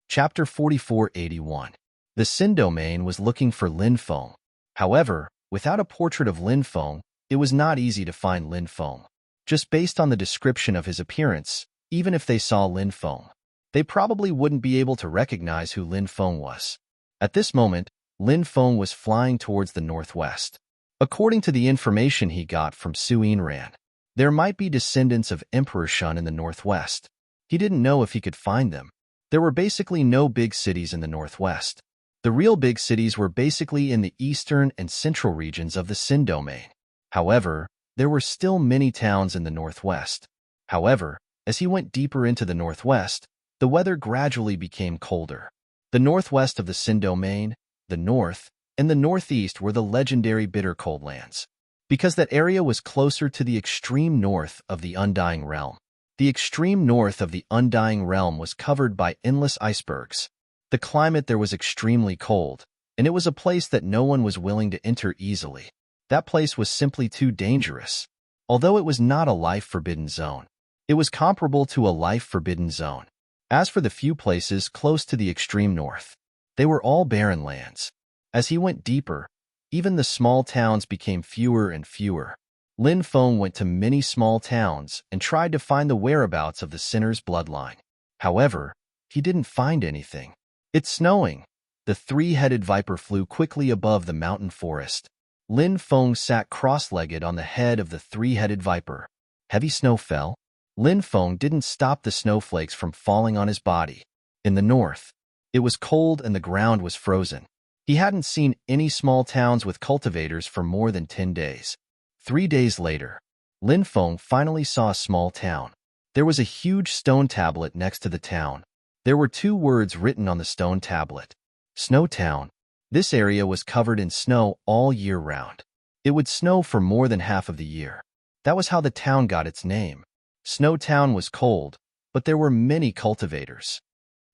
Chapter 4481. The Sin Domain was looking for Lin Feng. However, without a portrait of Lin Feng, it was not easy to find Lin Feng. Just based on the description of his appearance, even if they saw Lin Feng, they probably wouldn't be able to recognize who Lin Feng was. At this moment, Lin Feng was flying towards the northwest. According to the information he got from Suyin Ran, there might be descendants of Emperor Shun in the northwest. He didn't know if he could find them. There were basically no big cities in the northwest. The real big cities were basically in the eastern and central regions of the Sin Domain. However, there were still many towns in the northwest. However, as he went deeper into the northwest, the weather gradually became colder. The northwest of the Sin Domain, the north, and the northeast were the legendary bitter cold lands, because that area was closer to the extreme north of the Undying Realm. The extreme north of the Undying Realm was covered by endless icebergs. The climate there was extremely cold, and it was a place that no one was willing to enter easily. That place was simply too dangerous. Although it was not a life-forbidden zone, it was comparable to a life-forbidden zone. As for the few places close to the extreme north, they were all barren lands. As he went deeper, even the small towns became fewer and fewer. Lin Feng went to many small towns and tried to find the whereabouts of the sinner's bloodline. However, he didn't find anything. It's snowing. The three-headed viper flew quickly above the mountain forest. Lin Feng sat cross-legged on the head of the three-headed viper. Heavy snow fell. Lin Feng didn't stop the snowflakes from falling on his body. In the north, it was cold and the ground was frozen. He hadn't seen any small towns with cultivators for more than 10 days. 3 days later, Lin Feng finally saw a small town. There was a huge stone tablet next to the town. There were 2 words written on the stone tablet. Snow Town. This area was covered in snow all year round. It would snow for more than half of the year. That was how the town got its name. Snow Town was cold, but there were many cultivators.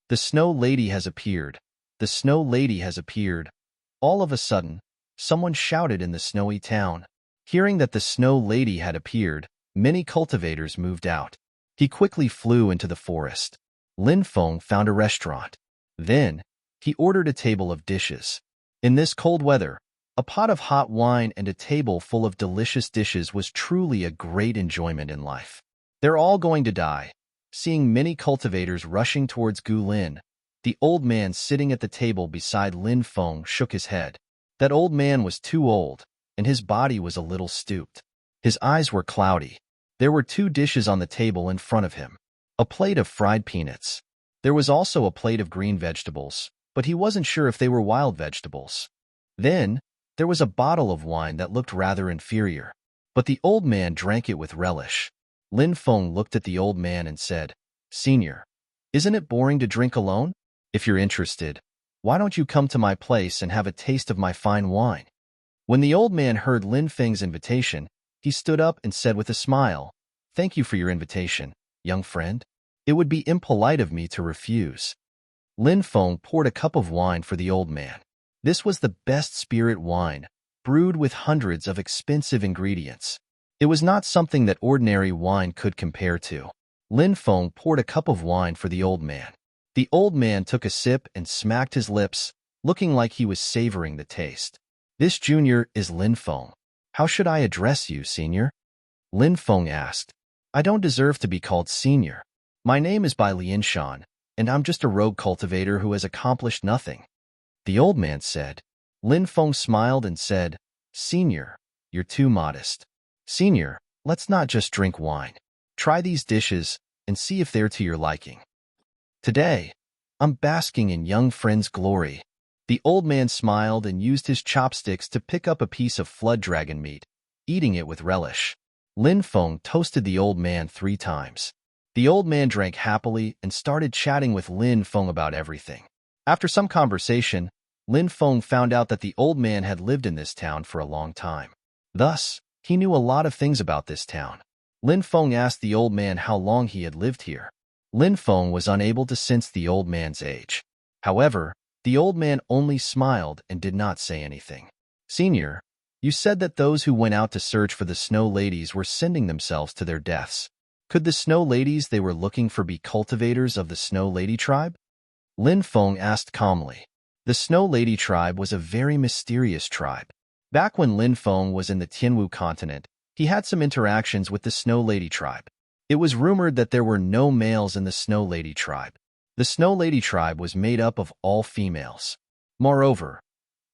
The Snow Lady has appeared. The Snow Lady has appeared. All of a sudden, someone shouted in the snowy town. Hearing that the Snow Lady had appeared, many cultivators moved out. He quickly flew into the forest. Lin Feng found a restaurant. Then, he ordered a table of dishes. In this cold weather, a pot of hot wine and a table full of delicious dishes was truly a great enjoyment in life. They're all going to die. Seeing many cultivators rushing towards Gu Lin, the old man sitting at the table beside Lin Feng shook his head. That old man was too old, and his body was a little stooped. His eyes were cloudy. There were 2 dishes on the table in front of him. A plate of fried peanuts. There was also a plate of green vegetables, but he wasn't sure if they were wild vegetables. Then, there was a bottle of wine that looked rather inferior, but the old man drank it with relish. Lin Feng looked at the old man and said, "Senior, isn't it boring to drink alone? If you're interested, why don't you come to my place and have a taste of my fine wine?" When the old man heard Lin Feng's invitation, he stood up and said with a smile, "Thank you for your invitation, young friend. It would be impolite of me to refuse." Lin Feng poured a cup of wine for the old man. This was the best spirit wine, brewed with hundreds of expensive ingredients. It was not something that ordinary wine could compare to. Lin Feng poured a cup of wine for the old man. The old man took a sip and smacked his lips, looking like he was savoring the taste. "This junior is Lin Feng. How should I address you, senior?" Lin Feng asked. "I don't deserve to be called senior. My name is Bai Lianshan, and I'm just a rogue cultivator who has accomplished nothing," the old man said. Lin Feng smiled and said, "Senior, you're too modest. Senior, let's not just drink wine. Try these dishes and see if they're to your liking. Today, I'm basking in young friend's glory." The old man smiled and used his chopsticks to pick up a piece of flood dragon meat, eating it with relish. Lin Feng toasted the old man 3 times. The old man drank happily and started chatting with Lin Feng about everything. After some conversation, Lin Feng found out that the old man had lived in this town for a long time. Thus, he knew a lot of things about this town. Lin Feng asked the old man how long he had lived here. Lin Feng was unable to sense the old man's age. However, the old man only smiled and did not say anything. "Senior, you said that those who went out to search for the snow ladies were sending themselves to their deaths. Could the snow ladies they were looking for be cultivators of the snow lady tribe?" Lin Feng asked calmly. The snow lady tribe was a very mysterious tribe. Back when Lin Feng was in the Tianwu continent, he had some interactions with the snow lady tribe. It was rumored that there were no males in the snow lady tribe. The snow lady tribe was made up of all females. Moreover,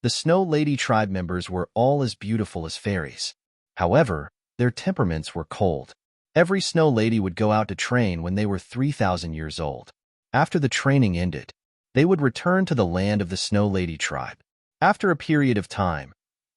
the snow lady tribe members were all as beautiful as fairies. However, their temperaments were cold. Every snow lady would go out to train when they were 3,000 years old. After the training ended, they would return to the land of the snow lady tribe. After a period of time,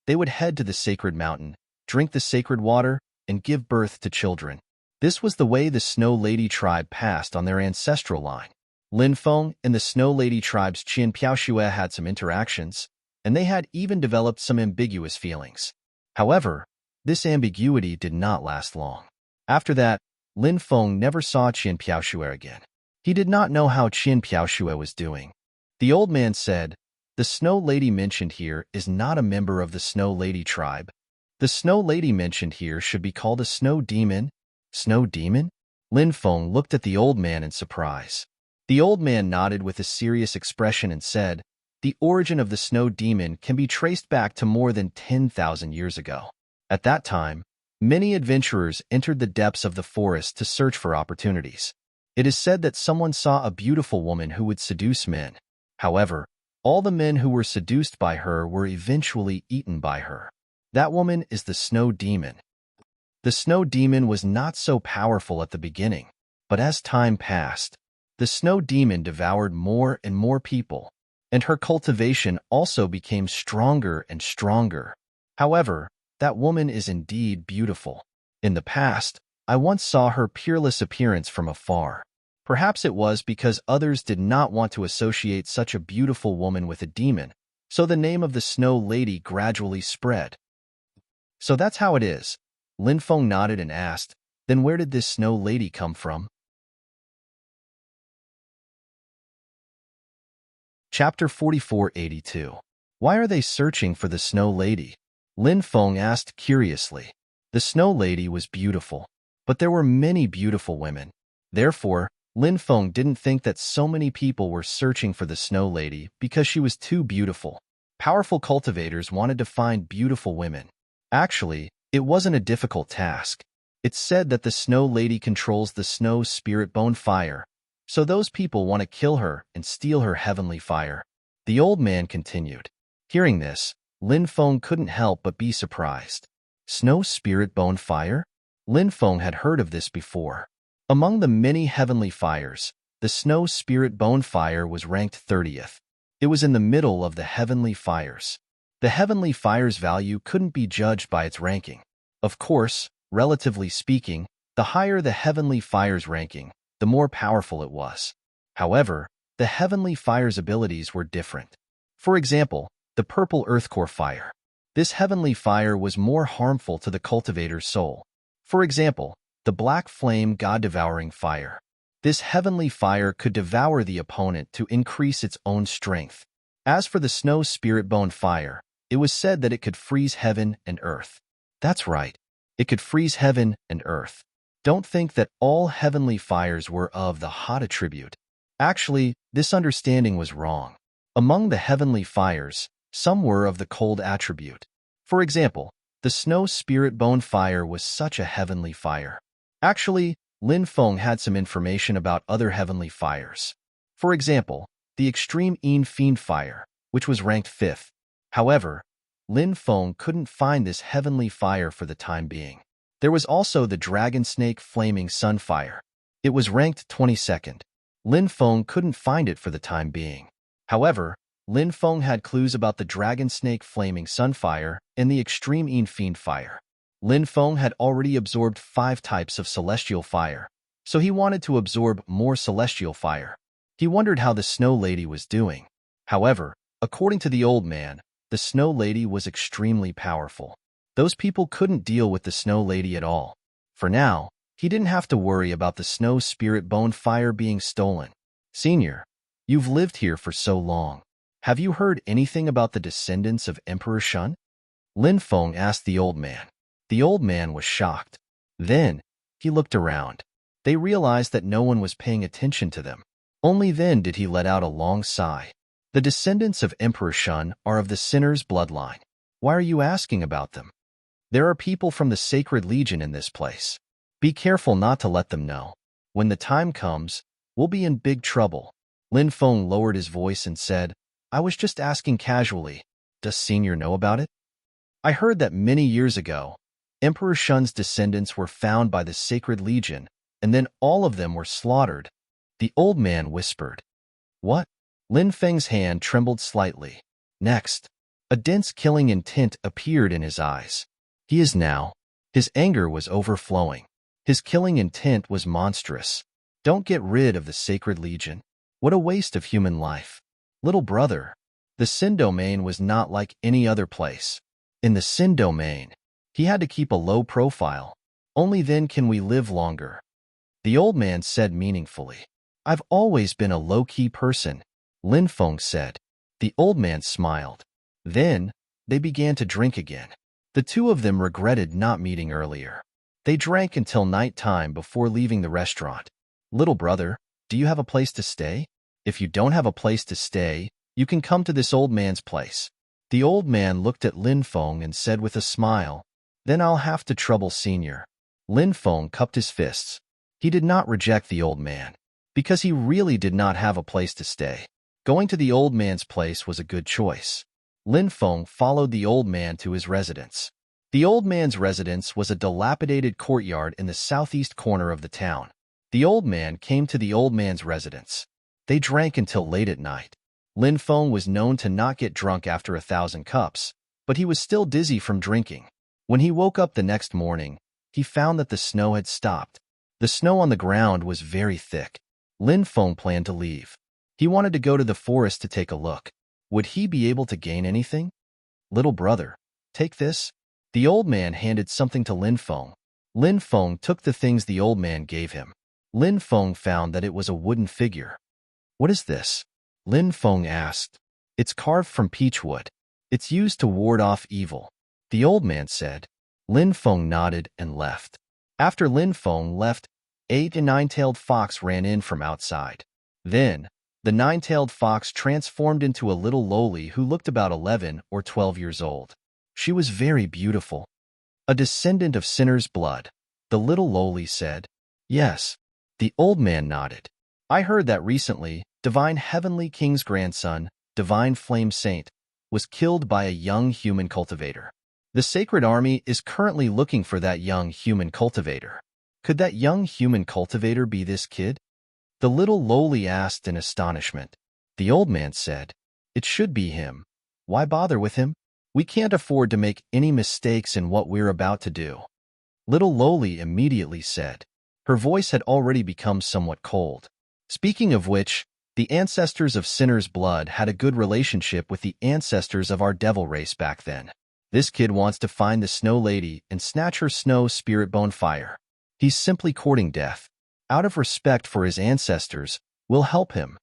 they would head to the sacred mountain, drink the sacred water, and give birth to children. This was the way the snow lady tribe passed on their ancestral line. Lin Feng and the snow lady tribe's Qin Piaoxue had some interactions, and they had even developed some ambiguous feelings. However, this ambiguity did not last long. After that, Lin Feng never saw Qin Piaoxue again. He did not know how Qin Piaoxue was doing. The old man said, "The snow lady mentioned here is not a member of the snow lady tribe. The snow lady mentioned here should be called a snow demon." "Snow demon?" Lin Feng looked at the old man in surprise. The old man nodded with a serious expression and said, "The origin of the snow demon can be traced back to more than 10,000 years ago. At that time, many adventurers entered the depths of the forest to search for opportunities. It is said that someone saw a beautiful woman who would seduce men. However, all the men who were seduced by her were eventually eaten by her. That woman is the snow demon." The snow demon was not so powerful at the beginning, but as time passed, the snow demon devoured more and more people, and her cultivation also became stronger and stronger. However, that woman is indeed beautiful. In the past, I once saw her peerless appearance from afar. Perhaps it was because others did not want to associate such a beautiful woman with a demon, so the name of the snow lady gradually spread. "So that's how it is." Lin Feng nodded and asked, "Then where did this snow lady come from?" Chapter 4482. Why are they searching for the snow lady? Lin Feng asked curiously. The snow lady was beautiful, but there were many beautiful women. Therefore, Lin Feng didn't think that so many people were searching for the snow lady because she was too beautiful. Powerful cultivators wanted to find beautiful women. Actually, it wasn't a difficult task. It's said that the snow lady controls the snow spirit bone fire, so those people want to kill her and steal her heavenly fire. The old man continued. Hearing this, Lin Feng couldn't help but be surprised. Snow spirit bone fire? Lin Feng had heard of this before. Among the many heavenly fires, the snow spirit bonfire was ranked 30th. It was in the middle of the heavenly fires. The heavenly fire's value couldn't be judged by its ranking. Of course, relatively speaking, the higher the heavenly fire's ranking, the more powerful it was. However, the heavenly fire's abilities were different. For example, the purple earthcore fire. This heavenly fire was more harmful to the cultivator's soul. For example, the black flame god-devouring fire. This heavenly fire could devour the opponent to increase its own strength. As for the snow spirit bone fire, it was said that it could freeze heaven and earth. That's right, it could freeze heaven and earth. Don't think that all heavenly fires were of the hot attribute. Actually, this understanding was wrong. Among the heavenly fires, some were of the cold attribute. For example, the snow spirit bone fire was such a heavenly fire. Actually, Lin Feng had some information about other heavenly fires. For example, the extreme fiend fire, which was ranked 5th. However, Lin Feng couldn't find this heavenly fire for the time being. There was also the dragon snake flaming sun fire. It was ranked 22nd. Lin Feng couldn't find it for the time being. However, Lin Feng had clues about the dragon snake flaming sunfire and the extreme fiend fire. Lin Feng had already absorbed 5 types of celestial fire, so he wanted to absorb more celestial fire. He wondered how the Snow Lady was doing. However, according to the old man, the Snow Lady was extremely powerful. Those people couldn't deal with the Snow Lady at all. For now, he didn't have to worry about the snow spirit bone fire being stolen. Senior, you've lived here for so long. Have you heard anything about the descendants of Emperor Shun? Lin Feng asked the old man. The old man was shocked. Then, he looked around. They realized that no one was paying attention to them. Only then did he let out a long sigh. The descendants of Emperor Shun are of the Sinner's bloodline. Why are you asking about them? There are people from the Sacred Legion in this place. Be careful not to let them know. When the time comes, we'll be in big trouble. Lin Feng lowered his voice and said, I was just asking casually. Does Senior know about it? I heard that many years ago, Emperor Shun's descendants were found by the Sacred Legion, and then all of them were slaughtered. The old man whispered. What? Lin Feng's hand trembled slightly. Next, a dense killing intent appeared in his eyes. He is now. His anger was overflowing. His killing intent was monstrous. Don't get rid of the Sacred Legion. What a waste of human life. Little brother, the Sin Domain was not like any other place. In the Sin Domain, he had to keep a low profile. Only then can we live longer. The old man said meaningfully. I've always been a low-key person, Lin Feng said. The old man smiled. Then, they began to drink again. The two of them regretted not meeting earlier. They drank until night time before leaving the restaurant. Little brother, do you have a place to stay? If you don't have a place to stay, you can come to this old man's place. The old man looked at Lin Feng and said with a smile, Then I'll have to trouble Senior. Lin Feng cupped his fists. He did not reject the old man, because he really did not have a place to stay. Going to the old man's place was a good choice. Lin Feng followed the old man to his residence. The old man's residence was a dilapidated courtyard in the southeast corner of the town. The old man came to the old man's residence. They drank until late at night. Lin Feng was known to not get drunk after 1,000 cups, but he was still dizzy from drinking. When he woke up the next morning, he found that the snow had stopped. The snow on the ground was very thick. Lin Feng planned to leave. He wanted to go to the forest to take a look. Would he be able to gain anything? Little brother, take this. The old man handed something to Lin Feng. Lin Feng took the things the old man gave him. Lin Feng found that it was a wooden figure. What is this? Lin Feng asked. It's carved from peach wood. It's used to ward off evil. The old man said. Lin Feng nodded and left. After Lin Feng left, a nine-tailed fox ran in from outside. Then, the nine-tailed fox transformed into a little lowly who looked about 11 or 12 years old. She was very beautiful. A descendant of Sinner's blood, the little lowly said. Yes. The old man nodded. I heard that recently, Divine Heavenly King's grandson, Divine Flame Saint, was killed by a young human cultivator. The Sacred Army is currently looking for that young human cultivator. Could that young human cultivator be this kid? The little lowly asked in astonishment. The old man said, "It should be him. Why bother with him? We can't afford to make any mistakes in what we're about to do." Little lowly immediately said. Her voice had already become somewhat cold. "Speaking of which, the ancestors of Sinner's blood had a good relationship with the ancestors of our devil race back then. This kid wants to find the Snow Lady and snatch her snow spirit bone fire. He's simply courting death. Out of respect for his ancestors, we'll help him."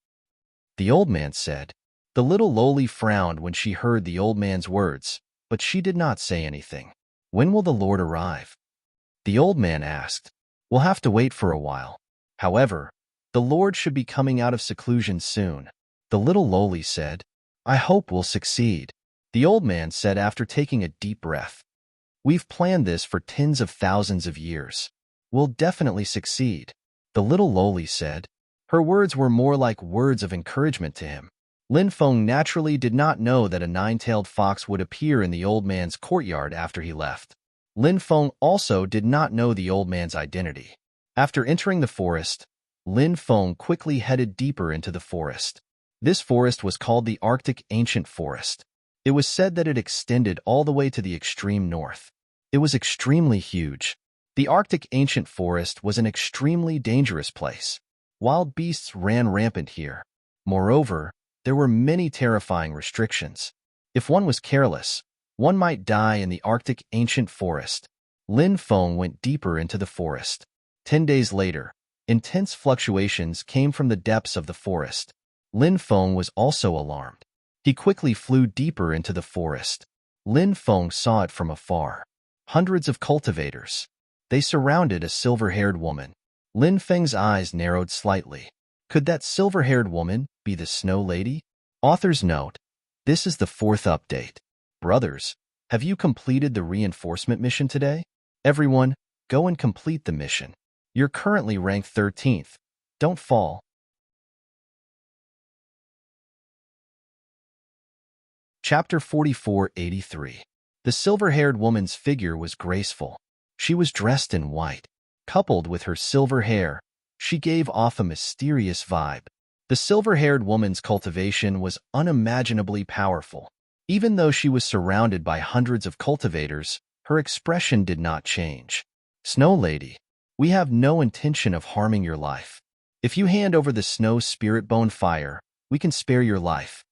The old man said. The little lowly frowned when she heard the old man's words, but she did not say anything. "When will the Lord arrive?" The old man asked. "We'll have to wait for a while. However, the Lord should be coming out of seclusion soon." The little lowly said. "I hope we'll succeed." The old man said after taking a deep breath. "We've planned this for tens of thousands of years. We'll definitely succeed." The little lowly said. Her words were more like words of encouragement to him. Lin Feng naturally did not know that a nine-tailed fox would appear in the old man's courtyard after he left. Lin Feng also did not know the old man's identity. After entering the forest, Lin Feng quickly headed deeper into the forest. This forest was called the Arctic Ancient Forest. It was said that it extended all the way to the extreme north. It was extremely huge. The Arctic Ancient Forest was an extremely dangerous place. Wild beasts ran rampant here. Moreover, there were many terrifying restrictions. If one was careless, one might die in the Arctic Ancient Forest. Lin Feng went deeper into the forest. 10 days later, intense fluctuations came from the depths of the forest. Lin Feng was also alarmed. He quickly flew deeper into the forest. Lin Feng saw it from afar. Hundreds of cultivators. They surrounded a silver-haired woman. Lin Feng's eyes narrowed slightly. Could that silver-haired woman be the Snow Lady? Author's note: this is the 4th update. Brothers, have you completed the reinforcement mission today? Everyone, go and complete the mission. You're currently ranked 13th. Don't fall. Chapter 4483. The silver-haired woman's figure was graceful. She was dressed in white. Coupled with her silver hair, she gave off a mysterious vibe. The silver-haired woman's cultivation was unimaginably powerful. Even though she was surrounded by hundreds of cultivators, her expression did not change. "Snow Lady, we have no intention of harming your life. If you hand over the snow spirit bone fire, we can spare your life."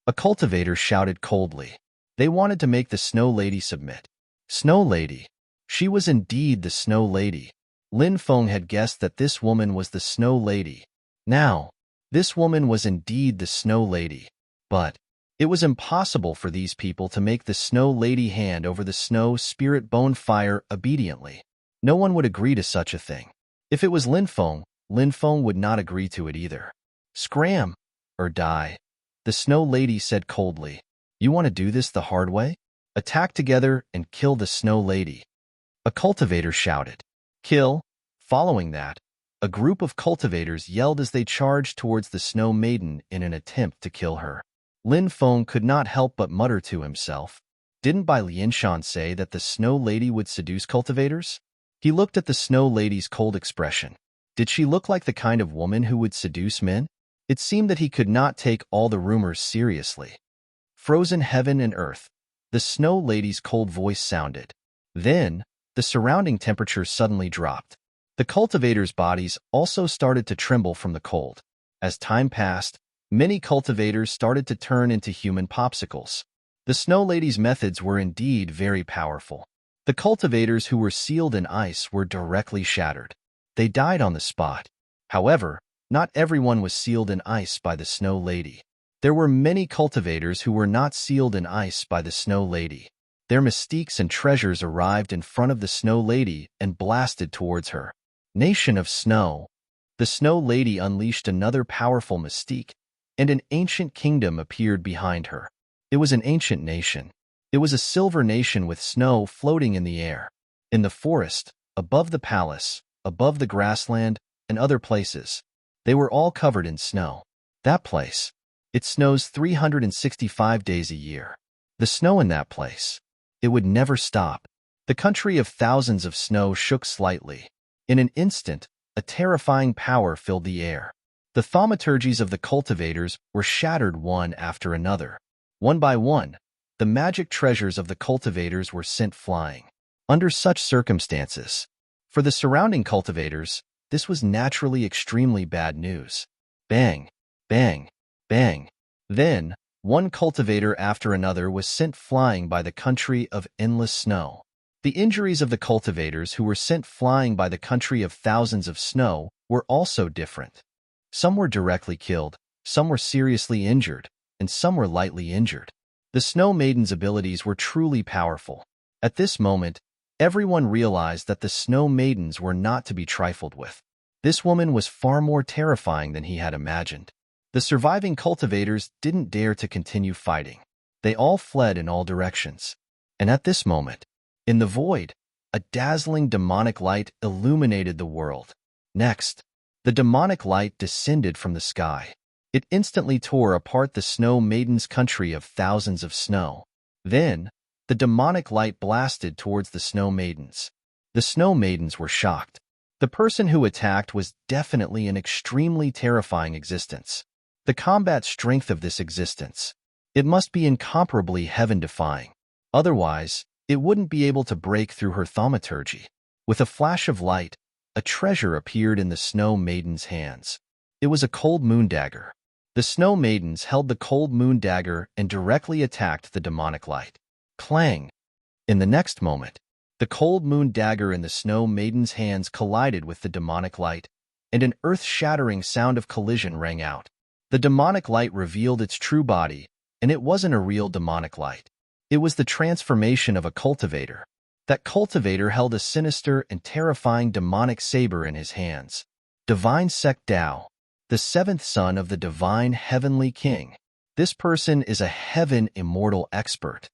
A cultivator shouted coldly. They wanted to make the Snow Lady submit. Snow Lady. She was indeed the Snow Lady. Lin Feng had guessed that this woman was the Snow Lady. Now, this woman was indeed the Snow Lady. But it was impossible for these people to make the Snow Lady hand over the snow spirit bone fire obediently. No one would agree to such a thing. If it was Lin Feng would not agree to it either. "Scram, or die," the Snow Lady said coldly. "You want to do this the hard way? Attack together and kill the Snow Lady." A cultivator shouted. "Kill." Following that, a group of cultivators yelled as they charged towards the Snow Maiden in an attempt to kill her. Lin Feng could not help but mutter to himself. Didn't Bai Lianshan say that the Snow Lady would seduce cultivators? He looked at the Snow Lady's cold expression. Did she look like the kind of woman who would seduce men? It seemed that he could not take all the rumors seriously. Frozen heaven and earth. The Snow Lady's cold voice sounded. Then, the surrounding temperature suddenly dropped. The cultivators' bodies also started to tremble from the cold. As time passed, many cultivators started to turn into human popsicles. The Snow Lady's methods were indeed very powerful. The cultivators who were sealed in ice were directly shattered. They died on the spot. However, not everyone was sealed in ice by the Snow Lady. There were many cultivators who were not sealed in ice by the Snow Lady. Their mystiques and treasures arrived in front of the Snow Lady and blasted towards her. Nation of Snow. The Snow Lady unleashed another powerful mystique, and an ancient kingdom appeared behind her. It was an ancient nation. It was a silver nation with snow floating in the air. In the forest, above the palace, above the grassland, and other places, they were all covered in snow. That place. It snows 365 days a year. The snow in that place. It would never stop. The country of thousands of snow shook slightly. In an instant, a terrifying power filled the air. The thaumaturgies of the cultivators were shattered one after another. One by one, the magic treasures of the cultivators were sent flying. Under such circumstances, for the surrounding cultivators, this was naturally extremely bad news. Bang, bang, bang. Then, one cultivator after another was sent flying by the country of endless snow. The injuries of the cultivators who were sent flying by the country of thousands of snow were also different. Some were directly killed, some were seriously injured, and some were lightly injured. The Snow Maiden's abilities were truly powerful. At this moment, everyone realized that the Snow Maidens were not to be trifled with. This woman was far more terrifying than he had imagined. The surviving cultivators didn't dare to continue fighting. They all fled in all directions. And at this moment, in the void, a dazzling demonic light illuminated the world. Next, the demonic light descended from the sky. It instantly tore apart the Snow Maiden's country of thousands of snow. Then, the demonic light blasted towards the Snow Maidens. The Snow Maidens were shocked. The person who attacked was definitely an extremely terrifying existence. The combat strength of this existence. It must be incomparably heaven-defying. Otherwise, it wouldn't be able to break through her thaumaturgy. With a flash of light, a treasure appeared in the Snow Maiden's hands. It was a cold moon dagger. The Snow Maidens held the cold moon dagger and directly attacked the demonic light. Clang! In the next moment, the cold moon dagger in the Snow Maiden's hands collided with the demonic light, and an earth-shattering sound of collision rang out. The demonic light revealed its true body, and it wasn't a real demonic light. It was the transformation of a cultivator. That cultivator held a sinister and terrifying demonic saber in his hands. Divine Sect Tao, the seventh son of the divine heavenly king. This person is a heaven immortal expert.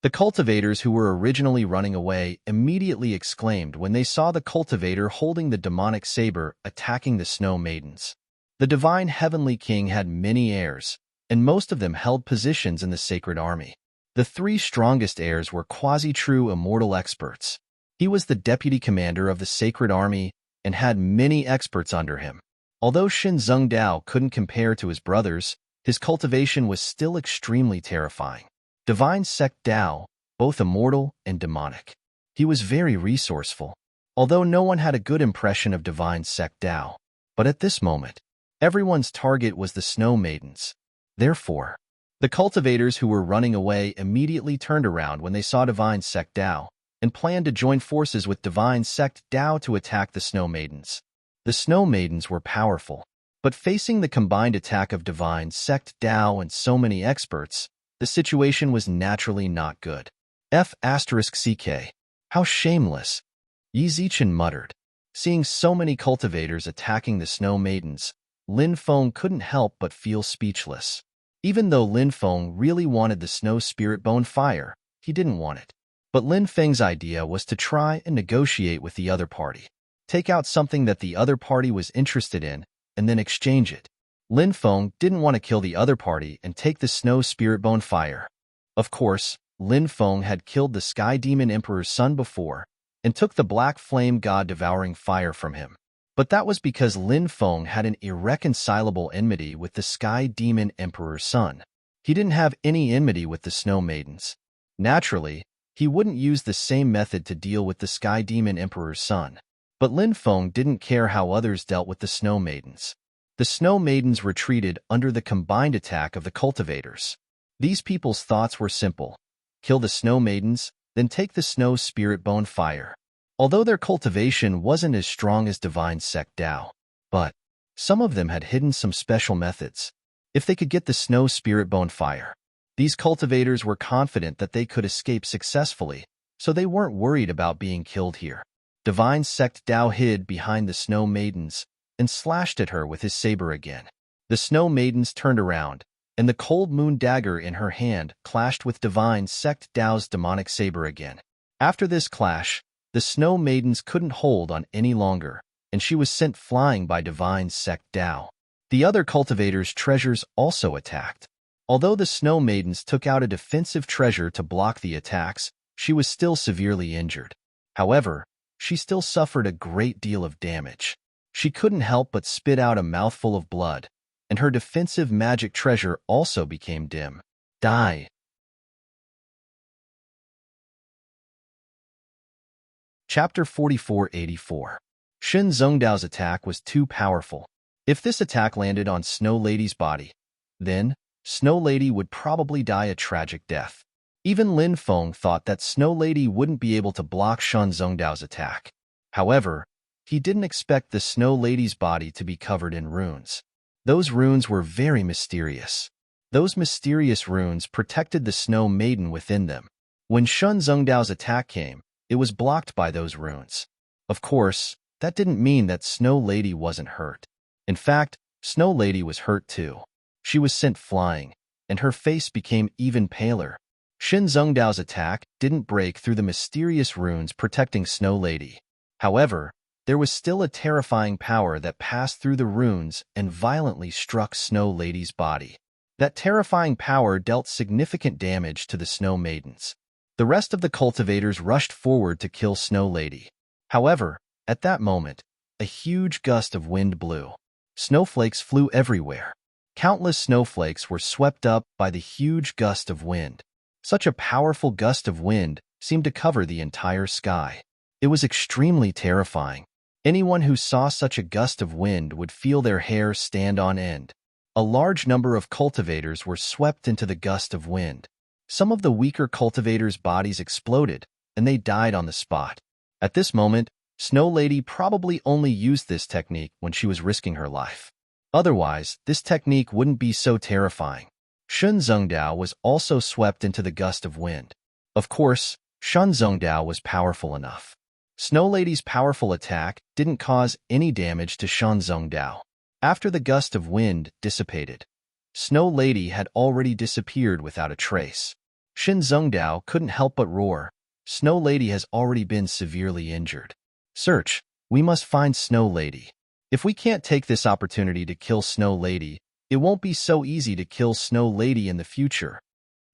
The cultivators who were originally running away immediately exclaimed when they saw the cultivator holding the demonic saber attacking the Snow Maidens. The divine heavenly king had many heirs, and most of them held positions in the sacred army. The three strongest heirs were quasi-true immortal experts. He was the deputy commander of the sacred army and had many experts under him. Although Xin Zhengdao couldn't compare to his brothers, his cultivation was still extremely terrifying. Divine Sect Tao, both immortal and demonic. He was very resourceful, although no one had a good impression of Divine Sect Tao. But at this moment, everyone's target was the Snow Maidens. Therefore, the cultivators who were running away immediately turned around when they saw Divine Sect Tao and planned to join forces with Divine Sect Tao to attack the Snow Maidens. The Snow Maidens were powerful, but facing the combined attack of Divine Sect Tao and so many experts, the situation was naturally not good. F***CK. How shameless! Yi Zichen muttered. Seeing so many cultivators attacking the Snow Maidens, Lin Feng couldn't help but feel speechless. Even though Lin Feng really wanted the Snow Spirit Bone Fire, he didn't want it. But Lin Feng's idea was to try and negotiate with the other party. Take out something that the other party was interested in, and then exchange it. Lin Feng didn't want to kill the other party and take the Snow Spirit Bone Fire. Of course, Lin Feng had killed the Sky Demon Emperor's son before, and took the Black Flame God Devouring Fire from him. But that was because Lin Feng had an irreconcilable enmity with the Sky Demon Emperor's son. He didn't have any enmity with the Snow Maidens. Naturally, he wouldn't use the same method to deal with the Sky Demon Emperor's son. But Lin Feng didn't care how others dealt with the Snow Maidens. The Snow Maidens retreated under the combined attack of the cultivators. These people's thoughts were simple. Kill the Snow Maidens, then take the Snow Spirit Bone Fire. Although their cultivation wasn't as strong as Divine Sect Tao, but some of them had hidden some special methods. If they could get the Snow Spirit Bone Fire, these cultivators were confident that they could escape successfully, so they weren't worried about being killed here. Divine Sect Tao hid behind the Snow Maidens and slashed at her with his saber again. The Snow Maidens turned around, and the cold moon dagger in her hand clashed with Divine Sect Tao's demonic saber again. After this clash, the Snow Maidens couldn't hold on any longer, and she was sent flying by Divine Sect Tao. The other cultivators' treasures also attacked. Although the Snow Maidens took out a defensive treasure to block the attacks, she was still severely injured. However, she still suffered a great deal of damage. She couldn't help but spit out a mouthful of blood, and her defensive magic treasure also became dim. Die. Chapter 4484. Shen Zhongdao's attack was too powerful. If this attack landed on Snow Lady's body, then Snow Lady would probably die a tragic death. Even Lin Feng thought that Snow Lady wouldn't be able to block Shen Zhongdao's attack. However, he didn't expect the Snow Lady's body to be covered in runes. Those runes were very mysterious. Those mysterious runes protected the Snow Maiden within them. When Shen Zhongdao's attack came, it was blocked by those runes. Of course, that didn't mean that Snow Lady wasn't hurt. In fact, Snow Lady was hurt too. She was sent flying, and her face became even paler. Shen Zhongdao's attack didn't break through the mysterious runes protecting Snow Lady. However, there was still a terrifying power that passed through the runes and violently struck Snow Lady's body. That terrifying power dealt significant damage to the Snow Maidens. The rest of the cultivators rushed forward to kill Snow Lady. However, at that moment, a huge gust of wind blew. Snowflakes flew everywhere. Countless snowflakes were swept up by the huge gust of wind. Such a powerful gust of wind seemed to cover the entire sky. It was extremely terrifying. Anyone who saw such a gust of wind would feel their hair stand on end. A large number of cultivators were swept into the gust of wind. Some of the weaker cultivators' bodies exploded, and they died on the spot. At this moment, Snow Lady probably only used this technique when she was risking her life. Otherwise, this technique wouldn't be so terrifying. Shen Zhongdao was also swept into the gust of wind. Of course, Shen Zhongdao was powerful enough. Snow Lady's powerful attack didn't cause any damage to Shen Zhongdao. After the gust of wind dissipated, Snow Lady had already disappeared without a trace. Shen Zhongdao couldn't help but roar. Snow Lady has already been severely injured. Search, we must find Snow Lady. If we can't take this opportunity to kill Snow Lady, it won't be so easy to kill Snow Lady in the future.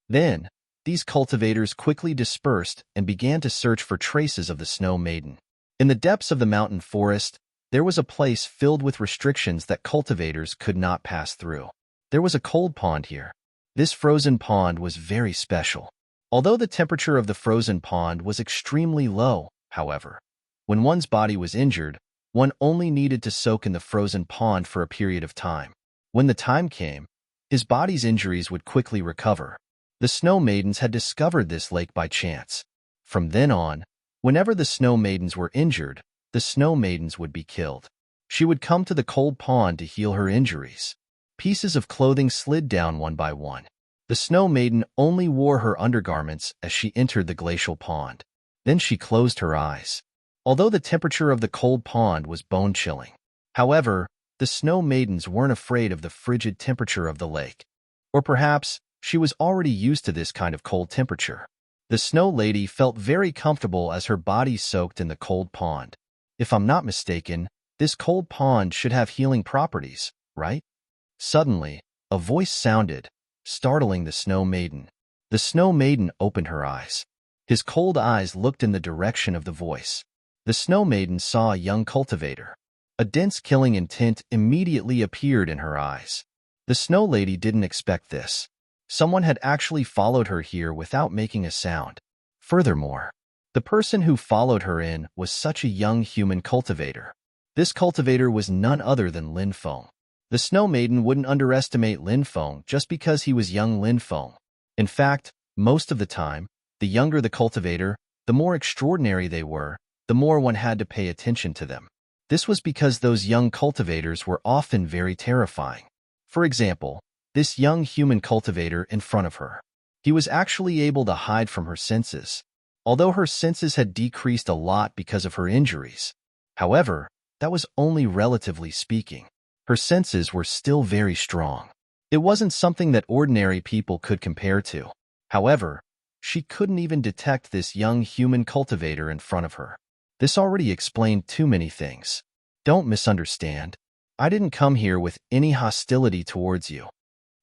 Then, these cultivators quickly dispersed and began to search for traces of the Snow Maiden. In the depths of the mountain forest, there was a place filled with restrictions that cultivators could not pass through. There was a cold pond here. This frozen pond was very special. Although the temperature of the frozen pond was extremely low, however, when one's body was injured, one only needed to soak in the frozen pond for a period of time. When the time came, his body's injuries would quickly recover. The Snow Maidens had discovered this lake by chance. From then on, whenever the Snow Maidens were injured, the Snow Maidens would be killed. She would come to the cold pond to heal her injuries. Pieces of clothing slid down one by one. The Snow Maiden only wore her undergarments as she entered the glacial pond. Then she closed her eyes. Although the temperature of the cold pond was bone-chilling, however, the Snow Maidens weren't afraid of the frigid temperature of the lake. Or perhaps she was already used to this kind of cold temperature. The Snow Lady felt very comfortable as her body soaked in the cold pond. If I'm not mistaken, this cold pond should have healing properties, right? Suddenly, a voice sounded, startling the Snow Maiden. The Snow Maiden opened her eyes. His cold eyes looked in the direction of the voice. The Snow Maiden saw a young cultivator. A dense killing intent immediately appeared in her eyes. The Snow Lady didn't expect this. Someone had actually followed her here without making a sound. Furthermore, the person who followed her in was such a young human cultivator. This cultivator was none other than Lin Feng. The Snow Maiden wouldn't underestimate Lin Feng just because he was young Lin Feng. In fact, most of the time, the younger the cultivator, the more extraordinary they were, the more one had to pay attention to them. This was because those young cultivators were often very terrifying. For example, this young human cultivator in front of her. He was actually able to hide from her senses, although her senses had decreased a lot because of her injuries. However, that was only relatively speaking. Her senses were still very strong. It wasn't something that ordinary people could compare to. However, she couldn't even detect this young human cultivator in front of her. This already explained too many things. Don't misunderstand. I didn't come here with any hostility towards you.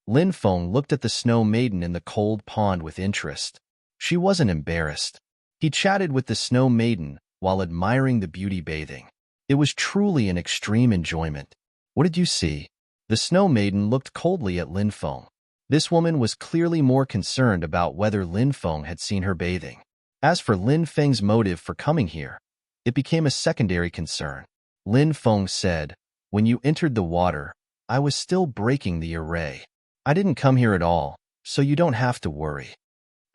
Lin Feng looked at the Snow Maiden in the cold pond with interest. She wasn't embarrassed. He chatted with the Snow Maiden while admiring the beauty bathing. It was truly an extreme enjoyment. What did you see? The Snow Maiden looked coldly at Lin Feng. This woman was clearly more concerned about whether Lin Feng had seen her bathing. As for Lin Feng's motive for coming here, it became a secondary concern. Lin Feng said, "When you entered the water, I was still breaking the array. I didn't come here at all, so you don't have to worry."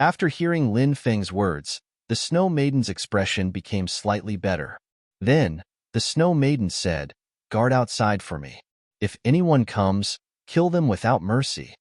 After hearing Lin Feng's words, the Snow Maiden's expression became slightly better. Then, the Snow Maiden said, "Guard outside for me. If anyone comes, kill them without mercy."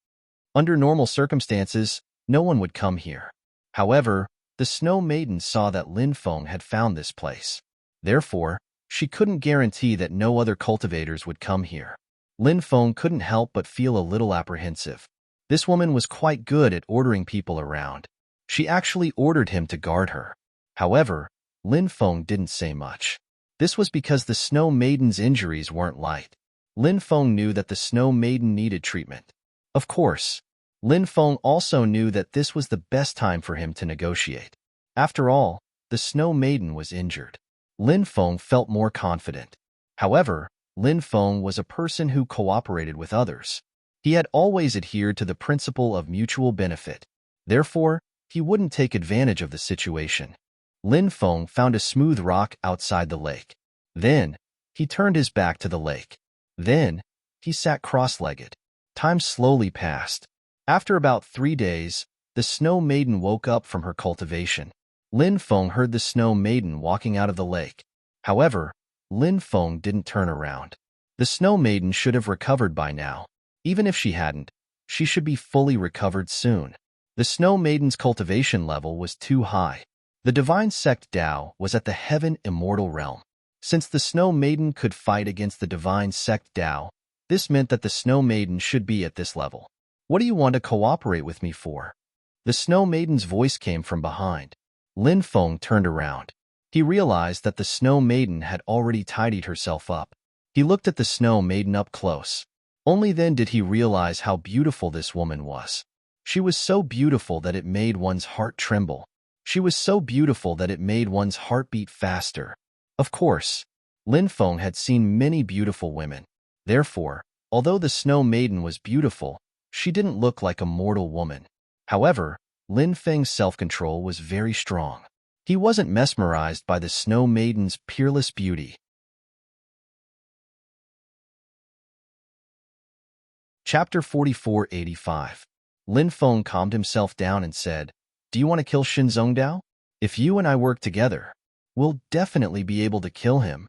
Under normal circumstances, no one would come here. However, the Snow Maiden saw that Lin Feng had found this place. Therefore, she couldn't guarantee that no other cultivators would come here. Lin Feng couldn't help but feel a little apprehensive. This woman was quite good at ordering people around. She actually ordered him to guard her. However, Lin Feng didn't say much. This was because the Snow Maiden's injuries weren't light. Lin Feng knew that the Snow Maiden needed treatment. Of course, Lin Feng also knew that this was the best time for him to negotiate. After all, the Snow Maiden was injured. Lin Feng felt more confident. However, Lin Feng was a person who cooperated with others. He had always adhered to the principle of mutual benefit. Therefore, he wouldn't take advantage of the situation. Lin Feng found a smooth rock outside the lake. Then, he turned his back to the lake. Then, he sat cross-legged. Time slowly passed. After about 3 days, the Snow Maiden woke up from her cultivation. Lin Feng heard the Snow Maiden walking out of the lake. However, Lin Feng didn't turn around. The Snow Maiden should have recovered by now. Even if she hadn't, she should be fully recovered soon. The Snow Maiden's cultivation level was too high. The divine sect Tao was at the heaven immortal realm. Since the Snow Maiden could fight against the divine sect Tao, this meant that the Snow Maiden should be at this level. "What do you want to cooperate with me for?" The Snow Maiden's voice came from behind. Lin Feng turned around. He realized that the Snow Maiden had already tidied herself up. He looked at the Snow Maiden up close. Only then did he realize how beautiful this woman was. She was so beautiful that it made one's heart tremble. She was so beautiful that it made one's heart beat faster. Of course, Lin Feng had seen many beautiful women. Therefore, although the Snow Maiden was beautiful, she didn't look like a mortal woman. However, Lin Feng's self-control was very strong. He wasn't mesmerized by the Snow Maiden's peerless beauty. Chapter 4485. Lin Feng calmed himself down and said, "Do you want to kill Shin Zhongdao? If you and I work together, we'll definitely be able to kill him."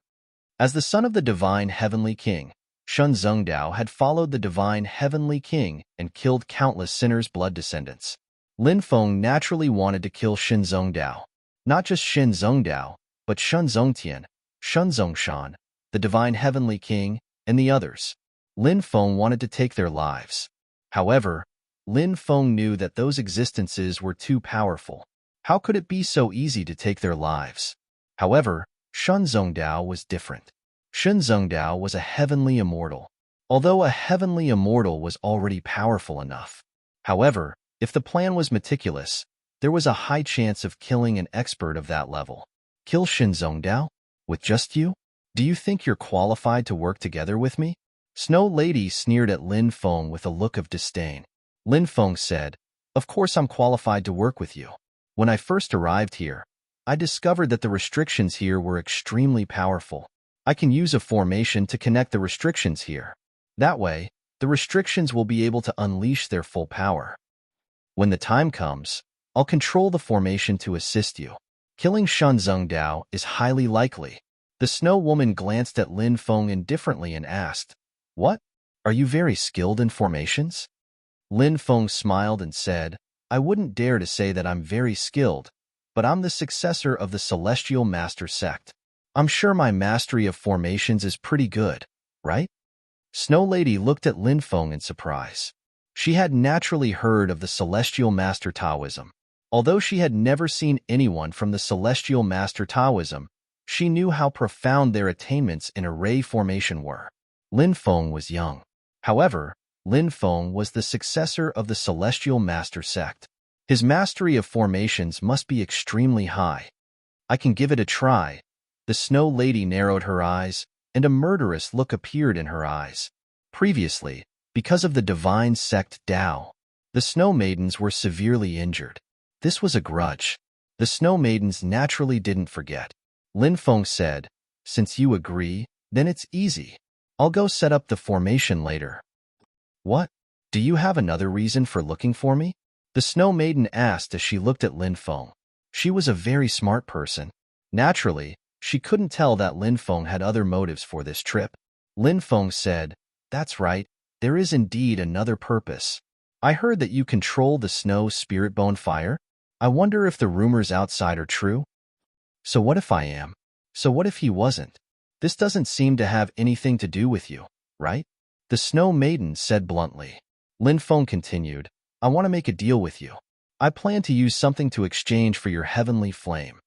As the son of the divine heavenly king, Shin Zhongdao had followed the divine heavenly king and killed countless sinners' blood descendants. Lin Feng naturally wanted to kill Shin Zhongdao. Not just Shin Zhongdao, but Shun Zhongtian, Shun Zhongshan, the divine heavenly king, and the others. Lin Feng wanted to take their lives. However, Lin Feng knew that those existences were too powerful. How could it be so easy to take their lives? However, Shun Zhongdao was different. Shun Zhongdao was a heavenly immortal. Although a heavenly immortal was already powerful enough. However, if the plan was meticulous, there was a high chance of killing an expert of that level. Kill Shin Zhongdao? With just you? Do you think you're qualified to work together with me? Snow Lady sneered at Lin Feng with a look of disdain. Lin Feng said, "Of course I'm qualified to work with you. When I first arrived here, I discovered that the restrictions here were extremely powerful. I can use a formation to connect the restrictions here. That way, the restrictions will be able to unleash their full power. When the time comes, I'll control the formation to assist you. Killing Shun Zhongdao is highly likely." The Snow Woman glanced at Lin Feng indifferently and asked, "What? Are you very skilled in formations?" Lin Feng smiled and said, "I wouldn't dare to say that I'm very skilled, but I'm the successor of the Celestial Master Sect. I'm sure my mastery of formations is pretty good, right?" Snow Lady looked at Lin Feng in surprise. She had naturally heard of the Celestial Master Taoism. Although she had never seen anyone from the Celestial Master Taoism, she knew how profound their attainments in array formation were. Lin Feng was young. However, Lin Feng was the successor of the Celestial Master Sect. His mastery of formations must be extremely high. "I can give it a try, The Snow Lady narrowed her eyes, and a murderous look appeared in her eyes. Previously, because of the divine sect Tao, the Snow Maidens were severely injured. This was a grudge. The Snow Maidens naturally didn't forget. Lin Feng said, "Since you agree, then it's easy. I'll go set up the formation later." "What? Do you have another reason for looking for me?" The Snow Maiden asked as she looked at Lin Feng. She was a very smart person. Naturally, she couldn't tell that Lin Feng had other motives for this trip. Lin Feng said, "That's right, there is indeed another purpose. I heard that you control the snow spirit bone fire. I wonder if the rumors outside are true." "So what if I am? So what if he wasn't? This doesn't seem to have anything to do with you, right?" The Snow Maiden said bluntly. Lin Feng continued, "I want to make a deal with you. I plan to use something to exchange for your heavenly flame.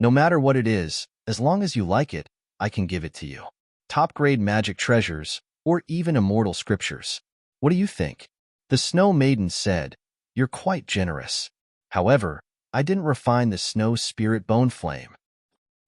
No matter what it is, as long as you like it, I can give it to you. Top-grade magic treasures, or even immortal scriptures. What do you think?" The Snow Maiden said, "You're quite generous. However, I didn't refine the snow spirit bone flame."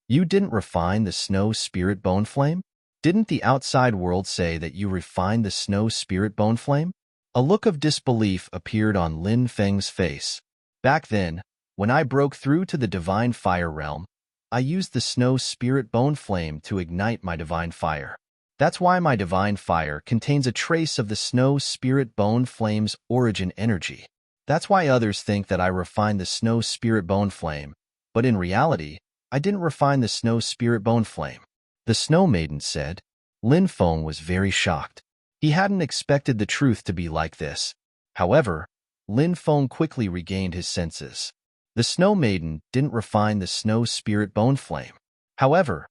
"You didn't refine the snow spirit bone flame? Didn't the outside world say that you refined the snow spirit bone flame?" A look of disbelief appeared on Lin Feng's face. "Back then, when I broke through to the divine fire realm, I used the snow spirit bone flame to ignite my divine fire. That's why my divine fire contains a trace of the snow spirit bone flame's origin energy. That's why others think that I refined the snow spirit bone flame, but in reality, I didn't refine the snow spirit bone flame." The Snow Maiden said. Lin Feng was very shocked. He hadn't expected the truth to be like this. However, Lin Feng quickly regained his senses. The Snow Maiden didn't refine the snow spirit bone flame. However,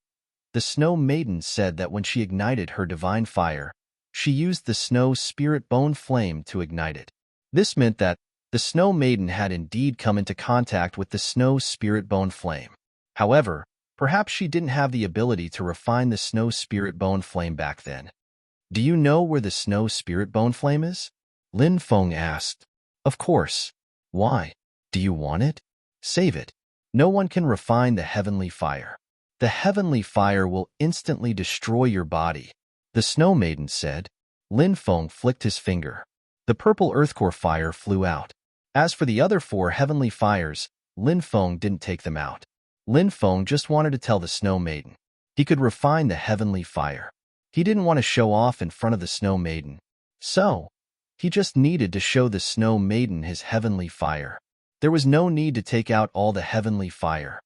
the Snow Maiden said that when she ignited her divine fire, she used the snow spirit bone flame to ignite it. This meant that the Snow Maiden had indeed come into contact with the snow spirit bone flame. However, perhaps she didn't have the ability to refine the snow spirit bone flame back then. "Do you know where the snow spirit bone flame is?" Lin Feng asked. "Of course. Why? Do you want it? Save it. No one can refine the heavenly fire. The heavenly fire will instantly destroy your body," the Snow Maiden said. Lin Feng flicked his finger. The purple earthcore fire flew out. As for the other 4 heavenly fires, Lin Feng didn't take them out. Lin Feng just wanted to tell the Snow Maiden he could refine the heavenly fire. He didn't want to show off in front of the Snow Maiden. So, he just needed to show the Snow Maiden his heavenly fire. There was no need to take out all the heavenly fire.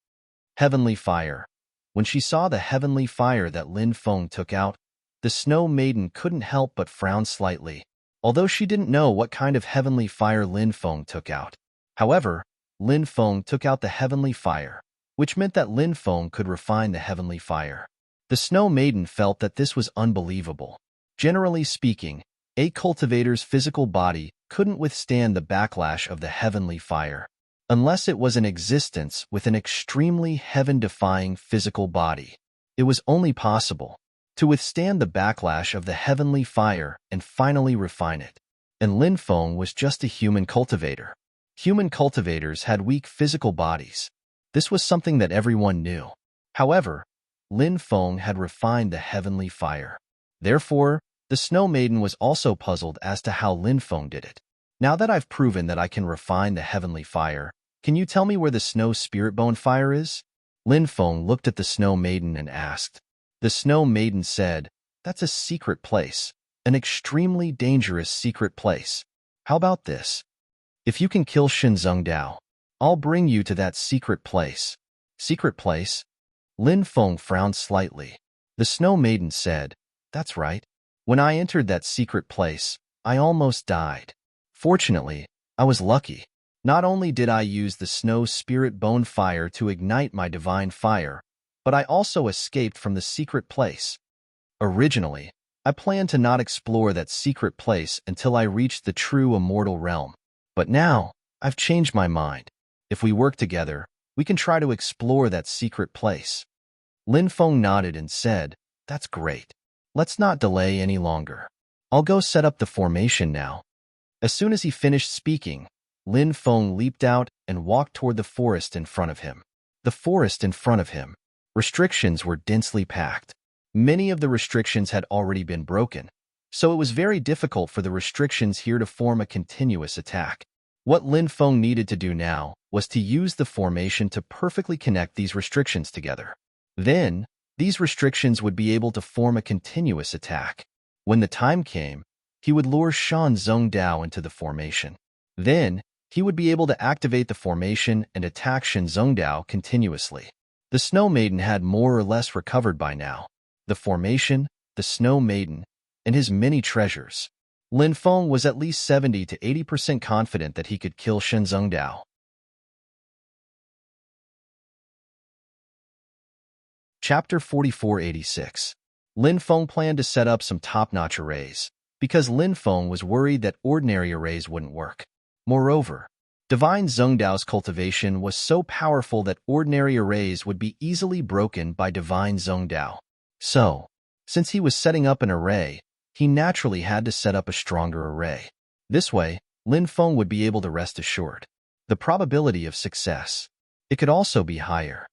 Heavenly fire. When she saw the heavenly fire that Lin Feng took out, the Snow Maiden couldn't help but frown slightly, although she didn't know what kind of heavenly fire Lin Feng took out. However, Lin Feng took out the heavenly fire, which meant that Lin Feng could refine the heavenly fire. The Snow Maiden felt that this was unbelievable. Generally speaking, a cultivator's physical body couldn't withstand the backlash of the heavenly fire, unless it was in existence with an extremely heaven-defying physical body. It was only possible to withstand the backlash of the heavenly fire and finally refine it. And Lin Feng was just a human cultivator. Human cultivators had weak physical bodies. This was something that everyone knew. However, Lin Feng had refined the heavenly fire. Therefore, the Snow Maiden was also puzzled as to how Lin Feng did it. "Now that I've proven that I can refine the heavenly fire, can you tell me where the snow spirit bone fire is?" Lin Feng looked at the Snow Maiden and asked. The Snow Maiden said, "That's a secret place, an extremely dangerous secret place. How about this? If you can kill Shinzeng Dao, I'll bring you to that secret place." "Secret place?" Lin Feng frowned slightly. The Snow Maiden said, "That's right. When I entered that secret place, I almost died. Fortunately, I was lucky. Not only did I use the snow spirit bone fire to ignite my divine fire, but I also escaped from the secret place. Originally, I planned to not explore that secret place until I reached the true immortal realm. But now, I've changed my mind. If we work together, we can try to explore that secret place." Lin Feng nodded and said, "That's great. Let's not delay any longer. I'll go set up the formation now." As soon as he finished speaking, Lin Feng leaped out and walked toward the forest in front of him. The forest in front of him Restrictions were densely packed. Many of the restrictions had already been broken, so it was very difficult for the restrictions here to form a continuous attack. What Lin Feng needed to do now was to use the formation to perfectly connect these restrictions together. Then, these restrictions would be able to form a continuous attack. When the time came, he would lure Shan Zhongdao into the formation. Then, he would be able to activate the formation and attack Shan Zhongdao continuously. The Snow Maiden had more or less recovered by now. The formation, the Snow Maiden, and his many treasures. Lin Feng was at least 70 to 80% confident that he could kill Shan Zhongdao. Chapter 4486. Lin Feng planned to set up some top-notch arrays, because Lin Feng was worried that ordinary arrays wouldn't work. Moreover, Divine Zhongdao's cultivation was so powerful that ordinary arrays would be easily broken by Divine Zhongdao. So, since he was setting up an array, he naturally had to set up a stronger array. This way, Lin Feng would be able to rest assured. The probability of success. It could also be higher.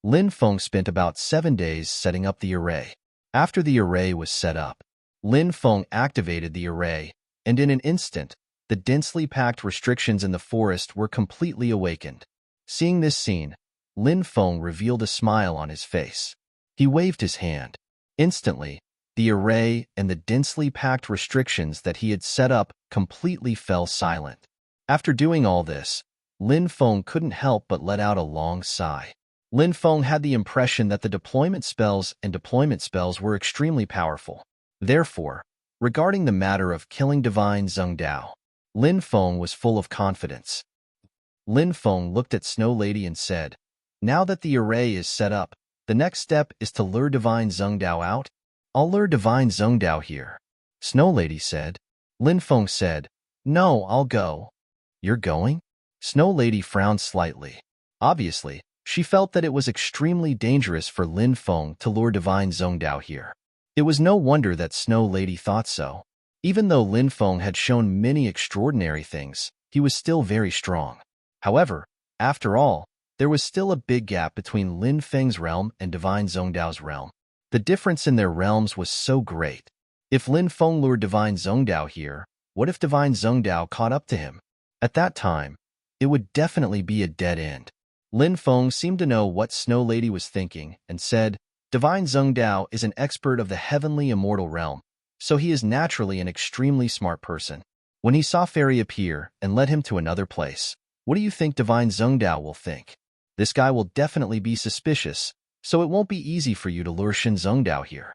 Lin Feng spent about 7 days setting up the array. After the array was set up, Lin Feng activated the array, and in an instant, the densely packed restrictions in the forest were completely awakened. Seeing this scene, Lin Feng revealed a smile on his face. He waved his hand. Instantly, the array and the densely packed restrictions that he had set up completely fell silent. After doing all this, Lin Feng couldn't help but let out a long sigh. Lin Feng had the impression that the deployment spells were extremely powerful. Therefore, regarding the matter of killing Divine Zhongdao, Lin Feng was full of confidence. Lin Feng looked at Snow Lady and said, "Now that the array is set up, the next step is to lure Divine Zhongdao out. I'll lure Divine Zhongdao here." Snow Lady said. Lin Feng said, "No, I'll go." "You're going?" Snow Lady frowned slightly. Obviously, she felt that it was extremely dangerous for Lin Feng to lure Divine Zhongdao here. It was no wonder that Snow Lady thought so. Even though Lin Feng had shown many extraordinary things, he was still very strong. However, after all, there was still a big gap between Lin Feng's realm and Divine Zhongdao's realm. The difference in their realms was so great. If Lin Feng lured Divine Zhongdao here, what if Divine Zhongdao caught up to him? At that time, it would definitely be a dead end. Lin Feng seemed to know what Snow Lady was thinking and said, "Divine Zhongdao is an expert of the heavenly immortal realm, so he is naturally an extremely smart person. When he saw Fairy appear and led him to another place, what do you think Divine Zhongdao will think? This guy will definitely be suspicious, so it won't be easy for you to lure Shan Zhongdao here.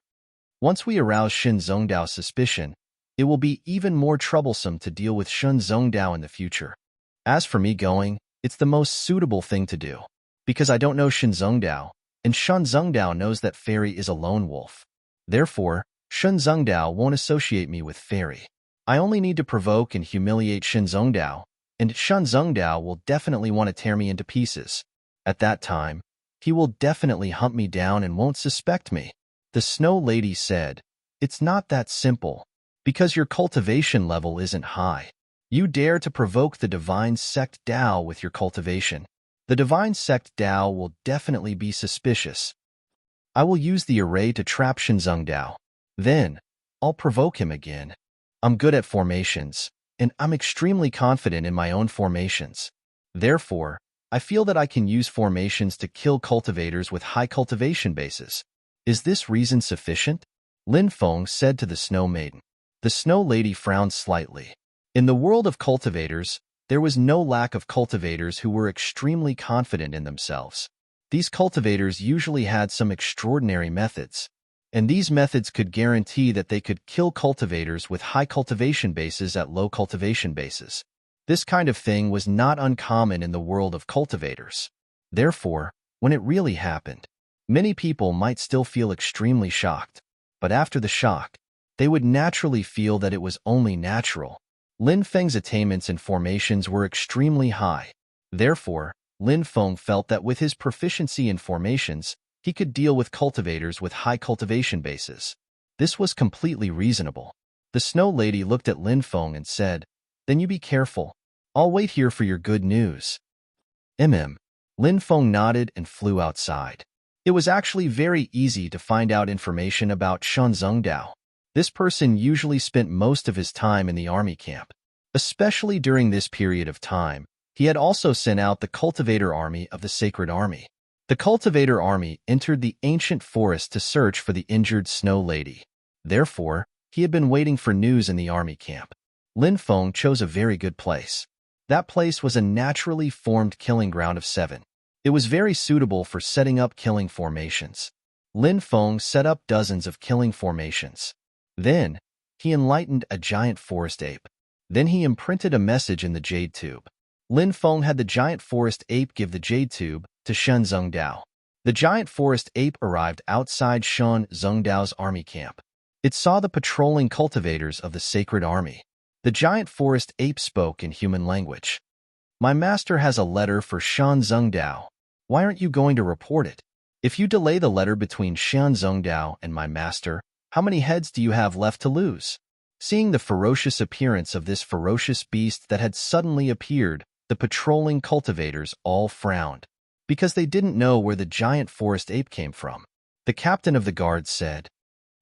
Once we arouse Shan Zhongdao's suspicion, it will be even more troublesome to deal with Shan Zhongdao in the future. As for me going, it's the most suitable thing to do, because I don't know Shan Zhongdao, and Shan Zhongdao knows that Fairy is a lone wolf. Therefore, Shan Zhongdao won't associate me with Fairy. I only need to provoke and humiliate Shan Zhongdao, and Shan Zhongdao will definitely want to tear me into pieces. At that time, he will definitely hunt me down and won't suspect me." The Snow Lady said, "It's not that simple, because your cultivation level isn't high. You dare to provoke the Divine Sect Dao with your cultivation. The Divine Sect Dao will definitely be suspicious. I will use the array to trap Shan Zhongdao. Then, I'll provoke him again. I'm good at formations, and I'm extremely confident in my own formations. Therefore, I feel that I can use formations to kill cultivators with high cultivation bases. Is this reason sufficient?" Lin Feng said to the Snow Maiden. The Snow Lady frowned slightly. In the world of cultivators, there was no lack of cultivators who were extremely confident in themselves. These cultivators usually had some extraordinary methods, and these methods could guarantee that they could kill cultivators with high cultivation bases at low cultivation bases. This kind of thing was not uncommon in the world of cultivators. Therefore, when it really happened, many people might still feel extremely shocked, but after the shock, they would naturally feel that it was only natural. Lin Feng's attainments in formations were extremely high. Therefore, Lin Feng felt that with his proficiency in formations, he could deal with cultivators with high cultivation bases. This was completely reasonable. The Snow Lady looked at Lin Feng and said, "Then you be careful. I'll wait here for your good news." Lin Feng nodded and flew outside. It was actually very easy to find out information about Shen Zhengdao. This person usually spent most of his time in the army camp. Especially during this period of time, he had also sent out the Cultivator Army of the Sacred Army. The Cultivator Army entered the ancient forest to search for the injured Snow Lady. Therefore, he had been waiting for news in the army camp. Lin Feng chose a very good place. That place was a naturally formed killing ground of 7. It was very suitable for setting up killing formations. Lin Feng set up dozens of killing formations. Then, he enlightened a giant forest ape. Then he imprinted a message in the jade tube. Lin Feng had the giant forest ape give the jade tube to Shen Zhengdao. The giant forest ape arrived outside Shen Zhengdao's army camp. It saw the patrolling cultivators of the sacred army. The giant forest ape spoke in human language. My master has a letter for Shen Zhengdao. Why aren't you going to report it? If you delay the letter between Shen Zhengdao and my master, how many heads do you have left to lose? Seeing the ferocious appearance of this ferocious beast that had suddenly appeared, the patrolling cultivators all frowned, because they didn't know where the giant forest ape came from. The captain of the guard said,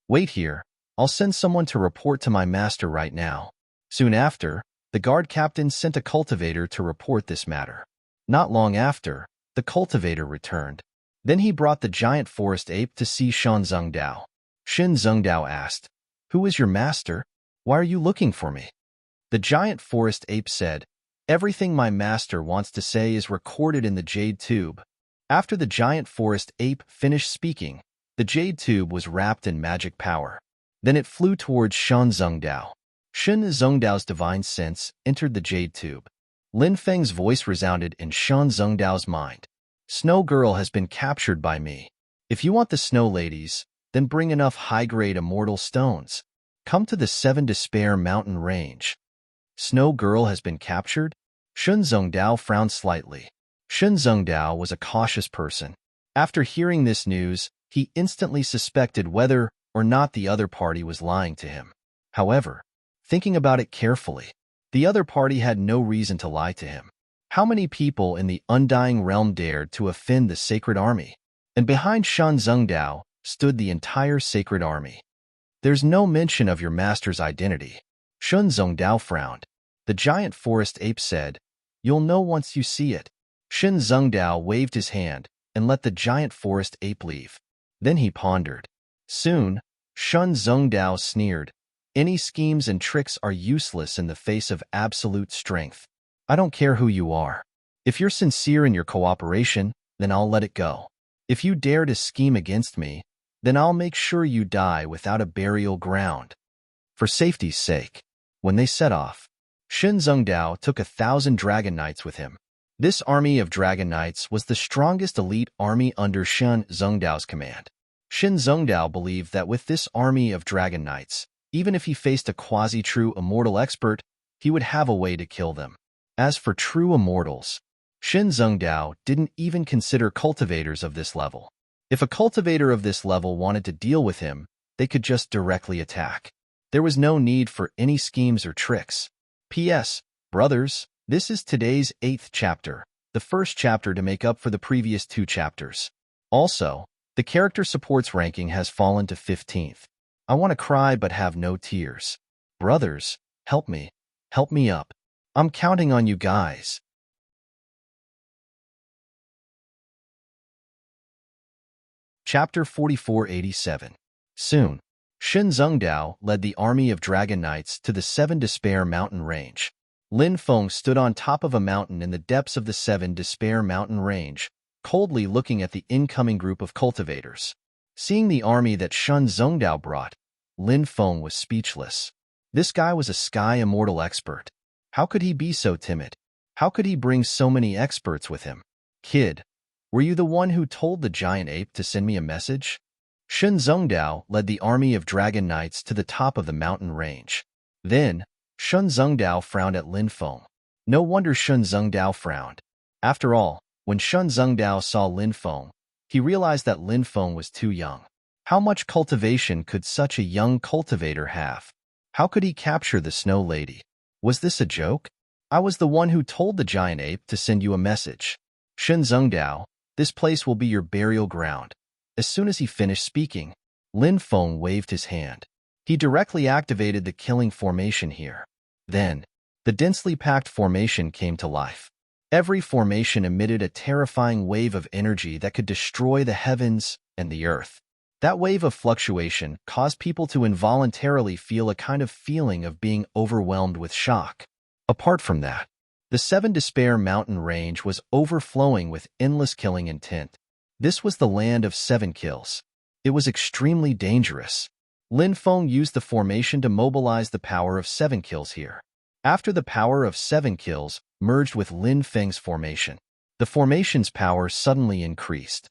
"Wait here, I'll send someone to report to my master right now." Soon after, the guard captain sent a cultivator to report this matter. Not long after, the cultivator returned. Then he brought the giant forest ape to see Shen Zhengdao. Shen Zhengdao asked, "Who is your master? Why are you looking for me?" The giant forest ape said, "Everything my master wants to say is recorded in the jade tube." After the giant forest ape finished speaking, the jade tube was wrapped in magic power. Then it flew towards Shen Zhengdao. Shen Zhengdao's divine sense entered the jade tube. Lin Feng's voice resounded in Shen Zhengdao's mind. "Snow Girl has been captured by me. If you want the Snow Ladies, then bring enough high-grade immortal stones. Come to the 7 Despair Mountain Range." Snow Girl has been captured? Shen Zhengdao frowned slightly. Shen Zhengdao was a cautious person. After hearing this news, he instantly suspected whether or not the other party was lying to him. However, thinking about it carefully, the other party had no reason to lie to him. How many people in the Undying Realm dared to offend the Sacred Army? And behind Shen Zhengdao stood the entire Sacred Army. "There's no mention of your master's identity." Shen Zhengdao frowned. The giant forest ape said, "You'll know once you see it." Shen Zhengdao waved his hand and let the giant forest ape leave. Then he pondered. Soon, Shen Zhengdao sneered, "Any schemes and tricks are useless in the face of absolute strength. I don't care who you are. If you're sincere in your cooperation, then I'll let it go. If you dare to scheme against me, then I'll make sure you die without a burial ground." For safety's sake, when they set off, Shen Zhengdao took 1,000 Dragon Knights with him. This army of Dragon Knights was the strongest elite army under Shen Zhengdao's command. Shen Zhengdao believed that with this army of Dragon Knights, even if he faced a quasi-true immortal expert, he would have a way to kill them. As for true immortals, Shen Zhengdao didn't even consider cultivators of this level. If a cultivator of this level wanted to deal with him, they could just directly attack. There was no need for any schemes or tricks. P.S. Brothers, this is today's 8th chapter, the first chapter to make up for the previous 2 chapters. Also, the character support's ranking has fallen to 15th. I want to cry but have no tears. Brothers, help me. Help me up. I'm counting on you guys. Chapter 4487. Soon, Shen Zhengdao led the army of Dragon Knights to the 7 Despair Mountain Range. Lin Feng stood on top of a mountain in the depths of the 7 Despair Mountain Range, coldly looking at the incoming group of cultivators. Seeing the army that Shen Zhengdao brought, Lin Feng was speechless. This guy was a sky immortal expert. How could he be so timid? How could he bring so many experts with him? Kid, were you the one who told the giant ape to send me a message? Shen Zhengdao led the army of Dragon Knights to the top of the mountain range. Then, Shen Zhengdao frowned at Lin Feng. No wonder Shen Zhengdao frowned. After all, when Shen Zhengdao saw Lin Feng, he realized that Lin Feng was too young. How much cultivation could such a young cultivator have? How could he capture the Snow Lady? Was this a joke? I was the one who told the giant ape to send you a message. Shen Zhengdao, this place will be your burial ground. As soon as he finished speaking, Lin Feng waved his hand. He directly activated the killing formation here. Then, the densely packed formation came to life. Every formation emitted a terrifying wave of energy that could destroy the heavens and the earth. That wave of fluctuation caused people to involuntarily feel a kind of feeling of being overwhelmed with shock. Apart from that, the Seven Despair mountain range was overflowing with endless killing intent. This was the land of 7 kills. It was extremely dangerous. Lin Feng used the formation to mobilize the power of 7 kills here. After the power of 7 kills merged with Lin Feng's formation, the formation's power suddenly increased.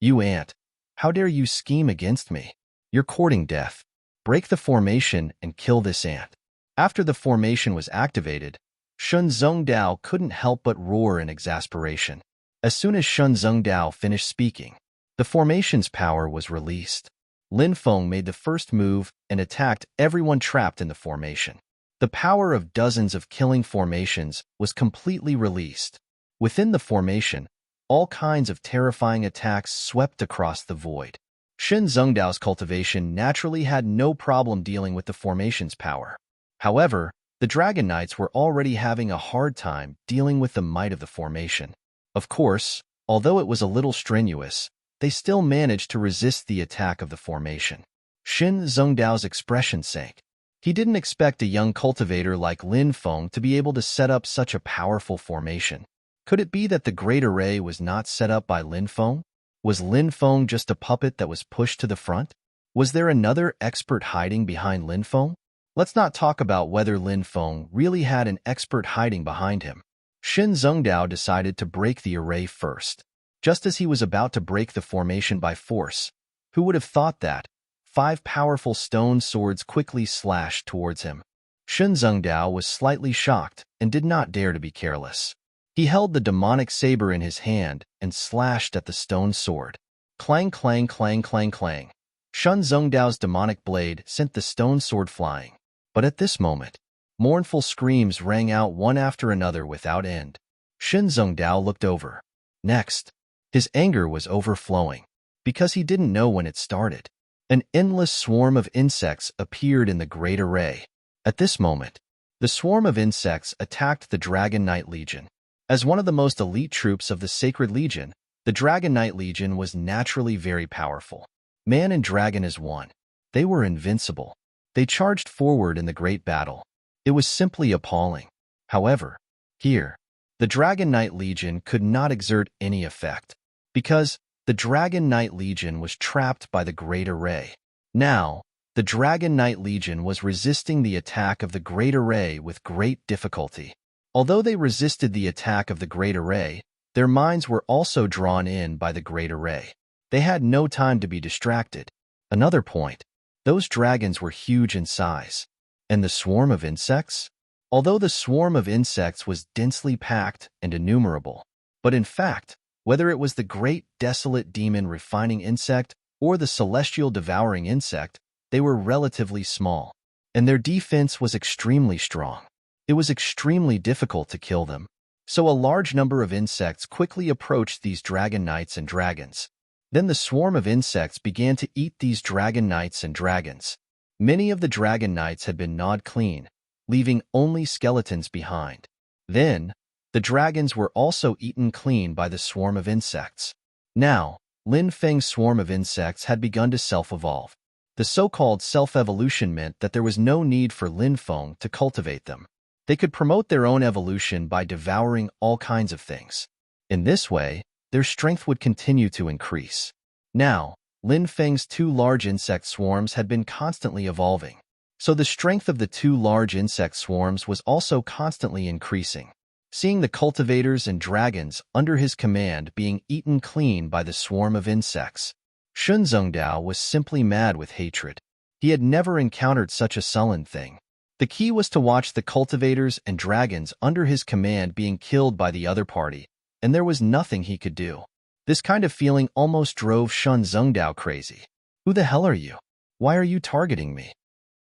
You ant, how dare you scheme against me? You're courting death. Break the formation and kill this ant. After the formation was activated, Shun Zhongdao couldn't help but roar in exasperation. As soon as Shun Zhongdao finished speaking, the formation's power was released. Lin Feng made the first move and attacked everyone trapped in the formation. The power of dozens of killing formations was completely released. Within the formation, all kinds of terrifying attacks swept across the void. Shen Zhongdao's cultivation naturally had no problem dealing with the formation's power. However, the Dragon Knights were already having a hard time dealing with the might of the formation. Of course, although it was a little strenuous, they still managed to resist the attack of the formation. Shen Zhongdao's expression sank. He didn't expect a young cultivator like Lin Feng to be able to set up such a powerful formation. Could it be that the Great Array was not set up by Lin Feng? Was Lin Feng just a puppet that was pushed to the front? Was there another expert hiding behind Lin Feng? Let's not talk about whether Lin Feng really had an expert hiding behind him. Shen Zhongdao decided to break the array first. Just as he was about to break the formation by force, who would have thought that? 5 powerful stone swords quickly slashed towards him. Shen Zhongdao was slightly shocked and did not dare to be careless. He held the demonic saber in his hand and slashed at the stone sword. Clang, clang, clang, clang, clang. Shen Zhongdao's demonic blade sent the stone sword flying. But at this moment, mournful screams rang out one after another without end. Shen Zhongdao looked over. Next, his anger was overflowing, because he didn't know when it started. An endless swarm of insects appeared in the Great Array. At this moment, the swarm of insects attacked the Dragon Knight Legion. As one of the most elite troops of the Sacred Legion, the Dragon Knight Legion was naturally very powerful. Man and dragon as one. They were invincible. They charged forward in the great battle. It was simply appalling. However, here, the Dragon Knight Legion could not exert any effect, because the Dragon Knight Legion was trapped by the Great Array. Now, the Dragon Knight Legion was resisting the attack of the Great Array with great difficulty. Although they resisted the attack of the Great Array, their minds were also drawn in by the Great Array. They had no time to be distracted. Another point, those dragons were huge in size. And the swarm of insects? Although the swarm of insects was densely packed and innumerable, but in fact, whether it was the great desolate demon refining insect or the celestial devouring insect, they were relatively small, and their defense was extremely strong. It was extremely difficult to kill them, so a large number of insects quickly approached these dragon knights and dragons. Then the swarm of insects began to eat these dragon knights and dragons. Many of the dragon knights had been gnawed clean, leaving only skeletons behind. Then, the dragons were also eaten clean by the swarm of insects. Now, Lin Feng's swarm of insects had begun to self-evolve. The so-called self-evolution meant that there was no need for Lin Feng to cultivate them. They could promote their own evolution by devouring all kinds of things. In this way, their strength would continue to increase. Now, Lin Feng's 2 large insect swarms had been constantly evolving, so the strength of the 2 large insect swarms was also constantly increasing. Seeing the cultivators and dragons under his command being eaten clean by the swarm of insects, Shun Zhongdao was simply mad with hatred. He had never encountered such a sullen thing. The key was to watch the cultivators and dragons under his command being killed by the other party, and there was nothing he could do. This kind of feeling almost drove Shun Zhongdao crazy. Who the hell are you? Why are you targeting me?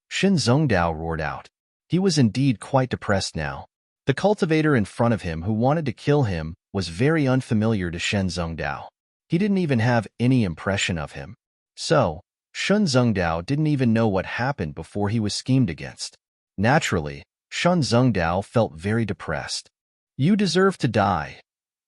Shen Zhongdao roared out. He was indeed quite depressed now. The cultivator in front of him who wanted to kill him was very unfamiliar to Shen Zhongdao. He didn't even have any impression of him. So, Shun Zhengdao didn't even know what happened before he was schemed against. Naturally, Shun Zhengdao felt very depressed. You deserve to die,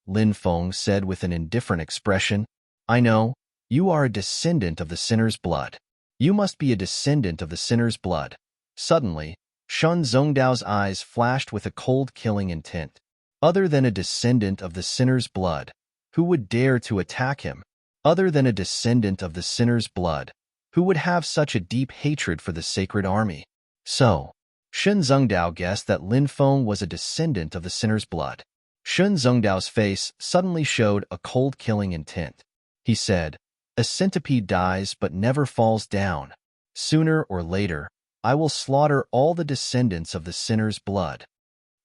Lin Feng said with an indifferent expression. I know, you are a descendant of the sinner's blood. You must be a descendant of the sinner's blood. Suddenly, Shun Zhengdao's eyes flashed with a cold killing intent. Other than a descendant of the sinner's blood, who would dare to attack him? Other than a descendant of the sinner's blood, who would have such a deep hatred for the sacred army? So, Shun Zhengdao guessed that Lin Feng was a descendant of the sinner's blood. Shun Zhengdao's face suddenly showed a cold killing intent. He said, a centipede dies but never falls down. Sooner or later, I will slaughter all the descendants of the sinner's blood.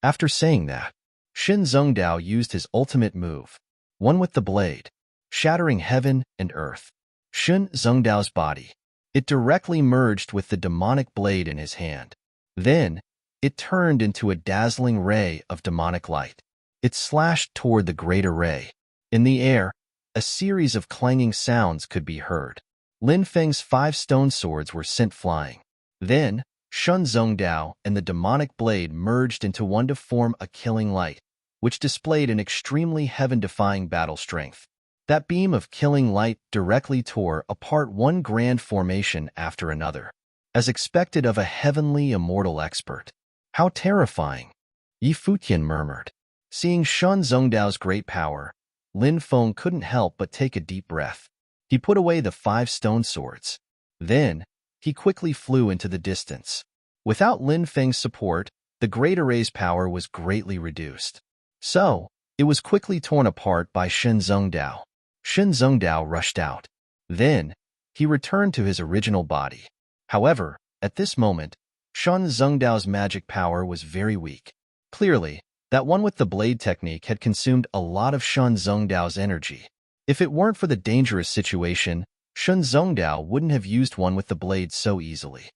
After saying that, Shun Zhengdao used his ultimate move, one with the blade, shattering heaven and earth. Shun Zhengdao's body. It directly merged with the demonic blade in his hand. Then, it turned into a dazzling ray of demonic light. It slashed toward the great array. In the air, a series of clanging sounds could be heard. Lin Feng's 5 stone swords were sent flying. Then, Shun Zhengdao and the demonic blade merged into one to form a killing light, which displayed an extremely heaven-defying battle strength. That beam of killing light directly tore apart one grand formation after another, as expected of a heavenly immortal expert. How terrifying! Yi Futian murmured. Seeing Shun Zhengdao's great power, Lin Feng couldn't help but take a deep breath. He put away the 5 stone swords. Then, he quickly flew into the distance. Without Lin Feng's support, the great array's power was greatly reduced. So, it was quickly torn apart by Shun Zhengdao. Shun Zhengdao rushed out. Then, he returned to his original body. However, at this moment, Shun Zhengdao's magic power was very weak. Clearly, that one with the blade technique had consumed a lot of Shun Zhengdao's energy. If it weren't for the dangerous situation, Shun Zhengdao wouldn't have used one with the blade so easily.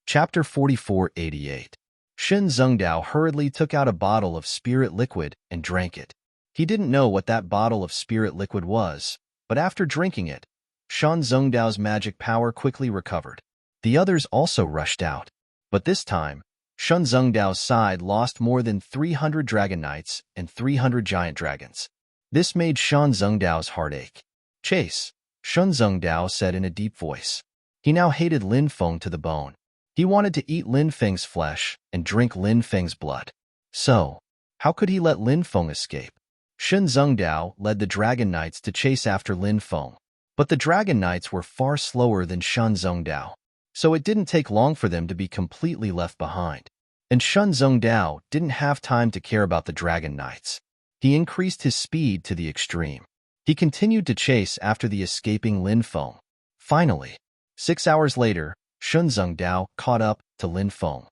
Chapter 4488. Shun Zhengdao hurriedly took out a bottle of spirit liquid and drank it. He didn't know what that bottle of spirit liquid was, but after drinking it, Shun Zhengdao's magic power quickly recovered. The others also rushed out, but this time, Shun Zhengdao's side lost more than 300 dragon knights and 300 giant dragons. This made Shun Zhengdao's heart ache. Chase, Shun Zhengdao said in a deep voice. He now hated Lin Feng to the bone. He wanted to eat Lin Feng's flesh and drink Lin Feng's blood. So, how could he let Lin Feng escape? Shun Zhengdao led the dragon knights to chase after Lin Feng, but the dragon knights were far slower than Shun Zhengdao, so it didn't take long for them to be completely left behind. And Shun Zhengdao didn't have time to care about the dragon knights. He increased his speed to the extreme. He continued to chase after the escaping Lin Feng. Finally, 6 hours later, Shun Zhengdao caught up to Lin Feng.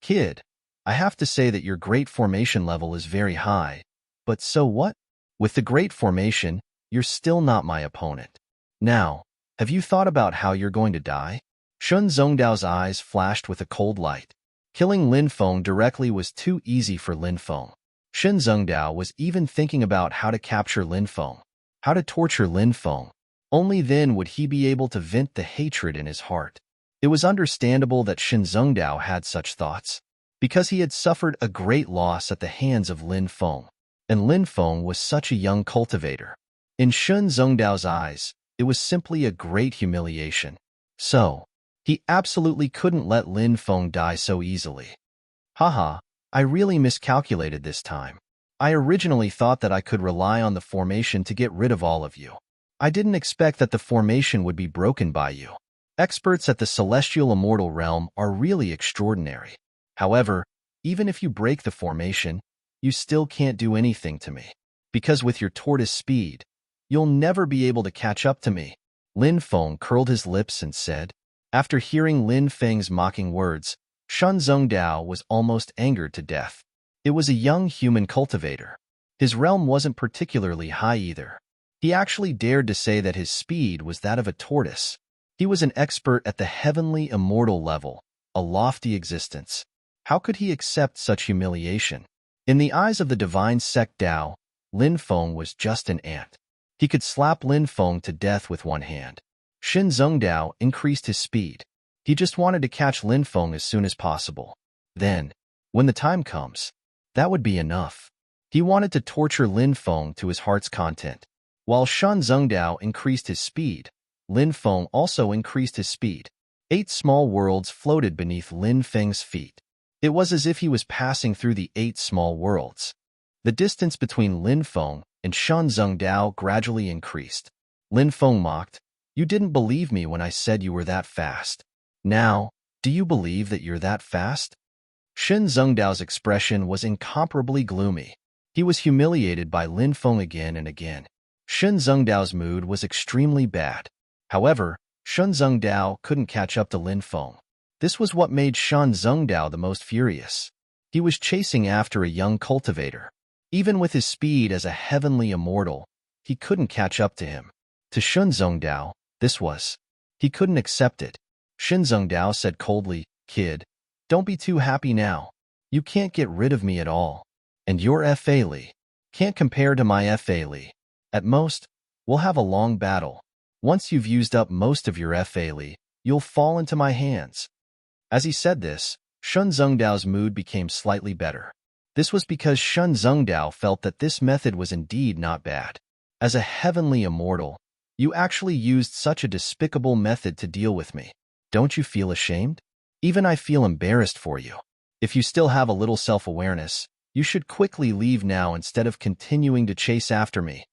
Kid, I have to say that your great formation level is very high, but so what? With the great formation, you're still not my opponent. Now, have you thought about how you're going to die? Shun Zhengdao's eyes flashed with a cold light. Killing Lin Feng directly was too easy for Lin Feng. Shun Zhengdao was even thinking about how to capture Lin Feng, how to torture Lin Feng. Only then would he be able to vent the hatred in his heart. It was understandable that Shun Zhengdao had such thoughts, because he had suffered a great loss at the hands of Lin Feng, and Lin Feng was such a young cultivator. In Shun Zhengdao's eyes, it was simply a great humiliation. So, he absolutely couldn't let Lin Feng die so easily. Haha, I really miscalculated this time. I originally thought that I could rely on the formation to get rid of all of you. I didn't expect that the formation would be broken by you. Experts at the Celestial Immortal Realm are really extraordinary. However, even if you break the formation, you still can't do anything to me. Because with your tortoise speed, you'll never be able to catch up to me. Lin Feng curled his lips and said. After hearing Lin Feng's mocking words, Shun Zhengdao was almost angered to death. It was a young human cultivator. His realm wasn't particularly high either. He actually dared to say that his speed was that of a tortoise. He was an expert at the heavenly immortal level, a lofty existence. How could he accept such humiliation? In the eyes of the divine sect Dao, Lin Feng was just an ant. He could slap Lin Feng to death with one hand. Shin Zhengdao increased his speed. He just wanted to catch Lin Feng as soon as possible. Then, when the time comes, that would be enough. He wanted to torture Lin Feng to his heart's content. While Shan Zhengdao increased his speed, Lin Feng also increased his speed. 8 small worlds floated beneath Lin Feng's feet. It was as if he was passing through the 8 small worlds. The distance between Lin Feng and Shan Zhengdao gradually increased. Lin Feng mocked, "You didn't believe me when I said you were that fast. Now, do you believe that you're that fast?" Shin Zhengdao's expression was incomparably gloomy. He was humiliated by Lin Feng again and again. Shin Zhengdao's mood was extremely bad. However, Shin Zhengdao couldn't catch up to Lin Feng. This was what made Shan Zhengdao the most furious. He was chasing after a young cultivator. Even with his speed as a heavenly immortal, he couldn't catch up to him. To Shin Zhengdao, this was. He couldn't accept it. Shin Zhengdao said coldly, "Kid, don't be too happy now. You can't get rid of me at all. And your Fa Li can't compare to my Fa Li. At most, we'll have a long battle. Once you've used up most of your Fa Li, you'll fall into my hands." As he said this, Shun Zhengdao's mood became slightly better. This was because Shun Zhengdao felt that this method was indeed not bad. As a heavenly immortal, you actually used such a despicable method to deal with me. Don't you feel ashamed? Even I feel embarrassed for you. If you still have a little self-awareness, you should quickly leave now instead of continuing to chase after me.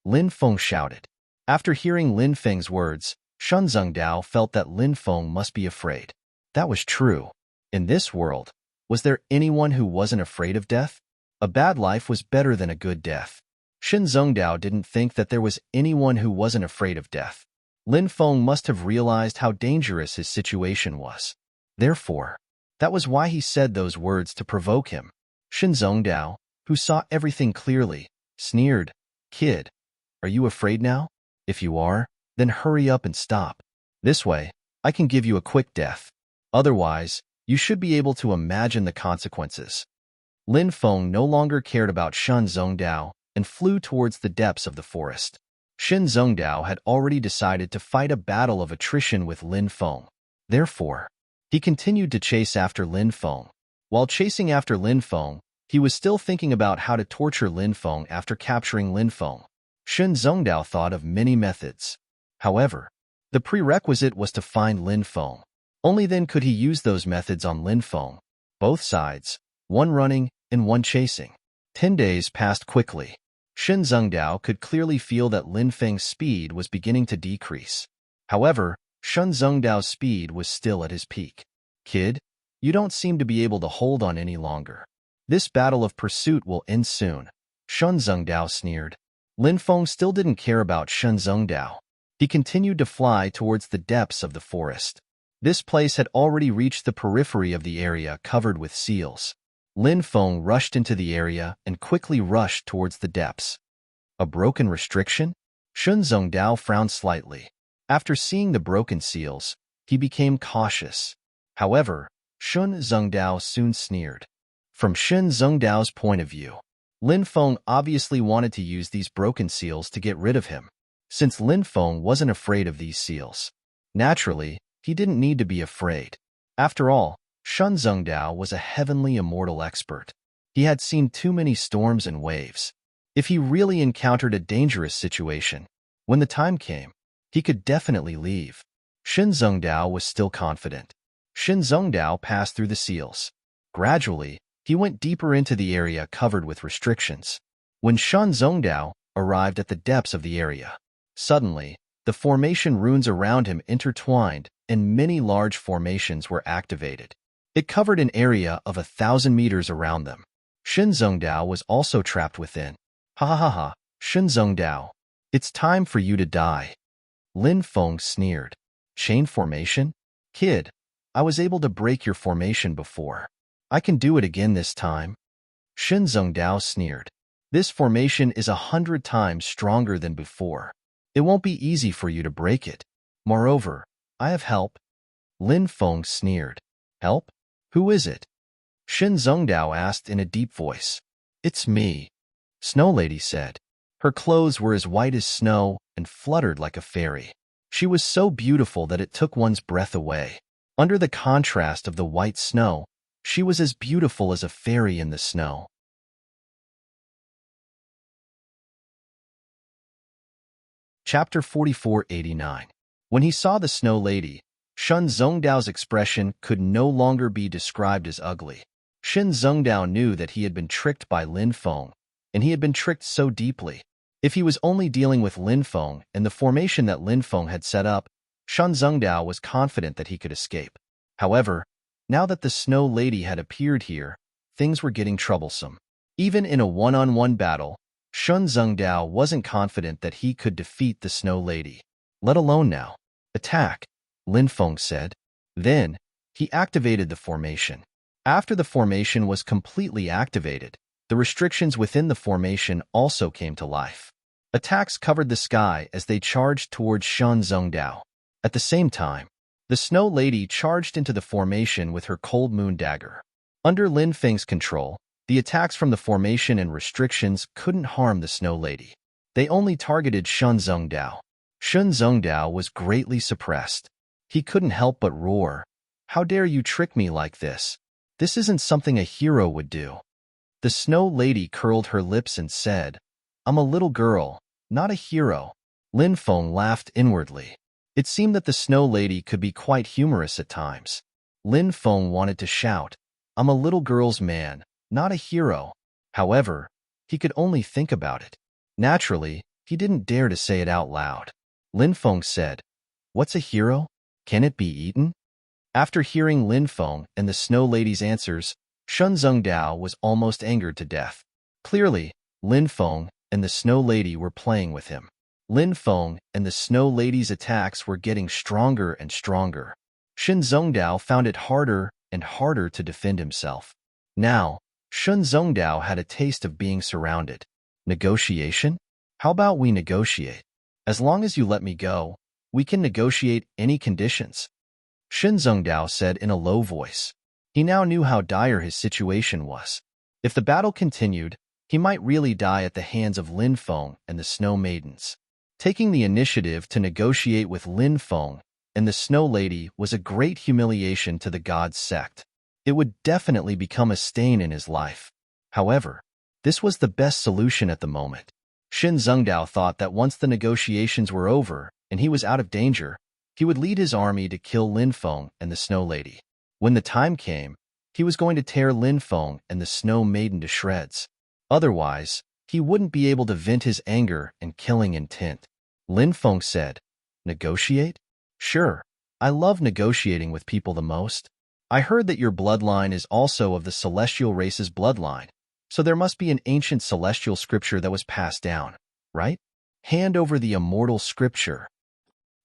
Lin Feng shouted. After hearing Lin Feng's words, Shun Zhengdao felt that Lin Feng must be afraid. That was true. In this world, was there anyone who wasn't afraid of death? A bad life was better than a good death. Shin Zhengdao didn't think that there was anyone who wasn't afraid of death. Lin Feng must have realized how dangerous his situation was. Therefore, that was why he said those words to provoke him. Shin Zhengdao, who saw everything clearly, sneered, "Kid, are you afraid now? If you are, then hurry up and stop. This way, I can give you a quick death. Otherwise, you should be able to imagine the consequences." Lin Feng no longer cared about Shun Zhengdao and flew towards the depths of the forest. Shin Zhengdao had already decided to fight a battle of attrition with Lin Feng. Therefore, he continued to chase after Lin Feng. While chasing after Lin Feng, he was still thinking about how to torture Lin Feng after capturing Lin Feng. Shin Zhengdao thought of many methods. However, the prerequisite was to find Lin Feng. Only then could he use those methods on Lin Feng. Both sides, one running and one chasing. 10 days passed quickly. Shin Zhengdao could clearly feel that Lin Feng's speed was beginning to decrease. However, Shun Zhengdao's speed was still at his peak. "Kid, you don't seem to be able to hold on any longer. This battle of pursuit will end soon." Shun Zhengdao sneered. Lin Feng still didn't care about Shun Zhengdao. He continued to fly towards the depths of the forest. This place had already reached the periphery of the area covered with seals. Lin Feng rushed into the area and quickly rushed towards the depths. A broken restriction? Shun Zhengdao frowned slightly. After seeing the broken seals, he became cautious. However, Shun Zhengdao soon sneered. From Shin Zhengdao's point of view, Lin Feng obviously wanted to use these broken seals to get rid of him. Since Lin Feng wasn't afraid of these seals, naturally, he didn't need to be afraid. After all, Shun Zhengdao was a heavenly immortal expert. He had seen too many storms and waves. If he really encountered a dangerous situation, when the time came, he could definitely leave. Shin Zhengdao was still confident. Shin Zhengdao passed through the seals. Gradually, he went deeper into the area covered with restrictions. When Shun Zhengdao arrived at the depths of the area, suddenly, the formation runes around him intertwined and many large formations were activated. It covered an area of 1,000 meters around them. Shin Zhengdao was also trapped within. "Ha ha ha ha, Shin Zhengdao, it's time for you to die." Lin Feng sneered. "Chain formation? Kid, I was able to break your formation before. I can do it again this time." Shin Zhengdao sneered. "This formation is 100 times stronger than before. It won't be easy for you to break it. Moreover, I have help." Lin Feng sneered. "Help? Who is it?" Shin Zhengdao asked in a deep voice. It's me, Snow Lady said. Her clothes were as white as snow and fluttered like a fairy. She was so beautiful that it took one's breath away. Under the contrast of the white snow, she was as beautiful as a fairy in the snow. Chapter 4489. When he saw the Snow Lady, Shun Zhengdao's expression could no longer be described as ugly. Shin Zhengdao knew that he had been tricked by Lin Feng, and he had been tricked so deeply. If he was only dealing with Lin Feng and the formation that Lin Feng had set up, Shun Zhengdao was confident that he could escape. However, now that the Snow Lady had appeared here, things were getting troublesome. Even in a one-on-one battle, Shun Zhengdao wasn't confident that he could defeat the Snow Lady, let alone now. Attack, Lin Feng said. Then, he activated the formation. After the formation was completely activated, the restrictions within the formation also came to life. Attacks covered the sky as they charged towards Shun Zhengdao. At the same time, the Snow Lady charged into the formation with her Cold Moon Dagger. Under Lin Feng's control, the attacks from the formation and restrictions couldn't harm the Snow Lady. They only targeted Shun Zhengdao. Shun Zhengdao was greatly suppressed. He couldn't help but roar. How dare you trick me like this? This isn't something a hero would do. The Snow Lady curled her lips and said, I'm a little girl, not a hero. Lin Feng laughed inwardly. It seemed that the Snow Lady could be quite humorous at times. Lin Feng wanted to shout, I'm a little girl's man, not a hero. However, he could only think about it. Naturally, he didn't dare to say it out loud. Lin Feng said, What's a hero? Can it be eaten? After hearing Lin Feng and the Snow Lady's answers, Shun Zhengdao was almost angered to death. Clearly, Lin Feng and the Snow Lady were playing with him. Lin Feng and the Snow Lady's attacks were getting stronger and stronger. Shun Zhengdao found it harder and harder to defend himself. Now, Shun Zhengdao had a taste of being surrounded. Negotiation? How about we negotiate? As long as you let me go, we can negotiate any conditions. Shun Zhengdao said in a low voice. He now knew how dire his situation was. If the battle continued, he might really die at the hands of Lin Feng and the Snow Maidens. Taking the initiative to negotiate with Lin Feng and the Snow Lady was a great humiliation to the God's sect. It would definitely become a stain in his life. However, this was the best solution at the moment. Shun Zhengdao thought that once the negotiations were over and he was out of danger, he would lead his army to kill Lin Feng and the Snow Lady. When the time came, he was going to tear Lin Feng and the Snow Maiden to shreds. Otherwise, he wouldn't be able to vent his anger and killing intent. Lin Feng said, Negotiate? Sure, I love negotiating with people the most. I heard that your bloodline is also of the celestial race's bloodline, so there must be an ancient celestial scripture that was passed down, right? Hand over the immortal scripture.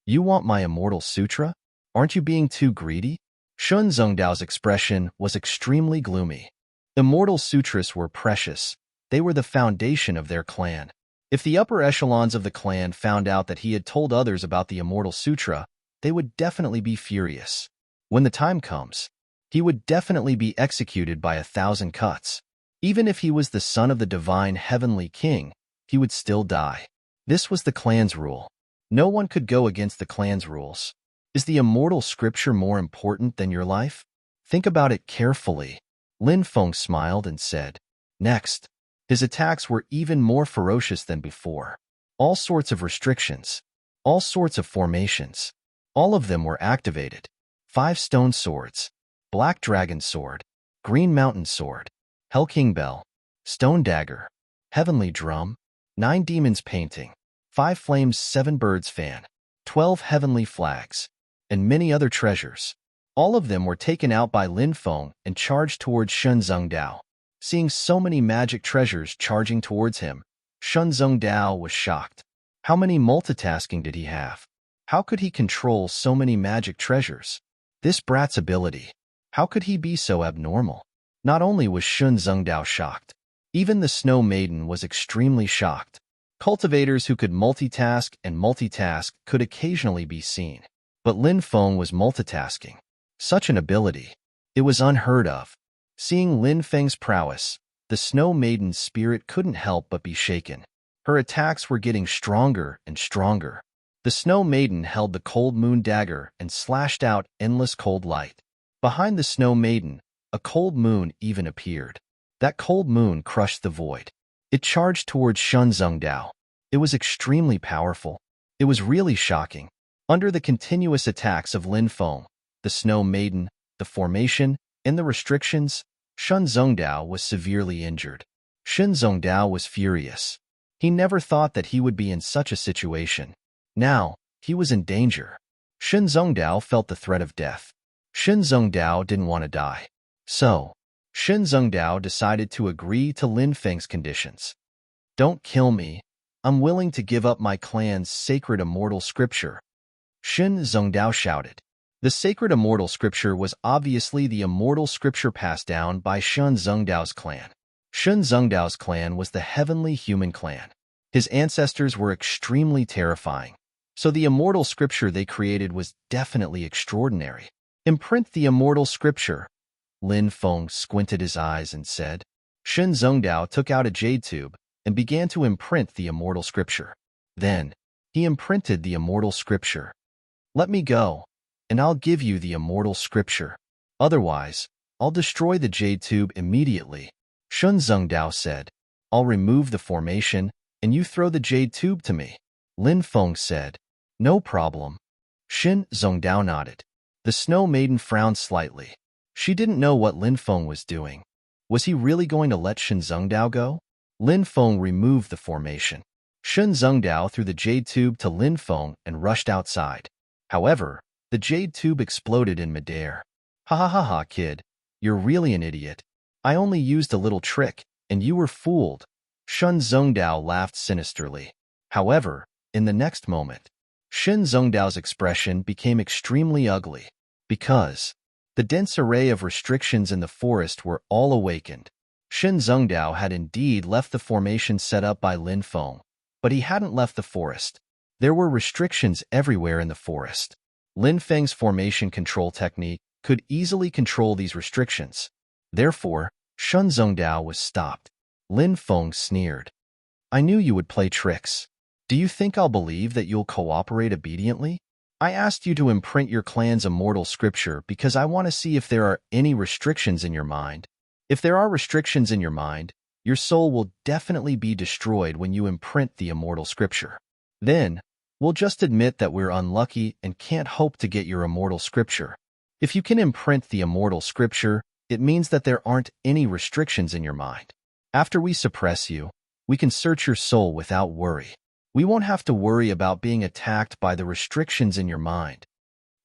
You want my immortal sutra? Aren't you being too greedy? Shun Zhengdao's expression was extremely gloomy. Immortal sutras were precious. They were the foundation of their clan. If the upper echelons of the clan found out that he had told others about the immortal sutra, they would definitely be furious. When the time comes, he would definitely be executed by 1,000 cuts. Even if he was the son of the divine heavenly king, he would still die. This was the clan's rule. No one could go against the clan's rules. Is the immortal scripture more important than your life? Think about it carefully. Lin Feng smiled and said, Next. His attacks were even more ferocious than before. All sorts of restrictions. All sorts of formations. All of them were activated. 5 stone swords. Black dragon sword. Green mountain sword. Hell King bell. Stone dagger. Heavenly drum. 9 demons painting. 5 flames 7 birds fan. 12 heavenly flags. And many other treasures. All of them were taken out by Lin Feng and charged towards Shun Zhengdao. Seeing so many magic treasures charging towards him, Shun Zhengdao was shocked. How many multitasking did he have? How could he control so many magic treasures? This brat's ability. How could he be so abnormal? Not only was Shun Zhengdao shocked, even the Snow Maiden was extremely shocked. Cultivators who could multitask and multitask could occasionally be seen. But Lin Feng was multitasking. Such an ability. It was unheard of. Seeing Lin Feng's prowess, The Snow Maiden's spirit couldn't help but be shaken. Her attacks were getting stronger and stronger. The Snow Maiden held the cold moon dagger and slashed out endless cold light. Behind the Snow Maiden, a cold moon even appeared. That cold moon crushed the void. It charged towards Shun Zhengdao. It was extremely powerful. It was really shocking. Under the continuous attacks of Lin Feng, the Snow Maiden, the formation, and the restrictions, Shun Zhengdao was severely injured. Shun Zhengdao was furious. He never thought that he would be in such a situation. Now, he was in danger. Shun Zhengdao felt the threat of death. Shun Zhengdao didn't want to die. So, Shun Zhengdao decided to agree to Lin Feng's conditions. Don't kill me. I'm willing to give up my clan's sacred immortal scripture. Shun Zhengdao shouted. The sacred immortal scripture was obviously the immortal scripture passed down by Shun Zhengdao's clan. Shun Zhengdao's clan was the heavenly human clan. His ancestors were extremely terrifying, so the immortal scripture they created was definitely extraordinary. Imprint the immortal scripture. Lin Feng squinted his eyes and said. Shun Zhengdao took out a jade tube and began to imprint the immortal scripture. Then, he imprinted the immortal scripture. Let me go, and I'll give you the immortal scripture. Otherwise, I'll destroy the jade tube immediately. Shun Zhengdao said. I'll remove the formation, and you throw the jade tube to me. Lin Feng said. No problem. Shun Zhengdao nodded. The Snow Maiden frowned slightly. She didn't know what Lin Feng was doing. Was he really going to let Shun Zhengdao go? Lin Feng removed the formation. Shun Zhengdao threw the jade tube to Lin Feng and rushed outside. However, the jade tube exploded in midair. Ha ha ha ha, kid. You're really an idiot. I only used a little trick, and you were fooled. Shun Zhengdao laughed sinisterly. However, in the next moment, Shun Zhengdao's expression became extremely ugly, because the dense array of restrictions in the forest were all awakened. Shun Zhengdao had indeed left the formation set up by Lin Feng, but he hadn't left the forest. There were restrictions everywhere in the forest. Lin Feng's formation control technique could easily control these restrictions. Therefore, Shun Zhengdao was stopped. Lin Feng sneered. I knew you would play tricks. Do you think I'll believe that you'll cooperate obediently? I asked you to imprint your clan's immortal scripture because I want to see if there are any restrictions in your mind. If there are restrictions in your mind, your soul will definitely be destroyed when you imprint the immortal scripture. Then, we'll just admit that we're unlucky and can't hope to get your immortal scripture. If you can imprint the immortal scripture, it means that there aren't any restrictions in your mind. After we suppress you, we can search your soul without worry. We won't have to worry about being attacked by the restrictions in your mind.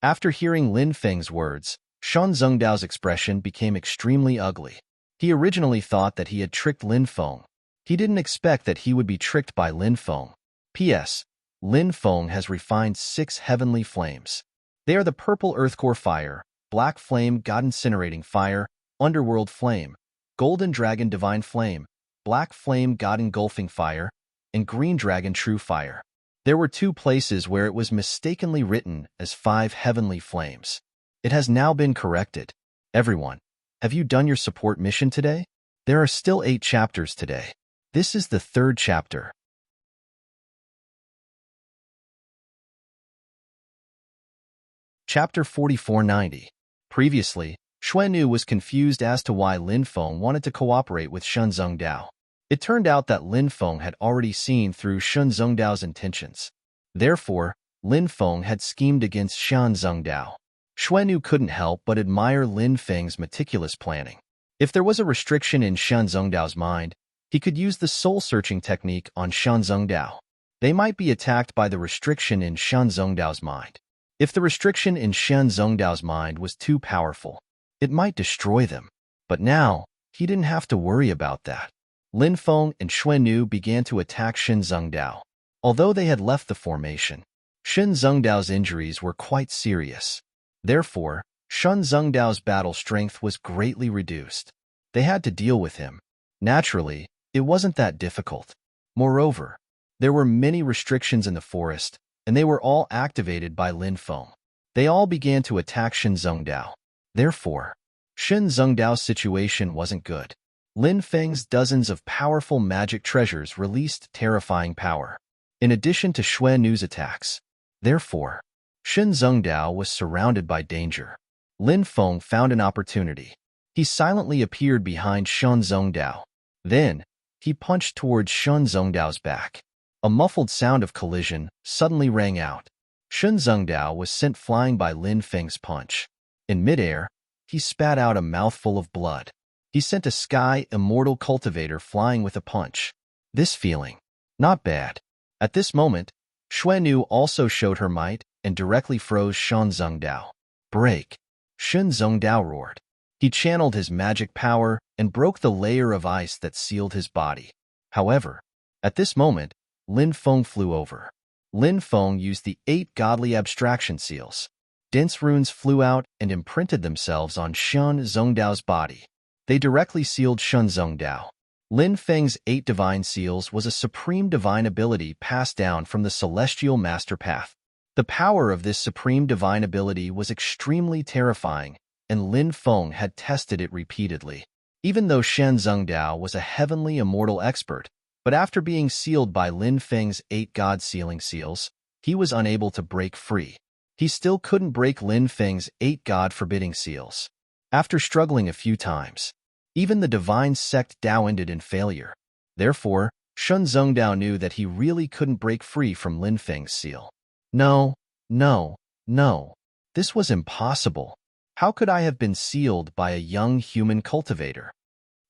After hearing Lin Feng's words, Shun Zhengdao's expression became extremely ugly. He originally thought that he had tricked Lin Feng. He didn't expect that he would be tricked by Lin Feng. P.S. Lin Feng has refined 6 heavenly flames. They are the purple earthcore fire, black flame god incinerating fire, underworld flame, golden dragon divine flame, black flame god engulfing fire, and green dragon true fire. There were 2 places where it was mistakenly written as 5 heavenly flames. It has now been corrected. Everyone, have you done your support mission today? There are still 8 chapters today. This is the 3rd chapter. Chapter 4490. Previously, Xuannu was confused as to why Lin Feng wanted to cooperate with Shun Zhengdao. It turned out that Lin Feng had already seen through Shun Zhengdao's intentions. Therefore, Lin Feng had schemed against Shun Zhengdao. Xuannu couldn't help but admire Lin Feng's meticulous planning. If there was a restriction in Shun Zhengdao's mind, he could use the soul-searching technique on Shun Zhengdao. They might be attacked by the restriction in Shun Zhengdao's mind. If the restriction in Shun Zhengdao's mind was too powerful, it might destroy them. But now, he didn't have to worry about that. Lin Feng and Xuannu began to attack Shun Zhengdao. Although they had left the formation, Shun Zhengdao's injuries were quite serious. Therefore, Shun Zhengdao's battle strength was greatly reduced. They had to deal with him. Naturally, it wasn't that difficult. Moreover, there were many restrictions in the forest, and they were all activated by Lin Feng. They all began to attack Shun Zhengdao. Therefore, Shun Zhengdao's situation wasn't good. Lin Feng's dozens of powerful magic treasures released terrifying power, in addition to Xue Nu's attacks. Therefore, Shun Zhengdao was surrounded by danger. Lin Feng found an opportunity. He silently appeared behind Shun Zhengdao. Then, he punched towards Shun Zhengdao's back. A muffled sound of collision suddenly rang out. Shun Zhengdao was sent flying by Lin Feng's punch. In midair, he spat out a mouthful of blood. He sent a sky immortal cultivator flying with a punch. This feeling, not bad. At this moment, Xue Nu also showed her might and directly froze Shun Zhengdao. Break! Shun Zhengdao roared. He channeled his magic power and broke the layer of ice that sealed his body. However, at this moment, Lin Feng flew over. Lin Feng used the 8 godly abstraction seals. Dense runes flew out and imprinted themselves on Shun Zhengdao's body. They directly sealed Shun Zhengdao. Lin Feng's 8 divine seals was a supreme divine ability passed down from the celestial master path. The power of this supreme divine ability was extremely terrifying, and Lin Feng had tested it repeatedly. Even though Shun Zhengdao was a heavenly immortal expert, but after being sealed by Lin Feng's 8 god sealing seals, he was unable to break free. He still couldn't break Lin Feng's 8 god forbidding seals. After struggling a few times, even the divine sect Dao ended in failure. Therefore, Shun Zhengdao knew that he really couldn't break free from Lin Feng's seal. No. This was impossible. How could I have been sealed by a young human cultivator?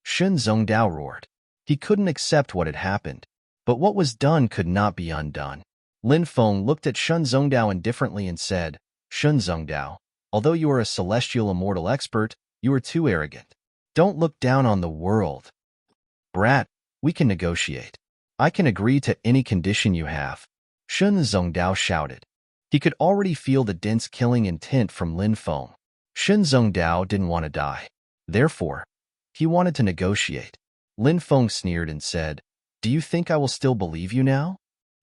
Shun Zhengdao roared. He couldn't accept what had happened, but what was done could not be undone. Lin Feng looked at Shun Zhengdao indifferently and said, Shun Zhengdao, although you are a celestial immortal expert, you are too arrogant. Don't look down on the world. Brat, we can negotiate. I can agree to any condition you have. Shun Zhengdao shouted. He could already feel the dense killing intent from Lin Feng. Shun Zhengdao didn't want to die. Therefore, he wanted to negotiate. Lin Feng sneered and said, Do you think I will still believe you now?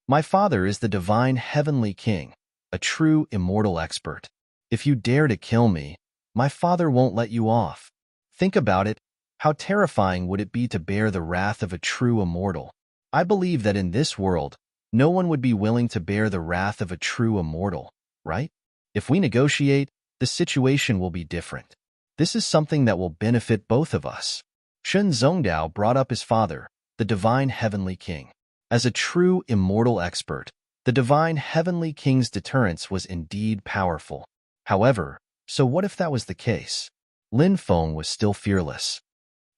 My father is the divine heavenly king, a true immortal expert. If you dare to kill me, my father won't let you off. Think about it. How terrifying would it be to bear the wrath of a true immortal? I believe that in this world, no one would be willing to bear the wrath of a true immortal, right? If we negotiate, the situation will be different. This is something that will benefit both of us. Shun Zhengdao brought up his father, the divine heavenly king. As a true immortal expert, the divine heavenly king's deterrence was indeed powerful. However, so what if that was the case? Lin Feng was still fearless.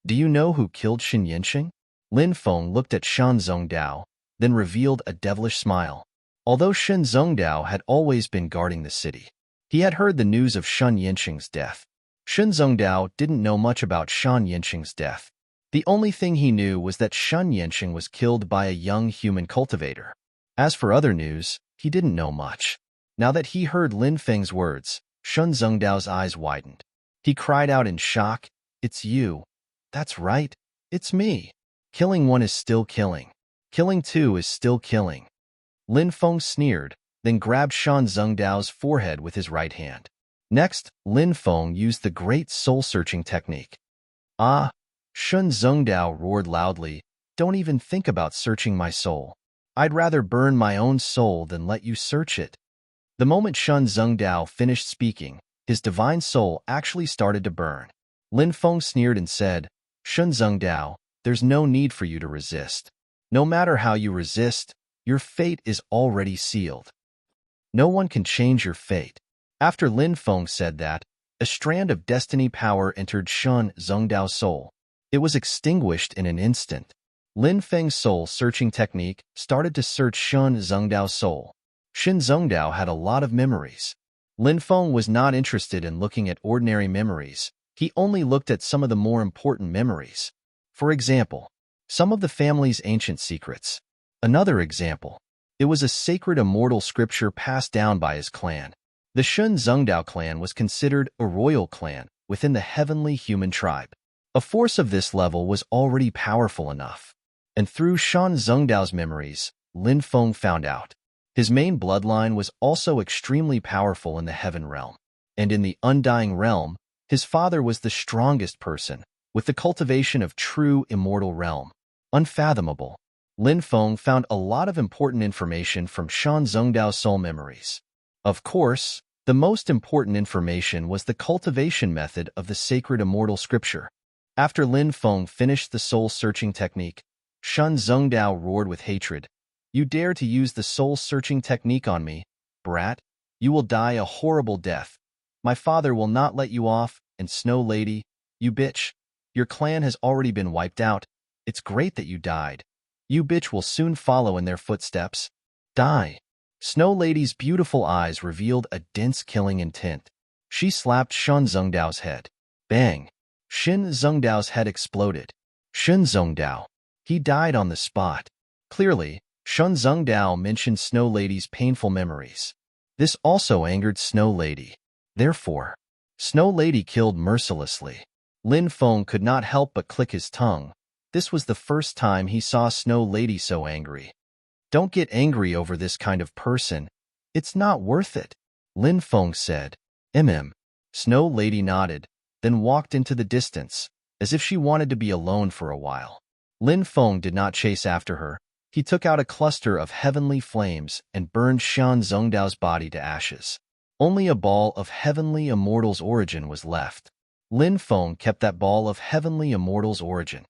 Do you know who killed Xin Yanqing? Lin Feng looked at Shun Zhengdao, then revealed a devilish smile. Although Shun Zhengdao had always been guarding the city, he had heard the news of Shun Yanqing's death. Shun Zhengdao didn't know much about Shun Yanqing's death. The only thing he knew was that Shun Yanqing was killed by a young human cultivator. As for other news, he didn't know much. Now that he heard Lin Feng's words, Shun Zhengdao's eyes widened. He cried out in shock, It's you. That's right, it's me. Killing one is still killing. Killing two is still killing. Lin Feng sneered, then grabbed Shun Zhengdao's forehead with his right hand. Next, Lin Feng used the great soul-searching technique. Ah! Shun Zhengdao roared loudly, Don't even think about searching my soul. I'd rather burn my own soul than let you search it. The moment Shun Zhengdao finished speaking, his divine soul actually started to burn. Lin Feng sneered and said, Shun Zhengdao, there's no need for you to resist. No matter how you resist, your fate is already sealed. No one can change your fate. After Lin Feng said that, a strand of destiny power entered Shun Zhengdao's soul. It was extinguished in an instant. Lin Feng's soul-searching technique started to search Shun Zhengdao's soul. Shun Zhengdao had a lot of memories. Lin Feng was not interested in looking at ordinary memories. He only looked at some of the more important memories. For example, some of the family's ancient secrets. Another example, it was a sacred immortal scripture passed down by his clan. The Shun Zhengdao clan was considered a royal clan within the heavenly human tribe. A force of this level was already powerful enough. And through Shun Zhengdao's memories, Lin Feng found out. His main bloodline was also extremely powerful in the heaven realm. And in the undying realm, his father was the strongest person, with the cultivation of true immortal realm. Unfathomable. Lin Feng found a lot of important information from Shan Zhengdao's soul memories. Of course, the most important information was the cultivation method of the sacred immortal scripture. After Lin Feng finished the soul-searching technique, Shan Zhengdao roared with hatred. You dare to use the soul-searching technique on me, brat? You will die a horrible death. My father will not let you off, and Snow Lady, you bitch. Your clan has already been wiped out. It's great that you died. You bitch will soon follow in their footsteps. Die. Snow Lady's beautiful eyes revealed a dense killing intent. She slapped Shan Zhengdao's head. Bang! Shin Zhengdao's head exploded. Shin Zhengdao. He died on the spot. Clearly, Shan Zhengdao mentioned Snow Lady's painful memories. This also angered Snow Lady. Therefore, Snow Lady killed mercilessly. Lin Feng could not help but click his tongue. This was the first time he saw Snow Lady so angry. Don't get angry over this kind of person. It's not worth it, Lin Feng said. Snow Lady nodded, then walked into the distance, as if she wanted to be alone for a while. Lin Feng did not chase after her. He took out a cluster of heavenly flames and burned Shan Zhengdao's body to ashes. Only a ball of heavenly immortal's origin was left. Lin Feng kept that ball of heavenly immortal's origin.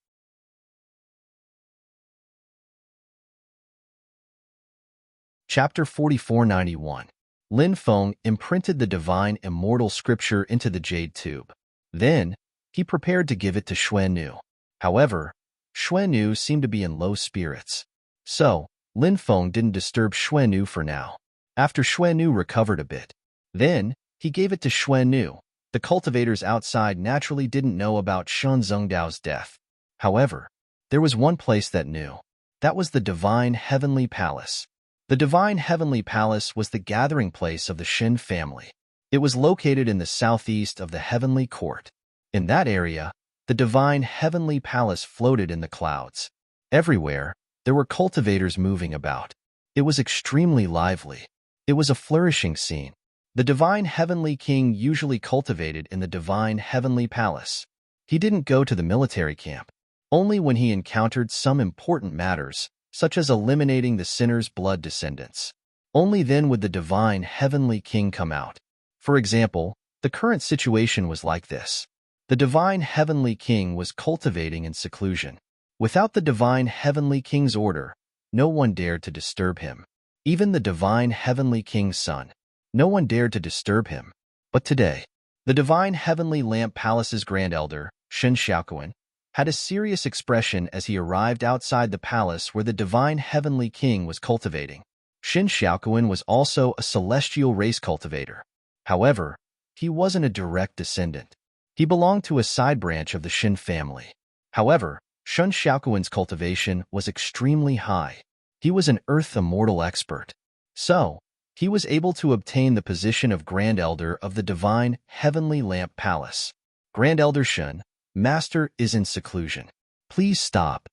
Chapter 4491. Lin Feng imprinted the divine immortal scripture into the jade tube. Then, he prepared to give it to Xuannu. However, Xuannu seemed to be in low spirits. So, Lin Feng didn't disturb Xuannu for now. After Xuannu recovered a bit, then, he gave it to Xuannu. The cultivators outside naturally didn't know about Shan Zhengdao's death. However, there was one place that knew. That was the Divine Heavenly Palace. The Divine Heavenly Palace was the gathering place of the Shin family. It was located in the southeast of the Heavenly Court. In that area, the Divine Heavenly Palace floated in the clouds. Everywhere, there were cultivators moving about. It was extremely lively. It was a flourishing scene. The Divine Heavenly King usually cultivated in the Divine Heavenly Palace. He didn't go to the military camp. Only when he encountered some important matters, such as eliminating the sinner's blood descendants. Only then would the Divine Heavenly King come out. For example, the current situation was like this. The Divine Heavenly King was cultivating in seclusion. Without the Divine Heavenly King's order, no one dared to disturb him. Even the Divine Heavenly King's son. No one dared to disturb him. But today, the Divine Heavenly Lamp Palace's Grand Elder, Shin Xiaoquan, had a serious expression as he arrived outside the palace where the Divine Heavenly King was cultivating. Shin Xiaoquan was also a celestial race cultivator. However, he wasn't a direct descendant. He belonged to a side branch of the Shin family. However, Shin Xiaoquan's cultivation was extremely high. He was an earth immortal expert. So, he was able to obtain the position of Grand Elder of the Divine Heavenly Lamp Palace. Grand Elder Shin, Master is in seclusion. Please stop,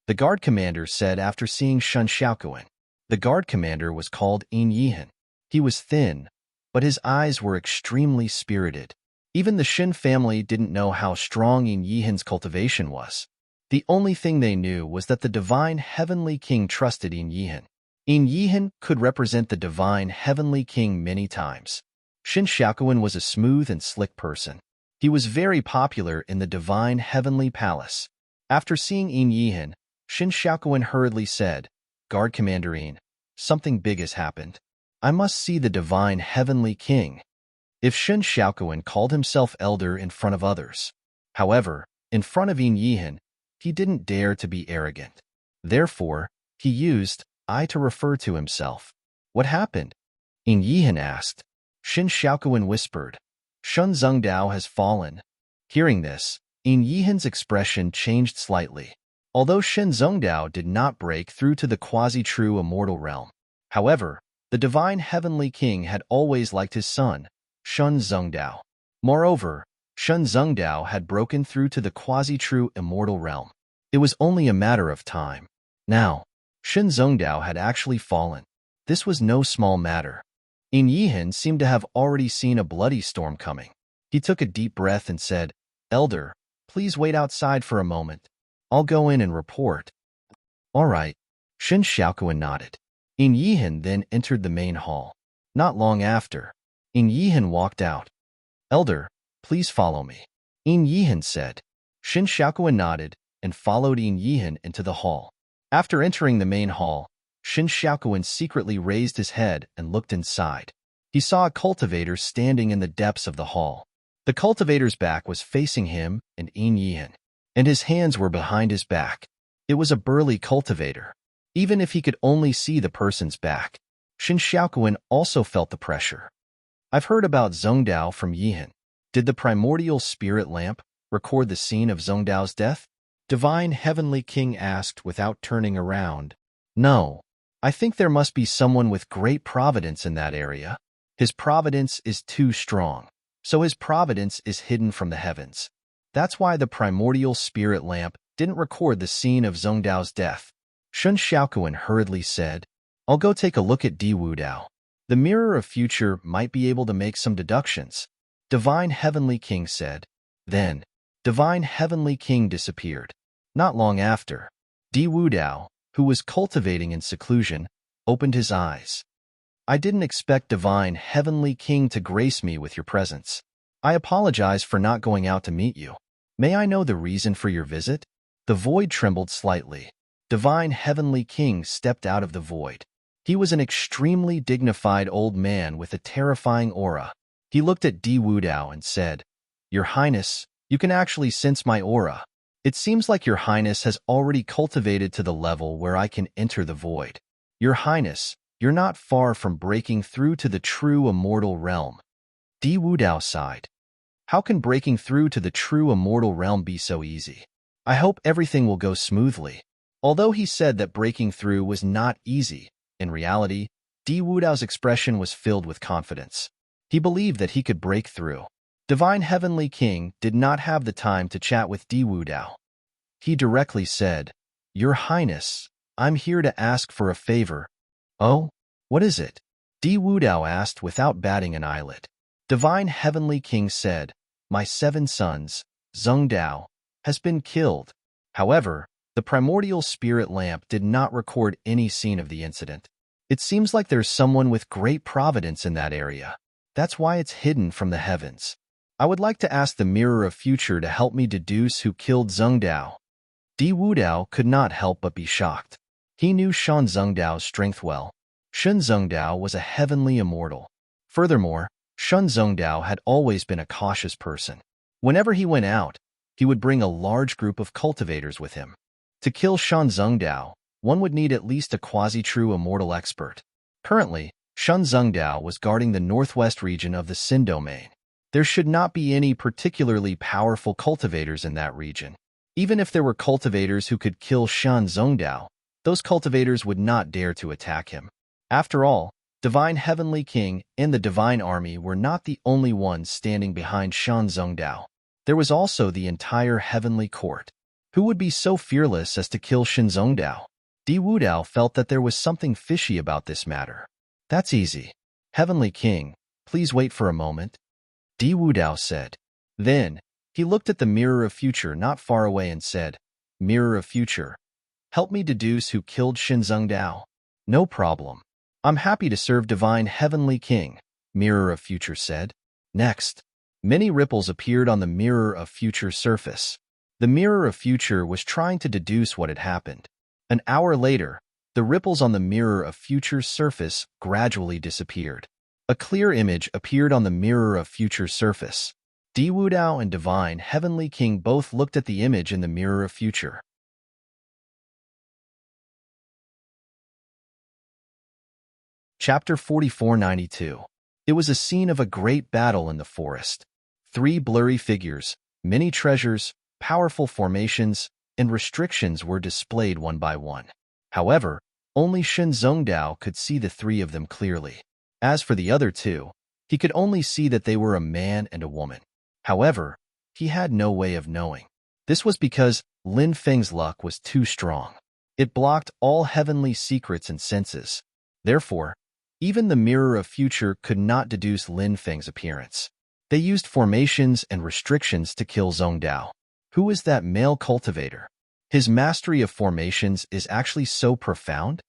the guard commander said after seeing Shin Xiaoquan. The guard commander was called Yin Yihan. He was thin, but his eyes were extremely spirited. Even the Shin family didn't know how strong Yin Yihan's cultivation was. The only thing they knew was that the Divine Heavenly King trusted Yin Yihan. Yin Yihan could represent the Divine Heavenly King many times. Shin Xiaoquan was a smooth and slick person. He was very popular in the Divine Heavenly Palace. After seeing Yin Yihan, Shin Xiaoquan hurriedly said, Guard Commander Yin, something big has happened. I must see the Divine Heavenly King. If Shin Xiaoquan called himself elder in front of others. However, in front of Yin Yihan, he didn't dare to be arrogant. Therefore, he used I to refer to himself. What happened? Yin Yihan asked. Shin Xiaoquan whispered. Shan Zhengdao has fallen. Hearing this, Yin Yihan's expression changed slightly. Although Shin Zhengdao did not break through to the quasi-true immortal realm. However, the Divine Heavenly King had always liked his son, Shin Zhengdao. Moreover, Shin Zhengdao had broken through to the quasi-true immortal realm. It was only a matter of time. Now, Shin Zhengdao had actually fallen. This was no small matter. Yin Yihan seemed to have already seen a bloody storm coming. He took a deep breath and said, Elder, please wait outside for a moment. I'll go in and report. All right. Shin Xiaokuan nodded. In Yihan then entered the main hall. Not long after, In Yihan walked out. Elder, please follow me. In Yihan said. Shin Xiaokuan nodded and followed In Yihan into the hall. After entering the main hall, Shin Xiaokuan secretly raised his head and looked inside. He saw a cultivator standing in the depths of the hall. The cultivator's back was facing him and In Yihan, and his hands were behind his back. It was a burly cultivator. Even if he could only see the person's back, Shin Xiaokuan also felt the pressure. I've heard about Zhongdao from Yihan. Did the primordial spirit lamp record the scene of Zhongdao's death? Divine Heavenly King asked without turning around. No, I think there must be someone with great providence in that area. His providence is too strong, so his providence is hidden from the heavens. That's why the primordial spirit lamp didn't record the scene of Zhongdao's death. Shin Xiaokuan hurriedly said, I'll go take a look at Di Wudao. The Mirror of Future might be able to make some deductions. Divine Heavenly King said. Then, Divine Heavenly King disappeared. Not long after, Di Wudao, who was cultivating in seclusion, opened his eyes. I didn't expect Divine Heavenly King to grace me with your presence. I apologize for not going out to meet you. May I know the reason for your visit? The void trembled slightly. Divine Heavenly King stepped out of the void. He was an extremely dignified old man with a terrifying aura. He looked at Di Wudao and said, Your Highness, you can actually sense my aura. It seems like Your Highness has already cultivated to the level where I can enter the void. Your Highness, you're not far from breaking through to the true immortal realm. Di Wudao sighed. How can breaking through to the true immortal realm be so easy? I hope everything will go smoothly. Although he said that breaking through was not easy, in reality, Di Wudao's expression was filled with confidence. He believed that he could break through. Divine Heavenly King did not have the time to chat with Di Wudao. He directly said, Your Highness, I'm here to ask for a favor. Oh, what is it? Di Wudao asked without batting an eyelid. Divine Heavenly King said, My 7 sons, Zhongdao, has been killed. However, the primordial spirit lamp did not record any scene of the incident. It seems like there's someone with great providence in that area. That's why it's hidden from the heavens. I would like to ask the Mirror of Future to help me deduce who killed Zhongdao. Di Wudao could not help but be shocked. He knew Shan Zhongdao's strength well. Shan Zhongdao was a heavenly immortal. Furthermore, Shan Zhongdao had always been a cautious person. Whenever he went out, he would bring a large group of cultivators with him. To kill Shan Zhongdao, one would need at least a quasi-true immortal expert. Currently, Shan Zhongdao was guarding the northwest region of the Xin domain. There should not be any particularly powerful cultivators in that region. Even if there were cultivators who could kill Shan Zhongdao, those cultivators would not dare to attack him. After all, Divine Heavenly King and the Divine Army were not the only ones standing behind Shan Zhongdao. There was also the entire Heavenly Court. Who would be so fearless as to kill Shan Zhongdao? Di Wudao felt that there was something fishy about this matter. That's easy. Heavenly King, please wait for a moment. Di Wudao said. Then, he looked at the Mirror of Future not far away and said, Mirror of Future, help me deduce who killed Shan Zhongdao. No problem. I'm happy to serve Divine Heavenly King, Mirror of Future said. Next, many ripples appeared on the Mirror of Future's surface. The Mirror of Future was trying to deduce what had happened. An hour later, the ripples on the Mirror of Future's surface gradually disappeared. A clear image appeared on the Mirror of Future's surface. Di Wudao and Divine Heavenly King both looked at the image in the Mirror of Future. Chapter 4492. It was a scene of a great battle in the forest. 3 blurry figures, many treasures, powerful formations, and restrictions were displayed one by one. However, only Shan Zhongdao could see the 3 of them clearly. As for the other 2, he could only see that they were a man and a woman. However, he had no way of knowing. This was because Lin Feng's luck was too strong. It blocked all heavenly secrets and senses. Therefore, even the Mirror of Future could not deduce Lin Feng's appearance. They used formations and restrictions to kill Zhongdao. Who is that male cultivator? His mastery of formations is actually so profound?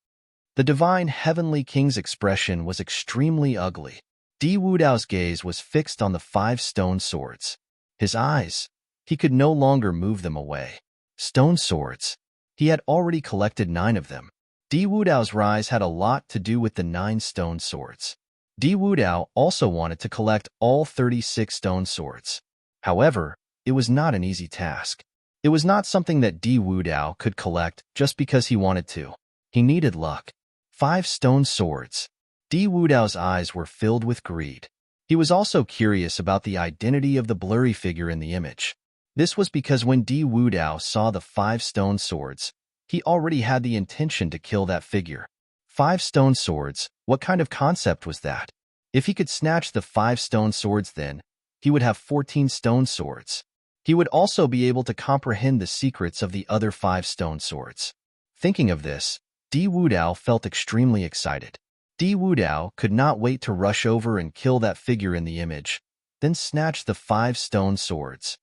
The divine heavenly king's expression was extremely ugly. Di Wudao's gaze was fixed on the 5 stone swords. His eyes, he could no longer move them away. Stone swords. He had already collected 9 of them. Di Wudao's rise had a lot to do with the 9 stone swords. Di Wudao also wanted to collect all 36 stone swords. However, it was not an easy task. It was not something that Di Wudao could collect just because he wanted to. He needed luck. 5 stone swords. Di Wudao's eyes were filled with greed. He was also curious about the identity of the blurry figure in the image. This was because when Di Wudao saw the 5 stone swords, he already had the intention to kill that figure. 5 stone swords, what kind of concept was that? If he could snatch the 5 stone swords then, he would have 14 stone swords. He would also be able to comprehend the secrets of the other 5 stone swords. Thinking of this, Di Wudao felt extremely excited. Di Wudao could not wait to rush over and kill that figure in the image, then snatch the 5 stone swords.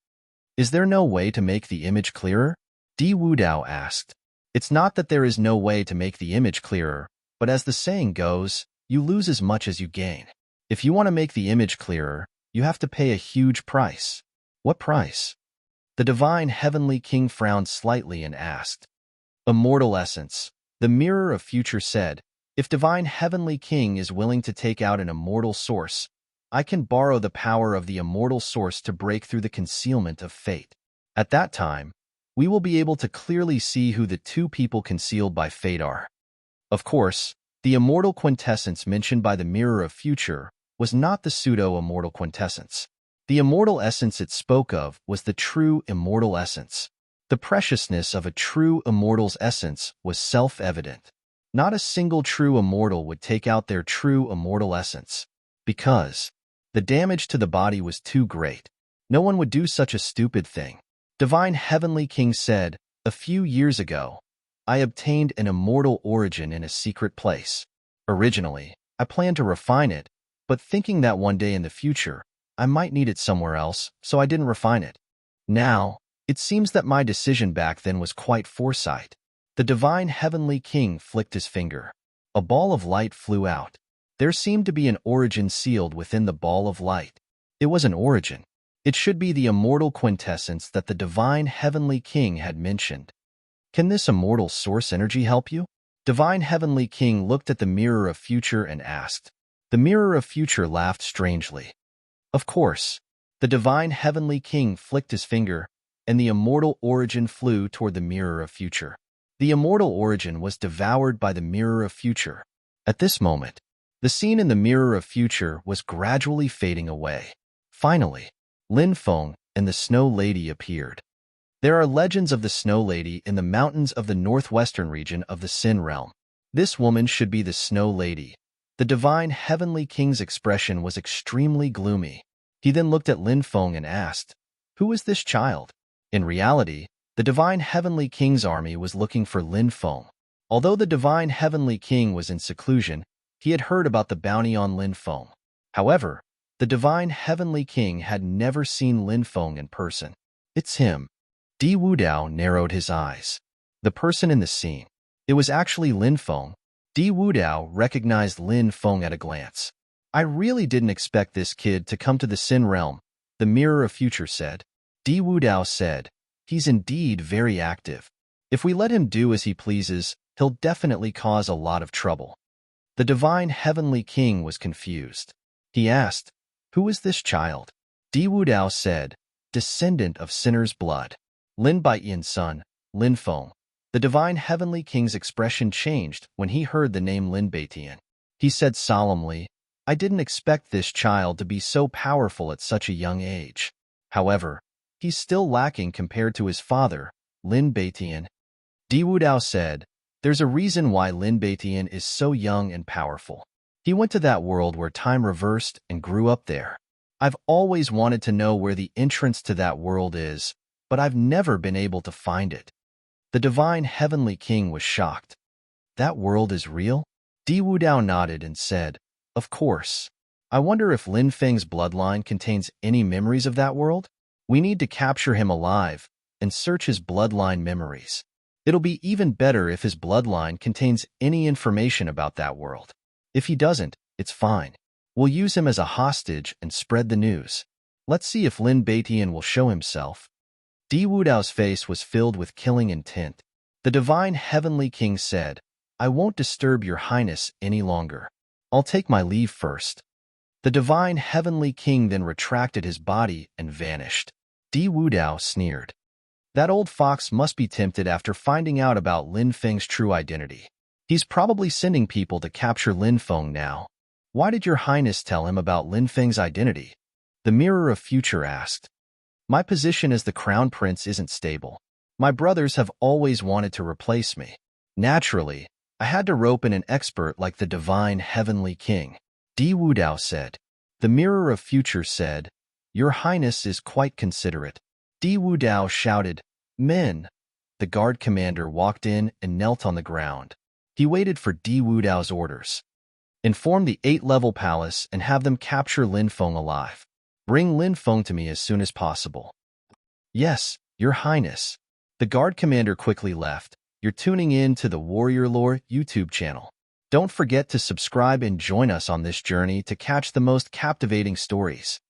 Is there no way to make the image clearer? Di Wudao asked. It's not that there is no way to make the image clearer, but as the saying goes, you lose as much as you gain. If you want to make the image clearer, you have to pay a huge price. What price? The divine heavenly king frowned slightly and asked. Immortal essence. The mirror of future said, if divine heavenly king is willing to take out an immortal source, I can borrow the power of the immortal source to break through the concealment of fate. At that time, we will be able to clearly see who the 2 people concealed by fate are. Of course, the immortal quintessence mentioned by the mirror of future was not the pseudo-immortal quintessence. The immortal essence it spoke of was the true immortal essence. The preciousness of a true immortal's essence was self-evident. Not a single true immortal would take out their true immortal essence, because the damage to the body was too great. No one would do such a stupid thing. Divine Heavenly King said, a few years ago, I obtained an immortal origin in a secret place. Originally, I planned to refine it, but thinking that one day in the future, I might need it somewhere else, so I didn't refine it. Now, it seems that my decision back then was quite foresight. The divine heavenly king flicked his finger. A ball of light flew out. There seemed to be an origin sealed within the ball of light. It was an origin. It should be the immortal quintessence that the divine heavenly king had mentioned. Can this immortal source energy help you? Divine heavenly king looked at the mirror of future and asked. The mirror of future laughed strangely. Of course. The divine heavenly king flicked his finger, and the immortal origin flew toward the mirror of future. The immortal origin was devoured by the mirror of future. At this moment, the scene in the mirror of future was gradually fading away. Finally, Lin Feng and the Snow Lady appeared. There are legends of the Snow Lady in the mountains of the northwestern region of the Sin Realm. This woman should be the Snow Lady. The divine heavenly king's expression was extremely gloomy. He then looked at Lin Feng and asked, "Who is this child?" In reality, the divine heavenly king's army was looking for Lin Feng. Although the divine heavenly king was in seclusion, he had heard about the bounty on Lin Feng. However, the divine heavenly king had never seen Lin Feng in person. It's him. Di Wudao narrowed his eyes. The person in the scene. It was actually Lin Feng. Di Wudao recognized Lin Feng at a glance. I really didn't expect this kid to come to the Sin Realm, the Mirror of Future said. Di Wudao said, he's indeed very active. If we let him do as he pleases, he'll definitely cause a lot of trouble. The divine heavenly king was confused. He asked, who is this child? Di Wudao said, descendant of sinner's blood. Lin Baiyan's son, Lin Feng. The divine heavenly king's expression changed when he heard the name Lin Baiyan. He said solemnly, I didn't expect this child to be so powerful at such a young age. However, he's still lacking compared to his father, Lin Baiyan. Di Wudao said, there's a reason why Lin Baiyan is so young and powerful. He went to that world where time reversed and grew up there. I've always wanted to know where the entrance to that world is, but I've never been able to find it. The divine heavenly king was shocked. That world is real? Di Wudao nodded and said, of course. I wonder if Lin Feng's bloodline contains any memories of that world? We need to capture him alive and search his bloodline memories. It'll be even better if his bloodline contains any information about that world. If he doesn't, it's fine. We'll use him as a hostage and spread the news. Let's see if Lin Batian will show himself. Di Wudao's face was filled with killing intent. The divine heavenly king said, "I won't disturb your highness any longer. I'll take my leave first." The divine heavenly king then retracted his body and vanished. Di Wudao sneered. That old fox must be tempted after finding out about Lin Feng's true identity. He's probably sending people to capture Lin Feng now. Why did your highness tell him about Lin Feng's identity? The Mirror of Future asked. My position as the crown prince isn't stable. My brothers have always wanted to replace me. Naturally, I had to rope in an expert like the divine heavenly king. Di Wudao said. The Mirror of Future said, Your Highness is quite considerate. Di Wudao shouted, Men! The guard commander walked in and knelt on the ground. He waited for Di Wudao's orders. Inform the 8-level palace and have them capture Lin Feng alive. Bring Lin Feng to me as soon as possible. Yes, Your Highness. The guard commander quickly left. You're tuning in to the Warrior Lore YouTube channel. Don't forget to subscribe and join us on this journey to catch the most captivating stories.